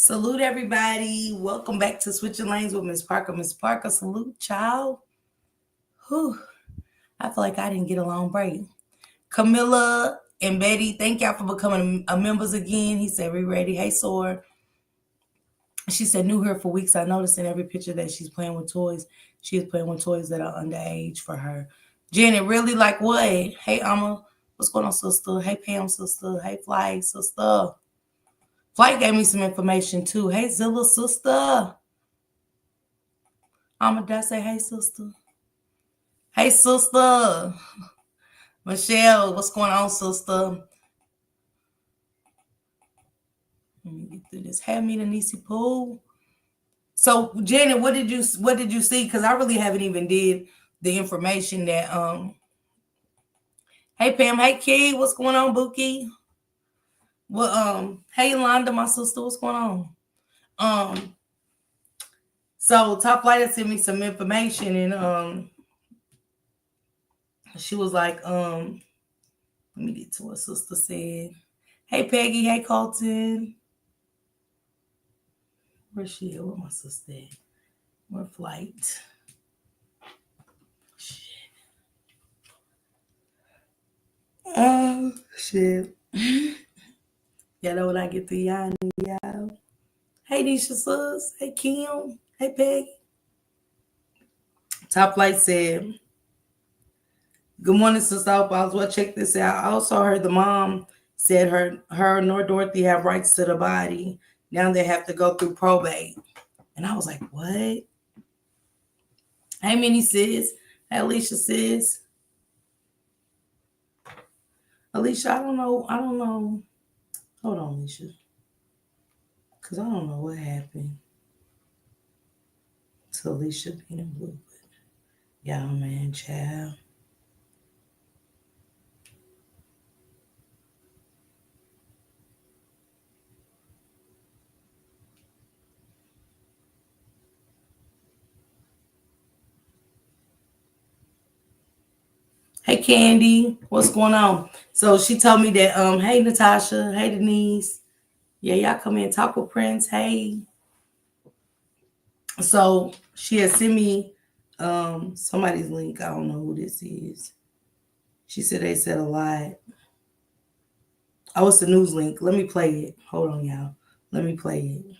Salute everybody. Welcome back to Switching Lanes with Miss Parker. Miss Parker, salute, child. Whew. I feel like I didn't get a long break. Camilla and Betty, thank y'all for becoming members again. He said, we ready. Hey, Sore. She said, knew her for weeks. I noticed in every picture that she's playing with toys. She is playing with toys that are underage for her. Janet, really? Like what? Hey, Amma. What's going on, sister? Hey, Pam, sister. Hey, Flight, sister. Flight gave me some information, too. Hey, Zilla, sister. Amma, did I say hey, sister? Hey, sister. Michelle, what's going on, sister? Let me get through this. Hey, me, Nisi Pool. So, Janet, what did you see? Because I really haven't even did the information that Hey Pam, hey Key, what's going on, Bookie? Well, hey Londa, my sister, what's going on? So Top Flight sent me some information and she was like, let me get to what sister said. Hey Peggy, hey Colton. Where's she at? Where my sister at? Where Flight? Shit. Oh shit. Y'all know when I get to y'all. Hey Nisha sus. Hey Kim. Hey Peggy. Top Flight said, good morning, Sister Opals. Well, check this out. I also heard the mom said her nor Dorothy have rights to the body. Now they have to go through probate. And I was like, what? Hey, Minnie sis. Hey, Alicia sis. Alicia, I don't know. Hold on, Alicia. Because I don't know what happened to Alicia being in blue. Yeah, man, child. Hey Candy, what's going on? So she told me that hey Natasha, hey Denise. Yeah, y'all come in, talk with Prince. Hey. So she had sent me somebody's link. I don't know who this is. She said they said a lot. Oh, it's the news link. Let me play it. Hold on, y'all. Let me play it.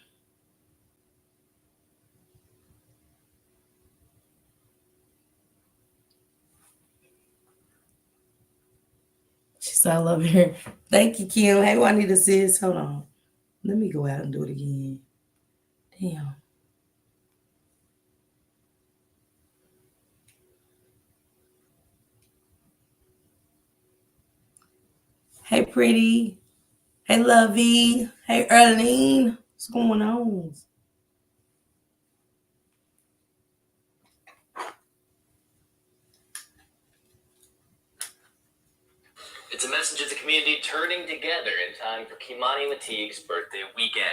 She said, I love her. Thank you, Kim. Hey, Juanita sis. Hold on. Let me go out and do it again. Damn. Hey, pretty. Hey, Lovey. Hey, Erlene. What's going on? It's a message of the community turning together in time for IMANI LATIGUE's birthday weekend.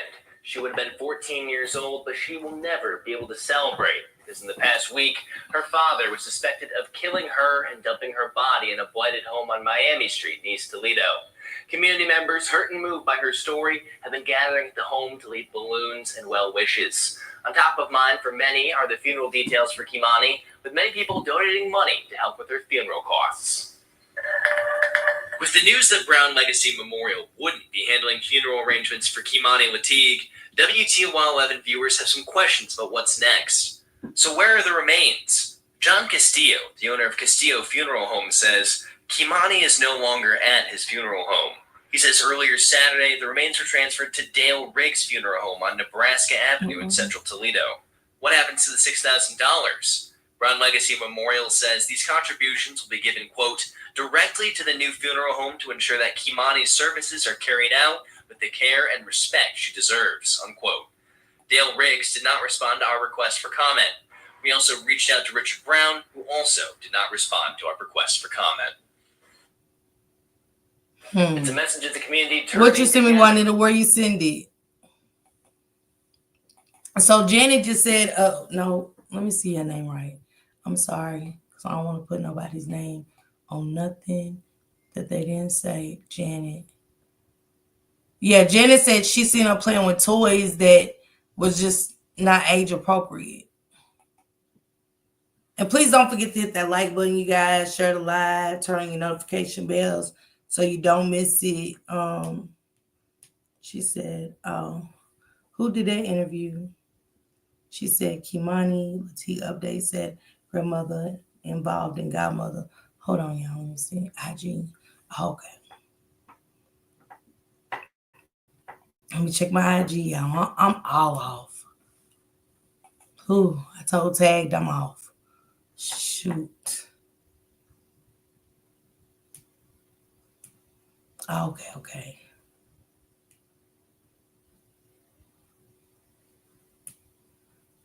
She would have been 14 years old, but she will never be able to celebrate because in the past week, her father was suspected of killing her and dumping her body in a blighted home on Miami Street in East Toledo. Community members, hurt and moved by her story, have been gathering at the home to leave balloons and well wishes. On top of mind for many are the funeral details for IMANI, with many people donating money to help with her funeral costs. With the news that Brown Legacy Memorial wouldn't be handling funeral arrangements for IMANI LATIGUE, WTOL11 viewers have some questions about what's next. So where are the remains? John Castillo, the owner of Castillo Funeral Home, says IMANI is no longer at his funeral home. He says earlier Saturday, the remains were transferred to Dale Riggs Funeral Home on Nebraska Avenue in central Toledo. What happened to the $6,000? Brown Legacy Memorial says these contributions will be given, quote, directly to the new funeral home to ensure that IMANI's services are carried out with the care and respect she deserves, unquote. Dale Riggs did not respond to our request for comment. We also reached out to Richard Brown, who also did not respond to our request for comment. It's a message of the community. What you send me, Juanita? Where you send it? So Janet just said, no, let me see her name right. I'm sorry, because I don't want to put nobody's name on nothing that they didn't say. Janet. Yeah, Janet said she seen her playing with toys that was just not age appropriate. And please don't forget to hit that like button, you guys. Share the live, turn on your notification bells so you don't miss it. She said, "Oh, who did that interview?" She said, "Kimani, LATIGUE update said grandmother involved in godmother." Hold on, y'all. Let me see. IG. Okay. Let me check my IG, y'all. I'm all off. Who? I told Tagged I'm off. Shoot. Okay, okay.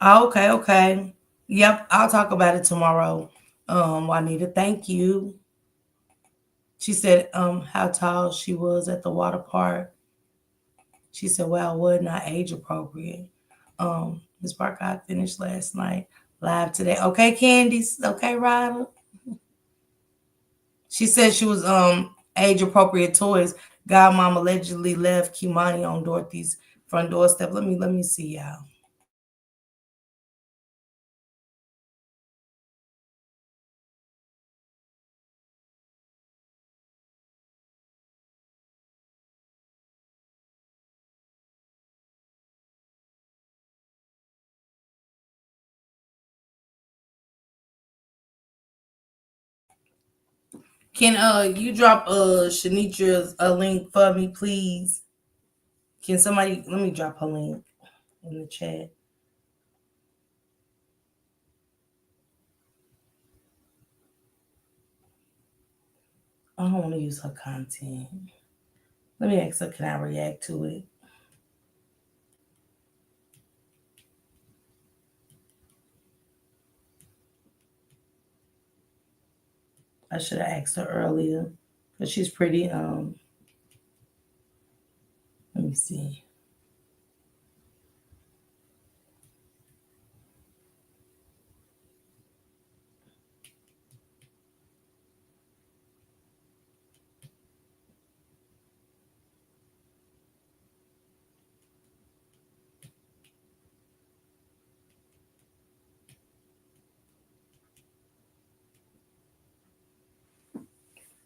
Okay, okay. Yep, I'll talk about it tomorrow. Juanita, thank you. She said, how tall she was at the water park. She said, well, would not age appropriate. Miss Parker, I finished last night. Live today. Okay, Candice. Okay, Ryder. She said she was age appropriate toys. Godmom allegedly left Kimani on Dorothy's front doorstep. Let me see y'all. Can you drop Shanitra's a link for me, please? Can somebody let me drop her link in the chat? I don't want to use her content. Let me ask her, can I react to it? I should have asked her earlier. But she's pretty let me see.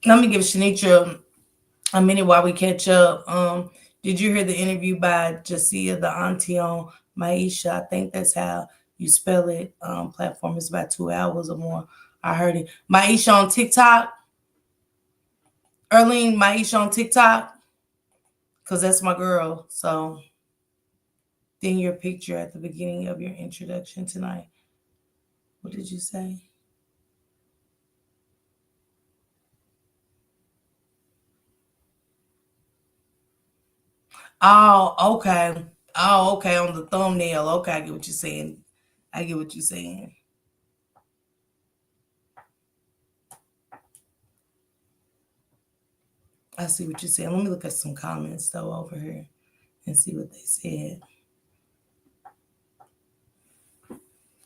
Let me give Shanitra a minute while we catch up. Did you hear the interview by Jasia, the auntie on Maisha? I think that's how you spell it. Platform is about 2 hours or more. I heard it. Maisha on TikTok. Erlene, Maisha on TikTok. Because that's my girl. So then your picture at the beginning of your introduction tonight. What did you say? Oh, okay. Oh, okay. On the thumbnail. Okay, I get what you're saying. I get what you're saying. I see what you're saying. Let me look at some comments though over here and see what they said.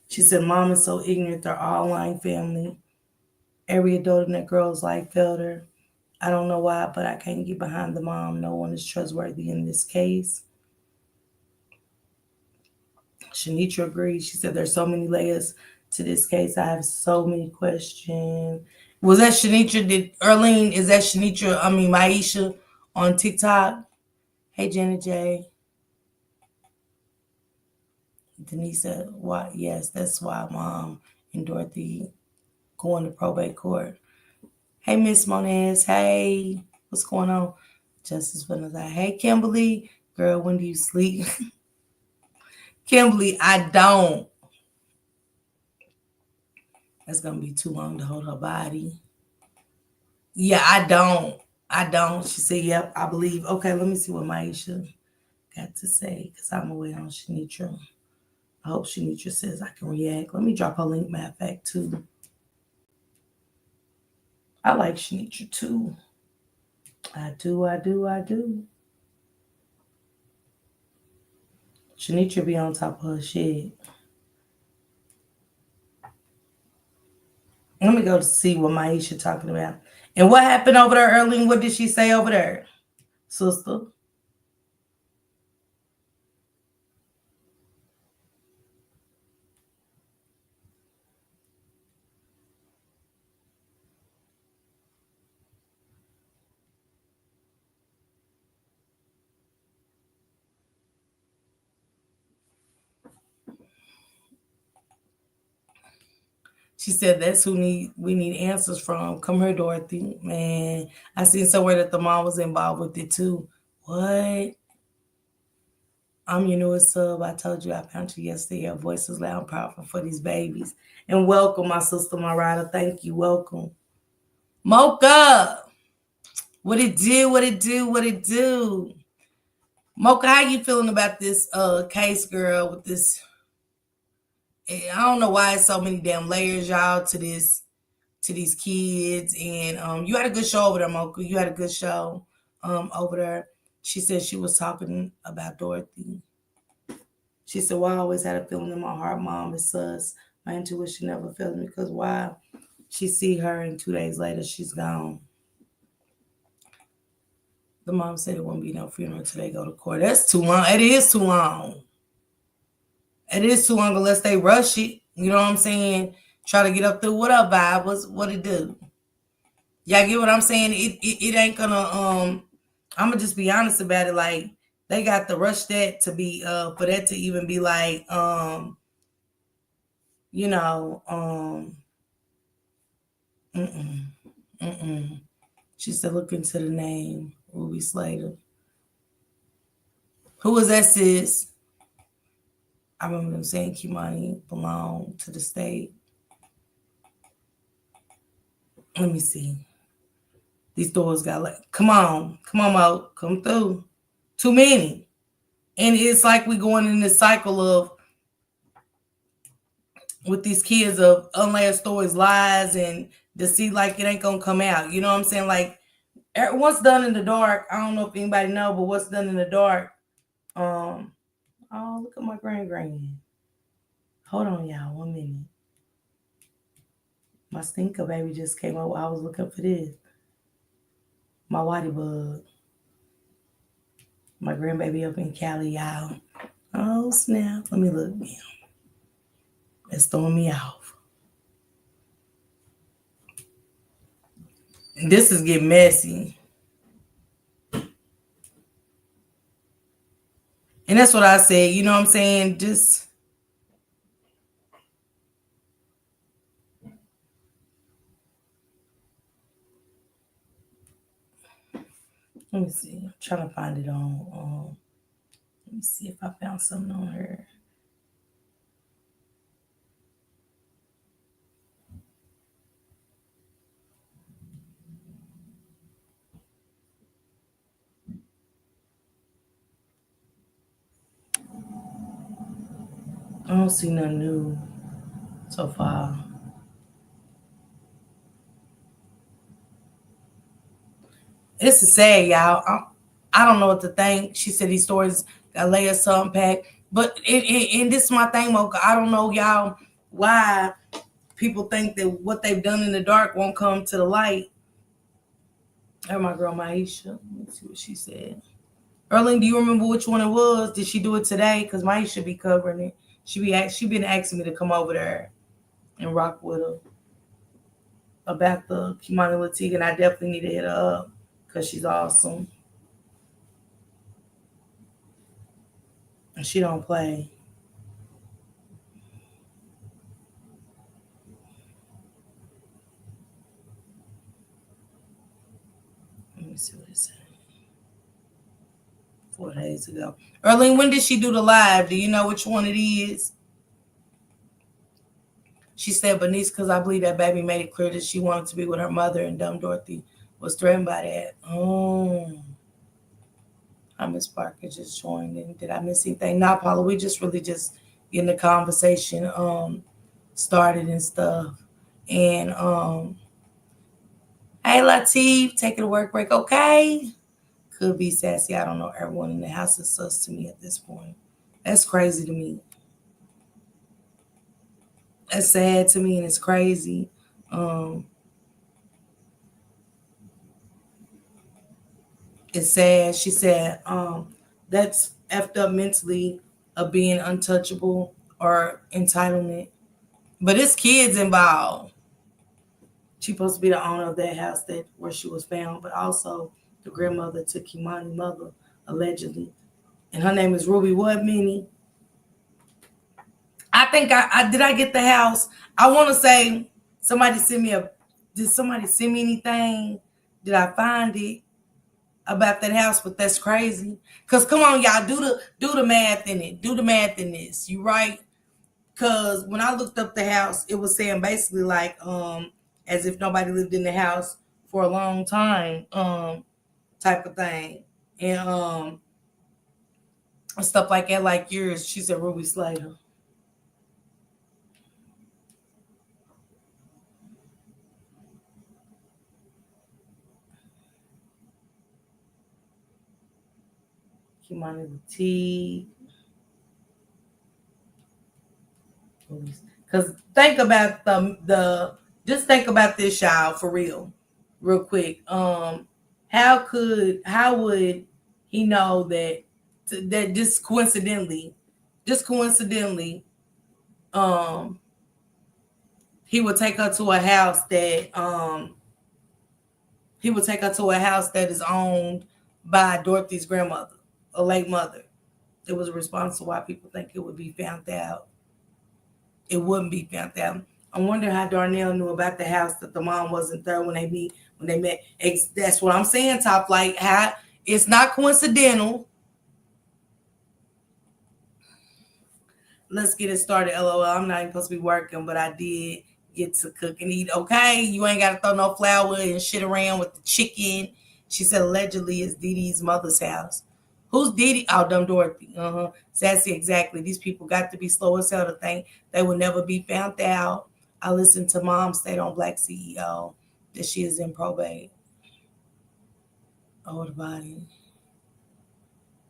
She said, "Mom is so ignorant. They're all lying family. Every adult in that girl's life failed her. I don't know why, but I can't get behind the mom. No one is trustworthy in this case." Shanitra agreed. She said, "There's so many layers to this case. I have so many questions." Was that Shanitra? Did Erlene? Is that Shanitra? I mean, Maisha on TikTok. Hey, Janet J. Denise said, "Why? Yes, that's why Mom and Dorothy going to probate court." Hey, Miss Monez. Hey, what's going on? Justice Vanessa. Hey, Kimberly. Girl, when do you sleep? Kimberly, I don't. That's gonna be too long to hold her body. Yeah, I don't. I don't. She said, "Yep, I believe." Okay, let me see what Maisha got to say because I'm away on Shanitra. I hope Shanitra says I can react. Let me drop her link, matter of fact, too. I like Shanitra too. I do, I do, I do. Shanitra be on top of her shit. Let me go to see what Maisha talking about. And what happened over there, Erling? What did she say over there, sister? She said that's who we need answers from. Come here, Dorothy. Man, I seen somewhere that the mom was involved with it too. What? I'm your newest sub. I told you I found you yesterday. Your voice is loud and powerful for these babies. And welcome, my sister, my rider. Thank you. Welcome. Mocha. What it do? What it do? What it do? Mocha, how you feeling about this case, girl, with this? I don't know why it's so many damn layers, y'all, to these kids. And you had a good show over there, Mocha. You had a good show over there. She said she was talking about Dorothy. She said, well, I always had a feeling in my heart, Mom, is sus. My intuition never failed me because why? She see her and 2 days later, she's gone. The mom said it won't be no funeral until they go to court. That's too long. It is too long. It is too long unless they rush it. You know what I'm saying? Try to get up through what up vibe. What it do? Y'all get what I'm saying? It ain't gonna I'm gonna just be honest about it. Like they got to rush that to be for that to even be like you know mm-mm. She said look into the name, Ruby Slater. Who was that, sis? I remember them saying Kimani belonged to the state. Let me see. These doors got like, come on, Mo, come through. Too many. And it's like we going in this cycle of with these kids of unlast stories, lies, and deceit like it ain't gonna come out. You know what I'm saying? Like what's done in the dark, I don't know if anybody know, but what's done in the dark, oh, look at my grand. Hold on, y'all, 1 minute. My stinker baby just came over. I was looking for this. My whitey bug. My grandbaby up in Cali, y'all. Oh, snap. Let me look again. It's throwing me off. This is getting messy. And that's what I said. You know what I'm saying? Just... let me see. I'm trying to find it on... let me see if I found something on her. I don't see nothing new so far. It's sad, y'all. I don't know what to think. She said these stories got layers to unpack. But and this is my thing, Mocha. I don't know, y'all, why people think that what they've done in the dark won't come to the light. There's my girl Maisha. Let's see what she said. Erling, do you remember which one it was? Did she do it today? Because Maisha be covering it. She been asking me to come over there and rock with her about the Kimani LATIGUE, and I definitely need to hit her up because she's awesome. And she don't play. Let me see what it said. 4 days ago. Erling, when did she do the live? Do you know which one it is? She said, Bernice, because I believe that baby made it clear that she wanted to be with her mother, and dumb Dorothy was threatened by that. Oh. I Miss Parker just joined in. Did I miss anything? Nah, Paula, we just really just getting the conversation started and stuff. And hey Latif, taking a work break, okay? Could be sassy. I don't know. Everyone in the house is sus to me at this point. That's crazy to me. That's sad to me and it's crazy. It's sad. She said, that's effed up mentally of being untouchable or entitlement. But it's kids involved. She's supposed to be the owner of that house where she was found, but also the grandmother to Kimani's mother, allegedly. And her name is Ruby what, Minnie? I think I did I get the house? I want to say Somebody send me a. Did somebody send me anything? Did I find it about that house? But that's crazy. Cause come on, y'all, do the math in it. Do the math in this. You right? Cause when I looked up the house, it was saying basically like as if nobody lived in the house for a long time, type of thing. And stuff like that, like yours. She said Ruby Slater. Kimani Latig. Cause think about the just think about this, child, for real quick. How would he know that just coincidentally, um, he would take her to a house that is owned by Dorothy's grandmother, a late mother. It was a response to why people think it would be found out. It wouldn't be found out. I wonder how Darnell knew about the house that the mom wasn't there when they met. That's what I'm saying, Top. Like how it's not coincidental. Let's get it started. LOL. I'm not even supposed to be working, but I did get to cook and eat. Okay, you ain't got to throw no flour and shit around with the chicken. She said allegedly it's Dee Dee's mother's house. Who's Dee Dee? Oh, dumb Dorothy. Sassy, exactly. These people got to be slow as hell to think they will never be found out. I listened to Mom state on Black CEO that she is in probate. Oh, the body.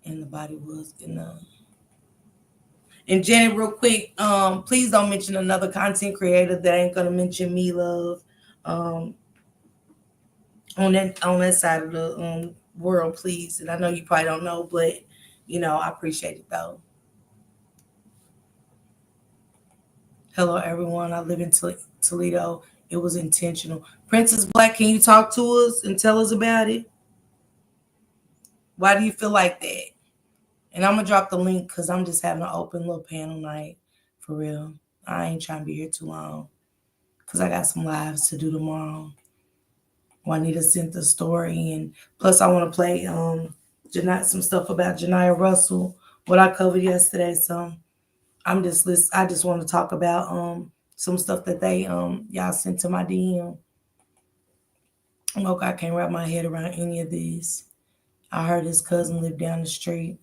And the body was in the. And Janet, real quick, please don't mention another content creator that ain't gonna mention me, love. Um, on that side of the world, please. And I know you probably don't know, but I appreciate it though. Hello, everyone. I live in Toledo. It was intentional. Princess Black, can you talk to us and tell us about it? Why do you feel like that? And I'm gonna drop the link because I'm just having an open little panel night for real. I ain't trying to be here too long because I got some lives to do tomorrow. Juanita sent the story, and plus I want to play some stuff about Janiyah Russell, what I covered yesterday. So I just want to talk about some stuff that they y'all sent to my DM. Look, I can't wrap my head around any of this. I heard his cousin lived down the street.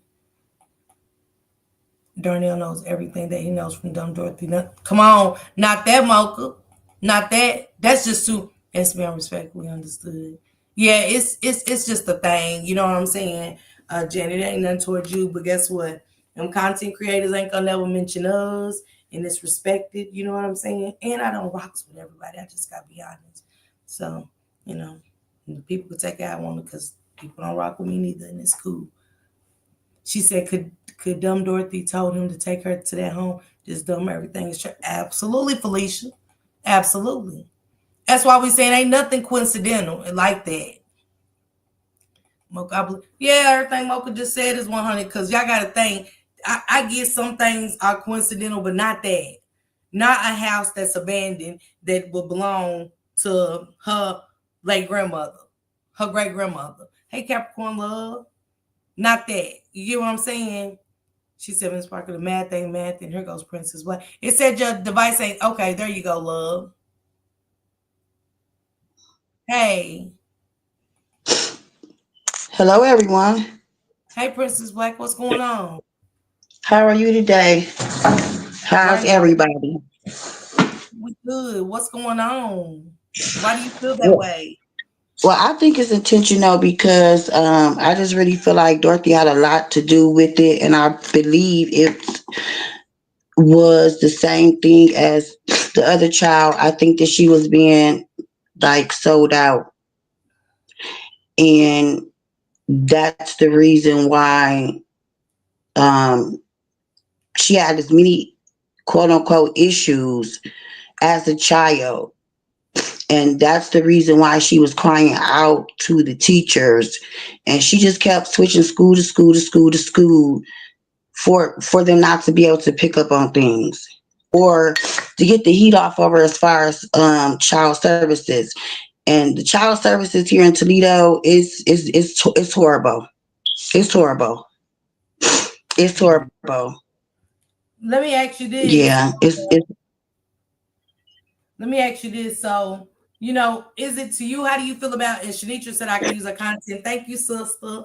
Darnell knows everything that he knows from Dumb Dorothy. Come on, not that Mocha, not that. That's just too. Yes, ma'am, respectfully understood. Yeah, it's just a thing. You know what I'm saying? Janet, it ain't nothing towards you, but guess what? Them content creators ain't gonna never mention us, and it's respected. You know what I'm saying? And I don't rocks with everybody. I just gotta be honest. So you know, people can take it out on it because people don't rock with me neither, and it's cool. She said, "Could Dumb Dorothy told him to take her to that home? Just dumb everything is true." Absolutely, Felicia. Absolutely. That's why we saying ain't nothing coincidental like that. Mocha, yeah, everything Mocha just said is 100. Because y'all got to think. I get some things are coincidental, but not that. Not a house that's abandoned that will belong to her late grandmother, her great grandmother. Hey, Capricorn love. Not that. You get what I'm saying? She said, Miss Parker, the math ain't math, and here goes Princess Black. It said your device ain't okay. There you go, love. Hey, Hello, everyone. hey, Princess Black, what's going on? How are you today? How's Right now, everybody? we good. What's going on? Why do you feel that Well, way? I think it's intentional because I just really feel like Dorothy had a lot to do with it, and I believe it was the same thing as the other child. I think that she was being like sold out, and that's the reason why um, she had as many quote unquote issues as a child. And that's the reason why she was crying out to the teachers, and she just kept switching school to school to school to school for them not to be able to pick up on things. or to get the heat off of her as far as child services. And the child services here in Toledo is horrible. It's horrible. It's horrible. Let me ask you this. Yeah, it's Let me ask you this. So, is it to you? How do you feel about? And Shanitra said I can use her content. Thank you, sister.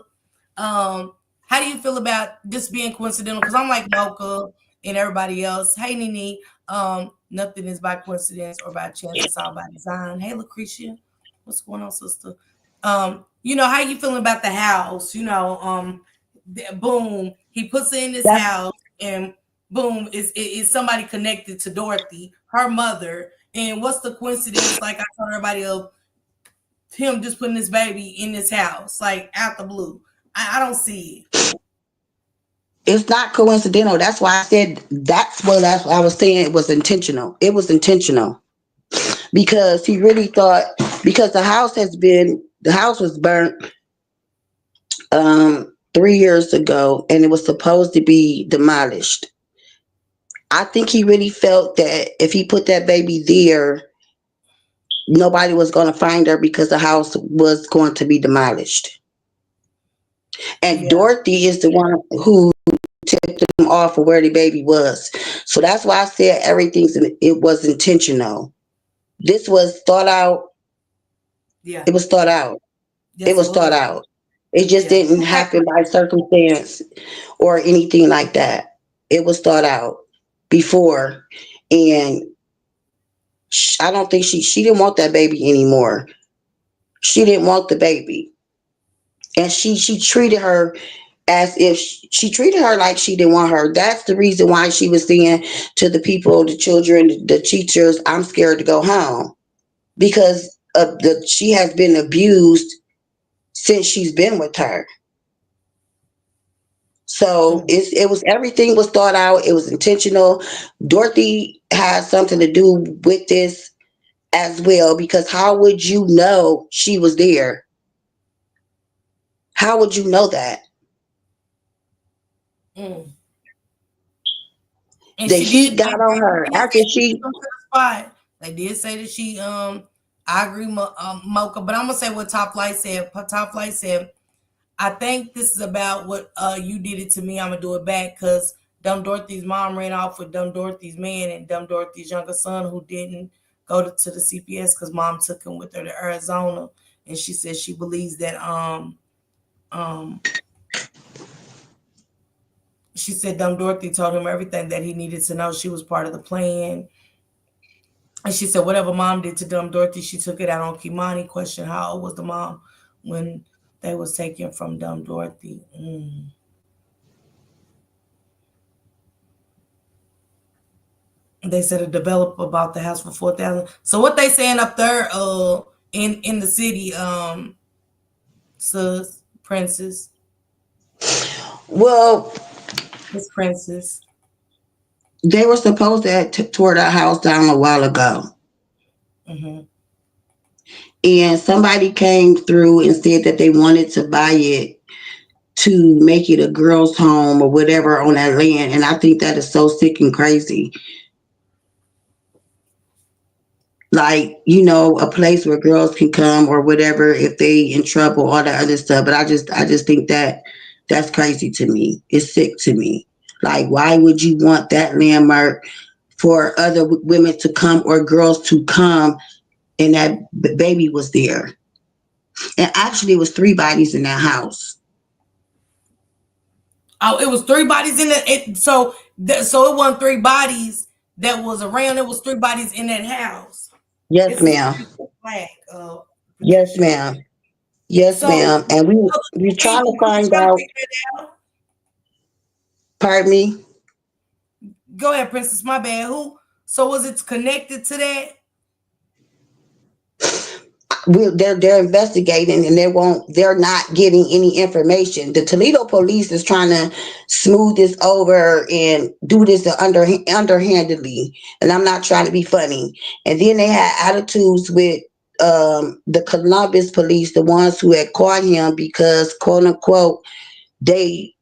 How do you feel about this being coincidental? Because I'm like Mocha and everybody else. Hey, Nene. Nothing is by coincidence or by chance. It's all by design. Hey, Lucretia. What's going on, sister? How you feeling about the house? Boom, he puts it in this that's house, and boom, is somebody connected to Dorothy, her mother. And what's the coincidence? Like I told everybody of him just putting this baby in this house, like out the blue. I don't see it's not coincidental. That's why I said that's what I was saying. It was intentional. It was intentional because he really thought because the house was burnt 3 years ago and it was supposed to be demolished. I think he really felt that if he put that baby there, nobody was going to find her because the house was going to be demolished. it. And Yeah. Dorothy is the one who tipped them off of where the baby was. So that's why I said it was intentional. This was thought out. Yeah. It was thought out. It Yes, it was thought was. out. It just Yeah. didn't Okay. happen by circumstance or anything like that. It was thought out before. And I don't think she didn't want that baby anymore. She didn't want the baby. And she treated her as if she treated her like she didn't want her. That's the reason why she was saying to the people, the children, the teachers, I'm scared to go home because she has been abused since she's been with her. So Mm. it was everything was thought out. It was intentional. Dorothy has something to do with this as well because how would you know she was there? How would you know that? Mm. And The she did. heat got on her They did after say she took she. him to the spot. They did say that she. I agree, Mocha, but I'm gonna say what Top Flight said. Top Flight said, I think this is about what you did it to me. I'm gonna do it back because Dumb Dorothy's mom ran off with Dumb Dorothy's man and Dumb Dorothy's younger son who didn't go to the CPS because mom took him with her to Arizona, and she said she believes that um she said Dumb Dorothy told him everything that he needed to know. She was part of the plan. And she said whatever mom did to Dumb Dorothy, she took it out on Kimani. Question: how old was the mom when they was taken from Dumb Dorothy? They said a developer bought the house for 4,000. So what they saying up there, in the city, sus princess, Well, Miss Princess. they were supposed to have tore that house down a while ago. Mm-hmm. And somebody came through and said that they wanted to buy it to make it a girl's home or whatever on that land. And I think that is so sick and crazy. Like, a place where girls can come or whatever if they in trouble, all that other stuff. But I just think that that's crazy to me. It's sick to me. Like, why would you want that landmark for other women to come or girls to come and that baby was there? And actually, it was three bodies in that house. Oh, it was three bodies in it. So it wasn't three bodies that was around. It was three bodies in that house. Yes, This is ma'am. flag, Yes, Patricia. ma'am. Yes, So ma'am. And we're hey, trying to was find trying to out. figure it out. Pardon me. Go ahead, Princess. My bad. Who? So was it connected to that? They're investigating and they're not getting any information. The Toledo police is trying to smooth this over and do this underhandedly. And I'm not trying to be funny. And then they had attitudes with the Columbus police, the ones who had caught him because quote unquote they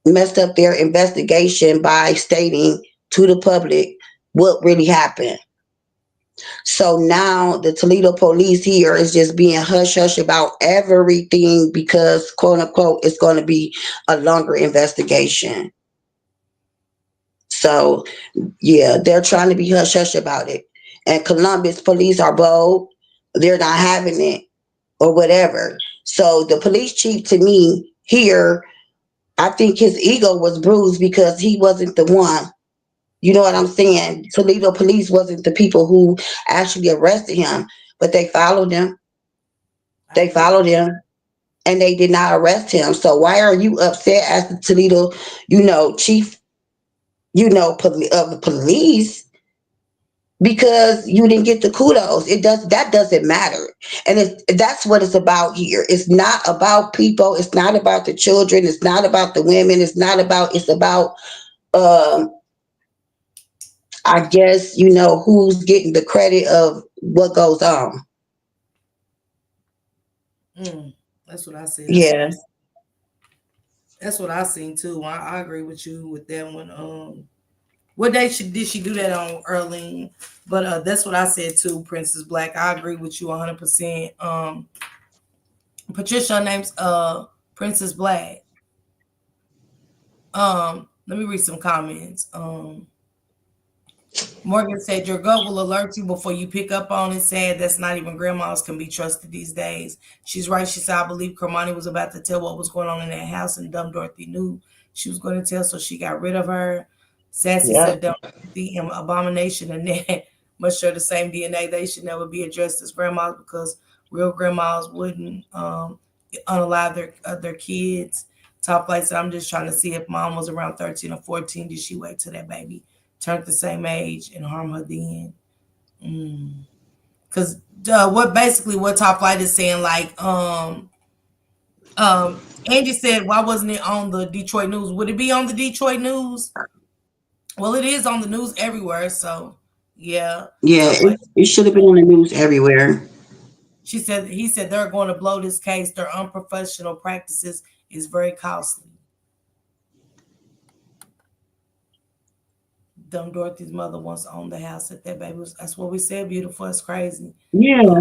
messed up their investigation by stating to the public what really happened. So now the Toledo police here is just being hush hush about everything because, quote unquote, it's going to be a longer investigation. So yeah, they're trying to be hush hush about it. And Columbus police are bold. They're not having it or whatever. So the police chief to me here, I think his ego was bruised because he wasn't the one. You know what I'm saying? Toledo police wasn't the people who actually arrested him, but they followed him. I They agree. followed him and they did not arrest him. So why are you upset as the Toledo, chief, of the police because you didn't get the kudos? That doesn't matter. And that's what it's about here. It's not about people, it's not about the children, it's not about the women, it's about um I guess, who's getting the credit of what goes on. Mm, that's what I said. Yeah. That's what I seen too. I agree with you with that one. What day did she do that on, Earlene? But that's what I said too, Princess Black. I agree with you 100%. Patricia, her name's Princess Black. Let me read some comments. Morgan said your gut will alert you before you pick up on it. Sad that's not even grandmas can be trusted these days. She's right. She said I believe Kermani was about to tell what was going on in that house, and dumb Dorothy knew she was going to tell, so she got rid of her. Sassy Yep. said dumb Dorothy and Abomination and that must share the same DNA. They should never be addressed as grandmas because real grandmas wouldn't unalive their kids. Top Flight said I'm just trying to see if mom was around 13 or 14. Did she wait till that baby turned the same age and harm her then? Because what Top Flight is saying, like Angie said, why wasn't it on the Detroit news? Would it be on the Detroit news? Well, it is on the news everywhere. So yeah, Yeah, Top Flight. it should have been on the news everywhere. He said they're going to blow this case. Their unprofessional practices is very costly. Dumb Dorothy's mother once owned the house that baby was. That's what we said. Beautiful. It's crazy. Yeah,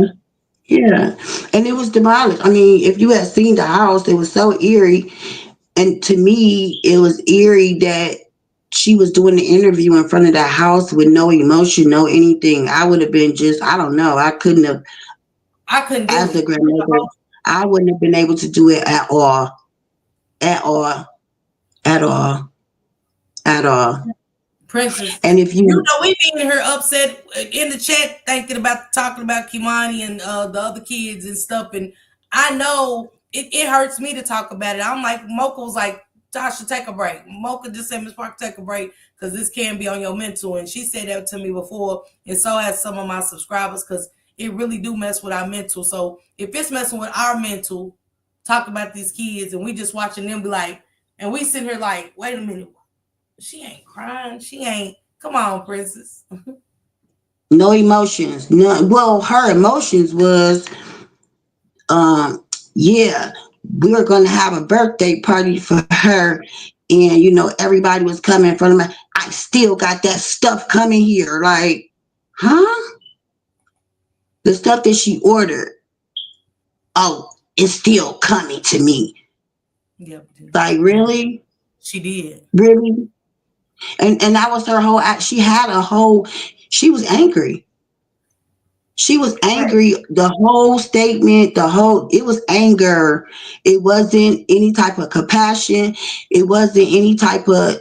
yeah. And it was demolished. I mean, if you had seen the house, it was so eerie. And to me, it was eerie that she was doing the interview in front of that house with no emotion, no anything. I would have been just, I don't know. I couldn't have, I couldn't do as a it. grandmother, I wouldn't have been able to do it at all, at all, at all, at all. Princess, And if you you, know we being here upset in the chat, thinking about talking about Kimani and the other kids and stuff. And I know it hurts me to talk about it. I'm like, Mocha was like, Tasha, take a break. Mocha just said, Miss Parker, take a break because this can be on your mental. And she said that to me before, and so has some of my subscribers because it really do mess with our mental. So if it's messing with our mental, talk about these kids, and we just watching them be like, and we sitting here like, wait a minute, she ain't crying. She ain't. Come on, princess. no emotions, none. Well, her emotions was, yeah, we were going to have a birthday party for her. And, everybody was coming in front of me. I still got that stuff coming here. Like, huh? The stuff that she ordered. Oh, it's still coming to me. Yep. Like, Yeah, really? she did. Really? And that was her whole act. She was angry. She was Right. angry. The whole statement, it was anger. It wasn't any type of compassion. It wasn't any type of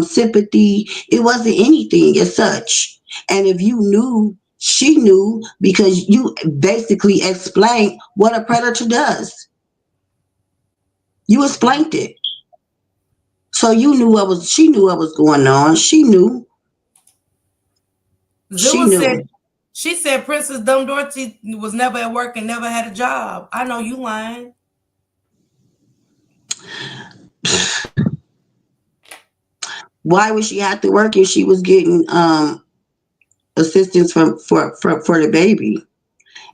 sympathy. It wasn't anything as such. And if you knew, she knew because you basically explained what a predator does. You Yeah. explained it. So she knew what was going on. She knew. She Zilla said knew. she said Princess Dumb Dorothy was never at work and never had a job. I know you lying. Why would she have to work if she was getting assistance for the baby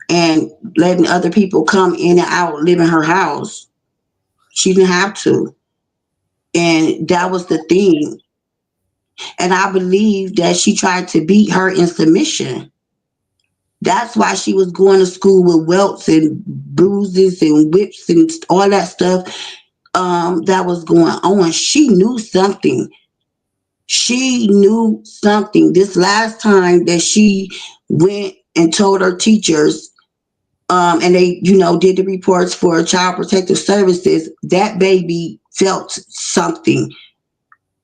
and letting other people come in and out, live in her house? She didn't have to. And that was the thing. And I believe that she tried to beat her in submission. That's why she was going to school with welts and bruises and whips and all that stuff that was going on. She knew something. She knew something. This last time that she went and told her teachers, and they, did the reports for Child Protective Services, that baby felt something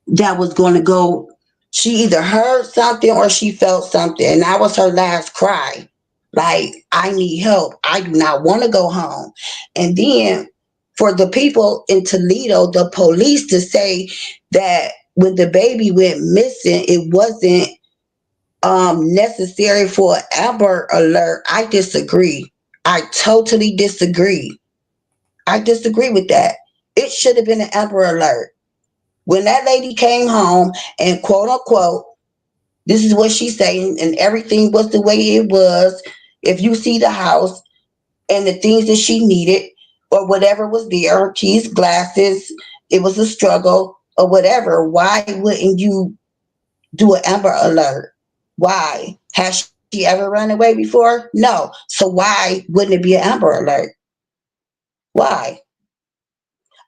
that was going to go. She either heard something or she felt something, and that was her last cry. Like, I need help. I do not want to go home. And then for the people in Toledo, the police, to say that when the baby went missing, it wasn't necessary for an Amber Alert, I disagree. I totally disagree. I disagree with that. It should have been an Amber Alert. When that lady came home and quote unquote, this is what she's saying, and everything was the way it was. If you see the house and the things that she needed or whatever was there, her keys, glasses, it was a struggle or whatever, why wouldn't you do an Amber Alert? Why? Has she ever run away before? No. So why wouldn't it be an Amber Alert? Why?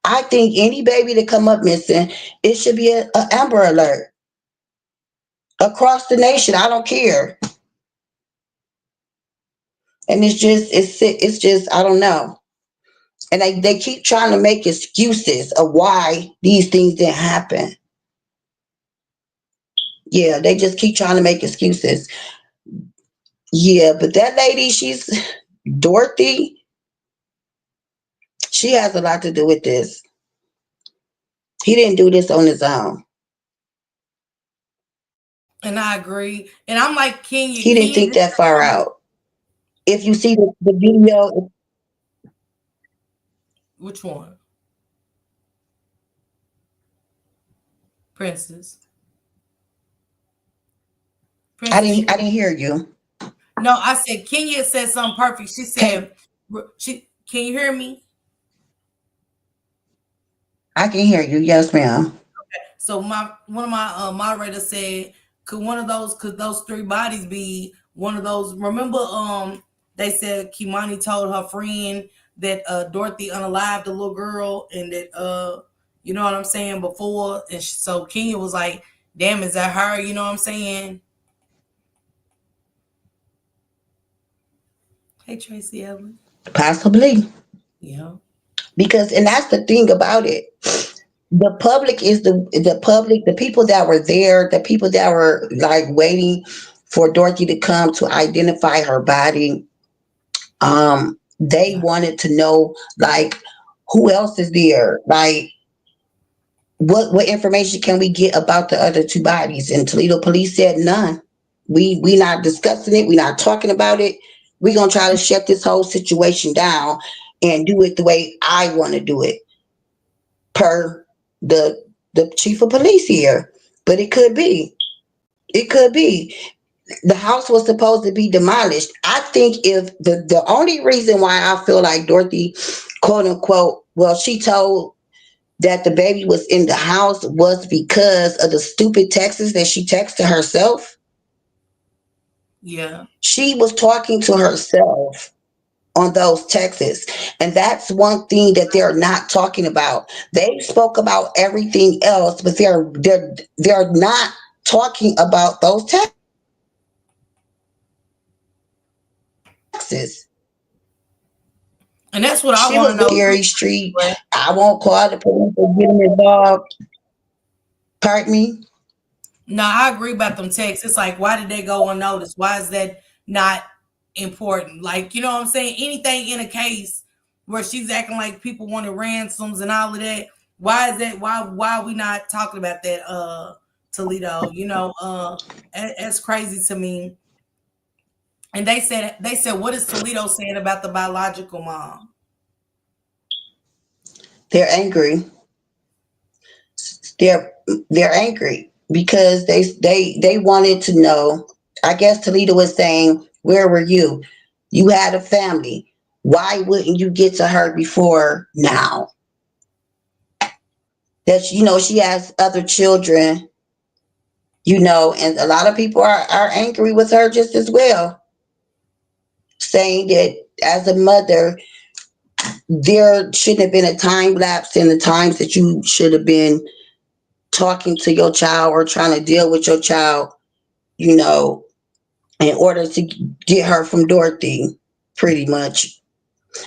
I think any baby that come up missing, it should be a Amber Alert across the nation. I don't care. And it's just I don't know. And they keep trying to make excuses of why these things didn't happen. Yeah, they just keep trying to make excuses. Yeah, but that lady, she's Dorothy. She has a lot to do with this. He didn't do this on his own. And I agree. And I'm like, He didn't Kenya, think that far out. If you see the video, which one? Princess. Princess, I didn't hear you. no, I said Kenya said something perfect. She Can said, can you hear me? I can hear you? Yes, ma'am. So my one of my moderators said, could those three bodies be one of those? Remember, they said Kimani told her friend that Dorothy unalived the little girl, and that you know what I'm saying, before, and so Kenya was like, "Damn, is that her?" You know what I'm saying? Hey, Tracy Ellen. Possibly. Yeah. Because and that's the thing about it. The public is the public, the people that were there, the people that were like waiting for Dorothy to come to identify her body. They wanted to know, like, who else is there? Like, what information can we get about the other two bodies? And Toledo police said none. We not discussing it. We not talking about it. We gonna try to shut this whole situation down and do it the way I want to do it, per the chief of police here. But it could be. It could be. The house was supposed to be demolished. I think if the only reason why I feel like Dorothy, quote unquote, well, she told that the baby was in the house was because of the stupid texts that she texted herself. Yeah. She was talking to herself on those texts. And that's one thing that they're not talking about. They spoke about everything else, but they're not talking about those texts. And that's what I She want was to going know too. Gary Street. I won't call the police or get them involved. Pardon me. No, I agree about them texts. It's like, why did they go unnoticed? Why is that not important? Like, you know what I'm saying? Anything in a case where she's acting like people wanted ransoms and all of that. Why is that? Why are we not talking about that? Toledo, that's crazy to me. And they said, what is Toledo saying about the biological mom? They're angry. They're they're angry because they wanted to know. I guess Toledo was saying, "Where were you? You had a family. Why wouldn't you get to her before now? That she has other children And a lot of people are angry with her just as well, saying that as a mother, there shouldn't have been a time lapse in the times that you should have been talking to your child or trying to deal with your child, you know, in order to get her from Dorothy, pretty much.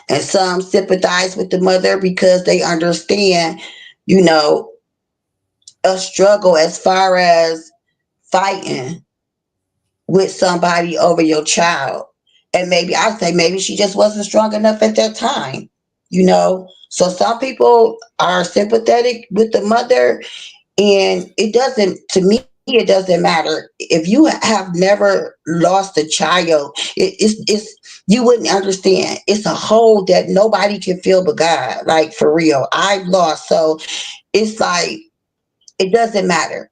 And some sympathize with the mother because they understand, you know, a struggle as far as fighting with somebody over your child. And maybe I say maybe she just wasn't strong enough at that time. So some people are sympathetic with the mother, and it doesn't, to me, it doesn't matter. If you have never lost a child, you wouldn't understand. It's a hole that nobody can fill but God. Like, for real. I've lost. So it's like, it doesn't matter.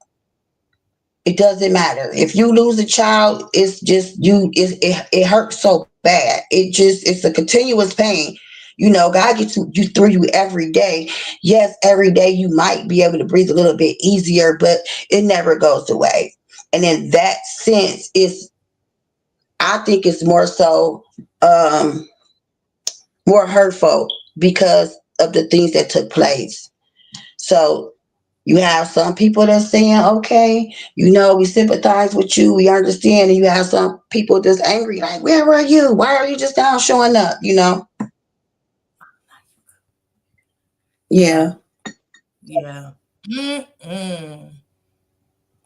It doesn't matter. If you lose a child, it's just it hurts so bad. It's a continuous pain. God gets you through you every day. Yes, every day you might be able to breathe a little bit easier, but it never goes away. And in that sense, I think it's more so um more hurtful because of the things that took place. So you have some people that's saying, okay, we sympathize with you, we understand. And you have some people that's angry, like, where were you? Why are you just now showing up? Yeah, Yeah. yeah. Mm-mm.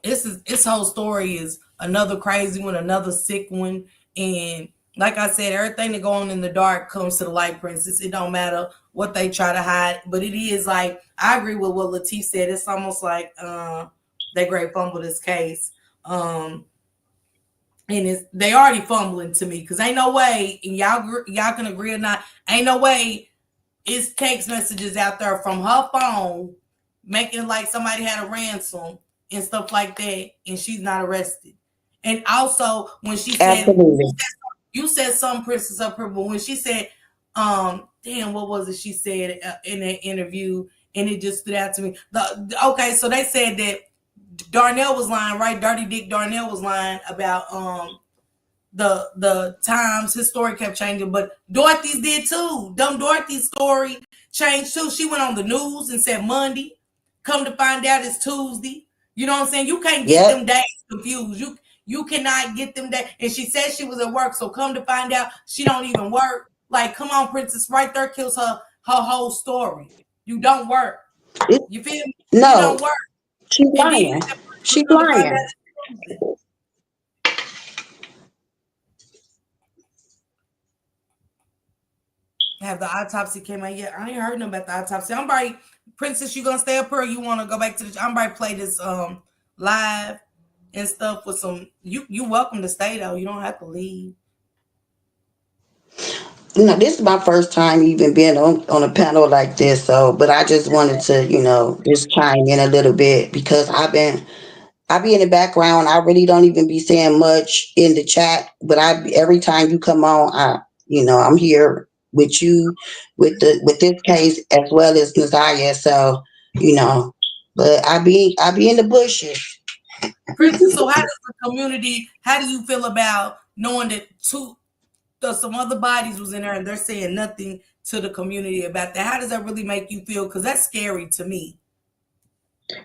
Its whole story is another crazy one, another sick one, and like I said, everything that go on in the dark comes to the light, princess. It don't matter what they try to hide, but it is like I agree with what Latif said. It's almost like they great fumble this case. Um, and they already fumbling to me because ain't no way, and y'all can agree or not, ain't no way it's text messages out there from her phone making it like somebody had a ransom and stuff like that, and she's not arrested. And also, when she said, Absolutely. you said some princess up here, but when she said, damn, what was it she said in that interview, and it just stood out to me. Okay, so they said that Darnell was lying, right? Dirty Dick Darnell was lying about the times his story kept changing, but Dorothy's did too. Dumb Dorothy's story changed too. She went on the news and said Monday. Come to find out it's Tuesday. You know what I'm saying? You can't get Yep. them days confused. You cannot get them days. And she said she was at work, so come to find out she don't even work. Like, come on, princess, right there kills her whole story. You don't work. It, You feel me? You no, don't work. she's And then you lying. said She's come to find out lying. it's Tuesday. Have the autopsy came out yet? I ain't heard nothing about the autopsy. I'm right, princess. You gonna stay up here? Or you want to go back to the? I'm right. Play this live and stuff with some. You welcome to stay though. You don't have to leave. This is my first time even being on a panel like this. So, but I just wanted to, just chime in a little bit because I be in the background. I really don't even be saying much in the chat, but every time you come on, I'm here with you with this case as well as Nazaria. So, you know, but I be in the bushes. Princess. So how does the community? How do you feel about knowing that some other bodies was in there and they're saying nothing to the community about that? How does that really make you feel? Because that's scary to me.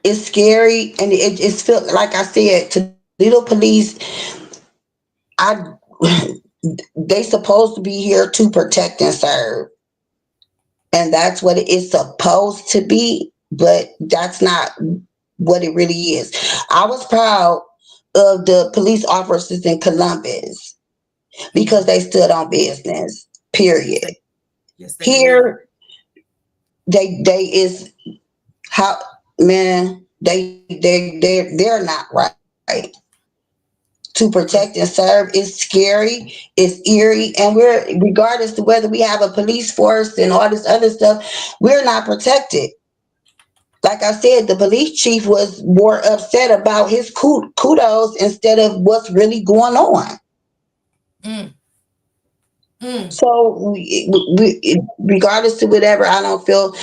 It's scary, and it's feel like I said, Toledo police. I they supposed to be here to protect and serve, and that's what it is supposed to be, but that's not what it really is. I was proud of the police officers in Columbus because Mm. they stood on business, Yes, period. they yes they did. Here they is how, man, they're not right. To protect and Yes. serve is scary, it's eerie, and we're, regardless of whether we have a police force and all this other stuff, we're not protected. Like I said, the police chief was more upset about his kudos instead of what's really going on. Mm. Mm. So regardless to whatever, I don't feel.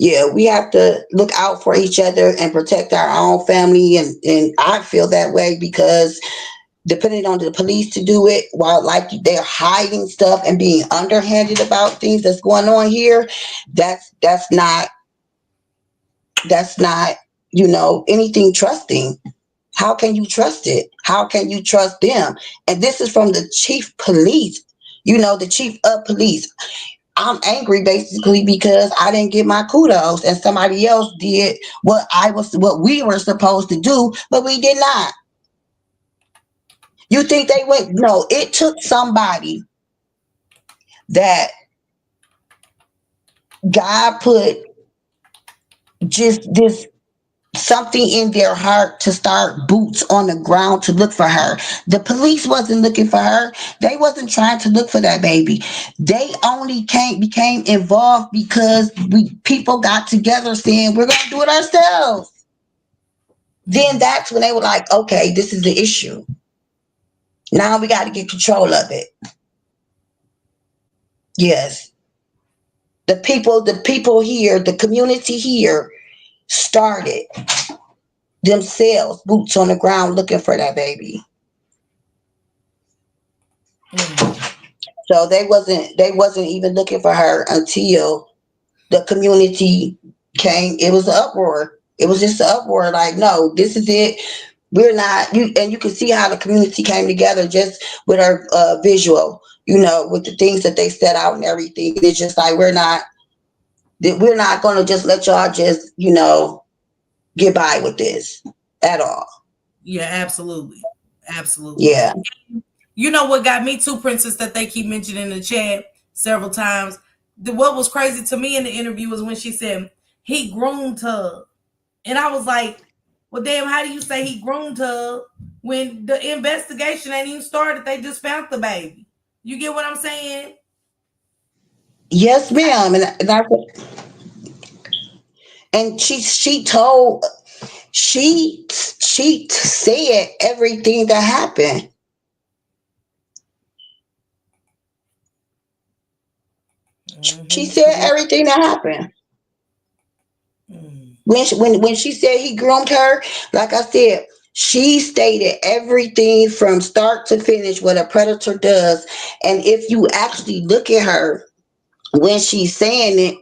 Yeah, we have to look out for each other and protect our own family. And I feel that way because depending on the police to do it, while like they're hiding stuff and being underhanded about things that's going on here, that's not that's not anything trusting. How can you trust it? How can you trust them? And this is from the chief police, the chief of police. I'm angry basically because I didn't get my kudos and somebody else did what we were supposed to do, but we did not. You think they went? No, it took somebody that God put just this something in their heart to start boots on the ground to look for her. The police wasn't looking for her. They wasn't trying to look for that baby. They only became involved because people got together saying we're gonna do it ourselves. Then that's when they were like, okay, this is the issue. Now we got to get control of it. Yes. The people here, the community here started themselves boots on the ground looking for that baby. So they wasn't even looking for her until the community came. It was an uproar. It was just an uproar. Like, no, this is it. We're not. And you can see how the community came together just with our visual. With the things that they set out and everything. It's just like we're not going to just let y'all just get by with this at all. Yeah, absolutely. Absolutely. Yeah. You know what got me too, Princess, that they keep mentioning in the chat several times? What was crazy to me in the interview was when she said he groomed her. And I was like, well, damn, how do you say he groomed her when the investigation ain't even started? They just found the baby. You get what I'm saying? Yes, ma'am. And she said everything that happened. She said everything that happened. When she said he groomed her, like I said, she stated everything from start to finish what a predator does. And if you actually look at her when she's saying it,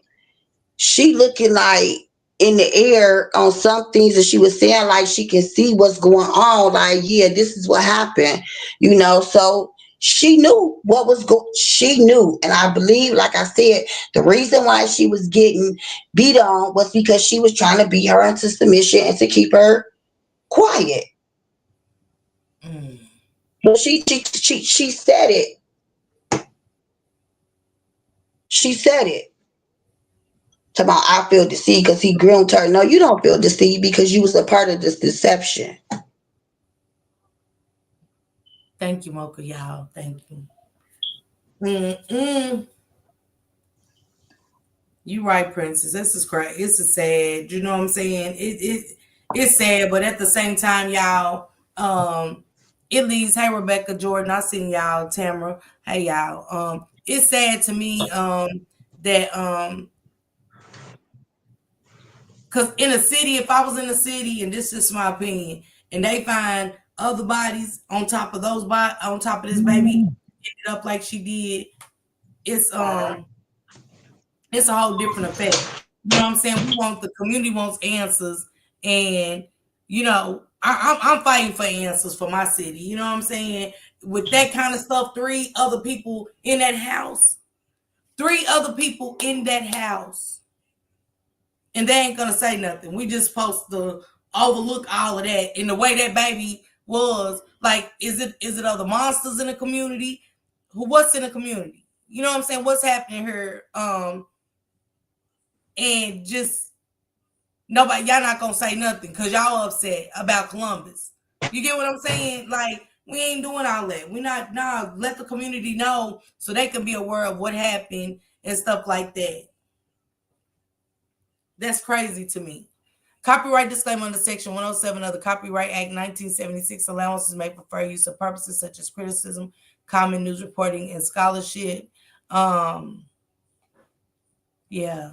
she looking like in the air on some things that she was saying, like she can see what's going on. Like, yeah, this is what happened, So she knew what was she knew. And I believe, like I said, the reason why she was getting beat on was because she was trying to beat her into submission and to keep her quiet. But she said it. She said it. Talking about, I feel deceived because he groomed her. No, you don't feel deceived because you was a part of this deception. Thank you, Mocha, y'all. Thank you. Mm-mm. You right, Princess. This is crazy. This is sad. You know what I'm saying? It's sad, but at the same time, y'all, it leaves. Hey, Rebecca Jordan, I seen y'all. Tamara, hey y'all. It's sad to me that because in a city, if I was in a city, and this is my opinion, and they find other bodies on top of on top of this baby, ended up like she did, it's it's a whole different effect. You know what I'm saying? The community wants answers, and I'm fighting for answers for my city. You know what I'm saying? With that kind of stuff, three other people in that house, and they ain't gonna say nothing. We just supposed to overlook all of that. And the way that baby was, like, is it other monsters in the community? What's in the community? You know what I'm saying? What's happening here? And just nobody, y'all not gonna say nothing because y'all upset about Columbus. You get what I'm saying? Like, we ain't doing all that. We not nah, let the community know so they can be aware of what happened and stuff like that. That's crazy to me. Copyright disclaimer under Section 107 of the Copyright Act 1976. Allowances made for fair use of purposes such as criticism, common news reporting, and scholarship. Yeah.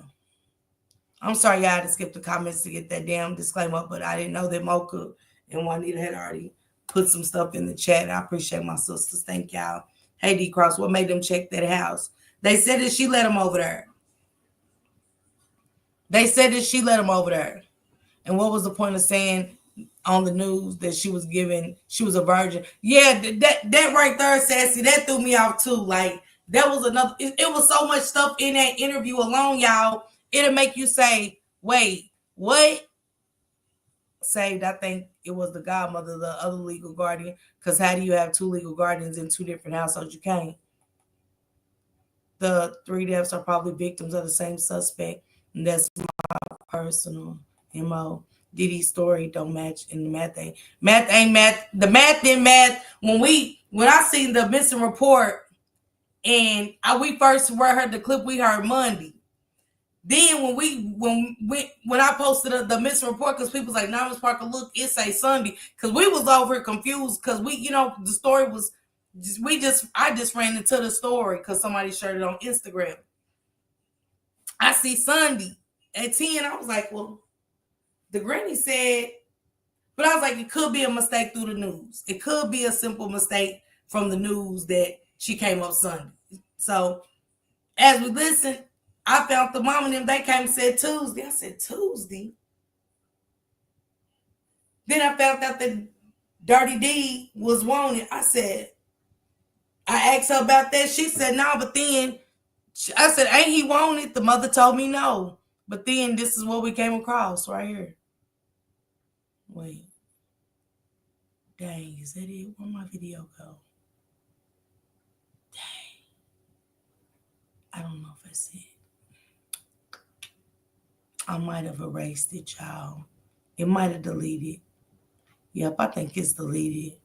I'm sorry, y'all had to skip the comments to get that damn disclaimer, but I didn't know that Mocha and Juanita had already put some stuff in the chat. I appreciate my sisters. Thank y'all. Hey, D Cross, what made them check that house? They said that she let him over there. They said that she let him over there. And what was the point of saying on the news that she was a virgin? Yeah, that right there, Sassy, that threw me off too. Like, that was another, it was so much stuff in that interview alone, y'all. It'll make you say, wait, what? Saved, I think it was the godmother, the other legal guardian. Because how do you have two legal guardians in two different households? You can't. The 3 deaths are probably victims of the same suspect. And that's my personal MO. Diddy's story don't match in the math ain't. Math ain't math. The math didn't math. When I seen the missing report and we first heard the clip, we heard Monday. Then when I posted the missing report, because people was like, "No, Miss Parker, look, it say Sunday," because we was over confused because the story was I just ran into the story because somebody shared it on Instagram. I see Sunday at 10. I was like, well, the granny said, but I was like, it could be a mistake through the news. It could be a simple mistake from the news that she came up Sunday. So as we listened, I found the mom and them, they came and said Tuesday. I said, Tuesday? Then I found out that Dirty D was wanted. I asked her about that. She said, no, but then I said, ain't he wanted? The mother told me no. But then this is what we came across right here. Wait. Dang, is that it? Where'd my video go? Dang. I don't know if that's it. I might have erased it, y'all. It might have deleted. Yep, I think it's deleted.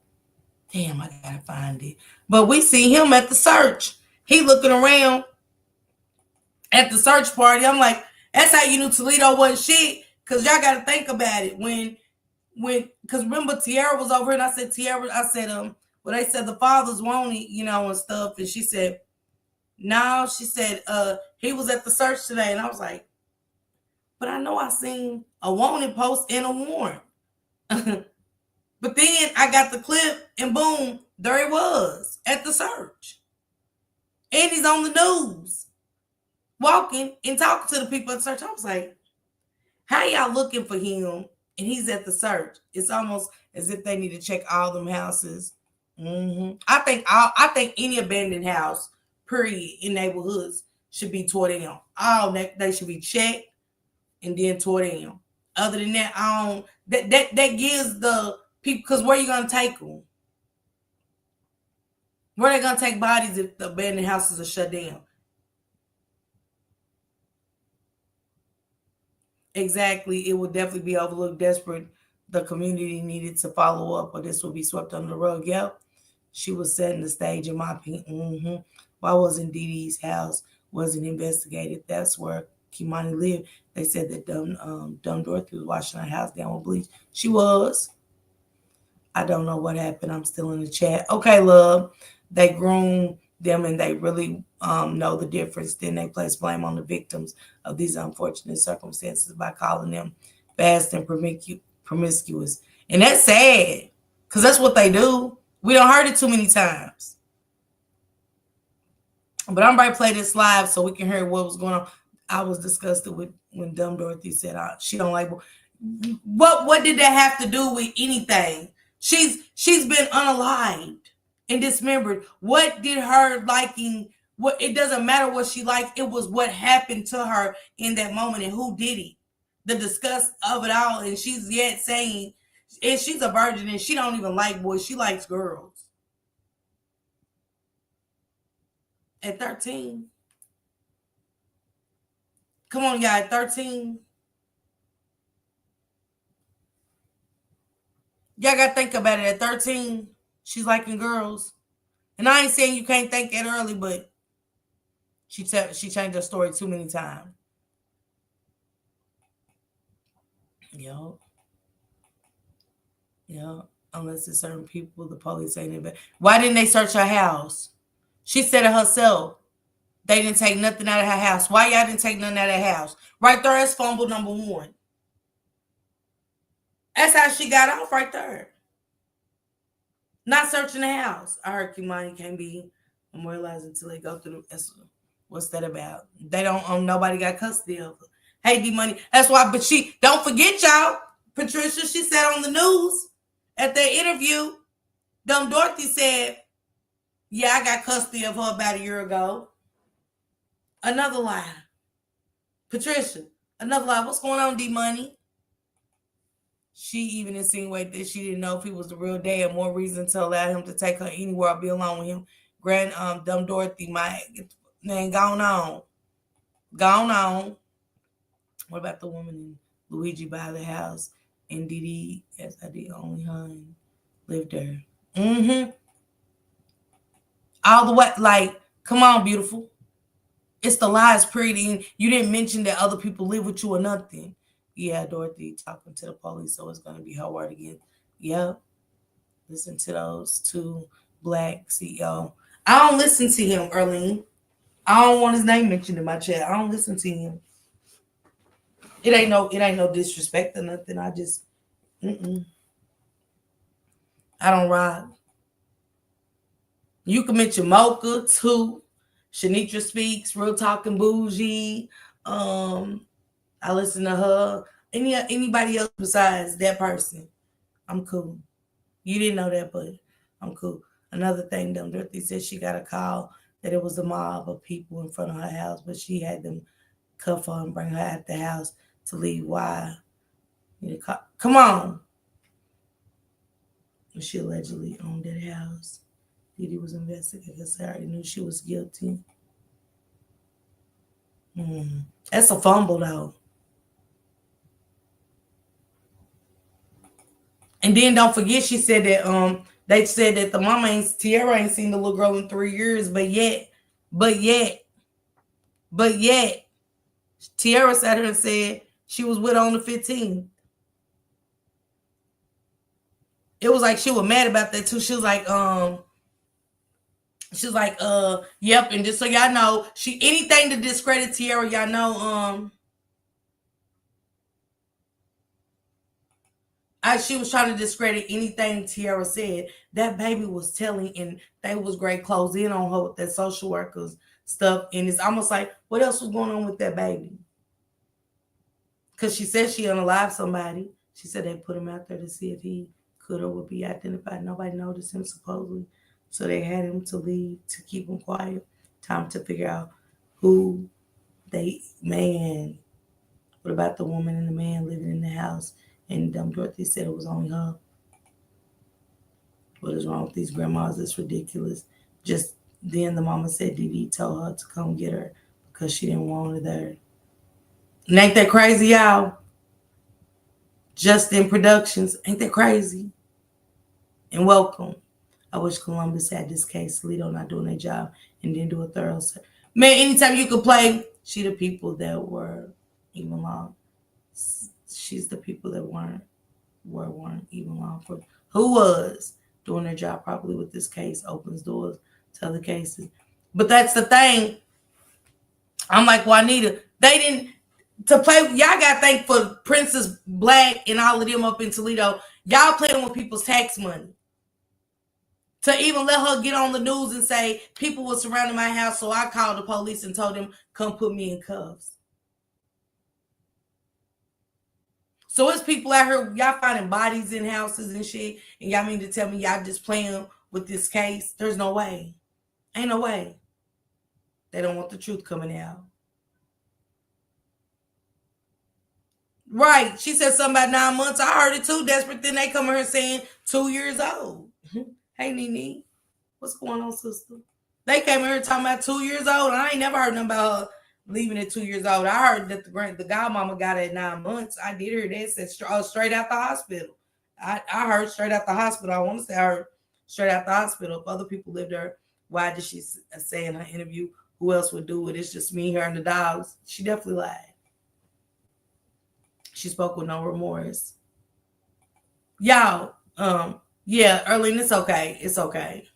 Damn, I gotta find it. But we see him at the search. He looking around at the search party. I'm like, that's how you knew Toledo wasn't shit. Cause y'all gotta think about it. Cause remember Tiara was over here and I said, well, they said the fathers wanted, and stuff. And she said, no, she said, he was at the search today. And I was like, but I know I seen a wanted post and a warrant. But then I got the clip and boom, there he was at the search. And he's on the news, walking and talking to the people at the search. I was like, how y'all looking for him and he's at the search? It's almost as if they need to check all them houses. I think any abandoned house, period, in neighborhoods should be tore down. They should be checked and then tore down. Other than that, that gives the people, because where are you gonna take them? Where are they gonna take bodies if the abandoned houses are shut down? Exactly, it would definitely be overlooked. Desperate, the community needed to follow up, or this would be swept under the rug. Yep, she was setting the stage, in my opinion. Why wasn't Dee Dee's house wasn't investigated? That's where Kimani lived. They said that dumb Dorothy was washing her house down with bleach. She was. I don't know what happened. I'm still in the chat. Okay, love. They groom them and they really know the difference. Then they place blame on the victims of these unfortunate circumstances by calling them fast and promiscuous. And that's sad because that's what they do. We don't heard it too many times. But I'm about to play this live so we can hear what was going on. I was disgusted with when dumb Dorothy said she don't like. What did that have to do with anything? She's been unalived and dismembered. What did her liking? What, it doesn't matter what she liked. It was what happened to her in that moment and who did it. The disgust of it all. And she's yet saying, and she's a virgin and she don't even like boys. She likes girls. At 13. Come on, y'all. At 13. Y'all got to think about it. At 13, she's liking girls. And I ain't saying you can't think that early, but she changed her story too many times. Yep. Unless it's certain people, the police ain't it. Why didn't they search her house? She said it herself. They didn't take nothing out of her house. Why y'all didn't take nothing out of her house? Right there is fumble number one. That's how she got off right there. Not searching the house. I heard Kimani can't be memorialized until they go through the. What's that about? They don't. Nobody got custody of her. Hey, D Money. That's why. But she don't forget y'all. Patricia. She said on the news at their interview. Dorothy said, "Yeah, I got custody of her about a year ago." Another lie. Patricia. Another lie. What's going on, D Money? She even insinuated that she didn't know if he was the real dad. More reason to allow him to take her anywhere or be alone with him. Dumb Dorothy, my man, gone on. Gone on. What about the woman in Luigi by the house? And Didi, as I did, only hun lived there. Mm-hmm. All the way, like, come on, beautiful. It's the lies, pretty. You didn't mention that other people live with you or nothing. Yeah, Dorothy talking to the police, so it's going to be her word again. Yep. Listen to those two black CEO. I don't listen to him, Erlene. I don't want his name mentioned in my chat. I don't listen to him. It ain't no disrespect or nothing. I just, I don't ride. You can mention Mocha too. Shanitra Speaks, Real Talking Bougie. I listen to her. Anybody else besides that person, I'm cool. You didn't know that, but I'm cool. Another thing, Dorothy said she got a call that it was a mob of people in front of her house, but she had them cuff her and bring her out the house to leave. Why? Come on. She allegedly owned that house. Didi was investigated because I already knew she was guilty. That's a fumble, though. And then don't forget, she said that they said that the mama Tiara ain't seen the little girl in 3 years, but yet, Tiara sat her and said she was with her on the 15th. It was like she was mad about that too. She was like, yep. And just so y'all know, anything to discredit Tiara, y'all know, she was trying to discredit anything Tiara said. That baby was telling, and they was great close in on her with that social workers stuff. And it's almost like, what else was going on with that baby? Because she said she unalived somebody. She said they put him out there to see if he could or would be identified. Nobody noticed him supposedly. So they had him to leave to keep him quiet. Time to figure out who man. What about the woman and the man living in the house? And Dorothy said it was only her. What is wrong with these grandmas? It's ridiculous. Just then the mama said Didi told her to come get her because she didn't want her there. And ain't that crazy, y'all? Justin Productions. Ain't that crazy? And welcome. I wish Columbus had this case. Toledo not doing their job and didn't do a thorough search. Man, anytime you could play, she the people that were even long. She's the people that weren't even long for who was doing their job properly with this case opens doors to other cases. But that's the thing. I'm like, Juanita, they didn't to play. Y'all got to thank for Princess Black and all of them up in Toledo. Y'all playing with people's tax money. To even let her get on the news and say people were surrounding my house, so I called the police and told them come put me in cuffs. So it's people out here, y'all finding bodies in houses and shit, and y'all mean to tell me y'all just playing with this case? There's no way. Ain't no way. They don't want the truth coming out. Right. She said something about 9 months. I heard it too. Desperate. Then they come here saying 2 years old. Hey, Nene. What's going on, sister? They came here talking about 2 years old. And I ain't never heard nothing about her leaving at 2 years old. I heard that the godmama got it at 9 months. I did hear that. Said straight out the hospital. I heard straight out the hospital. I want to say I heard straight out the hospital. If other people lived there, why did she say in her interview, who else would do it? It's just me, her, and the dogs. She definitely lied. She spoke with no remorse. Y'all, yeah, Erlene, it's okay. It's okay.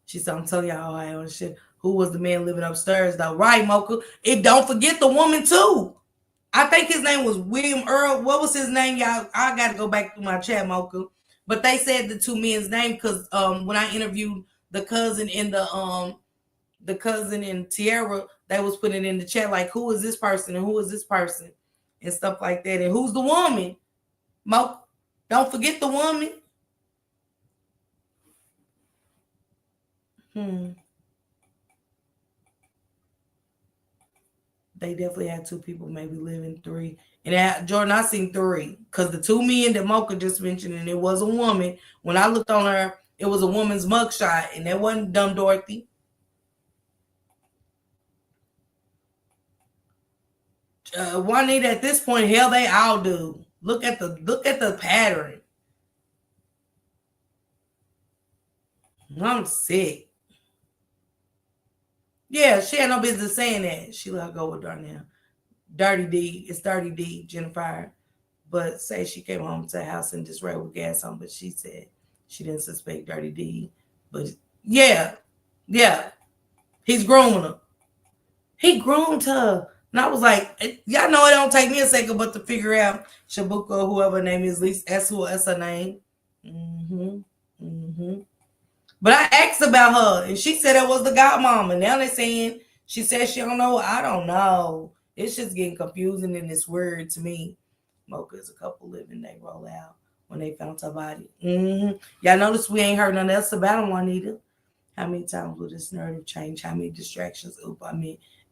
She said, I'm telling y'all, Ohio and shit. who was the man living upstairs, though. Right, Mocha? And don't forget the woman, too. I think his name was William Earl. What was his name, y'all? I got to go back through my chat, Mocha. But they said the two men's name because when I interviewed the cousin and the cousin and Tierra, they was putting it in the chat like, who is this person and who is this person and stuff like that. And who's the woman? Mocha, don't forget the woman. They definitely had two people, maybe living three. And Jordan, I seen three because the two men that Mocha just mentioned, and it was a woman. When I looked on her, it was a woman's mugshot, and that wasn't dumb Dorothy. Juanita, at this point, hell, they all do. Look at the pattern. I'm sick. Yeah, she had no business saying that. She let her go with Darnell. Dirty D. It's Dirty D, Jennifer. But say she came home to the house and just ran with gas on, but she said she didn't suspect Dirty D. But yeah. He's grooming her. He groomed her. And I was like, y'all know it don't take me a second but to figure out Shabuka or whoever her name is, at least that's her name. But I asked about her, and she said it was the godmama. Now they're saying she said she don't know. I don't know. It's just getting confusing and it's weird to me. Mocha's a couple living, they roll out when they found her body. Y'all notice we ain't heard nothing else about him, Juanita. How many times will this narrative change? How many distractions?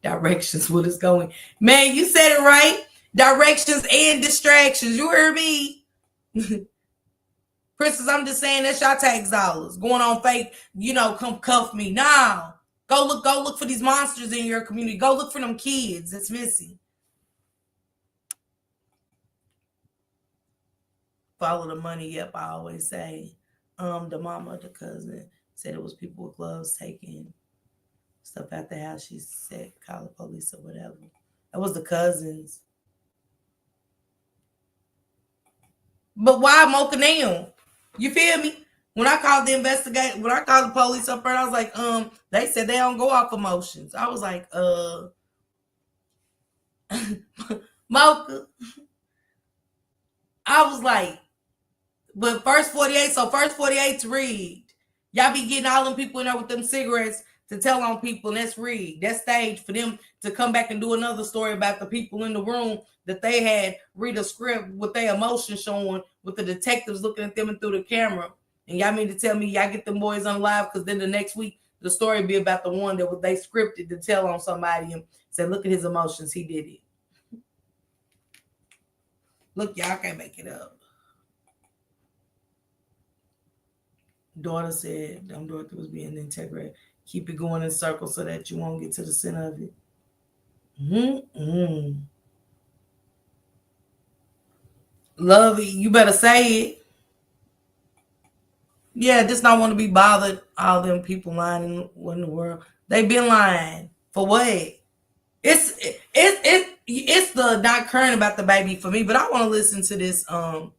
Directions. What is going? Man, you said it right. Directions and distractions. You heard me. Princess, I'm just saying that's y'all tax dollars going on fake. Come cuff me now. Go look for these monsters in your community. Go look for them kids that's missing. Follow the money. Yep, I always say. The mama, the cousin said it was people with gloves taking stuff out the house. She said call the police or whatever. That was the cousins. But why Mocha now? You feel me? When I called the police up there, I was like, they said they don't go off emotions. I was like, Mocha. I was like, but first 48's rigged. Y'all be getting all them people in there with them cigarettes to tell on people, and that's rigged. That's staged for them to come back and do another story about the people in the room that they had read a script with their emotions showing, with the detectives looking at them and through the camera. And y'all mean to tell me y'all get them boys on live because then the next week the story be about the one that they scripted to tell on somebody and said, look at his emotions, he did it. Look, y'all can't make it up. Daughter said, Dorothy was being integrated. Keep it going in circles so that you won't get to the center of it. Love it. You better say it. Yeah, just not want to be bothered. All them people lying in the world. They been lying for what? It's the not caring about the baby for me. But I want to listen to this. And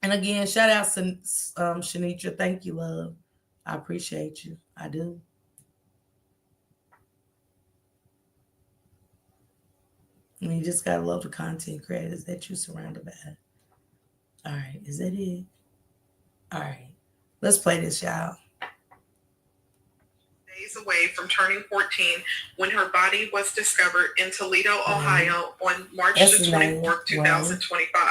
again, shout out to Shanitra. Thank you, love. I appreciate you. I do. And you just gotta love the content creators that you surrounded by. All right, is that it? All right, let's play this, y'all. Days away from turning 14 when her body was discovered in Toledo, Ohio on March the 24th, 2025.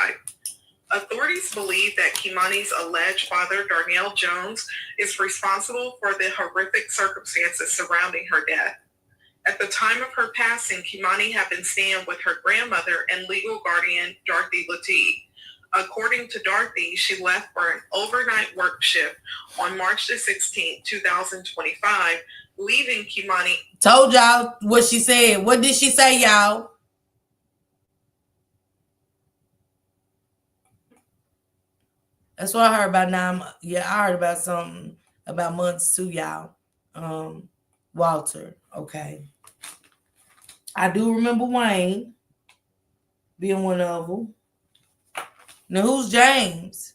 Authorities believe that Kimani's alleged father, Darnell Jones, is responsible for the horrific circumstances surrounding her death. At the time of her passing, Kimani had been staying with her grandmother and legal guardian, Dorothy LATIGUE. According to Dorothy, she left for an overnight work shift on March the 16th, 2025, leaving Kimani. Told y'all what she said. What did she say, y'all? That's what I heard about now. Yeah, I heard about something about months too, y'all. Walter, okay. I do remember Wayne being one of them. Now, who's James?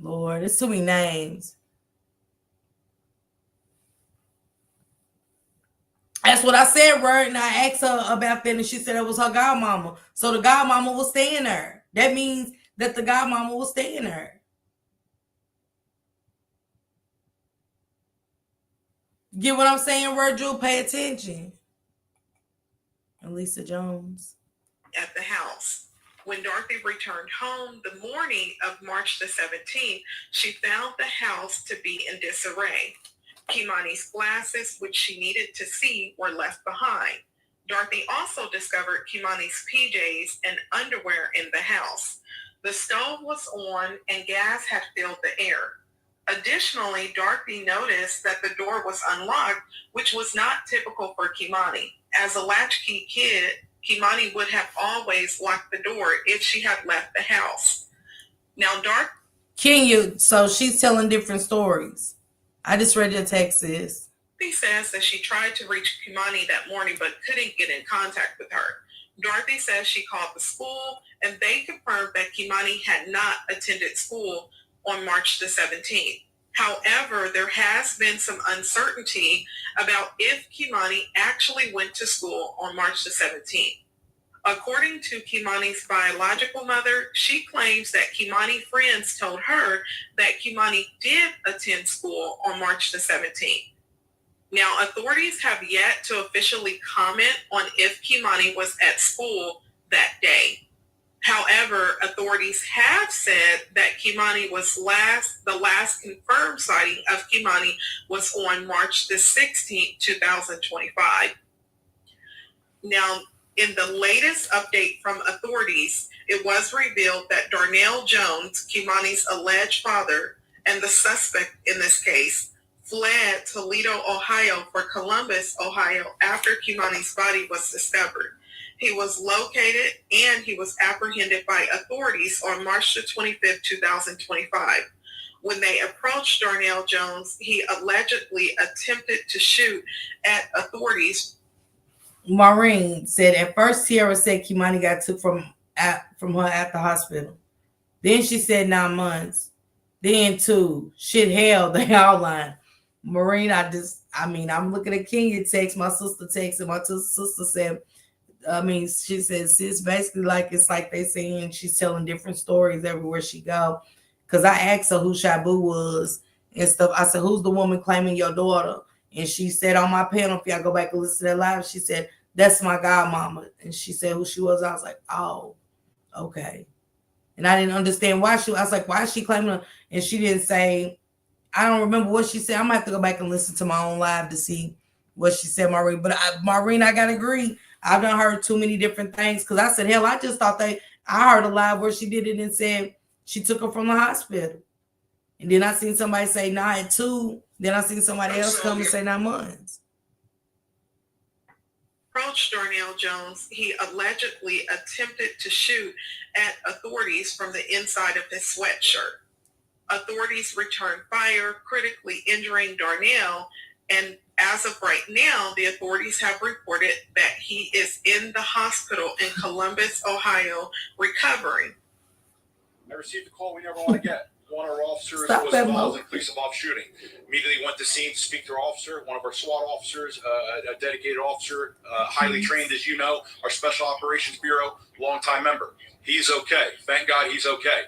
Lord, it's too many names. That's what I said, right? And I asked her about that, and she said it was her godmama. So the godmama was staying there. That means that the godmama was staying there. Get what I'm saying, Virgil? Pay attention. And Lisa Jones. At the house. When Dorothy returned home the morning of March the 17th, she found the house to be in disarray. Kimani's glasses, which she needed to see, were left behind. Dorothy also discovered Kimani's PJs and underwear in the house. The stove was on and gas had filled the air. Additionally, Dorothy noticed that the door was unlocked, which was not typical for Kimani. As a latchkey kid, Kimani would have always locked the door if she had left the house. Now, so she's telling different stories. I just read your text, sis. Dorothy says that she tried to reach Kimani that morning but couldn't get in contact with her. Dorothy says she called the school and they confirmed that Kimani had not attended school on March the 17th. However, there has been some uncertainty about if Kimani actually went to school on March the 17th. According to Kimani's biological mother, she claims that Kimani friends told her that Kimani did attend school on March the 17th. Now, authorities have yet to officially comment on if Kimani was at school that day. However, authorities have said that Kimani was the last confirmed sighting of Kimani was on March the 16th, 2025. Now, in the latest update from authorities, it was revealed that Darnell Jones, Kimani's alleged father, and the suspect in this case, fled Toledo, Ohio for Columbus, Ohio after Kimani's body was discovered. He was located and he was apprehended by authorities on March the 25th, 2025. When they approached Darnell Jones, he allegedly attempted to shoot at authorities. Maureen said at first Tierra said Kimani got took from her at the hospital. Then she said 9 months. Then 2. Shit, hell, they all lying. Maureen, I'm looking at Kenya text, my sister text, and my sister said, she says it's basically like it's like they saying she's telling different stories everywhere she go. Cause I asked her who Shabu was and stuff. I said, who's the woman claiming your daughter? And she said on my panel, if y'all go back and listen to that live, she said, that's my godmama. And she said who she was. I was like, oh, okay. And I didn't understand why I was like, why is she claiming her? And she didn't say, I don't remember what she said. I'm gonna have to go back and listen to my own live to see what she said, Maureen. But Maureen, I gotta agree. I've done heard too many different things because I said, hell, I just thought I heard a live where she did it and said she took her from the hospital. And then I seen somebody say 9 at 2. Then I seen somebody else come and say 9 months. Approached Darnell Jones, he allegedly attempted to shoot at authorities from the inside of his sweatshirt. Authorities returned fire, critically injuring Darnell, and as of right now, the authorities have reported that he is in the hospital in Columbus, Ohio, recovering. I received a call we never want to get. One of our officers was involved in a police-involved shooting. Immediately went to scene to speak to our officer, one of our SWAT officers, a dedicated officer, highly trained, as you know, our Special Operations Bureau, longtime member. He's okay. Thank God he's okay.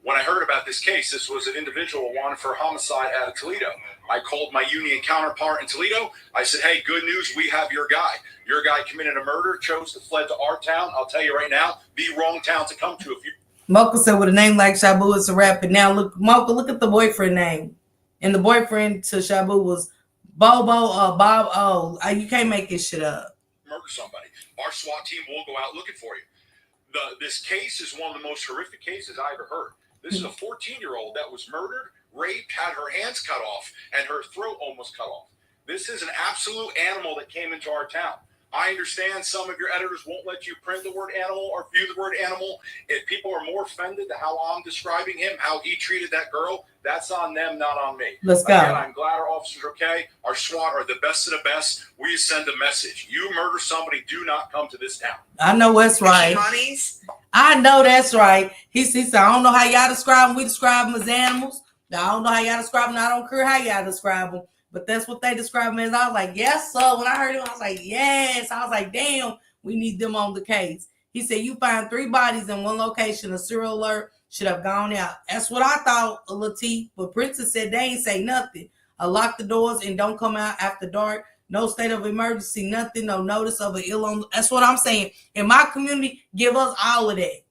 When I heard about this case, this was an individual wanted for homicide out of Toledo. I called my union counterpart in Toledo. I said, hey, good news, we have your guy. Your guy committed a murder, chose to fled to our town. I'll tell you right now, the wrong town to come to. If you Mocha said with a name like Shabu, it's a rap. And now look, Mocha, look at the boyfriend name. And the boyfriend to Shabu was Bobo or Bob O. You can't make this shit up. Murder somebody. Our SWAT team will go out looking for you. This case is one of the most horrific cases I ever heard. This is a 14-year-old that was murdered, raped, had her hands cut off, and her throat almost cut off. This is an absolute animal that came into our town. I understand some of your editors won't let you print the word animal or view the word animal. If people are more offended to how I'm describing him, how he treated that girl, that's on them, not on me. Let's go. Again, I'm glad our officers are okay. Our SWAT are the best of the best. We send a message. You murder somebody, do not come to this town. I know that's right. I know that's right. He said, I don't know how y'all describe them. We describe them as animals. I don't know how y'all describe them. I don't care how y'all describe them. but that's what they described me as. I was like, yes, sir. When I heard him, I was like, yes. I was like, damn, we need them on the case. He said, you find 3 bodies in one location. A serial alert should have gone out. That's what I thought, Latif. But Princess said they ain't say nothing. Lock the doors and don't come out after dark. No state of emergency, nothing, no notice of an ill on. That's what I'm saying. In my community, give us all of that.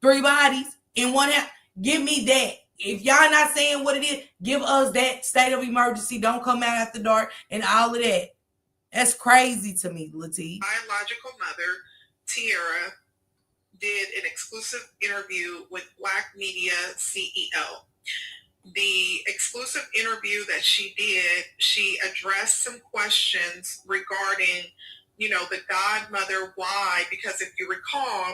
3 bodies in one house. Give me that. If y'all not saying what it is, give us that state of emergency. Don't come out after dark and all of that. That's crazy to me, Latif. Biological mother, Tiara, did an exclusive interview with Black Media CEO. The exclusive interview that she did, she addressed some questions regarding, the godmother. Why? Because if you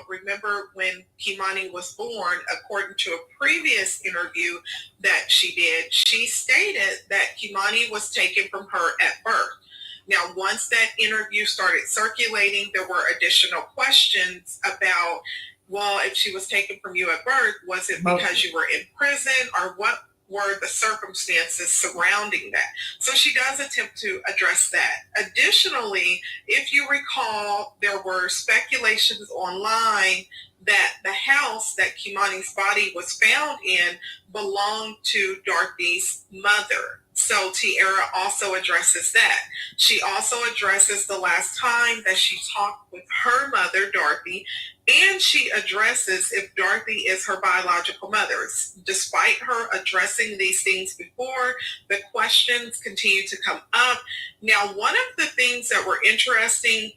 remember when Kimani was born, according to a previous interview that she did, she stated that Kimani was taken from her at birth. Now, once that interview started circulating, there were additional questions about, well, if she was taken from you at birth, was it because you were in prison, or what were the circumstances surrounding that? So she does attempt to address that. Additionally, if you recall, there were speculations online that the house that Kimani's body was found in belonged to Dorothy's mother. So Tiara also addresses that. She also addresses the last time that she talked with her mother, Dorothy, and she addresses if Dorothy is her biological mother. Despite her addressing these things before, the questions continue to come up. Now, one of the things that were interesting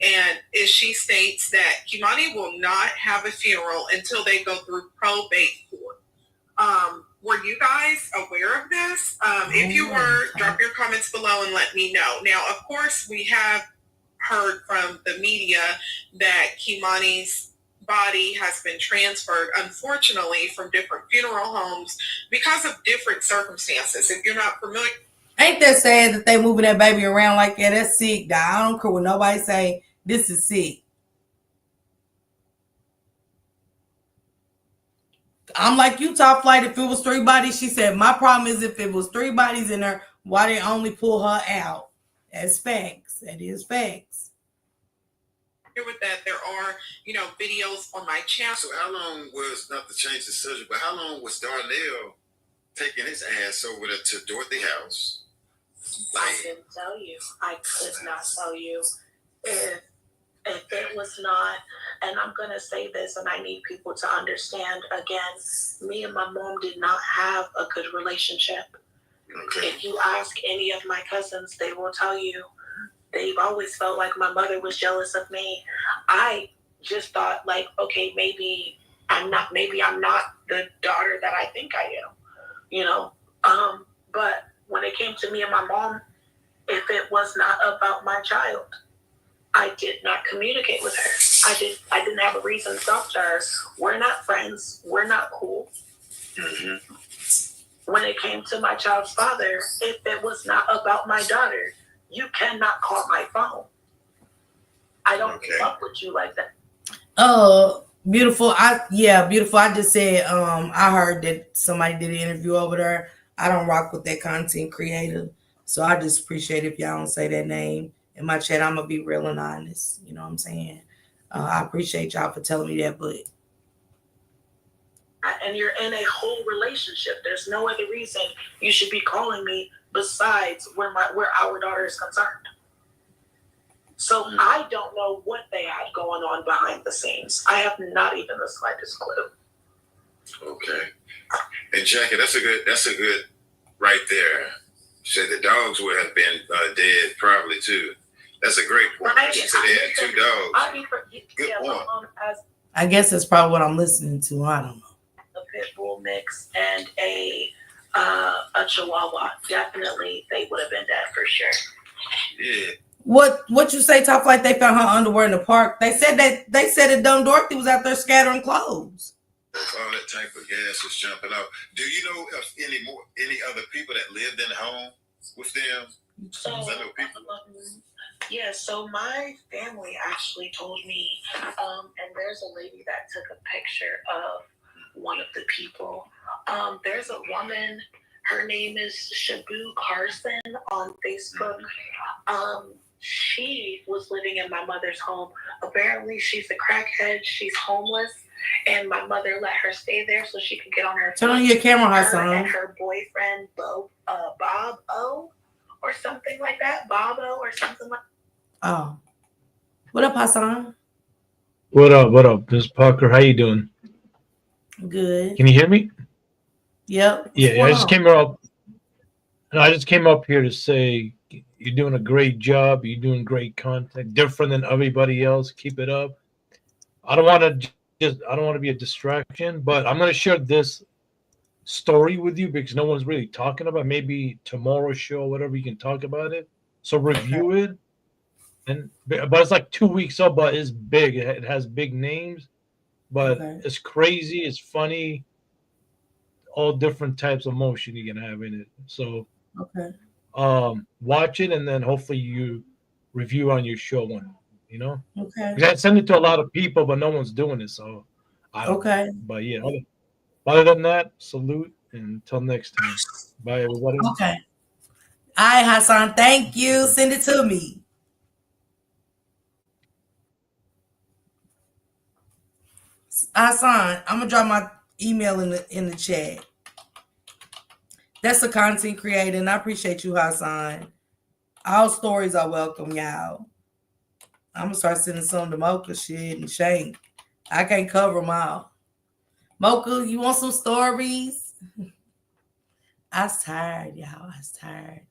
is she states that Kimani will not have a funeral until they go through probate court. Were you guys aware of this? If you were, drop your comments below and let me know. Now, of course, we have heard from the media that Kimani's body has been transferred, unfortunately, from different funeral homes because of different circumstances. If you're not familiar, ain't that sad that they moving that baby around like that? That's sick, dog. I don't care what nobody say. This is sick. I'm like you, Top Flight. If it was 3 bodies, she said, my problem is if it was 3 bodies in there, why they only pull her out? That's facts. That is facts. With that, there are, videos on my channel. So how long was, not to change the subject, but how long was Darnell taking his ass over to Dorothy house? I can tell you. I could not tell you if it was not, and I'm going to say this, and I need people to understand, again, me and my mom did not have a good relationship. Okay. If you ask any of my cousins, they will tell you they've always felt like my mother was jealous of me. I just thought, like, okay, maybe I'm not the daughter that I think I am, but when it came to me and my mom, if it was not about my child, I did not communicate with her. I didn't have a reason to talk to her. We're not friends. We're not cool. Mm-hmm. When it came to my child's father, if it was not about my daughter, you cannot call my phone. I don't fuck with you like that. Beautiful. Beautiful. I just said, I heard that somebody did an interview over there. I don't rock with that content creator. So I just appreciate if y'all don't say that name in my chat. I'm going to be real and honest. You know what I'm saying? I appreciate y'all for telling me that, but. And you're in a whole relationship. There's no other reason you should be calling me besides where our daughter is concerned. So I don't know what they had going on behind the scenes. I have not even the slightest clue. Okay. And Jackie, that's a good right there. She said the dogs would have been dead probably too. That's a great point. Right. She said they had 2 dogs. Good point. I guess that's probably what I'm listening to. I don't know. A pit bull mix and a chihuahua. Definitely, they would have been dead for sure. Yeah. What you say, Top Flight? They found her underwear in the park. They said that dumb Dorothy was out there scattering clothes. All that type of gas was jumping out. Do you know of any other people that lived in the home with them? So, so my family actually told me, and there's a lady that took a picture of one of the people. There's a woman Her name is Shabu Carson on Facebook. She was living in my mother's home. Apparently, she's a crackhead. She's homeless, and my mother let her stay there so she could get on her feet. Turn on your camera, Her Hassan. and her boyfriend, Bob O, or something like that. Bob O, or something like that. Oh. What up, Hassan? What up? What up? This is Parker. How you doing? Good. Can you hear me? Yep. Yeah, I just came up. And I just came up here to say you're doing a great job. You're doing great content, different than everybody else. Keep it up. I don't want to be a distraction, but I'm going to share this story with you because no one's really talking about it. Maybe tomorrow's show, whatever, you can talk about it. So review it. But it's like 2 weeks up, but it's big. It has big names, but it's crazy. It's funny. All different types of emotion you can have in it. So watch it, and then hopefully you review on your show one. You know. Okay. I send it to a lot of people, but no one's doing it. So I don't know. But yeah. Other than that, salute, and until next time. Bye, everybody. Okay. All right, Hassan. Thank you. Send it to me. Hassan, I'm gonna drop my email in the chat. That's a content creator, and I appreciate you, Hassan. All stories are welcome, y'all. I'm gonna start sending some to Mocha, shit, and Shank. I can't cover them all. Mocha, you want some stories? I was tired, y'all. I was tired.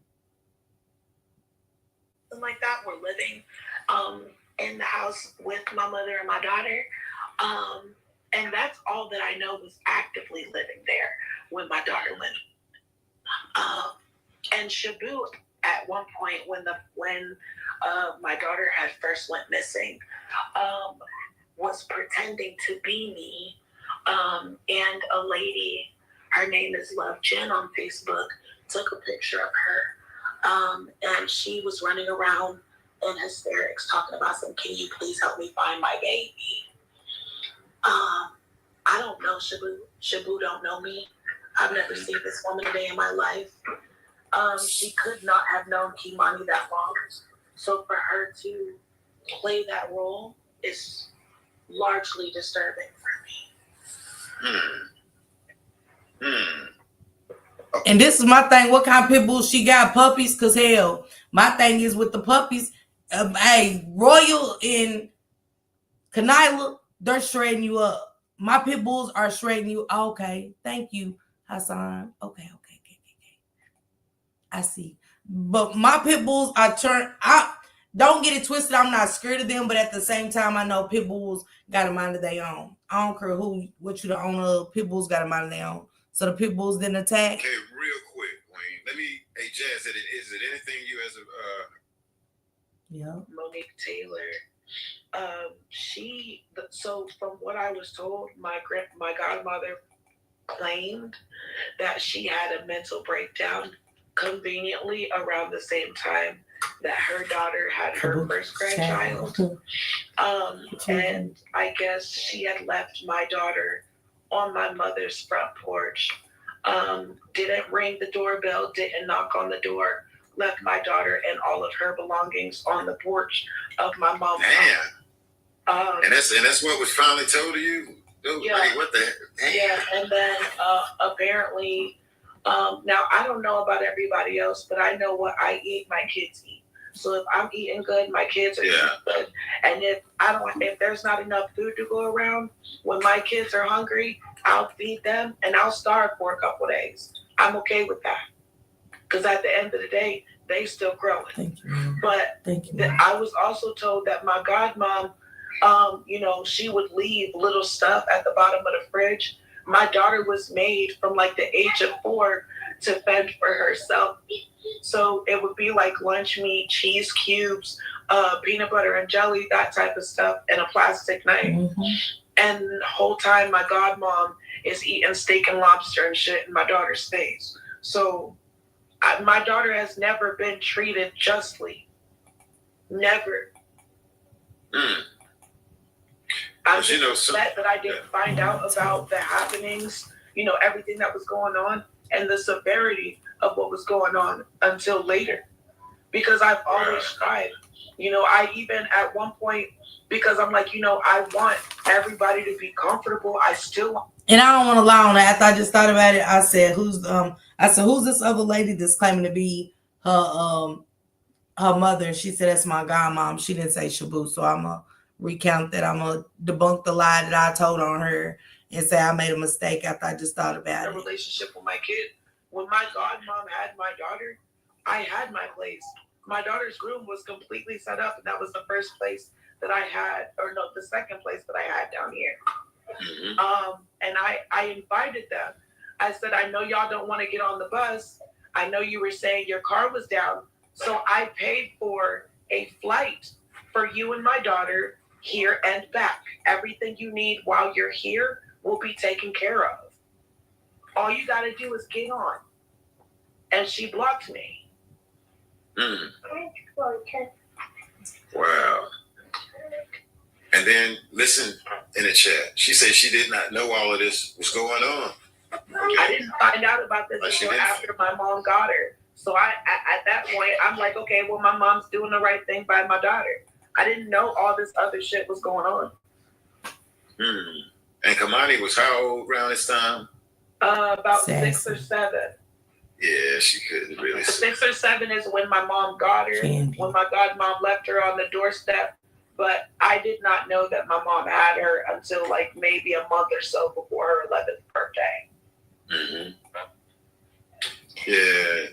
Something like that. We're living in the house with my mother and my daughter. And that's all that I know was actively living there when my daughter went. And Shabu, at one point when my daughter had first went missing, was pretending to be me. And a lady, her name is Love Jen on Facebook, took a picture of her. And she was running around in hysterics talking about can you please help me find my baby? I don't know Shabu. Shabu don't know me. I've never seen this woman a day in my life. She could not have known Kimani that long. So for her to play that role is largely disturbing for me. And this is my thing. What kind of pit bulls she got? Puppies? Because hell, my thing is with the puppies. Hey, Royal and Kanila, they're shredding you up. My pit bulls are shredding you. Oh, okay. Thank you, Hassan. Okay. I see. But my pit bulls are don't get it twisted. I'm not scared of them, but at the same time, I know pit bulls got a mind of their own. I don't care what you the owner of. Pit bulls got a mind of their own. So the pit bulls didn't attack. Okay, real quick, Wayne. Hey, Jazz, is it anything you as a Monique Taylor. So from what I was told, my godmother claimed that she had a mental breakdown conveniently around the same time that her daughter had her first grandchild. And I guess she had left my daughter on my mother's front porch, didn't ring the doorbell, didn't knock on the door, left my daughter and all of her belongings on the porch of my mom's house. And that's what was finally told to you? Dude, Yeah. Like, what the heck? Yeah, and then apparently, now I don't know about everybody else, but I know what I eat, my kids eat. So if I'm eating good, my kids are eating good. And if there's not enough food to go around, when my kids are hungry, I'll feed them and I'll starve for a couple days. I'm okay with that. Because at the end of the day, they still growing. Thank you. But I was also told that my godmom, she would leave little stuff at the bottom of the fridge. My daughter was made from like the age of 4 to fend for herself. So it would be like lunch meat, cheese cubes, peanut butter and jelly, that type of stuff, and a plastic knife. Mm-hmm. And the whole time my godmom is eating steak and lobster and shit in my daughter's face. So my daughter has never been treated justly. Never. I'm just upset that I didn't find out about the happenings, everything that was going on and the severity of what was going on until later. Because I've always tried. I even at one point, because I'm like, I want everybody to be comfortable. I still. And I don't want to lie on that. After I just thought about it, I said, who's this other lady that's claiming to be her mother? And she said, that's my godmom. She didn't say Shabu, so I'm gonna recount that. I'm gonna debunk the lie that I told on her and say I made a mistake after I just thought about it. A relationship with my kid. When my godmom had my daughter, I had my place. My daughter's room was completely set up, and that was the first place that I had, or no, the second place that I had down here. Mm-hmm. And I invited them. I said, I know y'all don't want to get on the bus. I know you were saying your car was down, so I paid for a flight for you and my daughter here and back. Everything you need while you're here will be taken care of. All you got to do is get on. And she blocked me. Wow. And then listen in the chat. She said she did not know all of this was going on. I didn't find out about this until after my mom got her. So at that point, I'm like, okay, well, my mom's doing the right thing by my daughter. I didn't know all this other shit was going on. And Kimani was how old around this time? About 6 or 7. Yeah, she couldn't really. 6 or 7 is when my mom got her. When my godmom left her on the doorstep. But I did not know that my mom had her until like maybe a month or so before her 11th birthday. Yeah,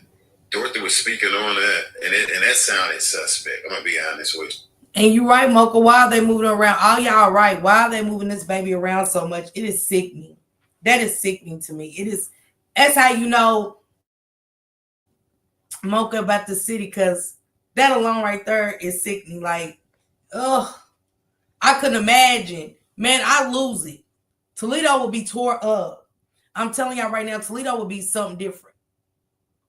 Dorothy was speaking on that, and that sounded suspect. I'm gonna be honest with you. And you're right, Mocha. Why are they moving around? All y'all right. Why are they moving this baby around so much? It is sickening. That is sickening to me. It is. That's how you know, Mocha, about the city, because that alone right there is sickening. Like, ugh, I couldn't imagine. Man, I lose it. Toledo will be tore up. I'm telling y'all right now, Toledo will be something different.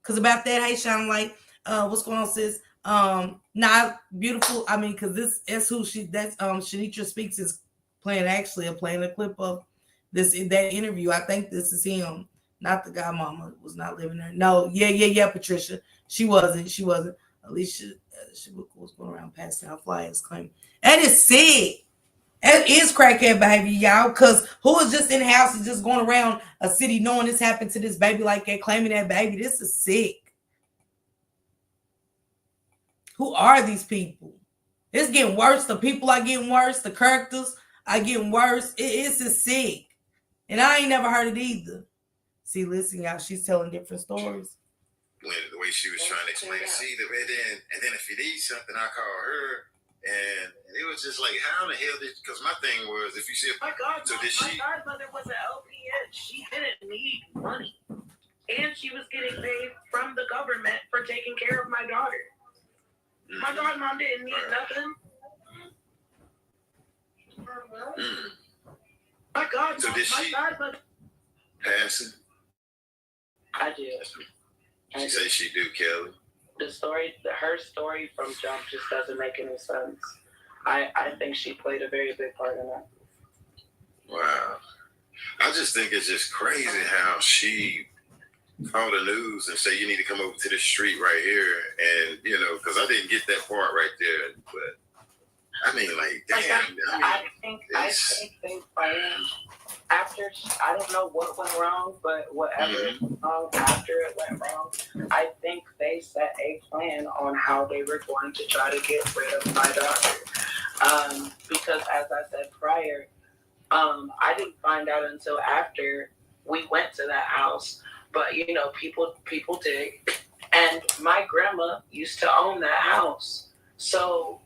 Because about that, hey, Sean, like, what's going on, sis? Not beautiful. I mean, because that's who that's Shanitra Speaks is playing a clip of that interview. I think this is him, not the godmama was not living there. No, yeah, Patricia. She wasn't. Alicia, she was going around passing out flyers claiming. That is sick. That is crackhead behavior, y'all. Because who is just in the house and just going around a city knowing this happened to this baby like that, claiming that baby? This is sick. Who are these people? It's getting worse. The people are getting worse. The characters are getting worse. It's just sick. And I ain't never heard it either. See, listen, y'all. She's telling different stories. The way she was trying to explain it. See, and then if you need something, I call her. And it was just like, how in the hell did? Because my thing was, if you see, my godmother was an LPN. She didn't need money, and she was getting paid from the government for taking care of my daughter. My godmom didn't need nothing. My godmother. So did she pass it? I did. She said she do, Kelly. Her story from jump just doesn't make any sense. I think she played a very big part in that. Wow. I just think it's just crazy how she called the news and say you need to come over to the street right here, and because I didn't get that part right there, but I mean, like, damn. I think they planned after. I don't know what went wrong, but whatever went wrong after it went wrong, I think they set a plan on how they were going to try to get rid of my daughter. Because as I said prior, I didn't find out until after we went to that house. But people did, and my grandma used to own that house. So.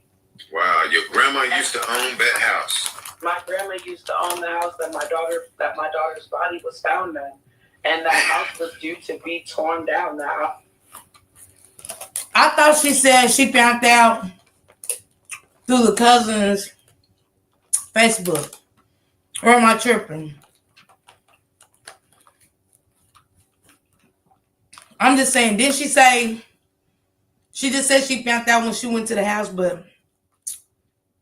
Wow, your grandma used to own that house. My grandma used to own the house that my daughter's body was found in, and that house was due to be torn down. Now, I thought she said she found out through the cousin's Facebook. Or am I tripping? I'm just saying, didn't she say, she just said she found out when she went to the house, but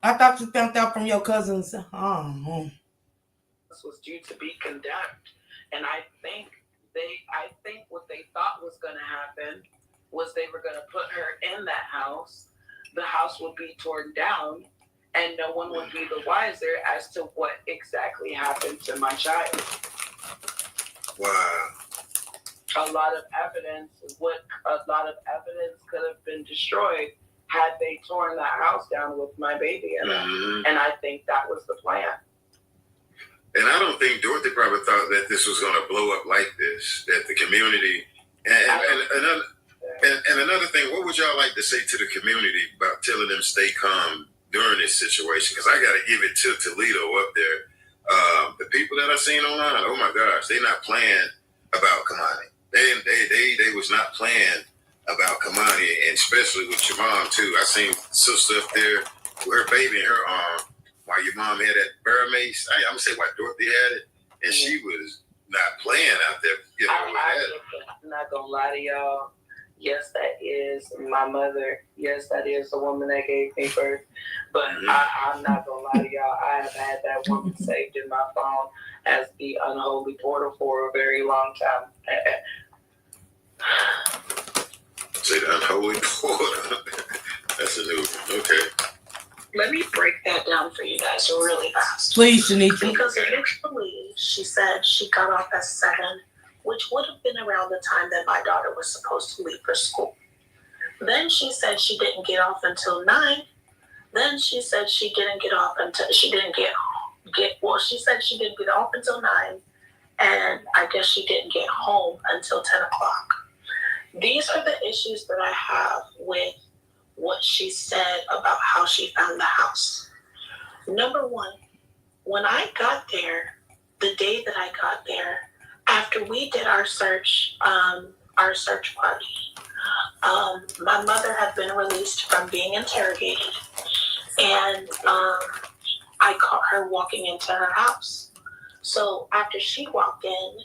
I thought you found out from your cousins. This was due to be condemned, and I think I think what they thought was going to happen was they were going to put her in that house. The house would be torn down, and no one would be the wiser as to what exactly happened to my child. Wow. A lot of evidence could have been destroyed had they torn that house down with my baby in it. And I think that was the plan. And I don't think Dorothy probably thought that this was going to blow up like this, that the community, and another thing, what would y'all like to say to the community about telling them stay calm during this situation? Because I got to give it to Toledo up there. The people that I seen online, oh my gosh, they not playing about Kimani. They was not playing about Kimani, and especially with your mom too. I seen sister up there with her baby in her arm while your mom had that bear mace. I'm gonna say why Dorothy had it, and she was not playing out there. You know, I'm not gonna lie to y'all. Yes, that is my mother. Yes, that is the woman that gave me birth. But I'm not gonna lie to y'all. I have had that woman saved in my phone as the unholy portal for a very long time. Say the unholy portal. That's a new one. Okay. Let me break that down for you guys really fast. Please, Shanika. Because initially she said she got off at 7, which would have been around the time that my daughter was supposed to leave for school. Then she said she didn't get off until 9. Then she said she didn't get off until she didn't get she said she didn't get off until 9, and I guess she didn't get home until 10 o'clock. These are the issues that I have with what she said about how she found the house. Number one, when I got there, the day that I got there, after we did our search party, my mother had been released from being interrogated, and I caught her walking into her house. So after she walked in,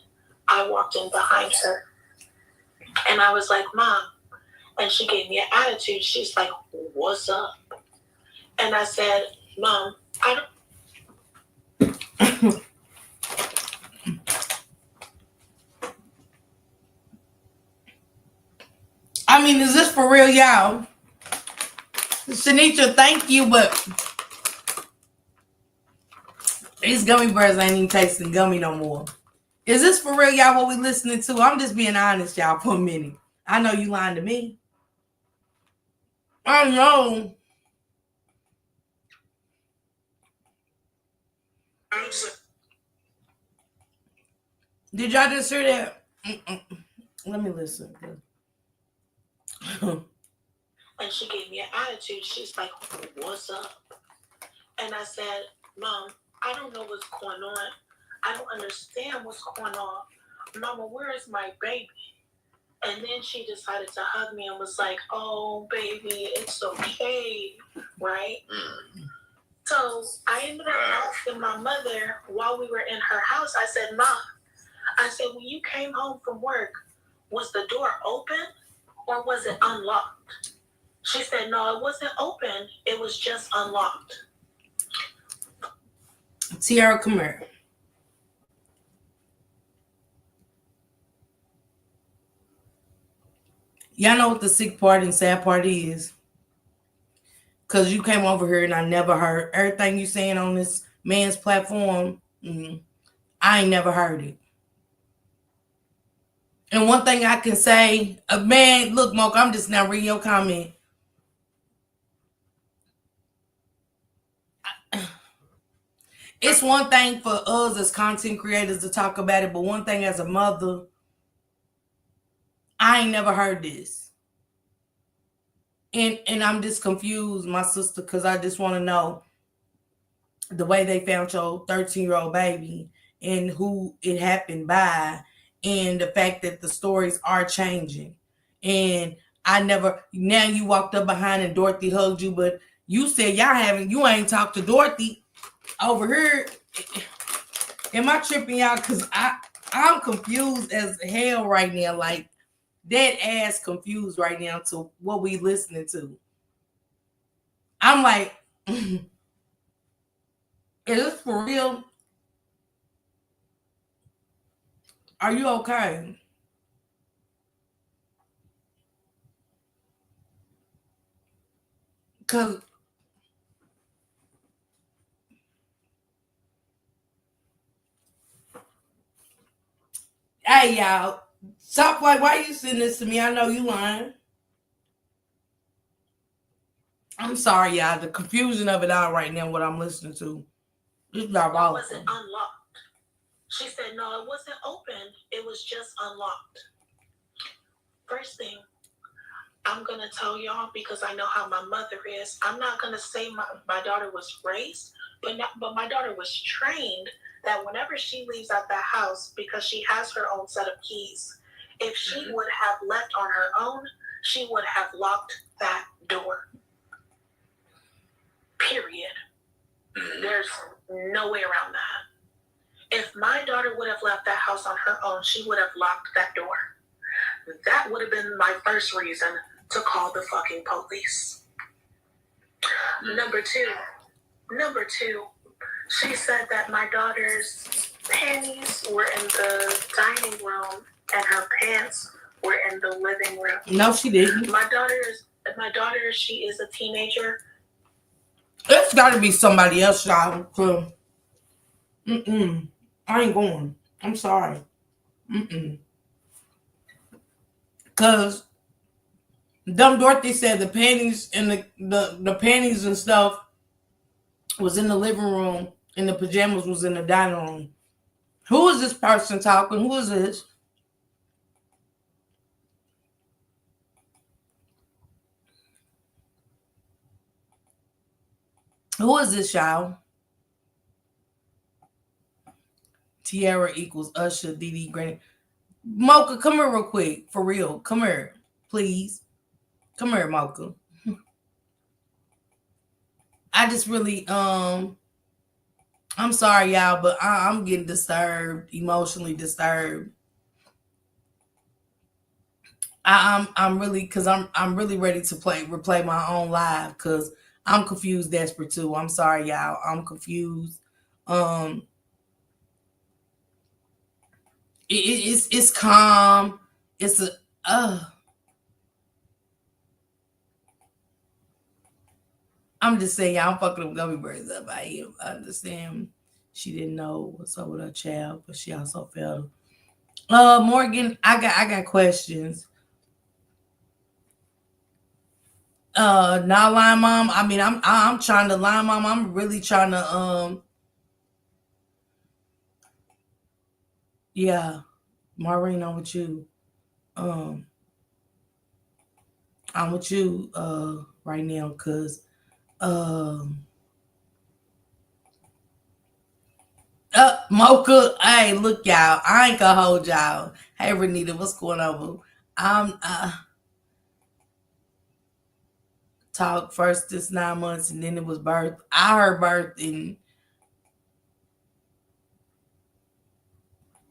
I walked in behind her, and I was like, "Mom," and she gave me an attitude. She's like, "What's up?" And I said, "Mom, I don't." I mean, is this for real, y'all? Shanitra, thank you, but these gummy bears ain't even tasting gummy no more. Is this for real, y'all, what we listening to? I'm just being honest, y'all, for a minute. I know you lying to me. I know. Did y'all just hear that? Let me listen. And she gave me an attitude. She's like, "What's up?" And I said, "Mom, I don't know what's going on. I don't understand what's going on. Mama, where is my baby?" And then she decided to hug me and was like, "Oh, baby, it's okay," right? So I ended up asking my mother while we were in her house. I said, "Mom," I said, "when you came home from work, was the door open or was it unlocked?" She said, "No, it wasn't open. It was just unlocked." Tiara, come here. Y'all know what the sick part and sad part is? Because you came over here and I never heard everything you saying on this man's platform. I ain't never heard it. And one thing I can say, man, look, Mocha, I'm just now reading your comment. It's one thing for us as content creators to talk about it, but one thing as a mother, I ain't never heard this. And I'm just confused, my sister, because I just want to know the way they found your 13-year-old baby and who it happened by, and the fact that the stories are changing. And I never, now you walked up behind and Dorothy hugged you, but you said you ain't talked to Dorothy over here. Am I tripping y'all? Because I'm confused as hell right now. Like, dead ass confused right now to what we listening to. I'm like, is this for real? Are you okay? Cause hey y'all, stop like why you sending this to me? I know you lying. I'm sorry, y'all. The confusion of it all right now, what I'm listening to. It's diabolical. It wasn't unlocked. She said, no, it wasn't open. It was just unlocked. First thing, I'm going to tell y'all, because I know how my mother is, I'm not going to say my daughter was raised, but my daughter was trained that whenever she leaves out the house, because she has her own set of keys, if she would have left on her own, she would have locked that door. Period. There's no way around that. If my daughter would have left that house on her own, she would have locked that door. That would have been my first reason to call the fucking police. Number two, she said that my daughter's panties were in the dining room and her pants were in the living room. No, she didn't. My daughter, she is a teenager. It's got to be somebody else, y'all. I ain't going. I'm sorry. Cause dumb Dorothy said the panties and the panties and stuff was in the living room and the pajamas was in the dining room. Who is this person talking? Who is this? Who is this, y'all? Tiara equals Usher, DD Granny. Mocha, come here real quick. For real. Come here. Please. Come here, Mocha. I just really, I'm sorry, y'all, but I'm getting disturbed, emotionally disturbed. I'm really, cause I'm really ready to replay my own live, cause I'm confused, desperate too. I'm sorry, y'all. I'm confused. It's calm. It's I'm just saying, y'all, I'm fucking them gummy bears up. I understand she didn't know what's up with her child, but she also felt. Morgan, I got questions. Not lying, mom. I mean, I'm trying to lie, mom. I'm really trying to yeah, Maureen, I'm with you. I'm with you right now, cause Mocha, hey, look, y'all. I ain't gonna hold y'all. Hey, Renita, what's going on? I'm talk first this 9 months and then it was birth. I heard birth and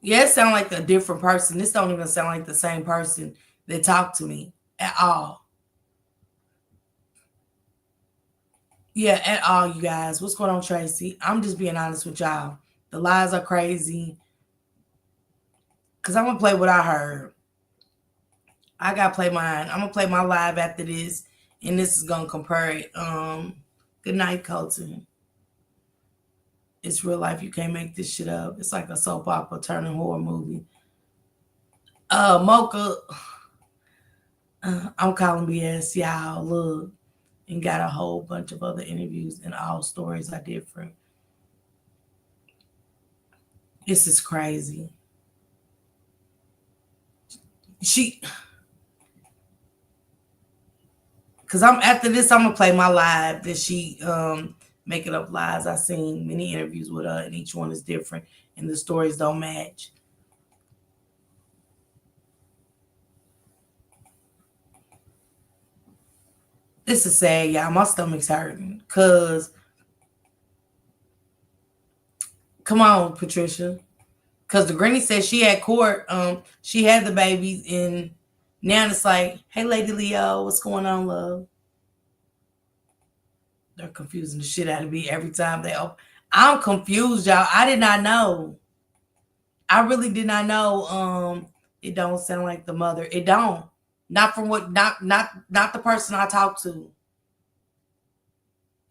yeah, it sound like a different person. This don't even sound like the same person that talked to me at all. Yeah, at all, you guys. What's going on, Tracy? I'm just being honest with y'all. The lies are crazy. Cause I'm gonna play what I heard. I gotta play mine. I'm gonna play my live after this, and this is gonna compare it. Good night, Colton. It's real life. You can't make this shit up. It's like a soap opera turning horror movie. Mocha, I'm calling BS, y'all. Look, and got a whole bunch of other interviews, and all stories are different. This is crazy. Cause I'm after this, I'm gonna play my live that she making up lies. I seen many interviews with her, and each one is different, and the stories don't match. This is sad, y'all. My stomach's hurting. Cause come on, Patricia. Cause the granny said she had court. She had the babies, and now it's like, hey, Lady Leo, what's going on, love? They're confusing the shit out of me every time they open. I'm confused, y'all. I did not know. I really did not know. It don't sound like the mother. It don't. Not from what. Not the person I talked to.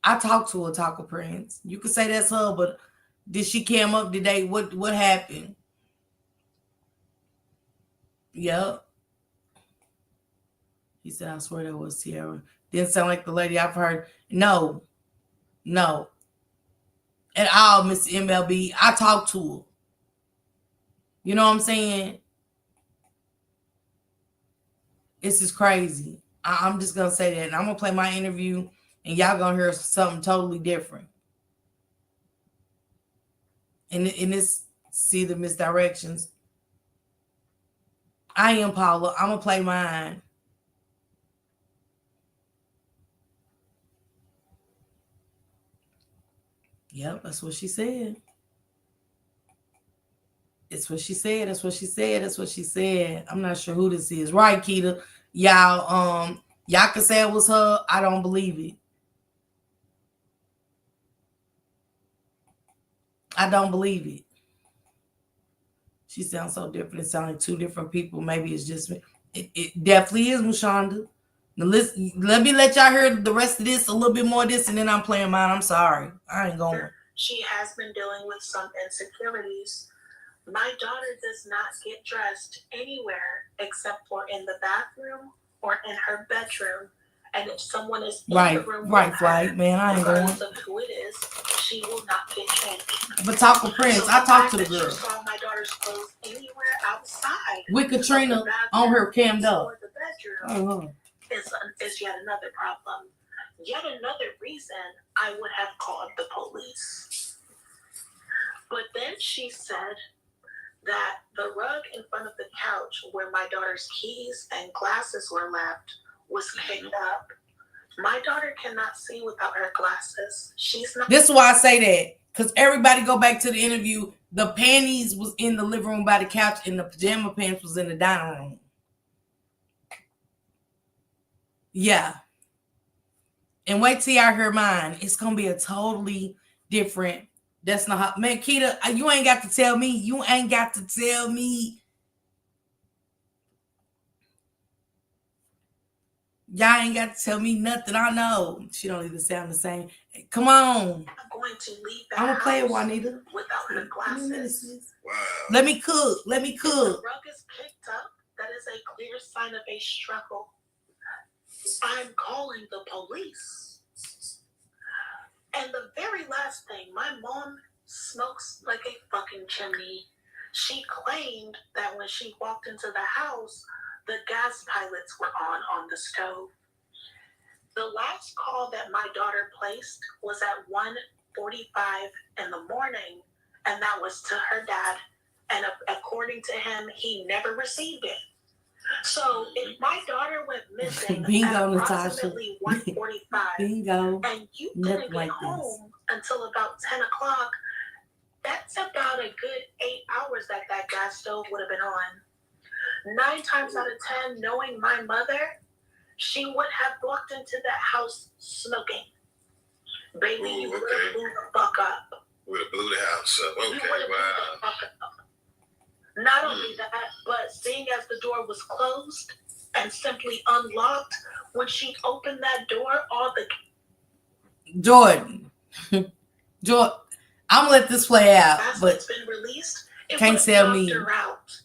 I talked to a Taco Prince. You could say that's her, but did she cam up today? What happened? Yep. He said, I swear that was Tierra. Didn't sound like the lady I've heard. No. At all, Miss MLB. I talked to her. You know what I'm saying? This is crazy. I'm just going to say that. And I'm going to play my interview, and y'all going to hear something totally different. And this, see the misdirections. I am Paula. I'm going to play mine. Yep, that's what she said. It's what she said. That's what she said. That's what she said. I'm not sure who this is. Right, Keita. Y'all can say it was her. I don't believe it. I don't believe it. She sounds so different. It sounds like two different people. Maybe it's just me. It definitely is Mushonda. Now let me let y'all hear the rest of this, a little bit more of this, and then I'm playing mine. I'm sorry. I ain't going. She has been dealing with some insecurities. My daughter does not get dressed anywhere except for in the bathroom or in her bedroom. And if someone is in the room with her, man, I ain't going. regardless of who it is, she will not get changed. But Taco Prince, So I talked to the fact that girl. you saw my daughter's clothes anywhere outside With Katrina on her cammed up. or the bedroom is yet another problem. Yet another reason I would have called the police. But then she said that the rug in front of the couch where my daughter's keys and glasses were left was picked up. My daughter cannot see without her glasses. She's not. This is why I say that. Because everybody go back to the interview. The panties was in the living room by the couch and the pajama pants was in the dining room. Yeah. And wait till y'all hear mine. It's going to be a totally different. That's not how. Man, Keita, you ain't got to tell me. You ain't got to tell me. Y'all ain't got to tell me nothing. I know. She don't even sound the same. Come on. I'm going to leave that I'm going to play it, house Juanita. without her glasses. Wow. Let me cook. If the rug is picked up, that is a clear sign of a struggle. I'm calling the police. And the very last thing, my mom smokes like a fucking chimney. She claimed that when she walked into the house, the gas pilots were on the stove. The last call that my daughter placed was at 1:45 in the morning, and that was to her dad. And according to him, he never received it. So if my daughter went missing at approximately 1:45, and you didn't get home until about 10 o'clock, that's about a good 8 hours that gas stove would have been on. 9 times out of 10, knowing my mother, she would have walked into that house smoking. Baby, you would have blew the fuck up. Would have blew the house up. Okay, wow. Not only that, but seeing as the door was closed and simply unlocked, when she opened that door, all the... Jordan, I'm gonna let this play out, but it's been released. It can't tell me. Her out.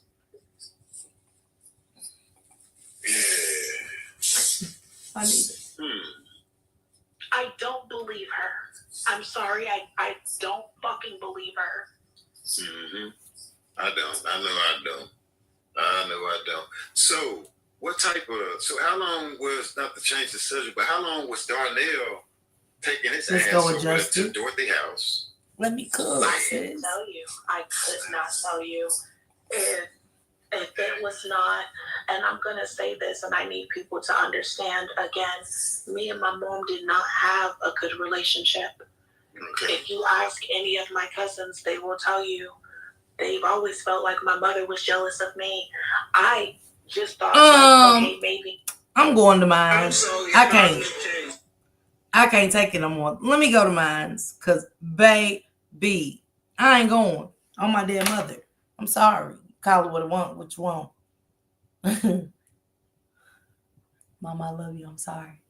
I don't believe her. I'm sorry, I don't fucking believe her. Mm-hmm. I know I don't. So, what type of, so how long was, not to change the subject, but how long was Darnell taking his ass over to Dorothy house? Let me cook. I couldn't tell you. I could not tell you. If it was not, and I'm going to say this, and I need people to understand, again, me and my mom did not have a good relationship. Okay. If you ask any of my cousins, they will tell you, they've always felt like my mother was jealous of me. I just thought, okay, maybe. I'm going to mine. I can't take it no more. Let me go to mine, because baby, I ain't going on my damn mother. I'm sorry. Call it what you want. Mama, I love you. I'm sorry.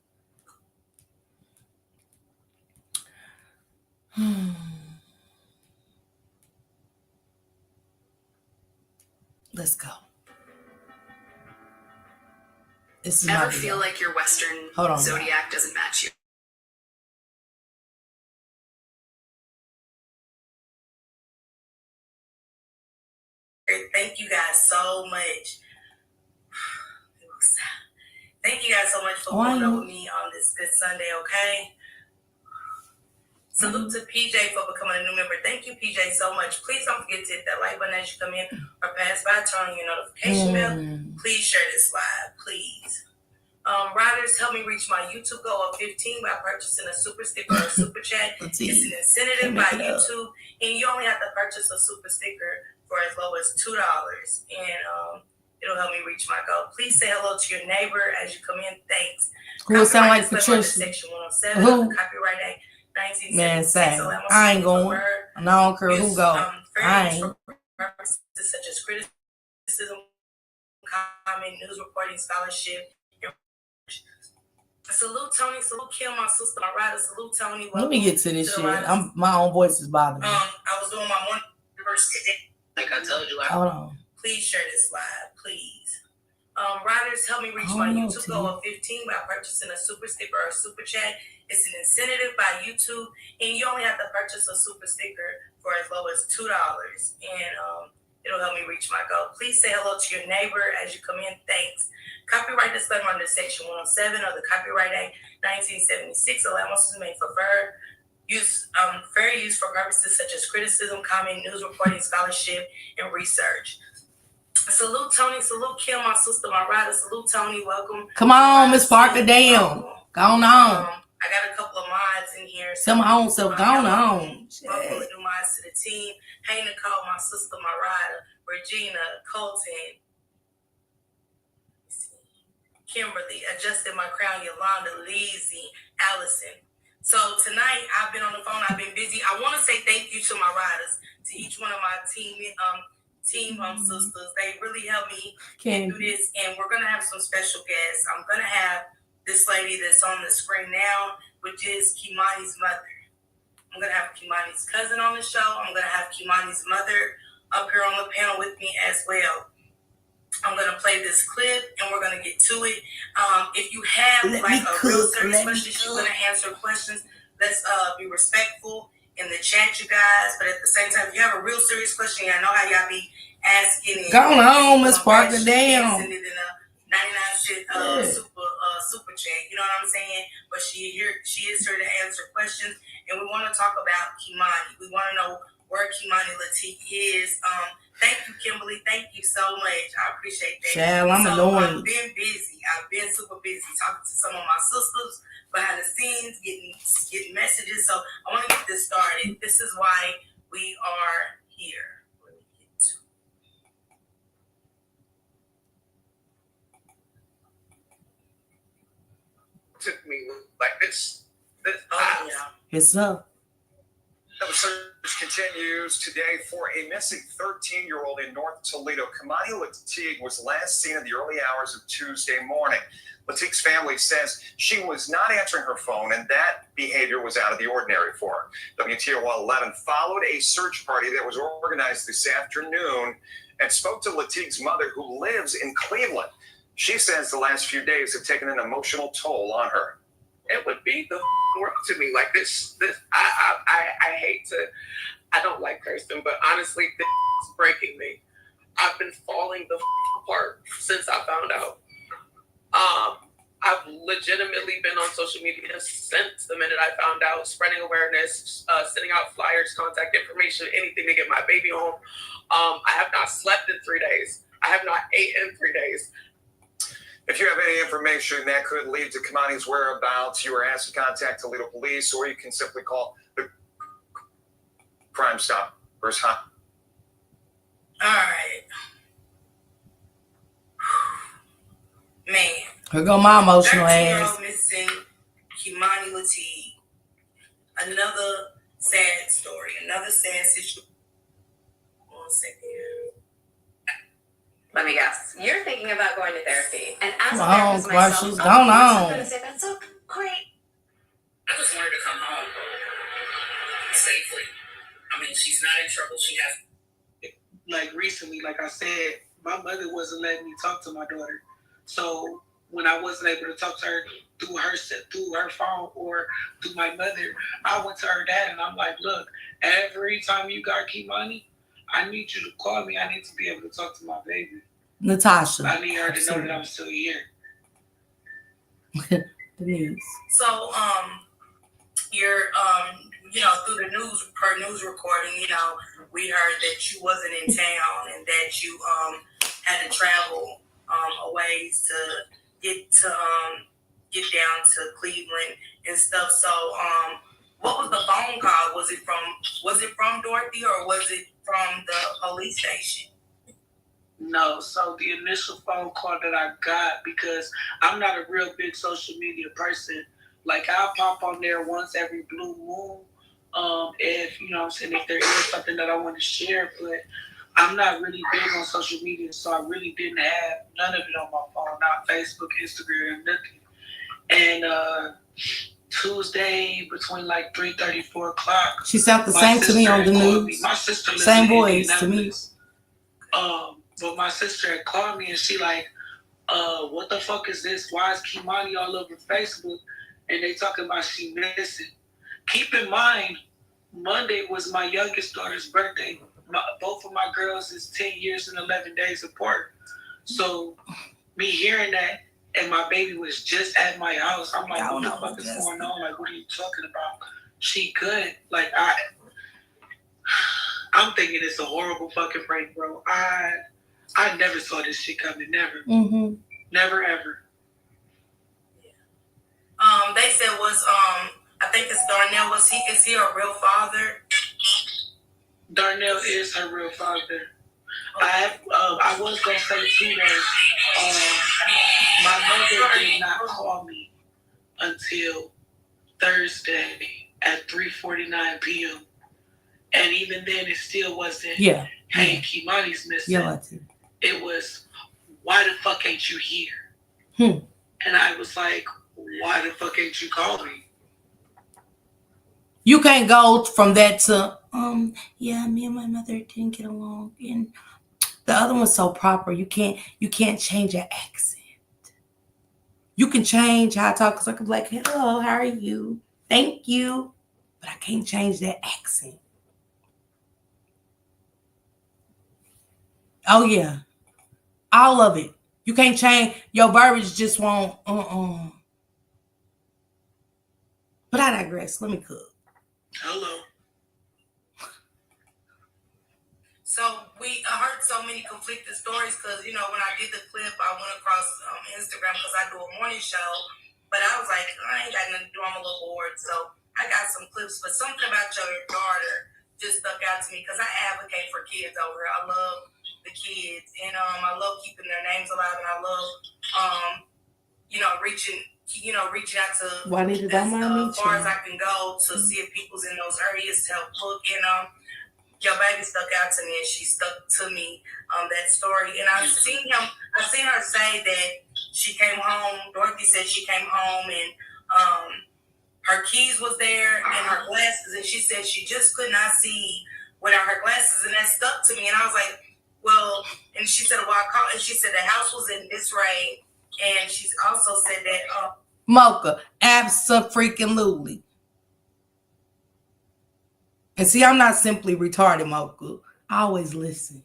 Let's go. This is Ever feel like your Western zodiac doesn't match you? Thank you guys so much. Thank you guys so much for pulling up with me on this good Sunday, okay? Salute to PJ for becoming a new member. Thank you, PJ, so much. Please don't forget to hit that like button as you come in or pass by, turn on your notification bell. Please share this live, please. Riders, help me reach my YouTube goal of 15 by purchasing a super sticker or a super chat. It's an incentive by YouTube, and you only have to purchase a super sticker for as low as $2, and it'll help me reach my goal. Please say hello to your neighbor as you come in. Thanks. Who sound like Patricia? Section 107 of the Copyright Act 1976. Man, say I ain't going, and I don't care who go. I ain't. Such as criticism, comment, news reporting, scholarship. Salute Tony, salute Kim, my sister, my rider. Salute Tony. Let me get to this shit. My own voice is bothering me. I was doing my morning first today. Like I told you. Hold on. Please share this live, please. Riders, help me reach my YouTube goal of 15 by purchasing a super sticker or a super chat. It's an incentive by YouTube, and you only have to purchase a super sticker for as low as $2, and it'll help me reach my goal. Please say hello to your neighbor as you come in. Thanks. Copyright disclaimer under Section 107 of the Copyright Act 1976. Allowances made for fair use for purposes such as criticism, comment, news reporting, scholarship, and research. Salute Tony, salute Kim, my sister, my rider. Salute Tony, welcome. Come on, Miss Parker, damn. Go on. I got a couple of mods in here. So my own self, go on. Welcome new mods to the team. Hey, Nicole, my sister, my rider. Regina, Colton, Kimberly, adjusting my crown, Yolanda, Lizzie, Allison. So tonight I've been on the phone. I've been busy. I want to say thank you to my riders, to each one of my team sisters. They really helped me get through this, and we're gonna have some special guests. I'm gonna have this lady that's on the screen now, which is Kimani's mother. I'm gonna have Kimani's cousin on the show. I'm gonna have Kimani's mother up here on the panel with me as well. I'm going to play this clip, and we're going to get to it. If you have like a real serious question, you're going to answer questions. Let's be respectful in the chat, you guys. But at the same time, if you have a real serious question, I know how y'all be asking. Go on, Miss Parker, damn. Send it in a 99 cent super chat. You know what I'm saying? But she is here to answer questions, and we want to talk about Kimani. We want to know where Kimani LATIGUE is. Thank you, Kimberly. Thank you so much. I appreciate that. Child, I'm annoying. I've been busy. I've been super busy talking to some of my sisters behind the scenes, getting messages. So I want to get this started. This is why we are here. Let me get to it. Took me like this. It's up. The search continues today for a missing 13-year-old in North Toledo. Kimani LATIGUE was last seen in the early hours of Tuesday morning. LATIGUE's family says she was not answering her phone, and that behavior was out of the ordinary for her. WTOL 11 followed a search party that was organized this afternoon and spoke to LATIGUE's mother, who lives in Cleveland. She says the last few days have taken an emotional toll on her. It would be the world to me. Like this I hate to, I don't like cursing, but honestly, this is breaking me. I've been falling the apart since I found out. I've legitimately been on social media since the minute I found out, spreading awareness, sending out flyers, contact information, anything to get my baby home. I have not slept in 3 days. I have not ate in 3 days. If you have any information that could lead to Kimani's whereabouts, you are asked to contact Toledo Police, or you can simply call the Crime Stoppers hotline. All right. Man. Here go my emotional ass. 13-year-old missing Kimani LATIGUE. Another sad story. Another sad situation. 1 second. me guess. You're thinking about going to therapy. And as a Come therapist on, myself, commercials, of going course I'm on. going to say that's so great. I just want her to come home safely. I mean, she's not in trouble. She has. Like recently, like I said, my mother wasn't letting me talk to my daughter. So when I wasn't able to talk to her through her phone or through my mother, I went to her dad and I'm like, look, every time you got Kimani, I need you to call me. I need to be able to talk to my baby. Natasha. I need her to know that I'm still here. Denise. So, you're, through the news recording, we heard that you wasn't in town and that you had to travel a ways to get down to Cleveland and stuff. So, what was the phone call? Was it from Dorothy or was it from the police station? No, so the initial phone call that I got, because I'm not a real big social media person, like I'll pop on there once every blue moon, if if there is something that I want to share, but I'm not really big on social media, so I really didn't have none of it on my phone, not Facebook, Instagram, nothing. And Tuesday between like 3:30, 4 o'clock, she sounded the same to me on the news. My sister lives same in voice to me. But my sister had called me and she like, what the fuck is this? Why is Kimani all over Facebook? And they talking about she missing. Keep in mind, Monday was my youngest daughter's birthday. Both of my girls is 10 years and 11 days apart. So me hearing that and my baby was just at my house, I'm like, what the fuck is going on? Like, what are you talking about? She good. Like, I'm thinking it's a horrible fucking prank, bro. I never saw this shit coming. Never. Mm-hmm. Never, ever. They said I think it's Darnell. Is he a real father? Darnell is her real father. I was gonna say too that my mother did not call me until Thursday at 3:49 p.m. And even then, it still wasn't. Yeah. Hey, Kimani's missing. Yeah, it was, why the fuck ain't you here? And I was like, why the fuck ain't you call me? You can't go from that to me and my mother didn't get along, and the other one's so proper. You can't change your accent. You can change how I talk, because I can be like, hello, how are you? Thank you. But I can't change that accent. Oh yeah. All of it. You can't change your verbiage, just won't But I digress. Let me cook. Hello. So I heard so many conflicted stories because, when I did the clip, I went across Instagram because I do a morning show. But I was like, I ain't got nothing to do. I'm a little bored. So I got some clips. But something about your daughter just stuck out to me because I advocate for kids over here. I love the kids. And I love keeping their names alive. And I love, reaching out to as far as I can go to see if people's in those areas to help look. And your baby stuck out to me, and she stuck to me that story. And I've seen her say that she came home. Dorothy said she came home and her keys was there and her glasses, and she said she just could not see without her glasses, and that stuck to me. And I was like, well, and she said, well, I called, and she said the house was in disarray, and she also said that Mocha, abso-freaking-lutely. And see, I'm not simply retarded, Mocha. I always listen.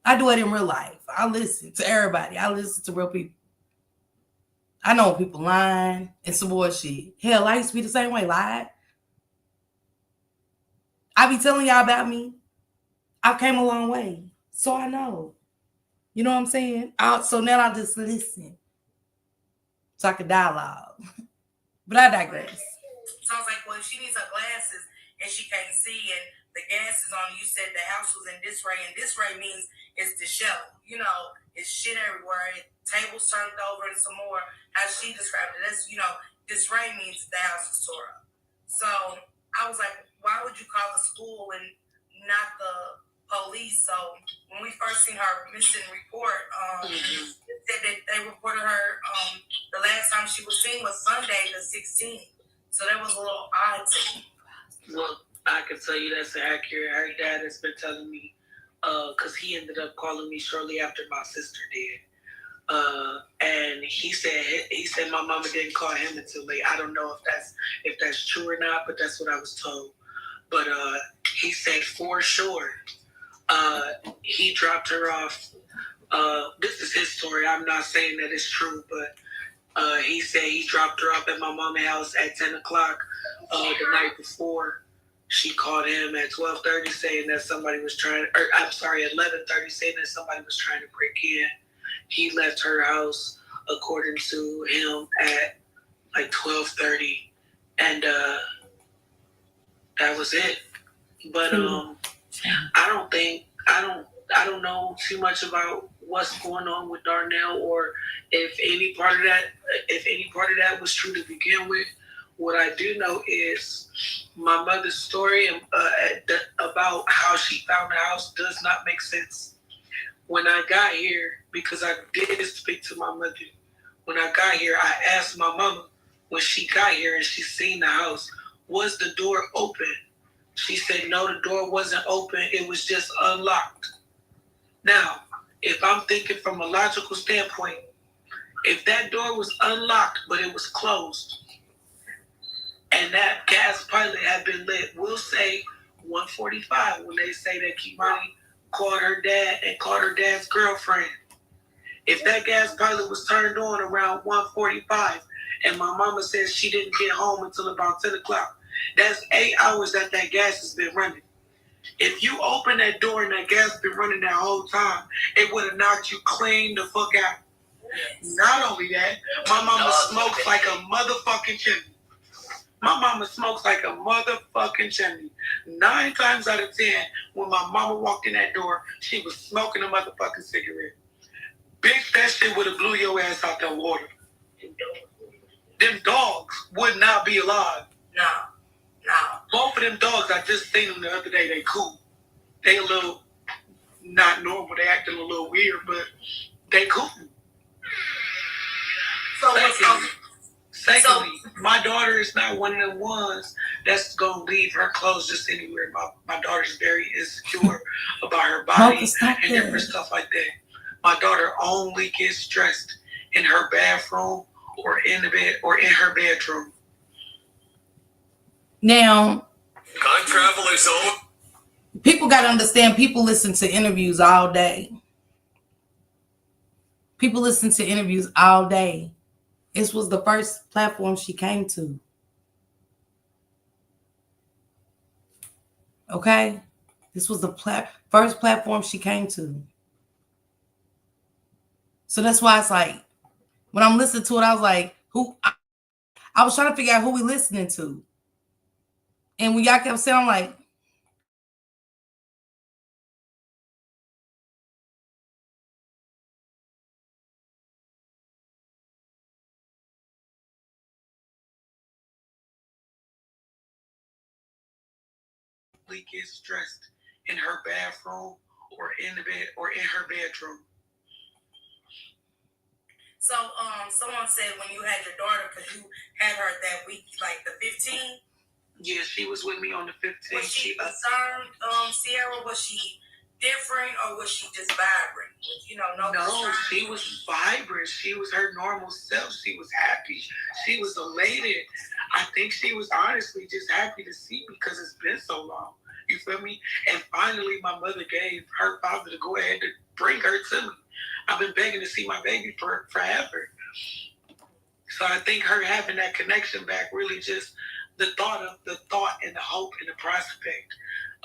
I do it in real life. I listen to everybody. I listen to real people. I know people lying and some bullshit. Hell, I used to be the same way, lied. I be telling y'all about me. I came a long way. So I know. You know what I'm saying? So now I just listen. So I can dialogue. But I digress. So I was like, well, if she needs her glasses and she can't see and the gas is on, you said the house was in disarray, and disarray means it's disheveled. It's shit everywhere. Tables turned over and some more. How she described it, that's, disarray means the house is tore up. So I was like, why would you call the school and not the police? So when we first seen her missing report, said that they reported her the last time she was seen was Sunday the 16th. So that was a little odd to me. Well, I can tell you that's accurate. Her dad has been telling me, because he ended up calling me shortly after my sister did. And he said my mama didn't call him until late. I don't know if that's true or not, but that's what I was told. But he said for sure he dropped her off. This is his story. I'm not saying that it's true, but he said he dropped her off at my mama's house at 10 o'clock the night before. She called him at 12:30 saying that somebody was trying, or I'm sorry, at 11:30 saying that somebody was trying to break in. He left her house, according to him, at like 12:30, and that was it. But I don't know too much about what's going on with Darnell, or if any part of that was true to begin with. What I do know is my mother's story about how she found the house does not make sense. When I got here, because I did speak to my mother, when I got here, I asked my mama when she got here and she seen the house, was the door open? She said, no, the door wasn't open. It was just unlocked. Now, if I'm thinking from a logical standpoint, if that door was unlocked, but it was closed, and that gas pilot had been lit, we'll say 1:45, when they say that Kimani called her dad and called her dad's girlfriend. If that gas pilot was turned on around 1:45, and my mama says she didn't get home until about 10 o'clock, that's 8 hours that gas has been running. If you open that door and that gas has been running that whole time, it would have knocked you clean the fuck out. Not only that, my mama smokes like a motherfucking chimney. My mama smokes like a motherfucking chimney. 9 times out of 10, when my mama walked in that door, she was smoking a motherfucking cigarette. Bitch, that shit would have blew your ass out that water. Them dogs would not be alive. No. Both of them dogs, I just seen them the other day, they cool. They a little not normal, they acting a little weird, but they cool. Secondly, my daughter is not one of the ones that's going to leave her clothes just anywhere. My daughter's very insecure about her body and different stuff like that. My daughter only gets dressed in her bathroom or in the bed or in her bedroom. Now, Time travel is over. People got to understand, people listen to interviews all day. People listen to interviews all day. This was the first platform she came to. Okay? This was the first platform she came to. So that's why it's like, when I'm listening to it, I was like, I was trying to figure out who we listening to. And when y'all kept saying, I'm like, gets dressed in her bathroom or in the bed or in her bedroom. So, someone said when you had your daughter, because you had her that week, like the 15th. Yeah, she was with me on the 15th. Was she concerned, Sierra? Was she different, or was she just vibrant? No, she was vibrant. She was her normal self. She was happy. She was elated. I think she was honestly just happy to see me because it's been so long. You feel me? And finally, my mother gave her father to go ahead to bring her to me. I've been begging to see my baby for forever. So I think her having that connection back really just the thought and the hope and the prospect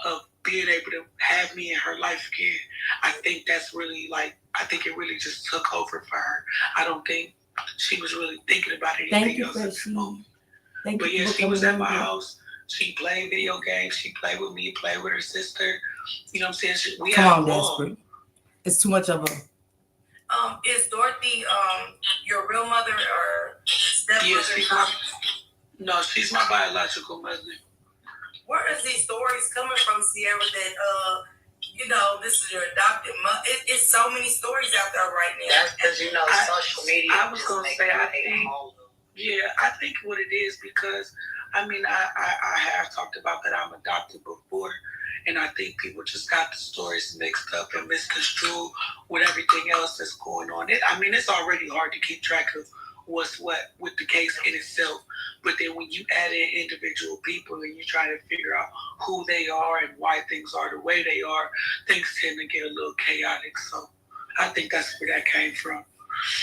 of being able to have me in her life again. I think that's really I think it really just took over for her. I don't think she was really thinking about anything else at this moment. But yeah, she was at my house. She played video games. She played with me, played with her sister. You know what I'm saying? We come on, Desperate. It's too much of a... Is Dorothy your real mother or stepmother? No, she's my biological mother. Where is these stories coming from, Sierra, that, this is your adopted mother? It's so many stories out there right media. I was gonna say, I think what it is, because I mean, I have talked about that I'm adopted before, and I think people just got the stories mixed up and misconstrued with everything else that's going on. It's already hard to keep track of what's what with the case in itself, but then when you add in individual people and you try to figure out who they are and why things are the way they are, things tend to get a little chaotic. So I think that's where that came from.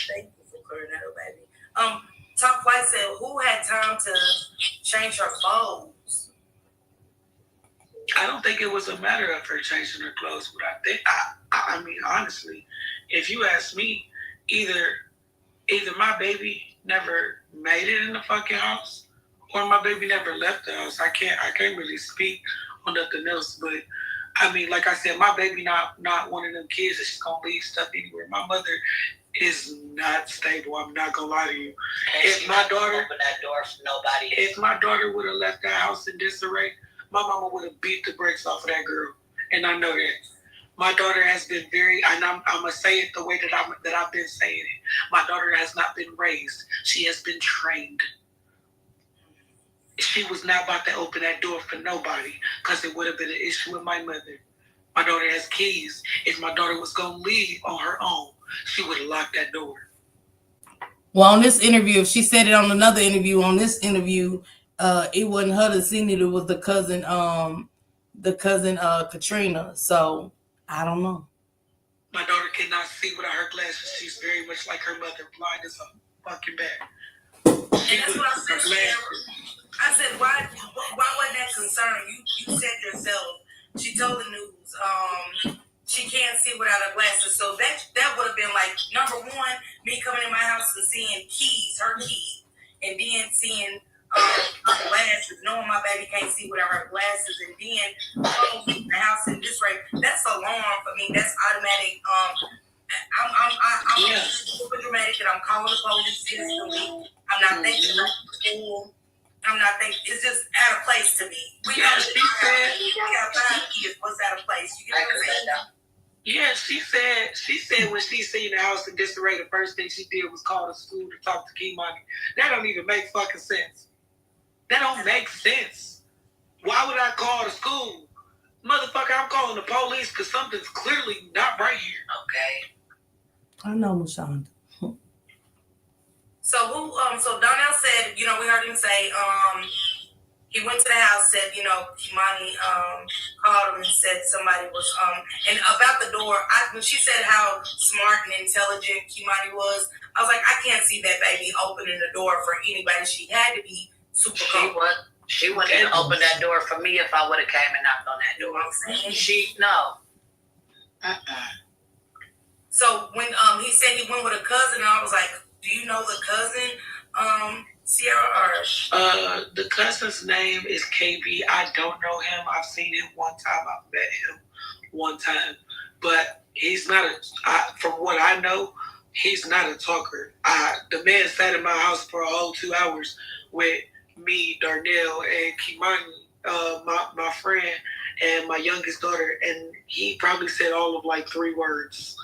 Thank you for clearing that up, baby. Top Flight said, who had time to change her clothes? I don't think it was a matter of her changing her clothes, but I think, I mean, honestly, if you ask me, either my baby never made it in the fucking house, or my baby never left the house. I can't really speak on nothing else, but I mean, like I said, my baby not one of them kids that's just gonna leave stuff anywhere. My mother is not stable. I'm not gonna lie to you. If my daughter open that door for nobody, if my daughter would have left that house in disarray, my mama would have beat the brakes off of that girl, and I know that. My daughter has been very, and I'm gonna say it the way that I've been saying it. My daughter has not been raised; she has been trained. She was not about to open that door for nobody, because it would have been an issue with my mother. My daughter has keys. If my daughter was gonna leave on her own, she would have locked that door. Well, on this interview, if she said it on another interview, it wasn't her that seen it. It was the cousin Katrina. So I don't know. My daughter cannot see without her glasses. She's very much like her mother, blind as a fucking bat. And that's what I said. I said, why wasn't that concerned? You said yourself. She told the news. She can't see without her glasses. So that would have been like, number one, me coming in my house and seeing her keys, and then seeing her glasses, knowing my baby can't see without her glasses, and then the house in this rate. That's alarm for me. That's automatic. I'm super dramatic, and I'm calling the police instantly. I'm not thinking about school. I'm not thinking. It's just out of place to me. We got 5 kids. What's out of place? You get what I'm saying? Yeah, she said when she seen the house in disarray, the first thing she did was call the school to talk to Kimani. That don't even make fucking sense. That don't make sense. Why would I call the school? Motherfucker, I'm calling the police because something's clearly not right here. Okay. I know, Mashonda. So Donnell said, we heard him say, he went to the house, said, Kimani called him and said somebody was, and about the door, when she said how smart and intelligent Kimani was, I was like, I can't see that baby opening the door for anybody. She had to be super cool. She wouldn't even open that door for me if I would have came and knocked on that door. No. So when he said he went with a cousin, I was like, do you know the cousin, Sierra? Or The cousin's name is KB. I don't know him. I've seen him one time. I've met him one time, but he's not from what I know, he's not a talker. The man sat in my house for a whole 2 hours with me, Darnell, and Kimani, my friend, and my youngest daughter, and he probably said all of like 3 words.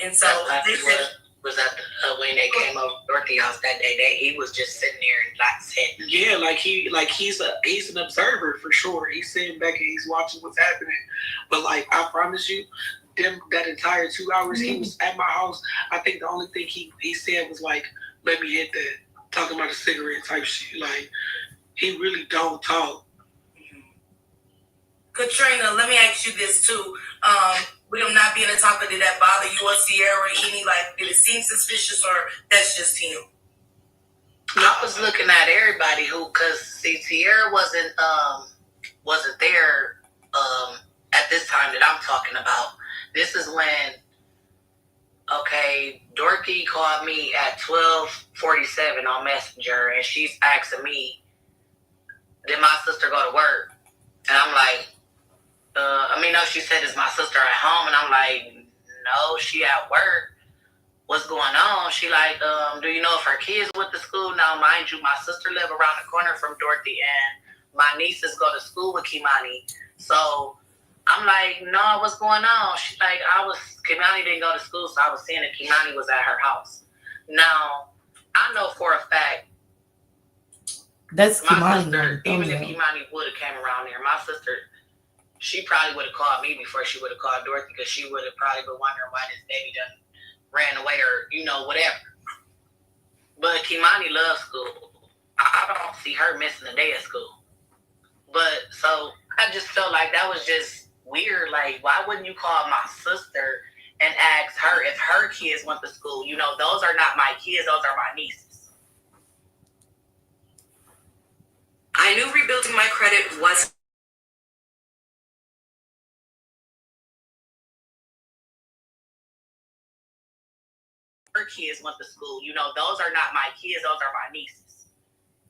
And so they said was that when they came over to Dorothy's house that day, he was just sitting there and like saying, yeah, he's an observer for sure. He's sitting back and he's watching what's happening. But like I promise you, that entire 2 hours he was at my house, I think the only thing he said was like, let me hit that, talking about a cigarette type shit. Like he really don't talk. Katrina, let me ask you this too. With him not being a talker, did that bother you or Sierra or any? Like, did it seem suspicious, or that's just him? I was looking at everybody because Sierra wasn't there at this time that I'm talking about. This is when, Dorothy called me at 12:47 on Messenger, and she's asking me, did my sister go to work? And I'm like, no, she said, is my sister at home? And I'm like, no, she at work. What's going on? She like, do you know if her kids went to school? Now, mind you, my sister live around the corner from Dorothy, and my nieces go to school with Kimani. So I'm like, no, what's going on? She's like, Kimani didn't go to school, so I was seeing that Kimani was at her house. Now, I know for a fact, that's my Kimani. sister, even if Kimani would have came around here, my sister, she probably would have called me before she would have called Dorothy, because she would have probably been wondering why this baby done ran away or, whatever. But Kimani loves school. I don't see her missing a day at school. But so I just felt like that was just weird. Like, why wouldn't you call my sister and ask her if her kids went to school? Those are not my kids. Those are my nieces. I knew rebuilding my credit was her kids went to school. Those are not my kids. Those are my nieces.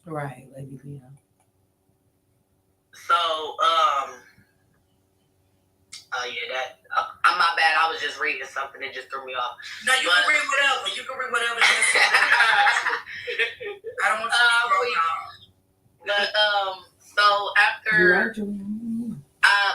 Right, Lady Leah. So, I'm my bad. I was just reading something that just threw me off. No, you can read whatever. You can read whatever. I don't want you to read wrong. But so after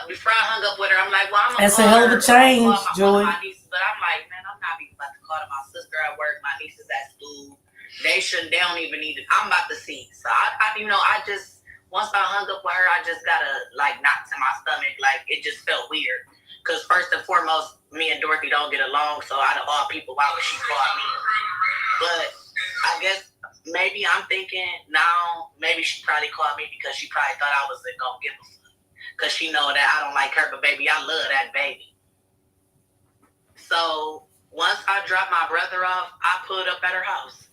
before I hung up with her, I'm like, well, I'm gonna that's a hell of a change, Joy. My nieces, but I'm like, man, I'm not even about to call to my sister at work, my nieces at school. They don't even need it. I'm about to see. So I just, once I hung up with her, I just got a knock to my stomach. Like, it just felt weird. Because first and foremost, me and Dorothy don't get along. So out of all people, why would she call me? But I guess maybe I'm thinking now, maybe she probably called me because she probably thought I wasn't going to give a fuck. Because she know that I don't like her, but baby, I love that baby. So once I dropped my brother off, I pulled up at her house.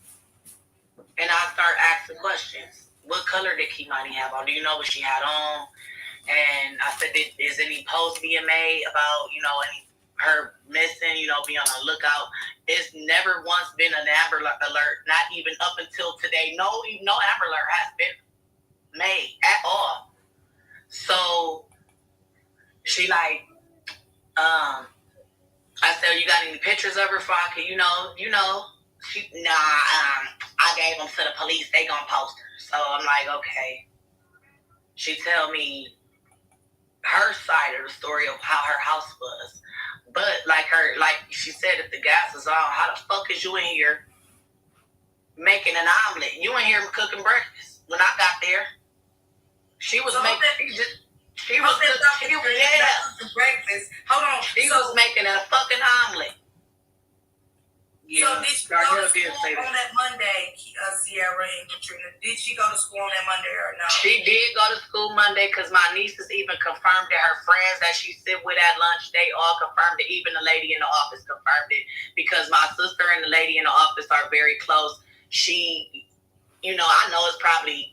And I start asking questions. What color did Kimani have on? Do you know what she had on? And I said, is any post being made about, her missing, be on the lookout? It's never once been an Amber Alert, not even up until today. No Amber Alert has been made at all. So she I said, you got any pictures of her? I gave them to the police. They gonna post her. So I'm like, okay. She tell me her side of the story of how her house was. But like she said, if the gas is on, how the fuck is you in here making an omelet? You in here cooking breakfast. When I got there, she was making breakfast. Hold on. She was making a fucking omelet. Yeah, so did she go to school on that Monday, Sierra and Katrina? Did she go to school on that Monday or no? She did go to school Monday because my nieces even confirmed it. Her friends that she sit with at lunch, they all confirmed it. Even the lady in the office confirmed it because my sister and the lady in the office are very close. She, I know it's probably,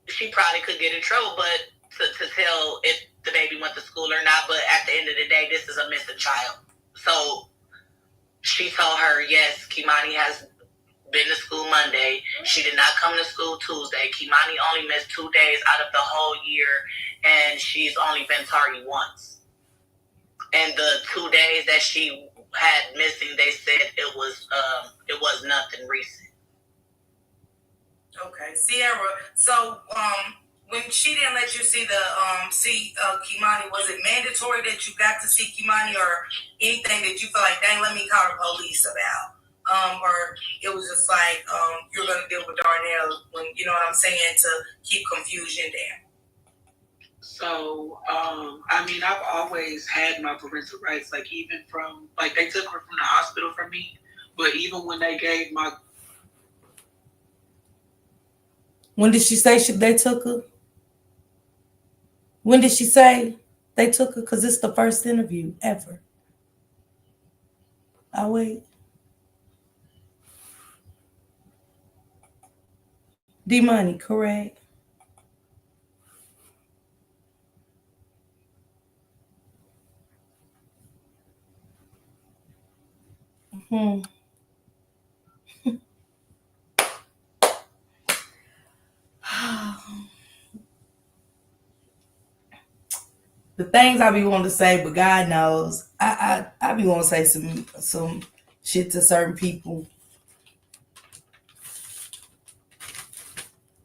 she probably could get in trouble, but to tell if the baby went to school or not. But at the end of the day, this is a missing child. So she told her, yes, Kimani has been to school Monday. She did not come to school Tuesday. Kimani only missed 2 days out of the whole year, and she's only been tardy once. And the 2 days that she had missing, they said it was nothing recent. Okay, Sierra. So when she didn't let you see Kimani, was it mandatory that you got to see Kimani or anything that you felt like, dang, let me call the police about? Or it was just like, you're going to deal with Darnell when, you know what I'm saying, to keep confusion down? So, I've always had my parental rights, even from, they took her from the hospital from me, but even when they gave my... When did she say they took her? When did she say they took her? Because it's the first interview ever. I'll wait. D-Money, correct? The things I be wanting to say, but God knows, I be wanting to say some shit to certain people,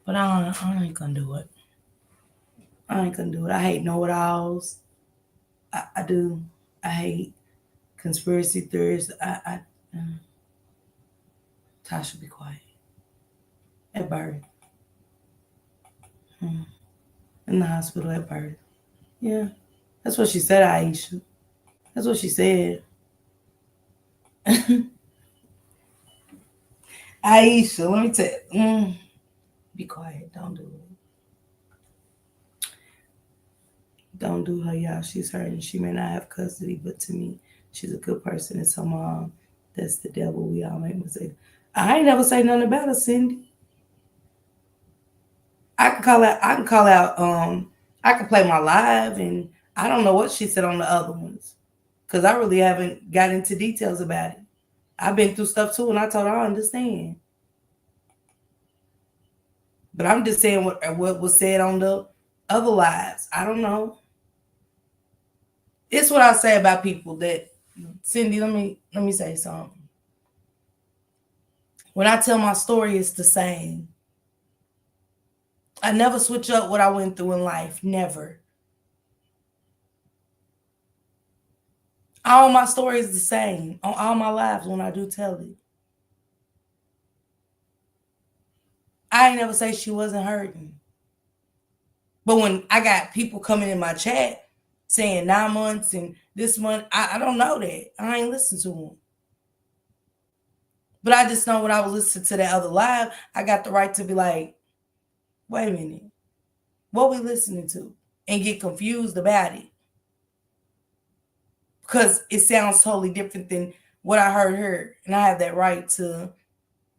but I ain't gonna do it. I ain't gonna do it. I hate know-it-alls. I do. I hate conspiracy theories. Tasha, be quiet. At birth. In the hospital at birth. Yeah. That's what she said, Aisha. That's what she said. Aisha, let me tell you. Be quiet. Don't do it. Don't do her, y'all. She's hurting. She may not have custody, but to me, she's a good person. It's her mom. That's the devil. We all make mistakes. I ain't never say nothing about her, Cindy. I can call out. I can play my live, and I don't know what she said on the other ones, because I really haven't got into details about it. I've been through stuff too, and I told her I understand. But I'm just saying what was said on the other lives. I don't know. It's what I say about people that, Cindy, let me say something. When I tell my story, it's the same. I never switch up what I went through in life. Never. All my stories the same on all my lives when I do tell it. I ain't never say she wasn't hurting. But when I got people coming in my chat saying 9 months and this month, I don't know that. I ain't listen to them. But I just know when I was listening to that other live, I got the right to be like, wait a minute, what we listening to? And get confused about it. Because it sounds totally different than what I heard her. And I have that right to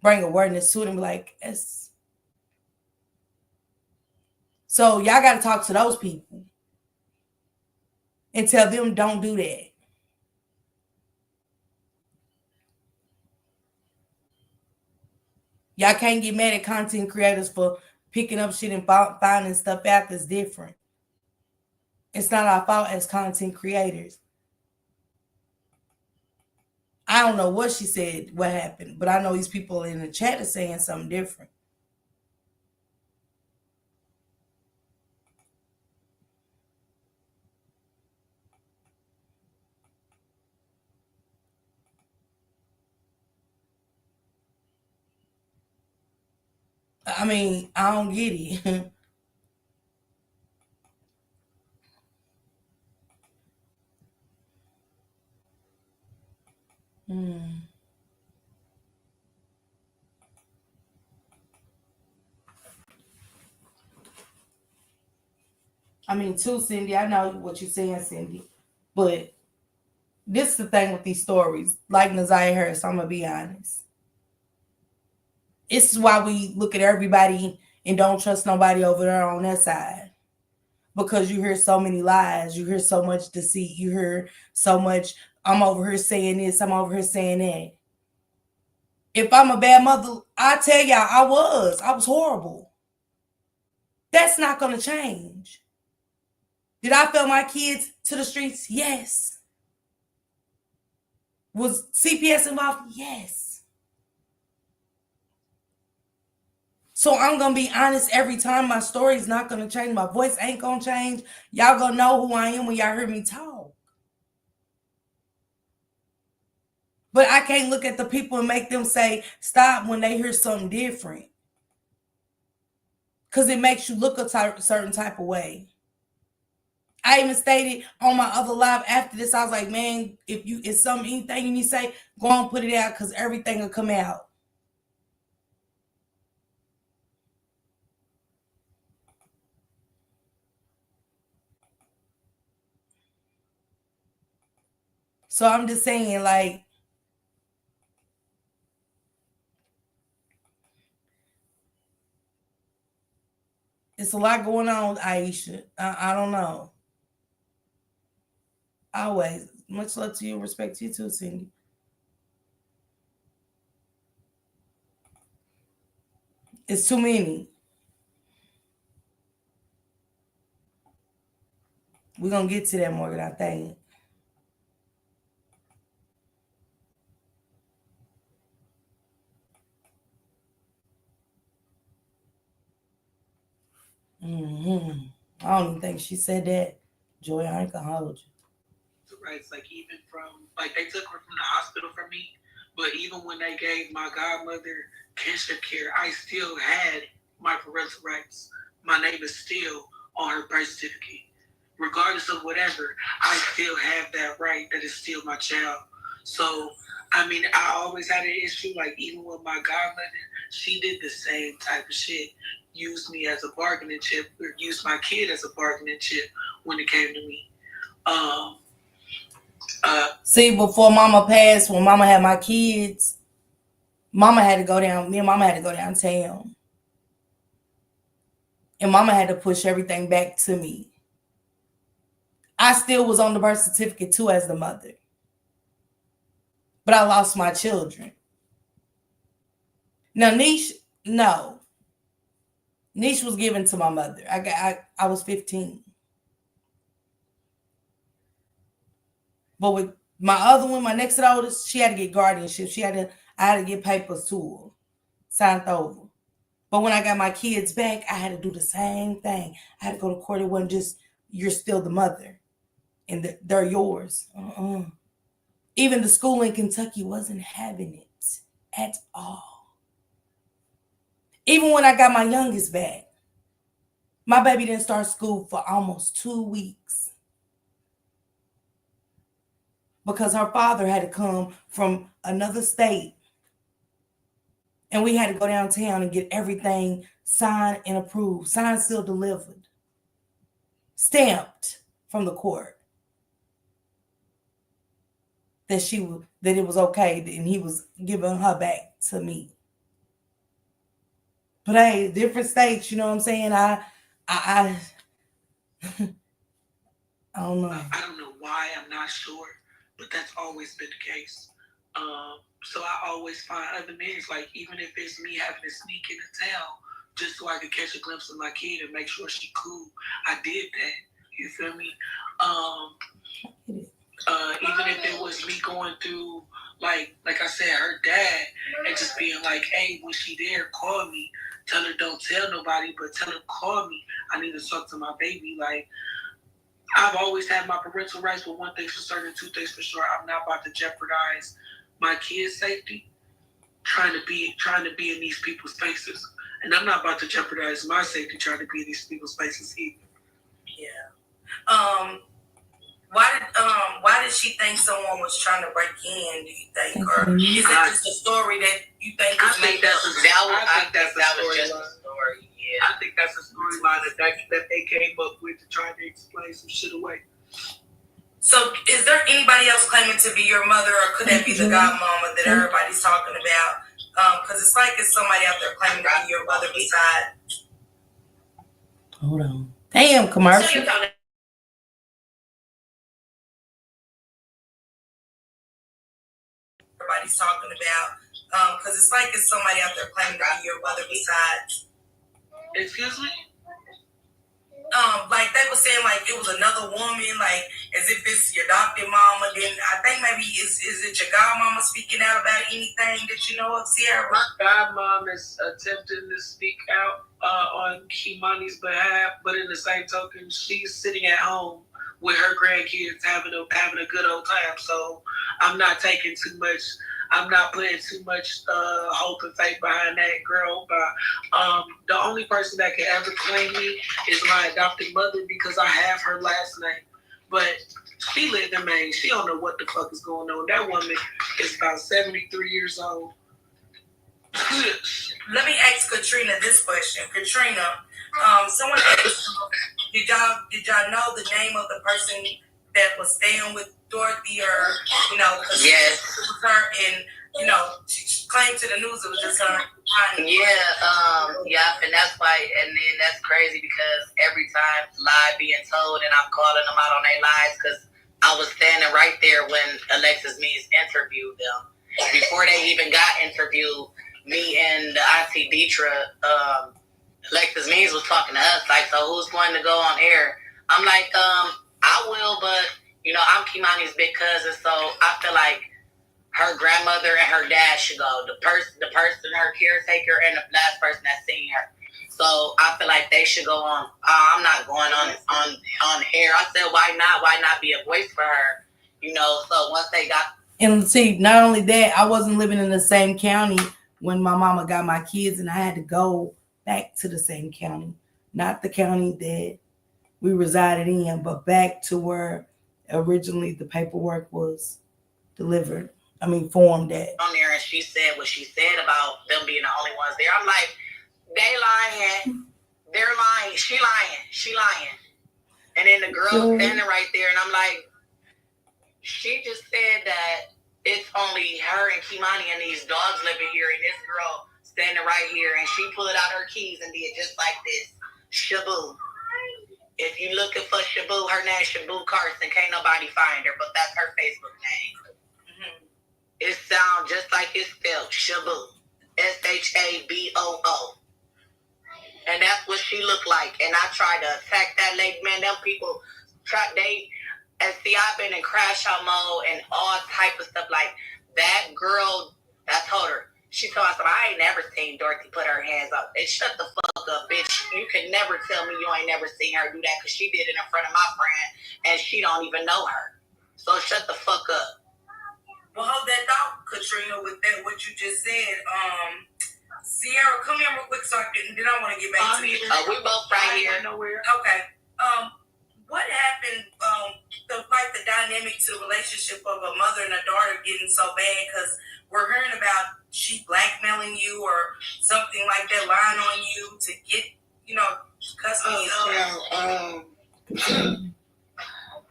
bring awareness to it and be like, yes. So y'all got to talk to those people and tell them don't do that. Y'all can't get mad at content creators for picking up shit and finding stuff out that's different. It's not our fault as content creators. I don't know what she said, what happened, but I know these people in the chat are saying something different. I mean, I don't get it. I mean, too, Cindy, I know what you're saying, Cindy, but this is the thing with these stories. Like Naziah Harris, I'm going to be honest. This is why we look at everybody and don't trust nobody over there on that side. Because you hear so many lies. You hear so much deceit. You hear so much, I'm over here saying this, I'm over here saying that. If I'm a bad mother, I tell y'all, I was horrible. That's not going to change. Did I fail my kids to the streets? Yes. Was CPS involved? Yes. So I'm going to be honest every time. My story is not going to change. My voice ain't going to change. Y'all going to know who I am when y'all hear me talk. But I can't look at the people and make them say stop when they hear something different. Because it makes you look a certain type of way. I even stated on my other live after this, I was like, man, if it's anything you need to say, go on, put it out, because everything will come out. So I'm just saying, like, it's a lot going on, Aisha. I don't know. Always. Much love to you. Respect to you too, Cindy. It's too many. We're going to get to that, Morgan, I think. I don't even think she said that. Joy, I ain't gonna hold you. Rights, like even from like they took her from the hospital from me, but even when they gave my godmother cancer care, I still had my parental rights. My name is still on her birth certificate. Regardless of whatever, I still have that right that is still my child. So I mean, I always had an issue, like even with my godmother, she did the same type of shit. Used me as a bargaining chip, or used my kid as a bargaining chip when it came to me. See, before Mama passed, when Mama had my kids, Mama had to go down. Me and Mama had to go downtown, and Mama had to push everything back to me. I still was on the birth certificate too as the mother, but I lost my children. Now, Niche was given to my mother. I was 15, but with my other one, my next to the oldest, she had to get guardianship. I had to get papers to her, signed over. But when I got my kids back, I had to do the same thing. I had to go to court. It wasn't just, you're still the mother and they're yours. Even the school in Kentucky wasn't having it at all. Even when I got my youngest back, my baby didn't start school for almost 2 weeks because her father had to come from another state, and we had to go downtown and get everything signed and approved, signed, sealed, delivered, stamped from the court that it was okay, and he was giving her back to me. But hey, different states, you know what I'm saying? I don't know. I don't know why, I'm not sure, but that's always been the case. So I always find other means, like even if it's me having to sneak into town just so I could catch a glimpse of my kid and make sure she's cool, I did that. You feel me? Even if it was me going through, like I said, her dad, and just being like, hey, when she there, call me. Tell her don't tell nobody, but tell her call me. I need to talk to my baby. Like, I've always had my parental rights, but one thing for certain, two things for sure, I'm not about to jeopardize my kids' safety trying to be in these people's faces. And I'm not about to jeopardize my safety trying to be in these people's faces either. Yeah. Why did she think someone was trying to break in, do you think? Or is it just a story that you think is made up? I think that's a story. Yeah. I think that's a storyline that they came up with to try to explain some shit away. So is there anybody else claiming to be your mother, or could that be the godmama that everybody's talking about? Because it's like it's somebody out there claiming to be your mother beside. Hold on. Damn, commercial. Everybody's talking about, because it's like it's somebody out there claiming to be your mother besides. Excuse me? Like they were saying, like it was another woman, like as if it's your adopted mama. Then I think maybe is it your godmama speaking out about anything that you know of, Sierra? My godmom is attempting to speak out on Kimani's behalf, but in the same token, she's sitting at home with her grandkids having a good old time. So I'm not taking too much. I'm not putting too much hope and faith behind that girl. But the only person that can ever claim me is my adopted mother because I have her last name. But she lived in Maine. She don't know what the fuck is going on. That woman is about 73 years old. Let me ask Katrina this question. Katrina, someone asked, did y'all know the name of the person that was staying with Dorothy, or because yes, it was her, and she claimed to the news it was just her. Yeah, and that's why, and then that's crazy because every time lie being told, and I'm calling them out on their lies because I was standing right there when Alexis Means interviewed them. Before they even got interviewed, me and the Auntie Deetra, Alexis Means was talking to us like, so who's going to go on air? I'm like, I will, but I'm Kimani's big cousin, so I feel like her grandmother and her dad should go. The person, her caretaker, and the last person that's seen her. So I feel like they should go on. I'm not going on air. I said, why not? Why not be a voice for her? You know, so once they got. And see, not only that, I wasn't living in the same county when my mama got my kids, and I had to go back to the same county, not the county that we resided in, but back to where originally the paperwork was delivered. I mean, formed at. On there, and she said what she said about them being the only ones there. I'm like, they lying, they're lying, she lying. And then the girl standing right there, and I'm like, she just said that it's only her and Kimani and these dogs living here, and this girl standing right here, and she pulled out her keys and did just like this. Shabu. If you looking for Shabu, her name Shabu Carson. Can't nobody find her, but that's her Facebook name. Mm-hmm. It sounds just like it's spelled Shabu. SHABOO. And that's what she looked like. And I tried to attack that lady, man. Them people and see, I've been in crash out mode and all type of stuff. Like that girl, I told her, she told us, I ain't never seen Dorothy put her hands up. They shut the fuck up, bitch. You can never tell me you ain't never seen her do that, because she did it in front of my friend and she don't even know her. So shut the fuck up. Well, hold that thought, Katrina, with that, what you just said. Sierra, come here real quick so I can, then I want to get back to you. We both right here. Nowhere. Okay. What happened, the dynamic to relationship of a mother and a daughter getting so bad? Because we're hearing about she blackmailing you or something like that, lying on you to get, custody of.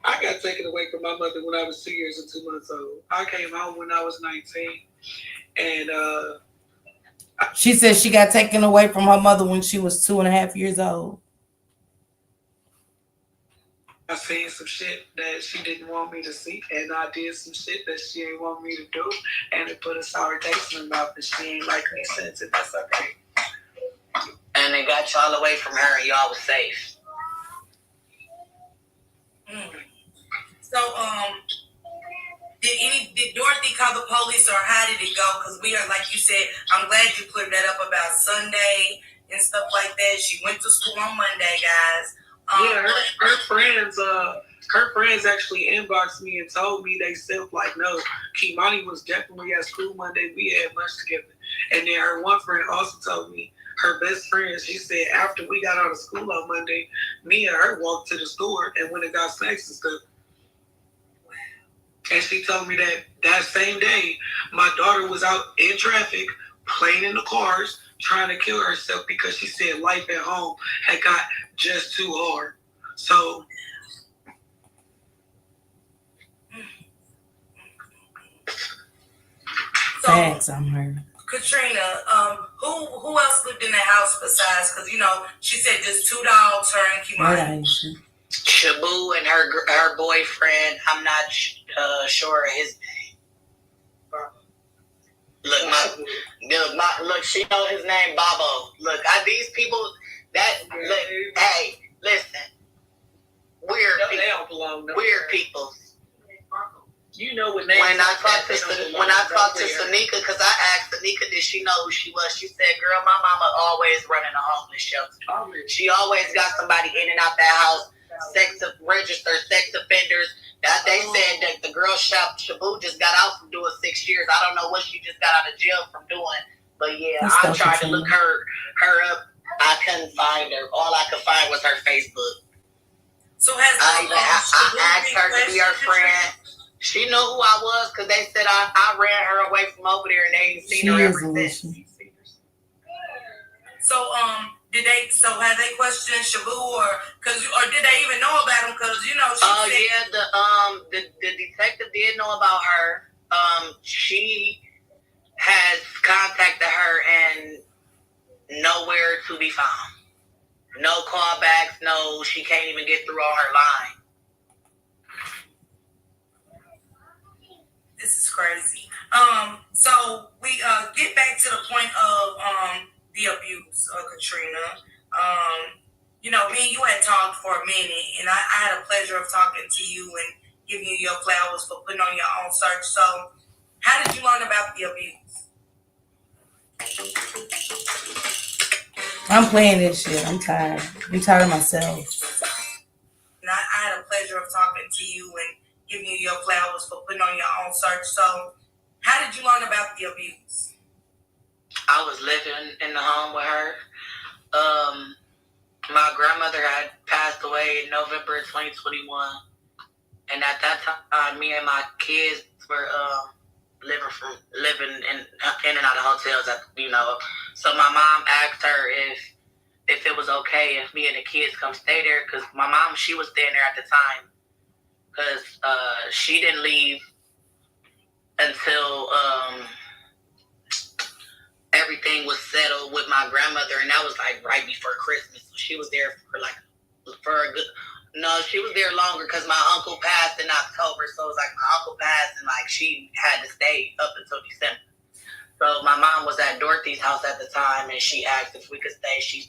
I got taken away from my mother when I was 2 years and 2 months old. I came home when I was 19. And she said she got taken away from her mother when she was 2.5 years old. I seen some shit that she didn't want me to see, and I did some shit that she didn't want me to do, and it put a sour taste in her mouth, and she ain't like me since, and that's okay. And they got y'all away from her, and y'all was safe. So, did Dorothy call the police, or how did it go? Because we are, like you said, I'm glad you put that up about Sunday and stuff like that. She went to school on Monday, guys. Her friends actually inboxed me and told me they said, like, no, Kimani was definitely at school Monday. We had lunch together. And then her one friend also told me, her best friend, she said, after we got out of school on Monday, me and her walked to the store and went and got snacks and stuff. And she told me that same day, my daughter was out in traffic, playing in the cars, trying to kill herself because she said life at home had got just too hard. So thanks, I'm her. Katrina, who else lived in the house besides? Because she said just 2 dogs, her and Kimani. Shabu and her boyfriend. I'm not sure of his name. Look, she know his name, Babo. Look, these people hey, listen. Weird people. They don't belong. Weird people. You know what name? When I talked to Sanika, because I asked Sanika, did she know who she was? She said, "Girl, my mama always running a homeless shelter. She always got somebody in and out that house, registered sex offenders." That they said that the girl Shabu just got out from doing 6 years. I don't know what she just got out of jail from doing, but yeah, I tried to look her up. I couldn't find her. All I could find was her Facebook. So I asked her to be her friend. She knew who I was because they said I ran her away from over there and they ain't seen her ever since. So have they questioned Shabu or did they even know about him? Because the detective did know about her. She has contacted her and nowhere to be found. No callbacks. No, she can't even get through on her line. This is crazy. So we get back to the point of the abuse, Katrina. Me and you had talked for a minute, and I had a pleasure of talking to you and giving you your flowers for putting on your own search. So, how did you learn about the abuse? I'm playing this shit. I'm tired. I'm tired of myself. And I had a pleasure of talking to you and giving you your flowers for putting on your own search. So, how did you learn about the abuse? I was living in the home with her. My grandmother had passed away in November 2021. And at that time, me and my kids were living in and out of hotels. So my mom asked her if it was okay if me and the kids come stay there, because my mom, she was staying there at the time, because she didn't leave until everything was settled with my grandmother, and that was like right before Christmas. So she was there for a good. No, she was there longer because my uncle passed in October. So it was like my uncle passed and like she had to stay up until December. So my mom was at Dorothy's house at the time and she asked if we could stay.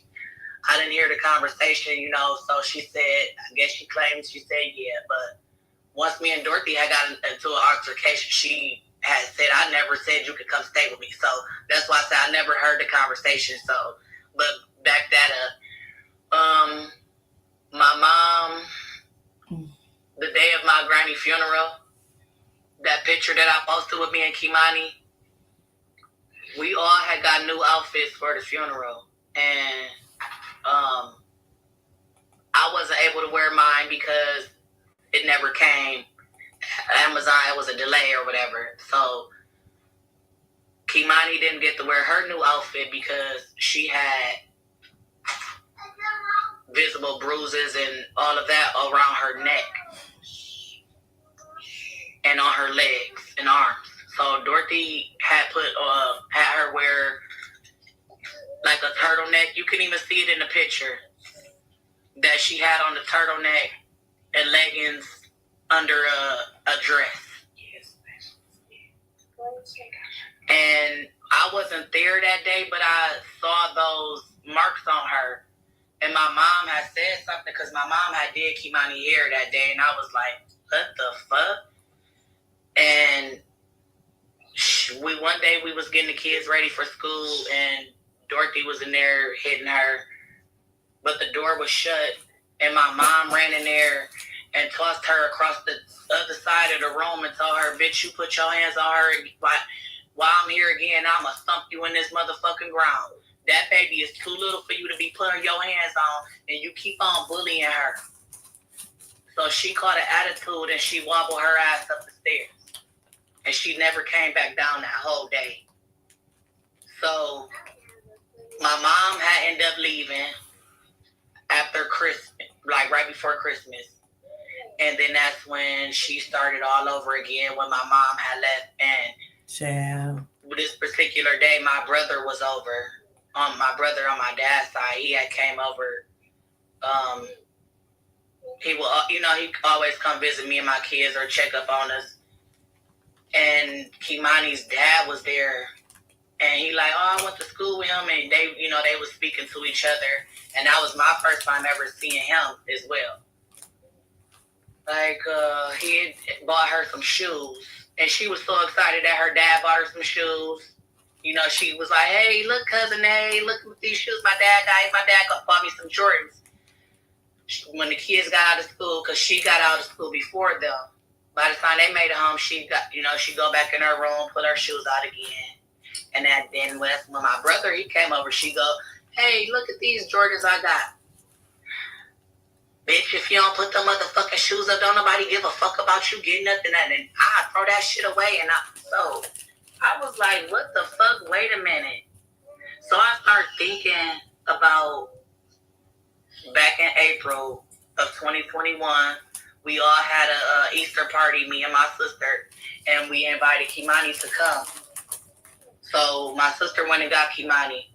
I didn't hear the conversation, so she said, I guess she claimed, she said yeah. But once me and Dorothy had gotten into an altercation, she had said, I never said you could come stay with me. So that's why I said I never heard the conversation. So, but back that up. My mom, the day of my granny funeral, that picture that I posted with me and Kimani, we all had got new outfits for the funeral. And I wasn't able to wear mine because it never came. Amazon, it was a delay or whatever. So Kimani didn't get to wear her new outfit because she had visible bruises and all of that around her neck and on her legs and arms. So Dorothy had her wear like a turtleneck. You can even see it in the picture that she had on the turtleneck and leggings under a dress. And I wasn't there that day, but I saw those marks on her. And my mom had said something because my mom had did Kimani hair that day, and I was like, what the fuck? And one day we was getting the kids ready for school, and Dorothy was in there hitting her, but the door was shut, and my mom ran in there and tossed her across the other side of the room and told her, bitch, you put your hands on her, while I'm here again, I'ma thump you in this motherfucking ground. That baby is too little for you to be putting your hands on, and you keep on bullying her. So she caught an attitude, and she wobbled her ass up the stairs. And she never came back down that whole day. So my mom had ended up leaving after Christmas, like right before Christmas. And then that's when she started all over again when my mom had left. And this particular day, my brother was over. My brother on my dad's side, he had came over. He will, he always come visit me and my kids or check up on us. And Kimani's dad was there, and he like, oh, I went to school with him, and they, they was speaking to each other, and that was my first time ever seeing him as well. Like, he had bought her some shoes, and she was so excited that her dad bought her some shoes. She was like, hey, look, cousin, hey, look at these shoes my dad got. My dad bought me some Jordans. When the kids got out of school, because she got out of school before them, by the time they made it home, she got, she go back in her room, put her shoes out again. And then when my brother, he came over, she go, hey, look at these Jordans I got. Bitch, if you don't put them motherfucking shoes up, don't nobody give a fuck about you getting nothing. And I throw that shit away. And I was like, what the fuck? Wait a minute. So I started thinking about back in April of 2021, we all had a Easter party, me and my sister, and we invited Kimani to come. So my sister went and got Kimani,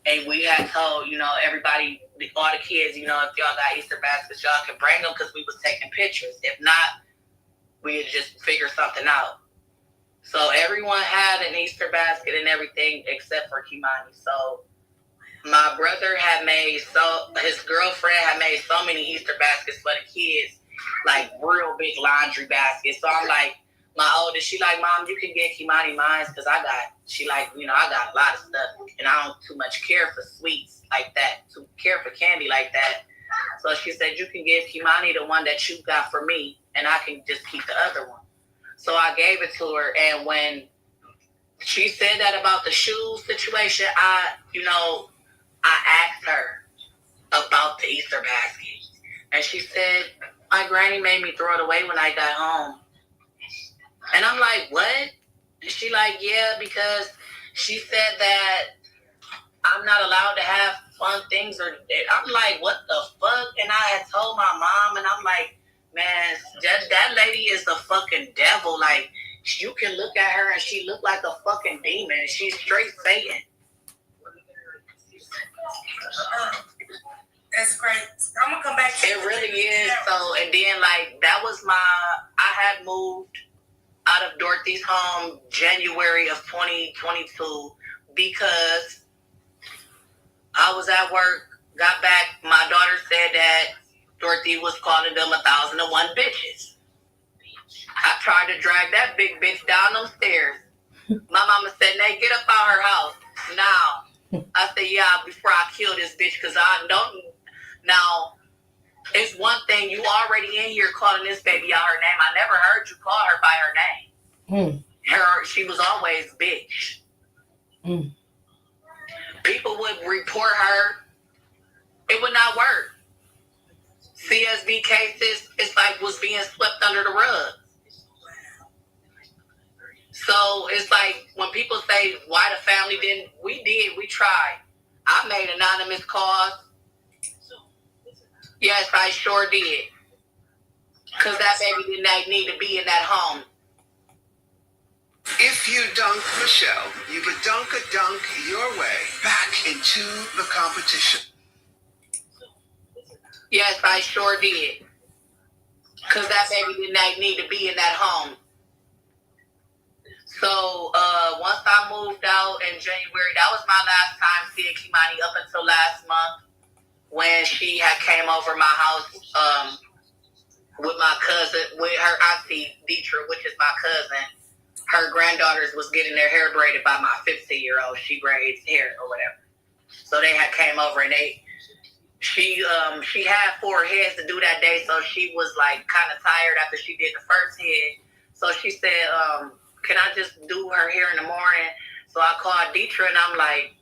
and we had told, everybody, all the kids, if y'all got Easter baskets, y'all can bring them because we was taking pictures. If not, we'd just figure something out. So everyone had an Easter basket and everything except for Kimani. So my brother had his girlfriend had made so many Easter baskets for the kids, like real big laundry baskets. So I'm like, My oldest, she like, Mom, you can get Kimani mine because I got a lot of stuff and I don't too much care for sweets like that, to care for candy like that. So she said, you can give Kimani the one that you got for me and I can just keep the other one. So I gave it to her, and when she said that about the shoe situation, I asked her about the Easter basket. And she said, my granny made me throw it away when I got home. And I'm like, what? And she like, yeah, because she said that I'm not allowed to have fun things. I'm like, what the fuck? And I had told my mom, and I'm like, man, that lady is the fucking devil. Like, you can look at her and she look like a fucking demon. She's straight Satan. That's great. I'm gonna come back to it. Really is. So, and then like I had moved out of Dorothy's home January of 2022 because I was at work, got back. My daughter said that Dorothy was calling them 1,001 bitches. I tried to drag that big bitch down them stairs. My mama said, Nate, get up out her house now. I said, yeah, before I kill this bitch, because I don't. Now, it's one thing, you already in here calling this baby out her name. I never heard you call her by her name. She was always bitch. People would report her. It would not work. CSV cases, it's like was being swept under the rug. So it's like when people say why the family didn't, we tried. I made anonymous calls. Yes, I sure did. Because that baby didn't need to be in that home. If you dunk Michelle, you could dunk your way back into the competition. Yes, I sure did. Because that baby didn't need to be in that home. So once I moved out in January, that was my last time seeing Kimani up until last month when she had came over my house with my cousin, with her auntie, Deetra, which is my cousin. Her granddaughters was getting their hair braided by my 15-year-old. She braids hair or whatever. So they had came over and she had 4 heads to do that day, so she was like kind of tired after she did the first head. So she said, can I just do her hair in the morning? So I called Deetra and I'm like,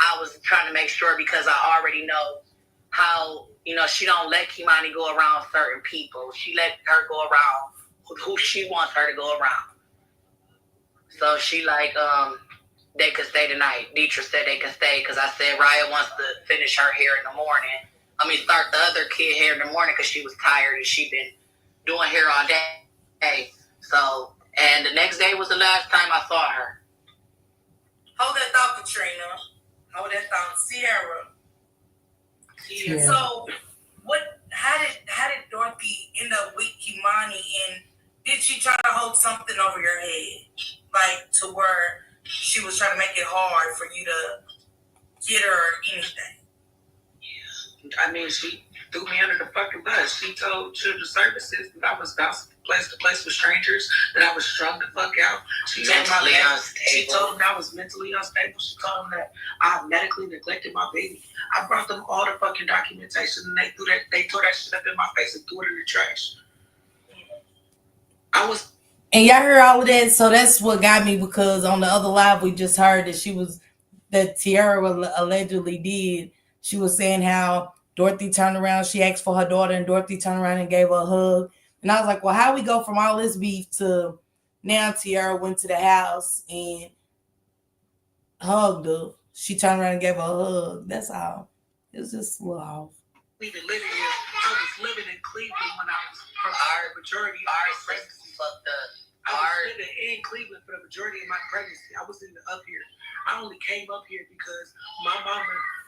I was trying to make sure because I already know how, she don't let Kimani go around certain people. She let her go around who she wants her to go around. So she like, they could stay tonight. Deetra said they could stay because I said Raya wants to finish her hair in the morning. Start the other kid hair in the morning because she was tired and she been doing hair all day. So, and the next day was the last time I saw her. Hold that thought, Katrina. Hold that thought, Sierra. Yeah. So, how did Dorothy end up with Kimani, and did she try to hold something over your head, like to where she was trying to make it hard for you to get her or anything? She threw me under the fucking bus. She told Children's Services that I was bouncing place to place with strangers, that I was strung the fuck out. She told them I was mentally unstable. She told them that I medically neglected my baby. I brought them all the fucking documentation, and they tore that shit up in my face and threw it in the trash. And y'all heard all of that, so that's what got me, because on the other live we just heard that Tiara allegedly did. She was saying how Dorothy turned around, she asked for her daughter, and Dorothy turned around and gave her a hug. And I was like, well, how we go from all this beef to now Tiara went to the house and hugged her. She turned around and gave her a hug. That's all. It was just a little off. I was living in Cleveland when I was the majority of my pregnancy. I was living in Cleveland for the majority of my pregnancy. I wasn't even up here. I only came up here because my mama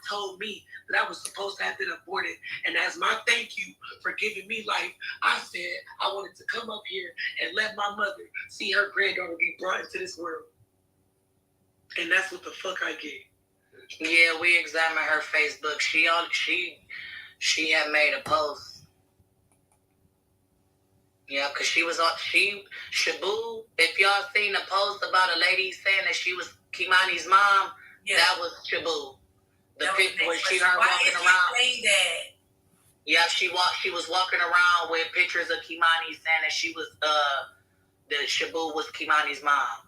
told me that I was supposed to have been aborted. And as my thank you for giving me life, I said I wanted to come up here and let my mother see her granddaughter be brought into this world. And that's what the fuck I get. Yeah, we examined her Facebook. She had made a post. Yeah, because Shabu, if y'all seen the post about a lady saying that she was Kimani's mom, that was Shabu. The picture where she her walking around. Yeah, she was walking around with pictures of Kimani saying that she was that Shabu was Kimani's mom.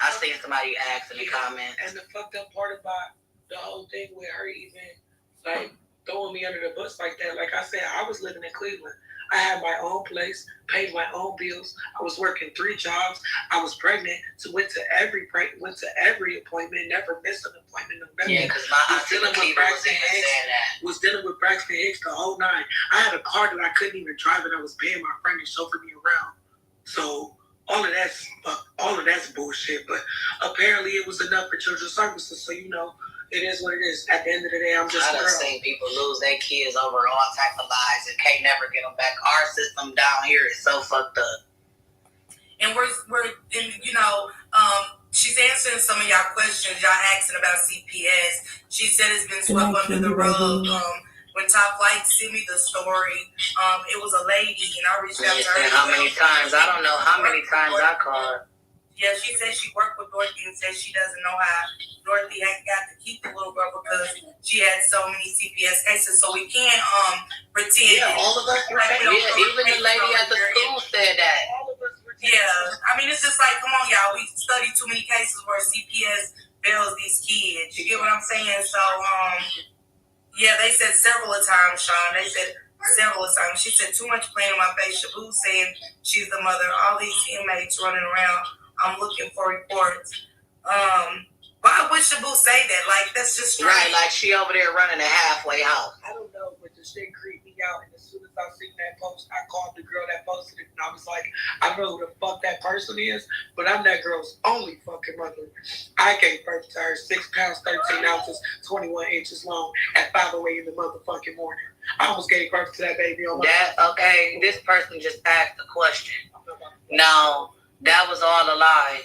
I seen somebody ask in the comments. And the fucked up part about the whole thing with her even like throwing me under the bus like that, like I said, I was living in Cleveland. I had my own place, paid my own bills. I was working 3 jobs. I was pregnant, so went to every appointment, never missed an appointment. Yeah, because my auntie was dealing with Braxton Hicks the whole night. I had a car that I couldn't even drive, and I was paying my friend to chauffeur me around. So all of that's bullshit. But apparently, it was enough for children's services. So it is what it is. At the end of the day, I'm just a girl. I've seen people lose their kids over all type of lies and can't never get them back. Our system down here is so fucked up. And we're she's answering some of y'all questions. Y'all asking about CPS. She said it's been swept under the rug. When Top Flight sent me the story, it was a lady, and I reached out to her. How many times? I don't know how many times I called. Yeah, she said she worked with Dorothy and said she doesn't know how Dorothy had got to keep the little girl because she had so many CPS cases. So we can't pretend. Yeah, all of us were saying. Yeah, even the lady at the school said that. All of us were saying. Yeah, I mean, it's just like, come on, y'all. We study too many cases where CPS bails these kids. You get what I'm saying? So, yeah, they said several times, Sean. They said several times. She said too much playing in my face. Shabu saying she's the mother. All these inmates running around. I'm looking for reports. Why would Shabu say that? Like, that's just strange. Right, like she over there running a halfway house. I don't know, but the shit creeped me out. And as soon as I seen that post, I called the girl that posted it, and I was like, I know who the fuck that person is, but I'm that girl's only fucking mother. I gave birth to her, 6 pounds, 13 ounces, 21 inches long, at 5:08 in the motherfucking morning. I almost gave birth to that baby on my Okay, this person just asked a question. Now, that was all a lie.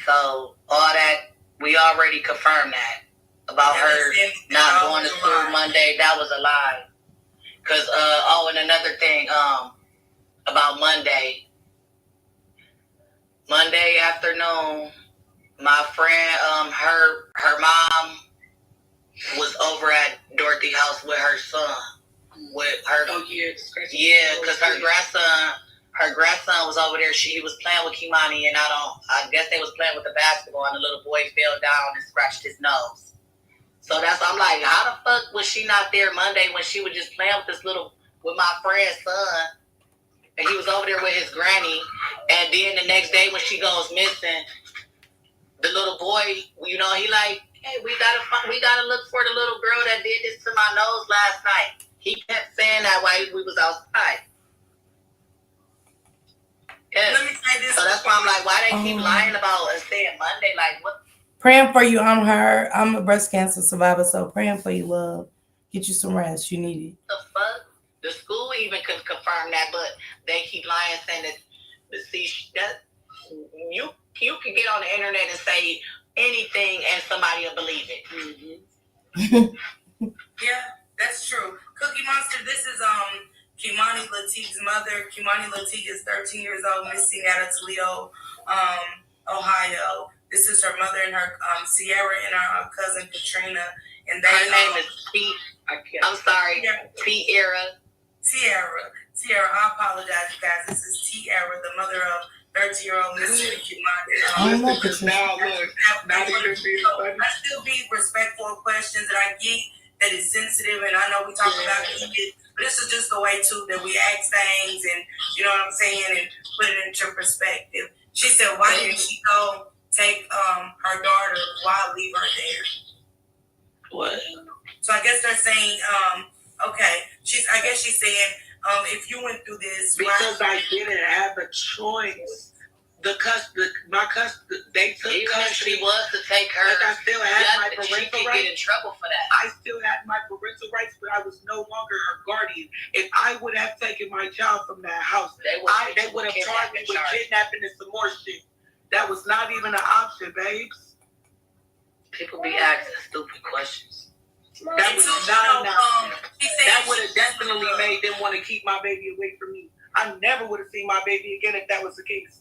So, all that, we already confirmed that. About her not going to school Monday, that was a lie. Because, and another thing, about Monday. Monday afternoon, my friend, her mom was over at Dorothy's house with her son. With her, because her grandson was over there. He was playing with Kimani, and I guess they was playing with the basketball, and the little boy fell down and scratched his nose. So I'm like, how the fuck was she not there Monday when she was just playing with my friend's son, and he was over there with his granny, and then the next day when she goes missing, the little boy, he like, hey, we gotta look for the little girl that did this to my nose last night. He kept saying that while we was outside. Yes. Let me say this. So that's why I'm like, why they keep lying about and saying Monday? Like, what? Praying for you. I'm a breast cancer survivor, so praying for you, love. Get you some rest. You need it. The fuck? The school even could confirm that, but they keep lying, saying that. See, that you can get on the internet and say anything, and somebody will believe it. Mm-hmm. Yeah, that's true. Cookie Monster. This is Kimani Latigue's mother. Kimani Latigue is 13 years old, missing out of Toledo, Ohio. This is her mother and her Sierra and her cousin Katrina. And her name is T. I'm sorry, Tiara. Tiara. I apologize, you guys. This is Tiara, the mother of 13-year-old Mr. Kimani. I still be respectful of questions, and I get that it's sensitive, and I know we talk about it. But this is just the way, too, that we ask things and, you know what I'm saying, and put it into perspective. She said, why didn't she go take her daughter? Why leave her there? What? So I guess they're saying, okay. I guess she's saying, if you went through this. Because I didn't have a choice. They took custody. Even if she was to take her, like I still had my parental rights. Get in trouble for that. I still had my parental rights, but I was no longer her guardian. If I would have taken my child from that house, they would have charged me with kidnapping and some more shit. That was not even an option, babes. People be asking stupid questions. That was not an option. That would have definitely made them want to keep my baby away from me. I never would have seen my baby again if that was the case.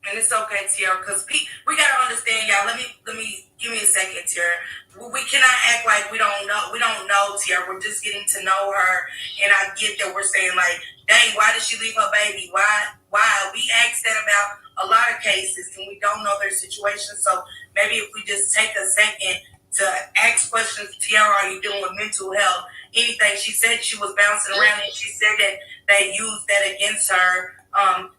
And it's okay, Tiara, because we gotta understand, y'all. Let me give me a second, Tiara. We cannot act like we don't know. We don't know, Tiara. We're just getting to know her, and I get that we're saying like, dang, why did she leave her baby? Why? We asked that about a lot of cases, and we don't know their situation. So maybe if we just take a second to ask questions, Tiara, are you dealing with mental health? Anything? She said she was bouncing around, and she said that they used that against her.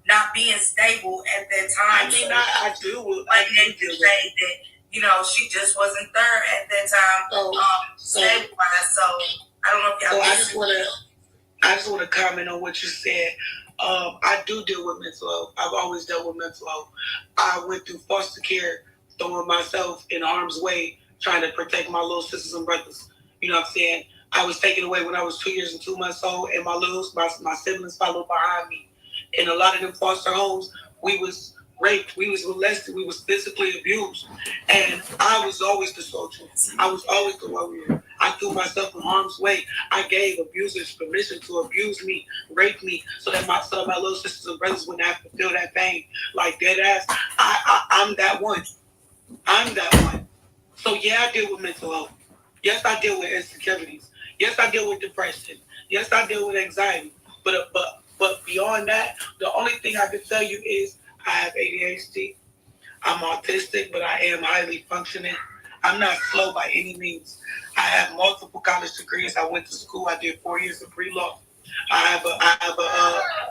Not being stable at that time. I mean, I do. Like they do say that, you know, she just wasn't there at that time, stabilized. So I don't know if y'all. I just want to comment on what you said. I do deal with mental health. I've always dealt with mental health. I went through foster care, throwing myself in harm's way, trying to protect my little sisters and brothers. You know what I'm saying? I was taken away when I was 2 years and 2 months old, and my siblings followed behind me. In a lot of them foster homes, we was raped, we was molested, we was physically abused. And I was always the soldier. I was always the warrior. I threw myself in harm's way. I gave abusers permission to abuse me, rape me, so that my little sisters and brothers wouldn't have to feel that pain. Like dead ass. I'm that one. I'm that one. So yeah, I deal with mental health. Yes, I deal with insecurities. Yes, I deal with depression. Yes, I deal with anxiety. But beyond that, the only thing I can tell you is I have ADHD. I'm autistic, but I am highly functioning. I'm not slow by any means. I have multiple college degrees. I went to school. I did 4 years of pre-law. I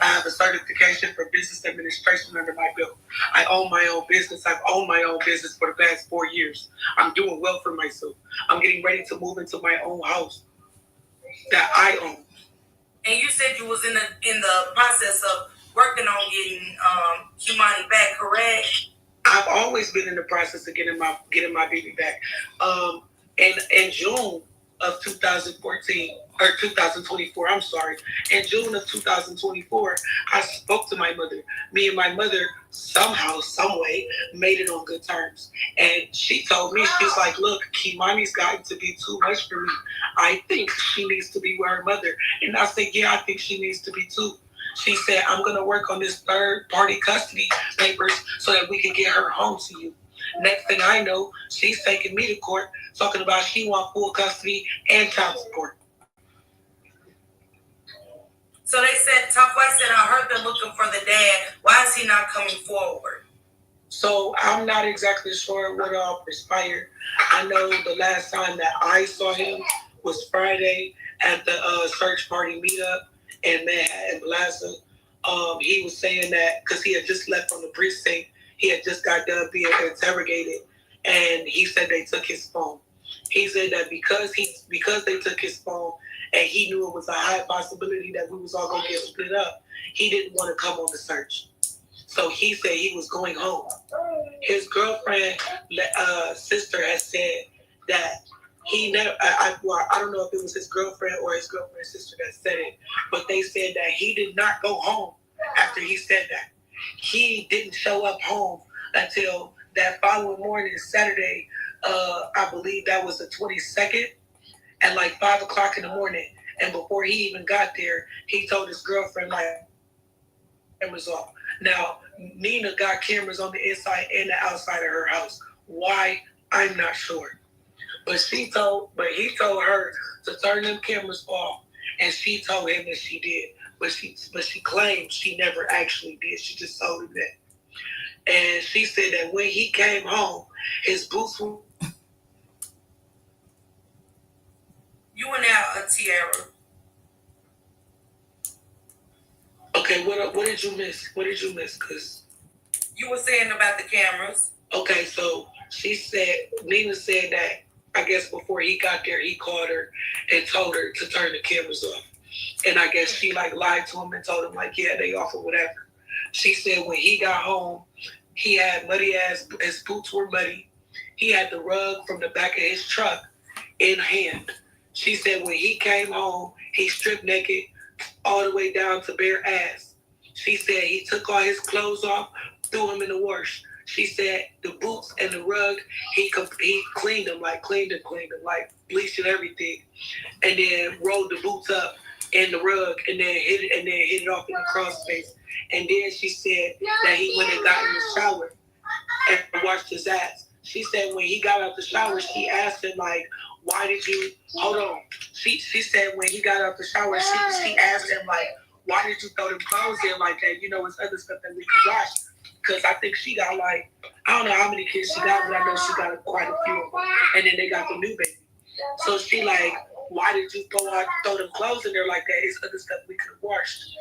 have a certification for business administration under my belt. I own my own business. I've owned my own business for the past 4 years. I'm doing well for myself. I'm getting ready to move into my own house that I own. And you said you was in the process of working on getting Kimani back, correct? I've always been in the process of getting my baby back. In June of 2014 or 2024, I'm sorry. In June of 2024, I spoke to my mother. Me and my mother somehow, some way, made it on good terms. And she told me, she's like, look, Kimani's gotten to be too much for me. I think she needs to be with her mother. And I said, yeah, I think she needs to be too. She said, I'm going to work on this third-party custody papers so that we can get her home to you. Next thing I know, she's taking me to court, talking about she wants full custody and child support. So they said, Top White said, I heard they're looking for the dad. Why is he not coming forward? So I'm not exactly sure what all transpired. I know the last time that I saw him was Friday at the search party meetup in Manhattan Plaza. He was saying that because he had just left from the precinct, he had just got done being interrogated, and he said they took his phone. He said that because they took his phone and he knew it was a high possibility that we was all going to get split up, he didn't want to come on the search. So he said he was going home. His girlfriend, sister, has said that he never, I don't know if it was his girlfriend or his girlfriend's sister that said it, but they said that he did not go home after he said that. He didn't show up home until that following morning, Saturday, I believe that was the 22nd, at like 5 o'clock in the morning. And before he even got there, he told his girlfriend, like, cameras off. Now, Nina got cameras on the inside and the outside of her house. Why? I'm not sure. But he told her to turn them cameras off, and she told him that she did. But she claimed she never actually did. She just told him that. And she said that when he came home, his boots were... You went out, Tiara. Okay, what did you miss? What did you miss? Because you were saying about the cameras. Okay, so Nina said that, I guess before he got there, he called her and told her to turn the cameras off. And I guess she like lied to him and told him like, yeah, they off or whatever. She said when he got home, he had muddy ass, his boots were muddy. He had the rug from the back of his truck in hand. She said when he came home, he stripped naked all the way down to bare ass. She said he took all his clothes off, threw them in the wash. She said the boots and the rug, he cleaned them, like bleached and everything, and then rolled the boots up in the rug and then hit it off in the cross space. And then she said that he went and got in the shower and washed his ass. She said when he got out the shower, she asked him like, why did you hold on? She said when he got out the shower, she asked him like, why did you throw them clothes in like that? You know, it's other stuff that we can wash. Because I think she got like, I don't know how many kids she got, but I know she got quite a few. And then they got the new baby. So she like, why did you throw them clothes in there like that? It's other stuff we could have washed.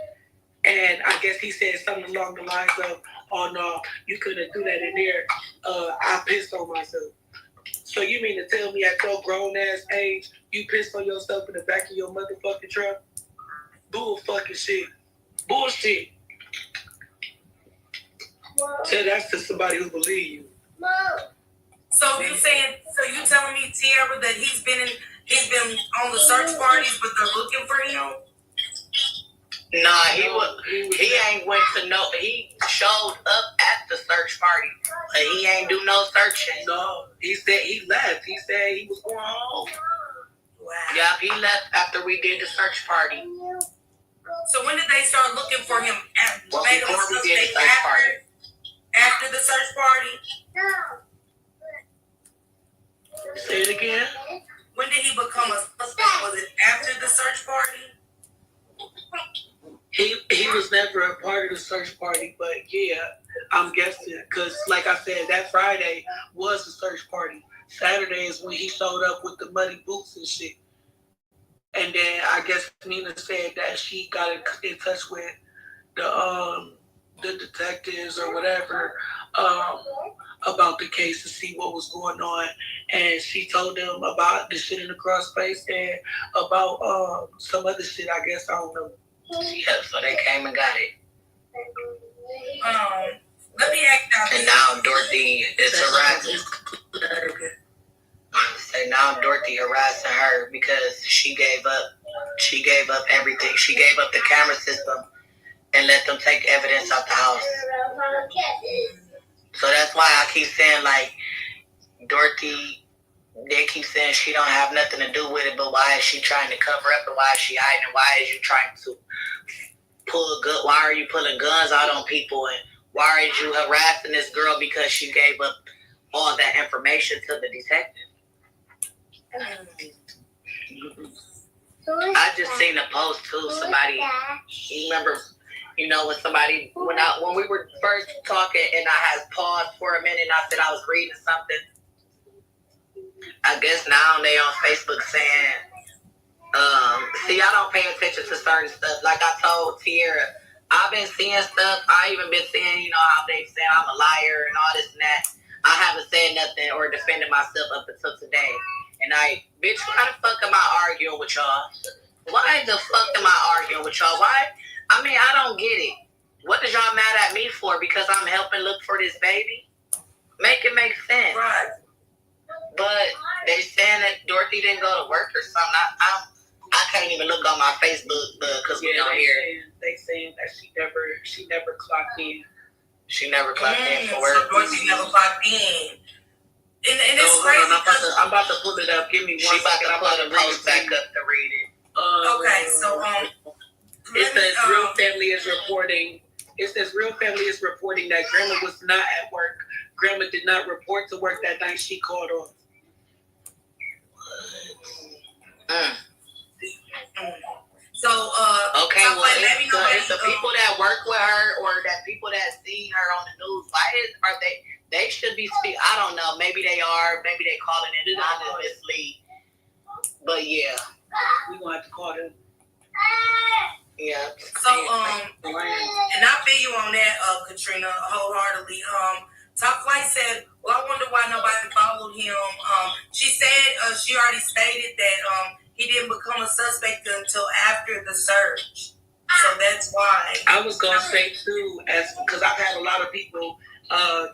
And I guess he said something along the lines of, oh no, you couldn't do that in there. I pissed on myself. So you mean to tell me at your grown ass age, you pissed on yourself in the back of your motherfucking truck? Bull fucking shit. Bullshit. Tell that to somebody who believe you. So you telling me, Tierra, that he's been on the search parties, but they're looking for him? Nah, he ain't went to no. He showed up at the search party, but he ain't do no searching. No, he said he left. He said he was going home. Wow. Yeah, he left after we did the search party. So when did they start looking for him? Before we did the search party. After the search party? Say it again. When did he become a suspect? Was it after the search party? He was never a part of the search party, but yeah, I'm guessing because, like I said, that Friday was the search party. Saturday is when he showed up with the muddy boots and shit. And then I guess Nina said that she got in touch with the detectives or whatever about the case to see what was going on, and she told them about the shit in the cross space and about some other shit. I guess I don't know. Yeah, so they came and got it. Let me ask you. And now Dorothy is harassing. And now Dorothy harassing her because she gave up everything. She gave up the camera system and let them take evidence out the house. So that's why I keep saying, like, Dorothy, they keep saying she don't have nothing to do with it, but why is she trying to cover up and why is she hiding and why is you trying to why are you pulling guns out on people and why are you harassing this girl because she gave up all that information to the detective? I just seen a post too. Somebody, you remember, you know, when we were first talking and I had paused for a minute and I said I was reading something. I guess now they on Facebook saying, see, I don't pay attention to certain stuff. Like I told Tierra, I've been seeing stuff. I even been seeing, you know, how they say I'm a liar and all this and that. I haven't said nothing or defended myself up until today. And bitch, why the fuck am I arguing with y'all? Why the fuck am I arguing with y'all? Why? I mean, I don't get it. What is y'all mad at me for? Because I'm helping look for this baby? Make it make sense. Right. But they saying that Dorothy didn't go to work or something. I can't even look on my Facebook because we don't hear it. They saying that she never clocked in. She never clocked in for work. So Dorothy never clocked in. And it's crazy. I'm about to pull it up. Give me one second. She about to pull the post back up to read it. Okay, so it says Real Family is reporting. It says Real Family is reporting that Grandma was not at work. Grandma did not report to work that night. She called off. So okay, well, it's the people that work with her or that people that see her on the news. Why are they? They should be I don't know. Maybe they are. Maybe they calling it anonymously. But yeah, we gonna have to call them. Yeah. So and I feel you on that, Katrina, wholeheartedly. Top Flight said, "Well, I wonder why nobody followed him." She said she already stated that he didn't become a suspect until after the search. So that's why. I was gonna say too, because I've had a lot of people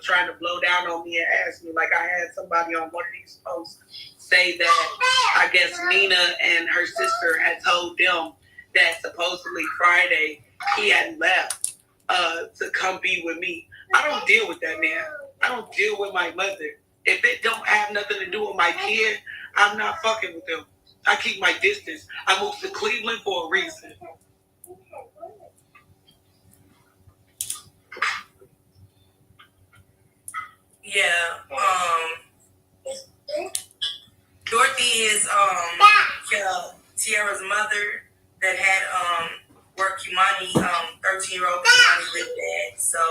trying to blow down on me and ask me. Like I had somebody on one of these posts say that I guess Nina and her sister had told them that supposedly Friday he had left to come be with me. I don't deal with that, man. I don't deal with my mother. If it don't have nothing to do with my kid, I'm not fucking with them. I keep my distance. I moved to Cleveland for a reason. Yeah. Dorothy is Tiara's mother that had where Kimani, 13-year-old Kimani lived at. So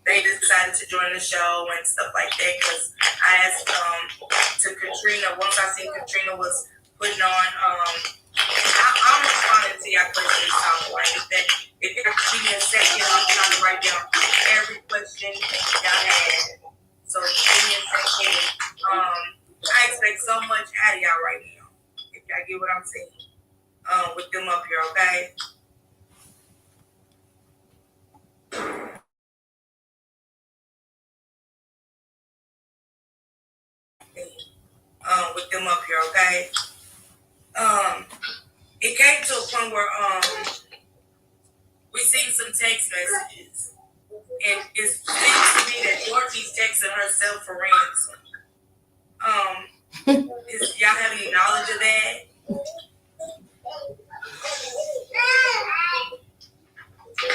they decided to join the show and stuff like that because I asked to Katrina, once I seen Katrina was putting on I'm responding to your questions, if you give me a second, I'm trying to write down every question y'all had. So give me a second. I expect so much out of y'all right now. If y'all get what I'm saying. With them up here, okay? With them up here, okay? It came to a point where we seen some text messages. And it seems to me that Dorothy's texting herself for ransom. Y'all have any knowledge of that?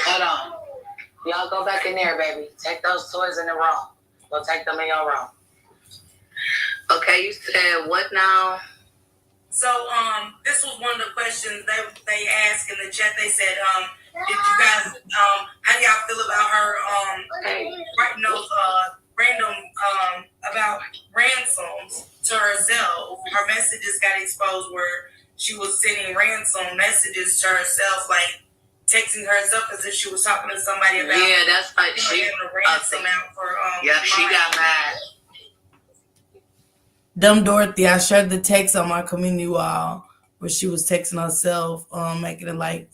Hold on. Y'all go back in there, baby. Take those toys in the room. Go take them in your room. Okay, you said what now? So, this was one of the questions they asked in the chat. They said, did you guys, how do y'all feel about her writing those random about ransoms to herself? Her messages got exposed where she was sending ransom messages to herself, like texting herself as if she was talking to somebody about. Yeah, that's like she a ransom out for. Yeah, she got mad. Dumb Dorothy, I shared the text on my community wall where she was texting herself, making it like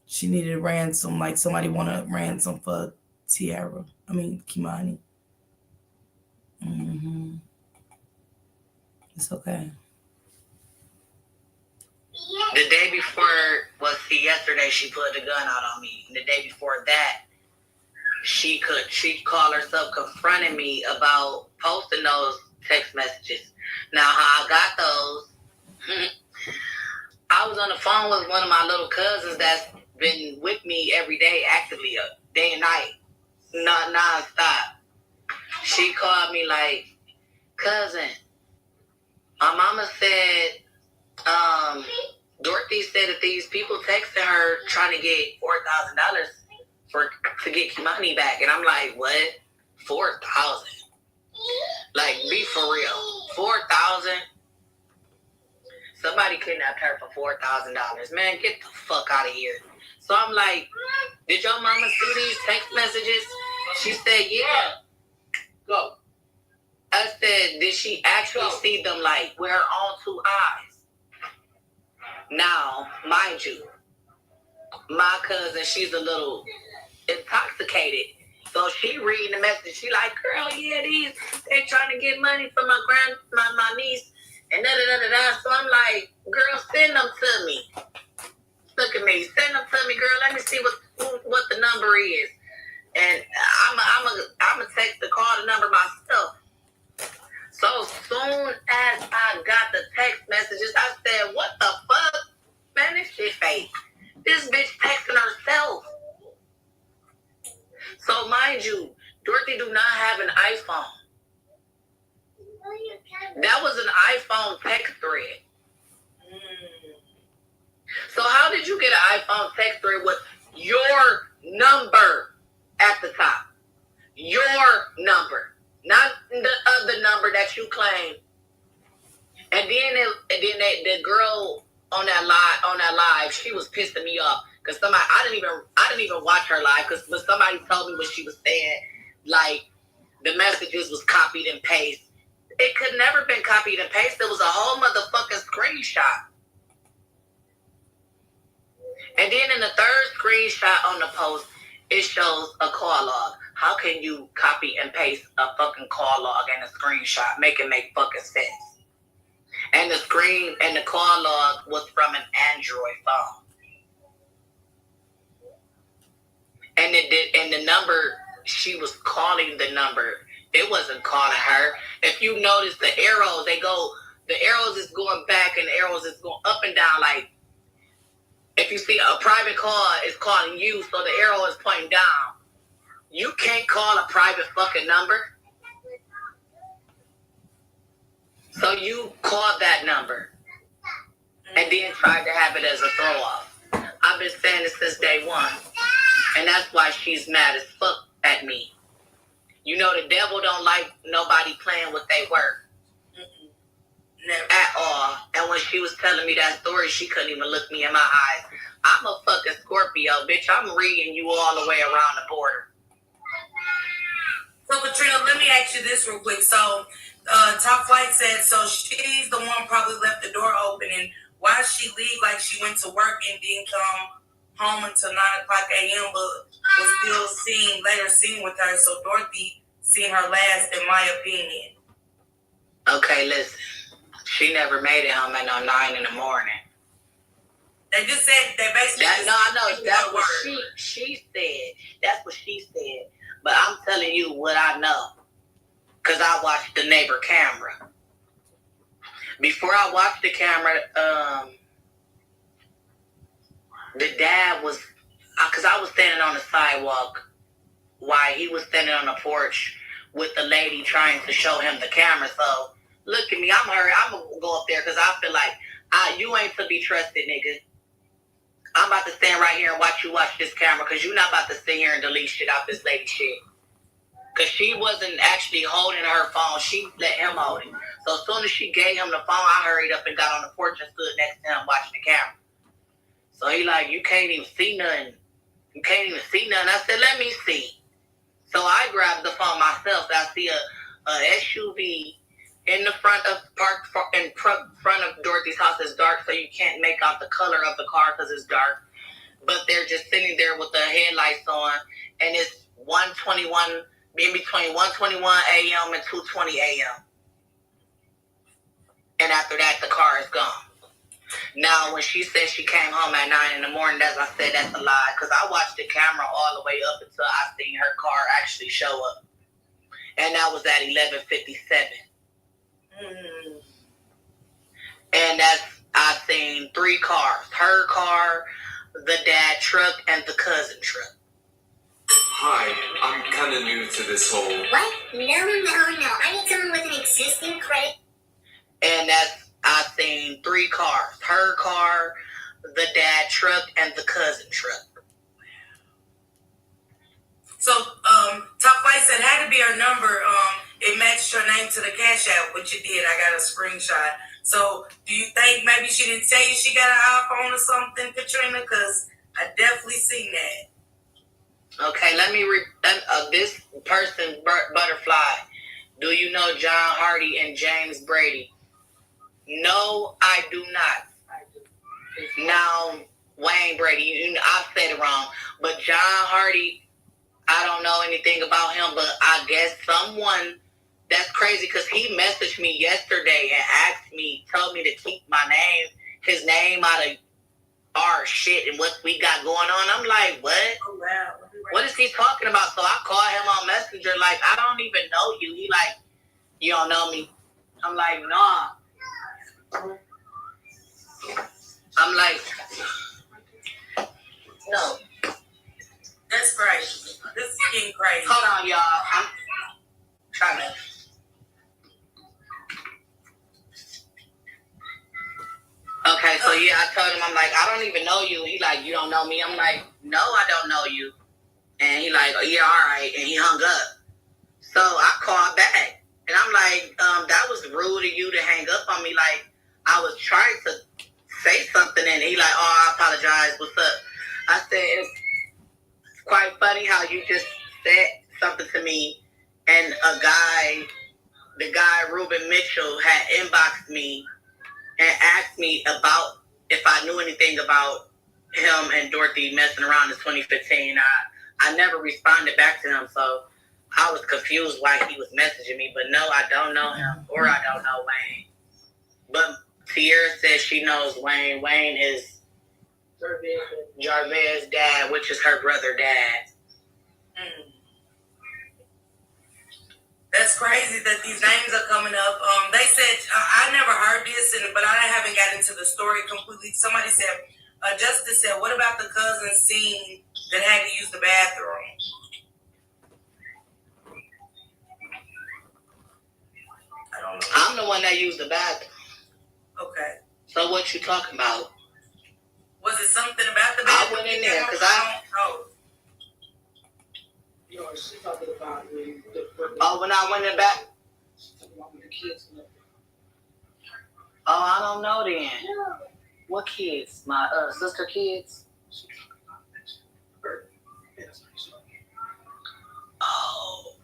she needed ransom, like somebody wanted ransom for Kimani. It's okay. The day before yesterday she put the gun out on me. The day before that, she called herself confronting me about posting those text messages. Now, how I got those, I was on the phone with one of my little cousins that's been with me every day, actively, day and night, not non-stop. She called me like, cousin, my mama said, Dorothy said that these people texted her trying to get $4,000 to get Kimani back. And I'm like, what? 4,000? Like, be for real. 4,000? Somebody kidnapped her for $4,000. Man, get the fuck out of here. So I'm like, did your mama see these text messages? She said, yeah. Go. I said, did she actually see them like with her own two eyes? Now, mind you, my cousin, she's a little intoxicated. So she reading the message. She like, girl, yeah, they trying to get money from my niece and da-da-da-da-da. So I'm like, girl, send them to me. Look at me. Send them to me, girl. Let me see what the number is. And I'm a text to call the number myself. So soon as I got the text messages, I said, what the fuck? Man, this shit fake. This bitch texting herself. So mind you, Dorothy do not have an iPhone. That was an iPhone text thread. So how did you get an iPhone text thread with your number at the top? Your number, not the other number that you claim. And then the girl on that live, she was pissing me off because I didn't even watch her live but somebody told me what she was saying, like the messages was copied and pasted. It could never been copied and pasted. It was a whole motherfucking screenshot. And then in the third screenshot on the post, it shows a call log. How can you copy and paste a fucking call log and a screenshot? Make it make fucking sense. And the call log was from an Android phone. And the number, she was calling the number. It wasn't calling her. If you notice the arrows, they go the arrows is going back and the arrows is going up and down. Like, if you see a private call is calling you, so the arrow is pointing down. You can't call a private fucking number. So you called that number and then tried to have it as a throw off. I've been saying it since day one. And that's why she's mad as fuck at me. You know, the devil don't like nobody playing with their word. Never. At all. And when she was telling me that story, she couldn't even look me in my eyes. I'm a fucking Scorpio, bitch. I'm reading you all the way around the border. So, Katrina, let me ask you this real quick. So, Top Flight said, so she's the one probably left the door open. And why she leave like she went to work and didn't come home until 9 o'clock a.m., but was still later seen with her. So, Dorothy seen her last, in my opinion. Okay, listen. She never made it home at 9 in the morning. They just said they basically. I know. That's what she said. That's what she said. But I'm telling you what I know, because I watched the neighbor camera. Before I watched the camera, the dad was, because I was standing on the sidewalk while he was standing on the porch with the lady trying to show him the camera. So, look at me. I'm hurry. I'm going to go up there because I feel like you ain't to be trusted, nigga. I'm about to stand right here and watch you watch this camera because you're not about to sit here and delete shit off this lady shit. Because she wasn't actually holding her phone. She let him hold it. So as soon as she gave him the phone, I hurried up and got on the porch and stood next to him watching the camera. So he like, you can't even see nothing. You can't even see nothing. I said, let me see. So I grabbed the phone myself. I see a SUV in the front of front of Dorothy's house. Is dark, so you can't make out the color of the car because it's dark. But they're just sitting there with the headlights on, and it's 1:21, in between 1:21 a.m. and 2:20 a.m. And after that, the car is gone. Now, when she said she came home at 9 in the morning, as I said, that's a lie. Because I watched the camera all the way up until I seen her car actually show up. And that was at 11:57. And I seen 3 cars. Her car, the dad truck, and the cousin truck. Hi, I'm kind of new to this whole... What? No. I need someone with an existing credit. And I seen 3 cars. Her car, the dad truck, and the cousin truck. So, Top Flight said, had to be her number. It matched her name to the Cash App, which it did. I got a screenshot. So, do you think maybe she didn't tell you she got an iPhone or something, Katrina? Because I definitely seen that. Okay, let me this person, Butterfly. Do you know John Hardy and James Brady? No, I do not. Now, Wayne Brady, I said it wrong. But John Hardy, I don't know anything about him, but I guess someone, that's crazy because he messaged me yesterday and told me to keep his name out of our shit and what we got going on. I'm like, what? Oh, wow. What is he talking about? So I called him on Messenger, like, I don't even know you. He like, you don't know me? I'm like, nah. I'm like, no. That's crazy. This is getting crazy. Hold on, y'all. I'm trying to. Okay, so yeah, I told him, I'm like, I don't even know you. He like, you don't know me? I'm like, no, I don't know you. And he like, oh, yeah, all right. And he hung up. So I called back. And I'm like, that was rude of you to hang up on me. Like, I was trying to say something. And he like, oh, I apologize. What's up? I said, it's quite funny how you just said something to me. And the guy, Ruben Mitchell, had inboxed me and asked me about if I knew anything about him and Dorothy messing around in 2015. I never responded back to him, so I was confused why he was messaging me. But no, I don't know him, or I don't know Wayne. But Tierra says she knows Wayne. Wayne is Jarvez's dad, which is her brother dad. That's crazy that these names are coming up. They said, I never heard story completely. Somebody said, Justice said, what about the cousin scene that had to use the bathroom? I don't know. I'm the one that used the bathroom. Okay. So what you talking about? Was it something about the bathroom? I went in there because I. No, she's talking about when I went in back. Oh, I don't know then. What kids? My sister kids? Oh.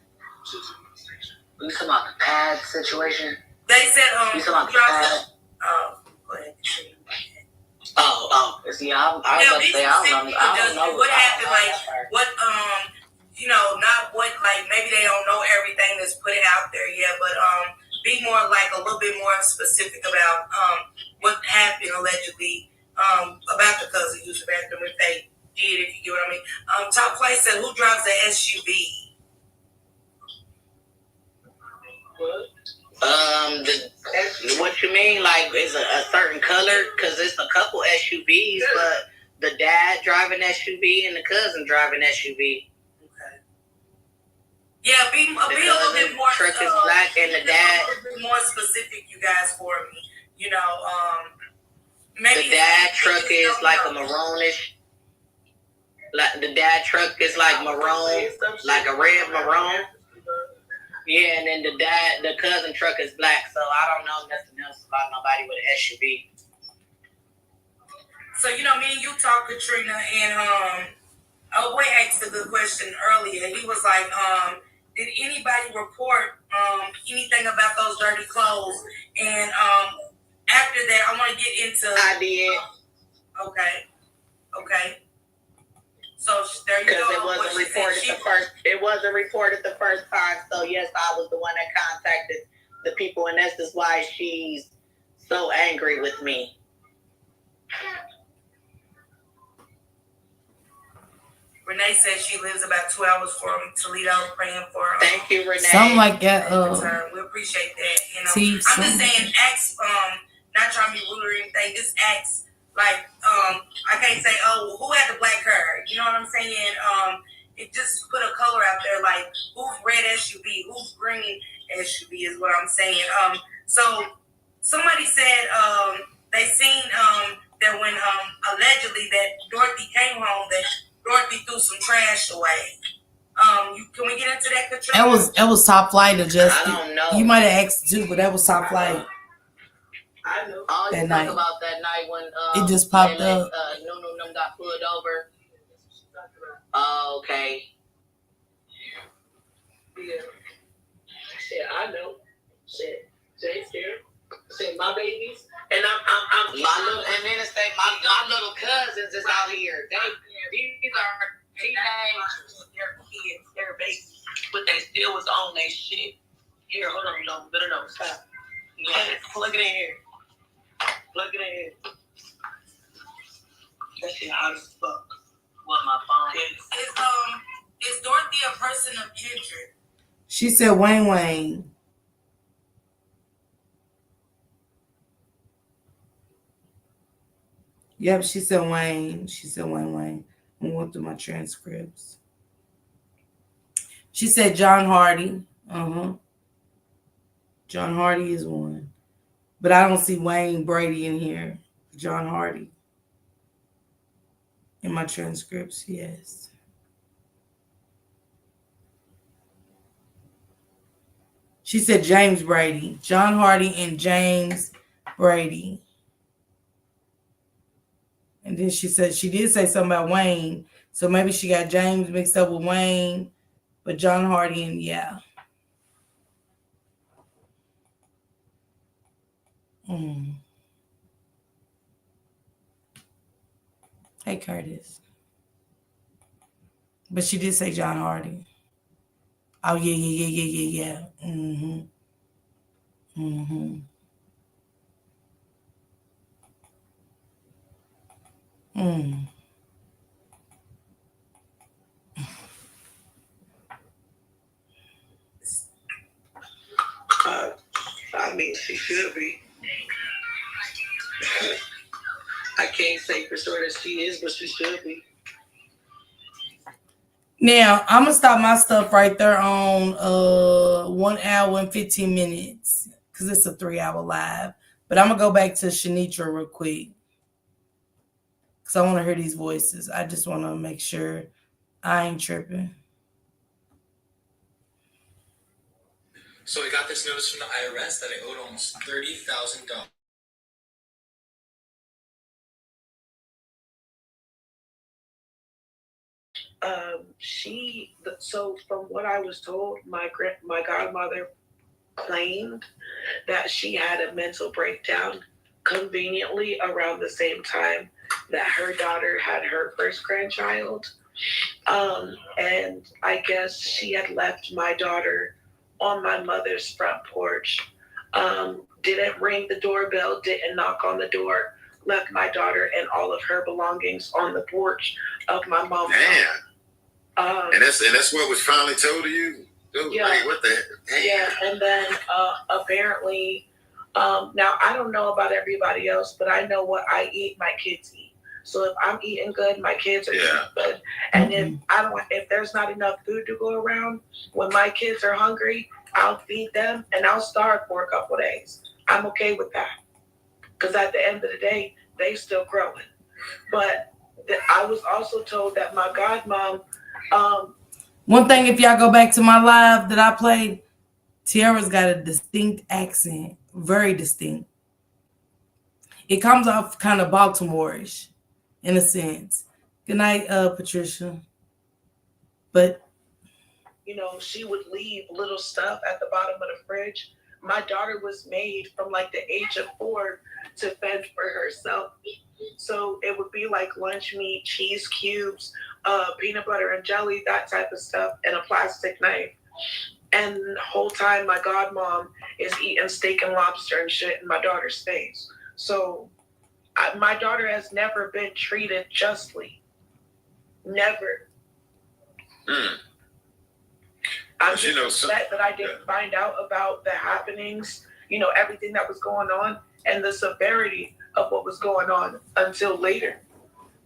You talking about the pad situation? They said, you talking about the pad? Go ahead. See, I was about to say, I don't know. What happened, what, not what, maybe they don't know everything that's put out there yet, but, be more a little bit more specific about, what happened allegedly, about the cousin using the bathroom, if they did, if you get what I mean. Top Flight said, who drives the SUV? What you mean? Is a certain color? Because it's a couple SUVs, but the dad driving SUV and the cousin driving SUV. Okay. Yeah, be a little bit more. Truck is black and the dad. A little bit more specific, you guys, for me. Maybe the dad truck is like a maroonish. The dad truck is like maroon, like a red maroon. Yeah, and then the cousin truck is black, so I don't know nothing else about nobody with an SUV. So, me and you talked, Katrina, and Boy asked a good question earlier. He was like, did anybody report anything about those dirty clothes? And after that, I want to get into... I did. Okay. So there you go. Because it wasn't reported the first time. So yes, I was the one that contacted the people, and that's just why she's so angry with me. Renee says she lives about 2 hours from Toledo, praying for. Thank you, Renee. Something like that. We appreciate that. I'm just saying, ask. Not trying to be rude or anything. Just ask. I can't say, who had the black hair? You know what I'm saying? It just put a color out there, who's red SUV, who's green SUV is what I'm saying. So somebody said they seen that when allegedly that Dorothy came home, that Dorothy threw some trash away. Can we get into that, Katrina? That was Top Flight or just. I don't know. You might have asked too, but that was Top Flight. I know. All you talk about that night when it just popped up. Nunu got pulled over. Okay. Yeah. Shit, I know. Shit, Jay's scared. Shit, my babies, and I'm my little, and then it's like my little cousins is out here. These are teenagers. They're kids. They're babies, but they still was on their shit. Here, hold on, no, stop. Yeah, plug it in here. Plug it in here. That shit hot as fuck. What my phone is Dorothy a person of kindred? She said Wayne. Yep, she said Wayne. I'm going through my transcripts. She said John Hardy. John Hardy is one. But I don't see Wayne Brady in here. John Hardy. In my transcripts, yes. She said James Brady. John Hardy and James Brady. And then she said, she did say something about Wayne. So maybe she got James mixed up with Wayne. But John Hardy and yeah. Hey, Curtis. But she did say John Hardy. Oh, yeah. I mean, she should be. can't say for sure that she is, but she should be. Now, I'm going to stop my stuff right there on 1 hour and 15 minutes because it's a 3-hour live. But I'm going to go back to Shanitra real quick because I want to hear these voices. I just want to make sure I ain't tripping. So I got this notice from the IRS that I owed almost $30,000. So from what I was told, my godmother claimed that she had a mental breakdown conveniently around the same time that her daughter had her first grandchild. And I guess she had left my daughter on my mother's front porch, didn't ring the doorbell, didn't knock on the door, left my daughter and all of her belongings on the porch of my mom's house. And that's what was finally told to you? Dude, yeah. Like, what the heck? Yeah, and then apparently, now I don't know about everybody else, but I know what I eat, my kids eat. So if I'm eating good, my kids are eating good. And if there's not enough food to go around, when my kids are hungry, I'll feed them and I'll starve for a couple of days. I'm okay with that. Because at the end of the day, they still growing. But I was also told that my godmom, one thing, if y'all go back to my live that I played, Tiara's got a distinct accent, very distinct. It comes off kind of Baltimore-ish in a sense. Good night, Patricia. But she would leave little stuff at the bottom of the fridge. My daughter was made from like the age of 4 to fend for herself. So it would be like lunch meat, cheese cubes, peanut butter and jelly, that type of stuff, and a plastic knife. And the whole time my godmom is eating steak and lobster and shit in my daughter's face. So my daughter has never been treated justly. Never. I'm just upset that I didn't find out about the happenings, everything that was going on and the severity of what was going on until later.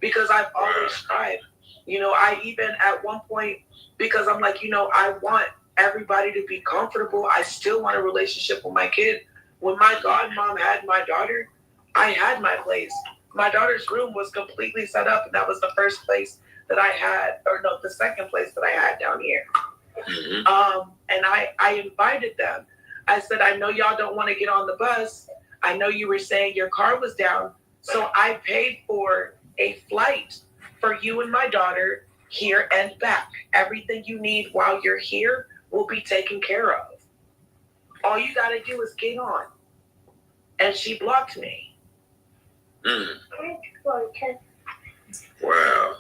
Because I've always tried. I even at one point, because I'm like, I want everybody to be comfortable. I still want a relationship with my kid. When my godmom had my daughter, I had my place. My daughter's room was completely set up, and that was the first place that I had, or no, the second place that I had down here. Mm-hmm. And I invited them. I said, I know y'all don't want to get on the bus. I know you were saying your car was down. So I paid for a flight for you and my daughter here and back. Everything you need while you're here will be taken care of. All you got to do is get on. And she blocked me. Wow.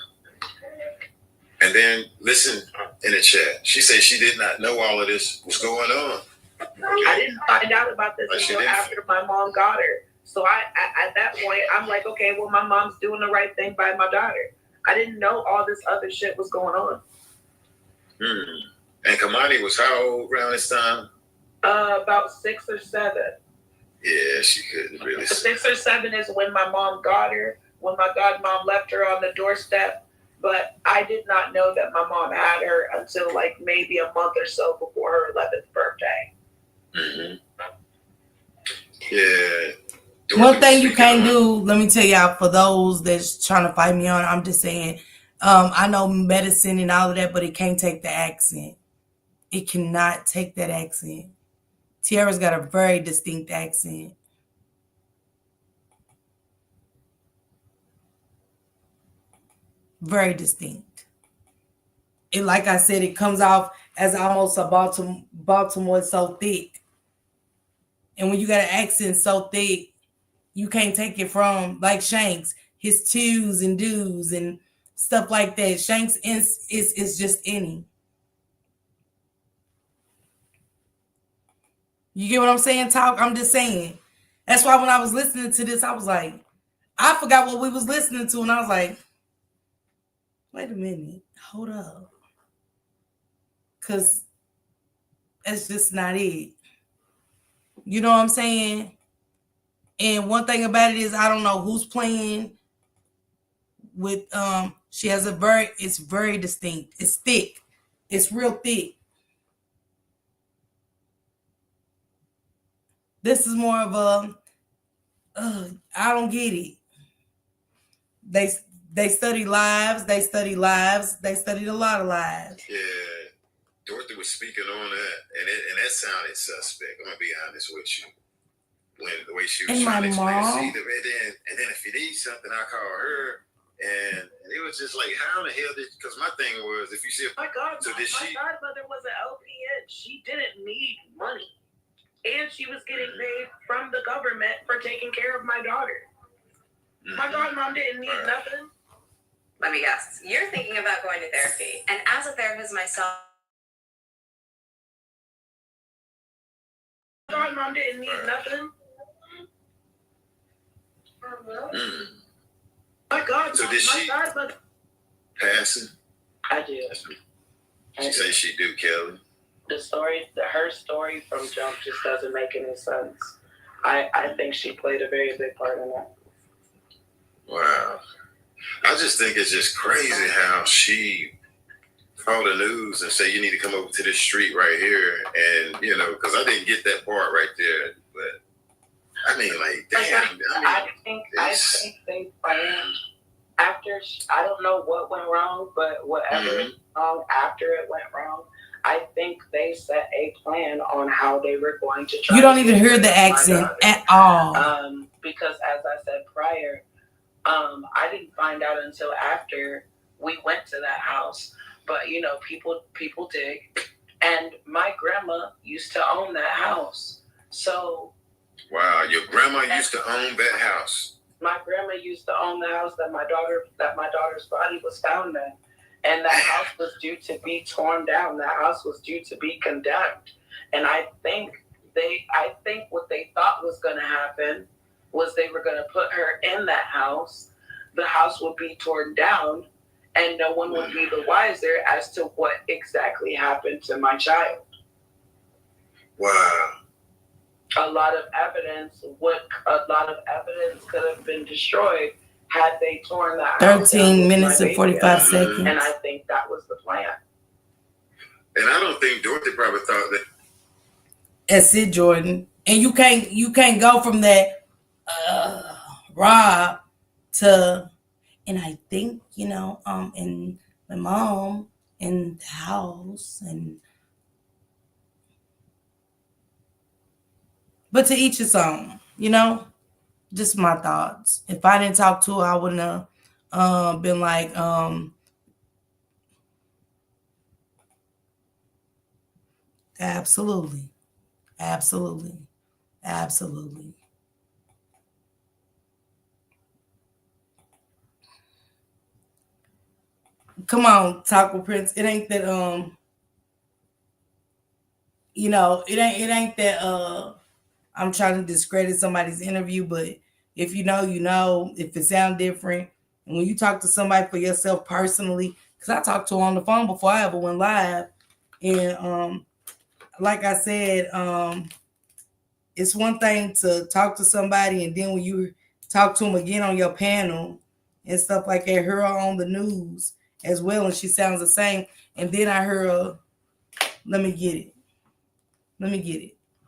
And then, listen in the chat. She said she did not know all of this was going on. Okay. I didn't find out about this until after my mom got her. So at that point, I'm like, okay, well, my mom's doing the right thing by my daughter. I didn't know all this other shit was going on. And Kimani was how old around this time? About 6 or 7. Yeah, she couldn't really. 6 or 7 is when my mom got her, when my godmom left her on the doorstep. But I did not know that my mom had her until like maybe a month or so before her 11th birthday. Yeah. One thing you can't do, let me tell y'all, for those that's trying to fight me on, I'm just saying, I know medicine and all of that, but it can't take the accent. It cannot take that accent. Tiara's got a very distinct accent. Very distinct. It, like I said, it comes off as almost a Baltimore so thick. And when you got an accent so thick, you can't take it from, like Shanks, his twos and do's and stuff like that. Shanks is just any. You get what I'm saying? Talk. I'm just saying. That's why when I was listening to this, I was like, I forgot what we was listening to, and I was like, wait a minute, hold up, because that's just not it. You know what I'm saying? And one thing about it is I don't know who's playing with she has it's very distinct. It's thick. It's real thick. This is more of a I don't get it. They they study lives. They studied a lot of lives. Yeah, Dorothy was speaking on that, and that sounded suspect. I'm gonna be honest with you. When the way she was And trying to my explain, mom, see, and then if you need something, I call her. And it was just like, how in the hell did? Because my thing was, if you see, My God, so did my she? godmother was an LPN. She didn't need money, and she was getting paid from the government for taking care of my daughter. My godmom didn't need nothing. Let me guess. You're thinking about going to therapy, and as a therapist myself, my godmom didn't need nothing. My God, so did she passing? I do. She said she do, Kelly. Her story from jump just doesn't make any sense. I think she played a very big part in that. Wow. I just think it's just crazy how she called the news and say you need to come over to this street right here, and because I didn't get that part right there, but I mean, like, damn. I think they planned after. I don't know what went wrong, but whatever went wrong after it went wrong, I think they set a plan on how they were going to try. You don't even hear the accent at all. Because as I said prior, I didn't find out until after we went to that house. But people dig, and my grandma used to own that house. So. Wow, your grandma used to own that house. My grandma used to own the house that my daughter's body was found in, and that house was due to be torn down. That house was due to be condemned, and I think what they thought was going to happen was they were going to put her in that house. The house would be torn down, and no one would be the wiser as to what exactly happened to my child. Wow. A lot of evidence could have been destroyed had they torn that 13 minutes and 45 seconds. And I think that was the plan. And I don't think Dorothy probably thought that. That's it, Jordan. And you can't go from that Rob to, and I think, and my mom in the house, but to each his own, just my thoughts. If I didn't talk to her, I wouldn't have been like, absolutely. Come on, Taco Prince. It ain't that it ain't that I'm trying to discredit somebody's interview, but if you know, if it sounds different, and when you talk to somebody for yourself personally, because I talked to her on the phone before I ever went live, and like I said, it's one thing to talk to somebody, and then when you talk to them again on your panel and stuff like that, her on the news as well, and she sounds the same, and then I heard her, let me get it.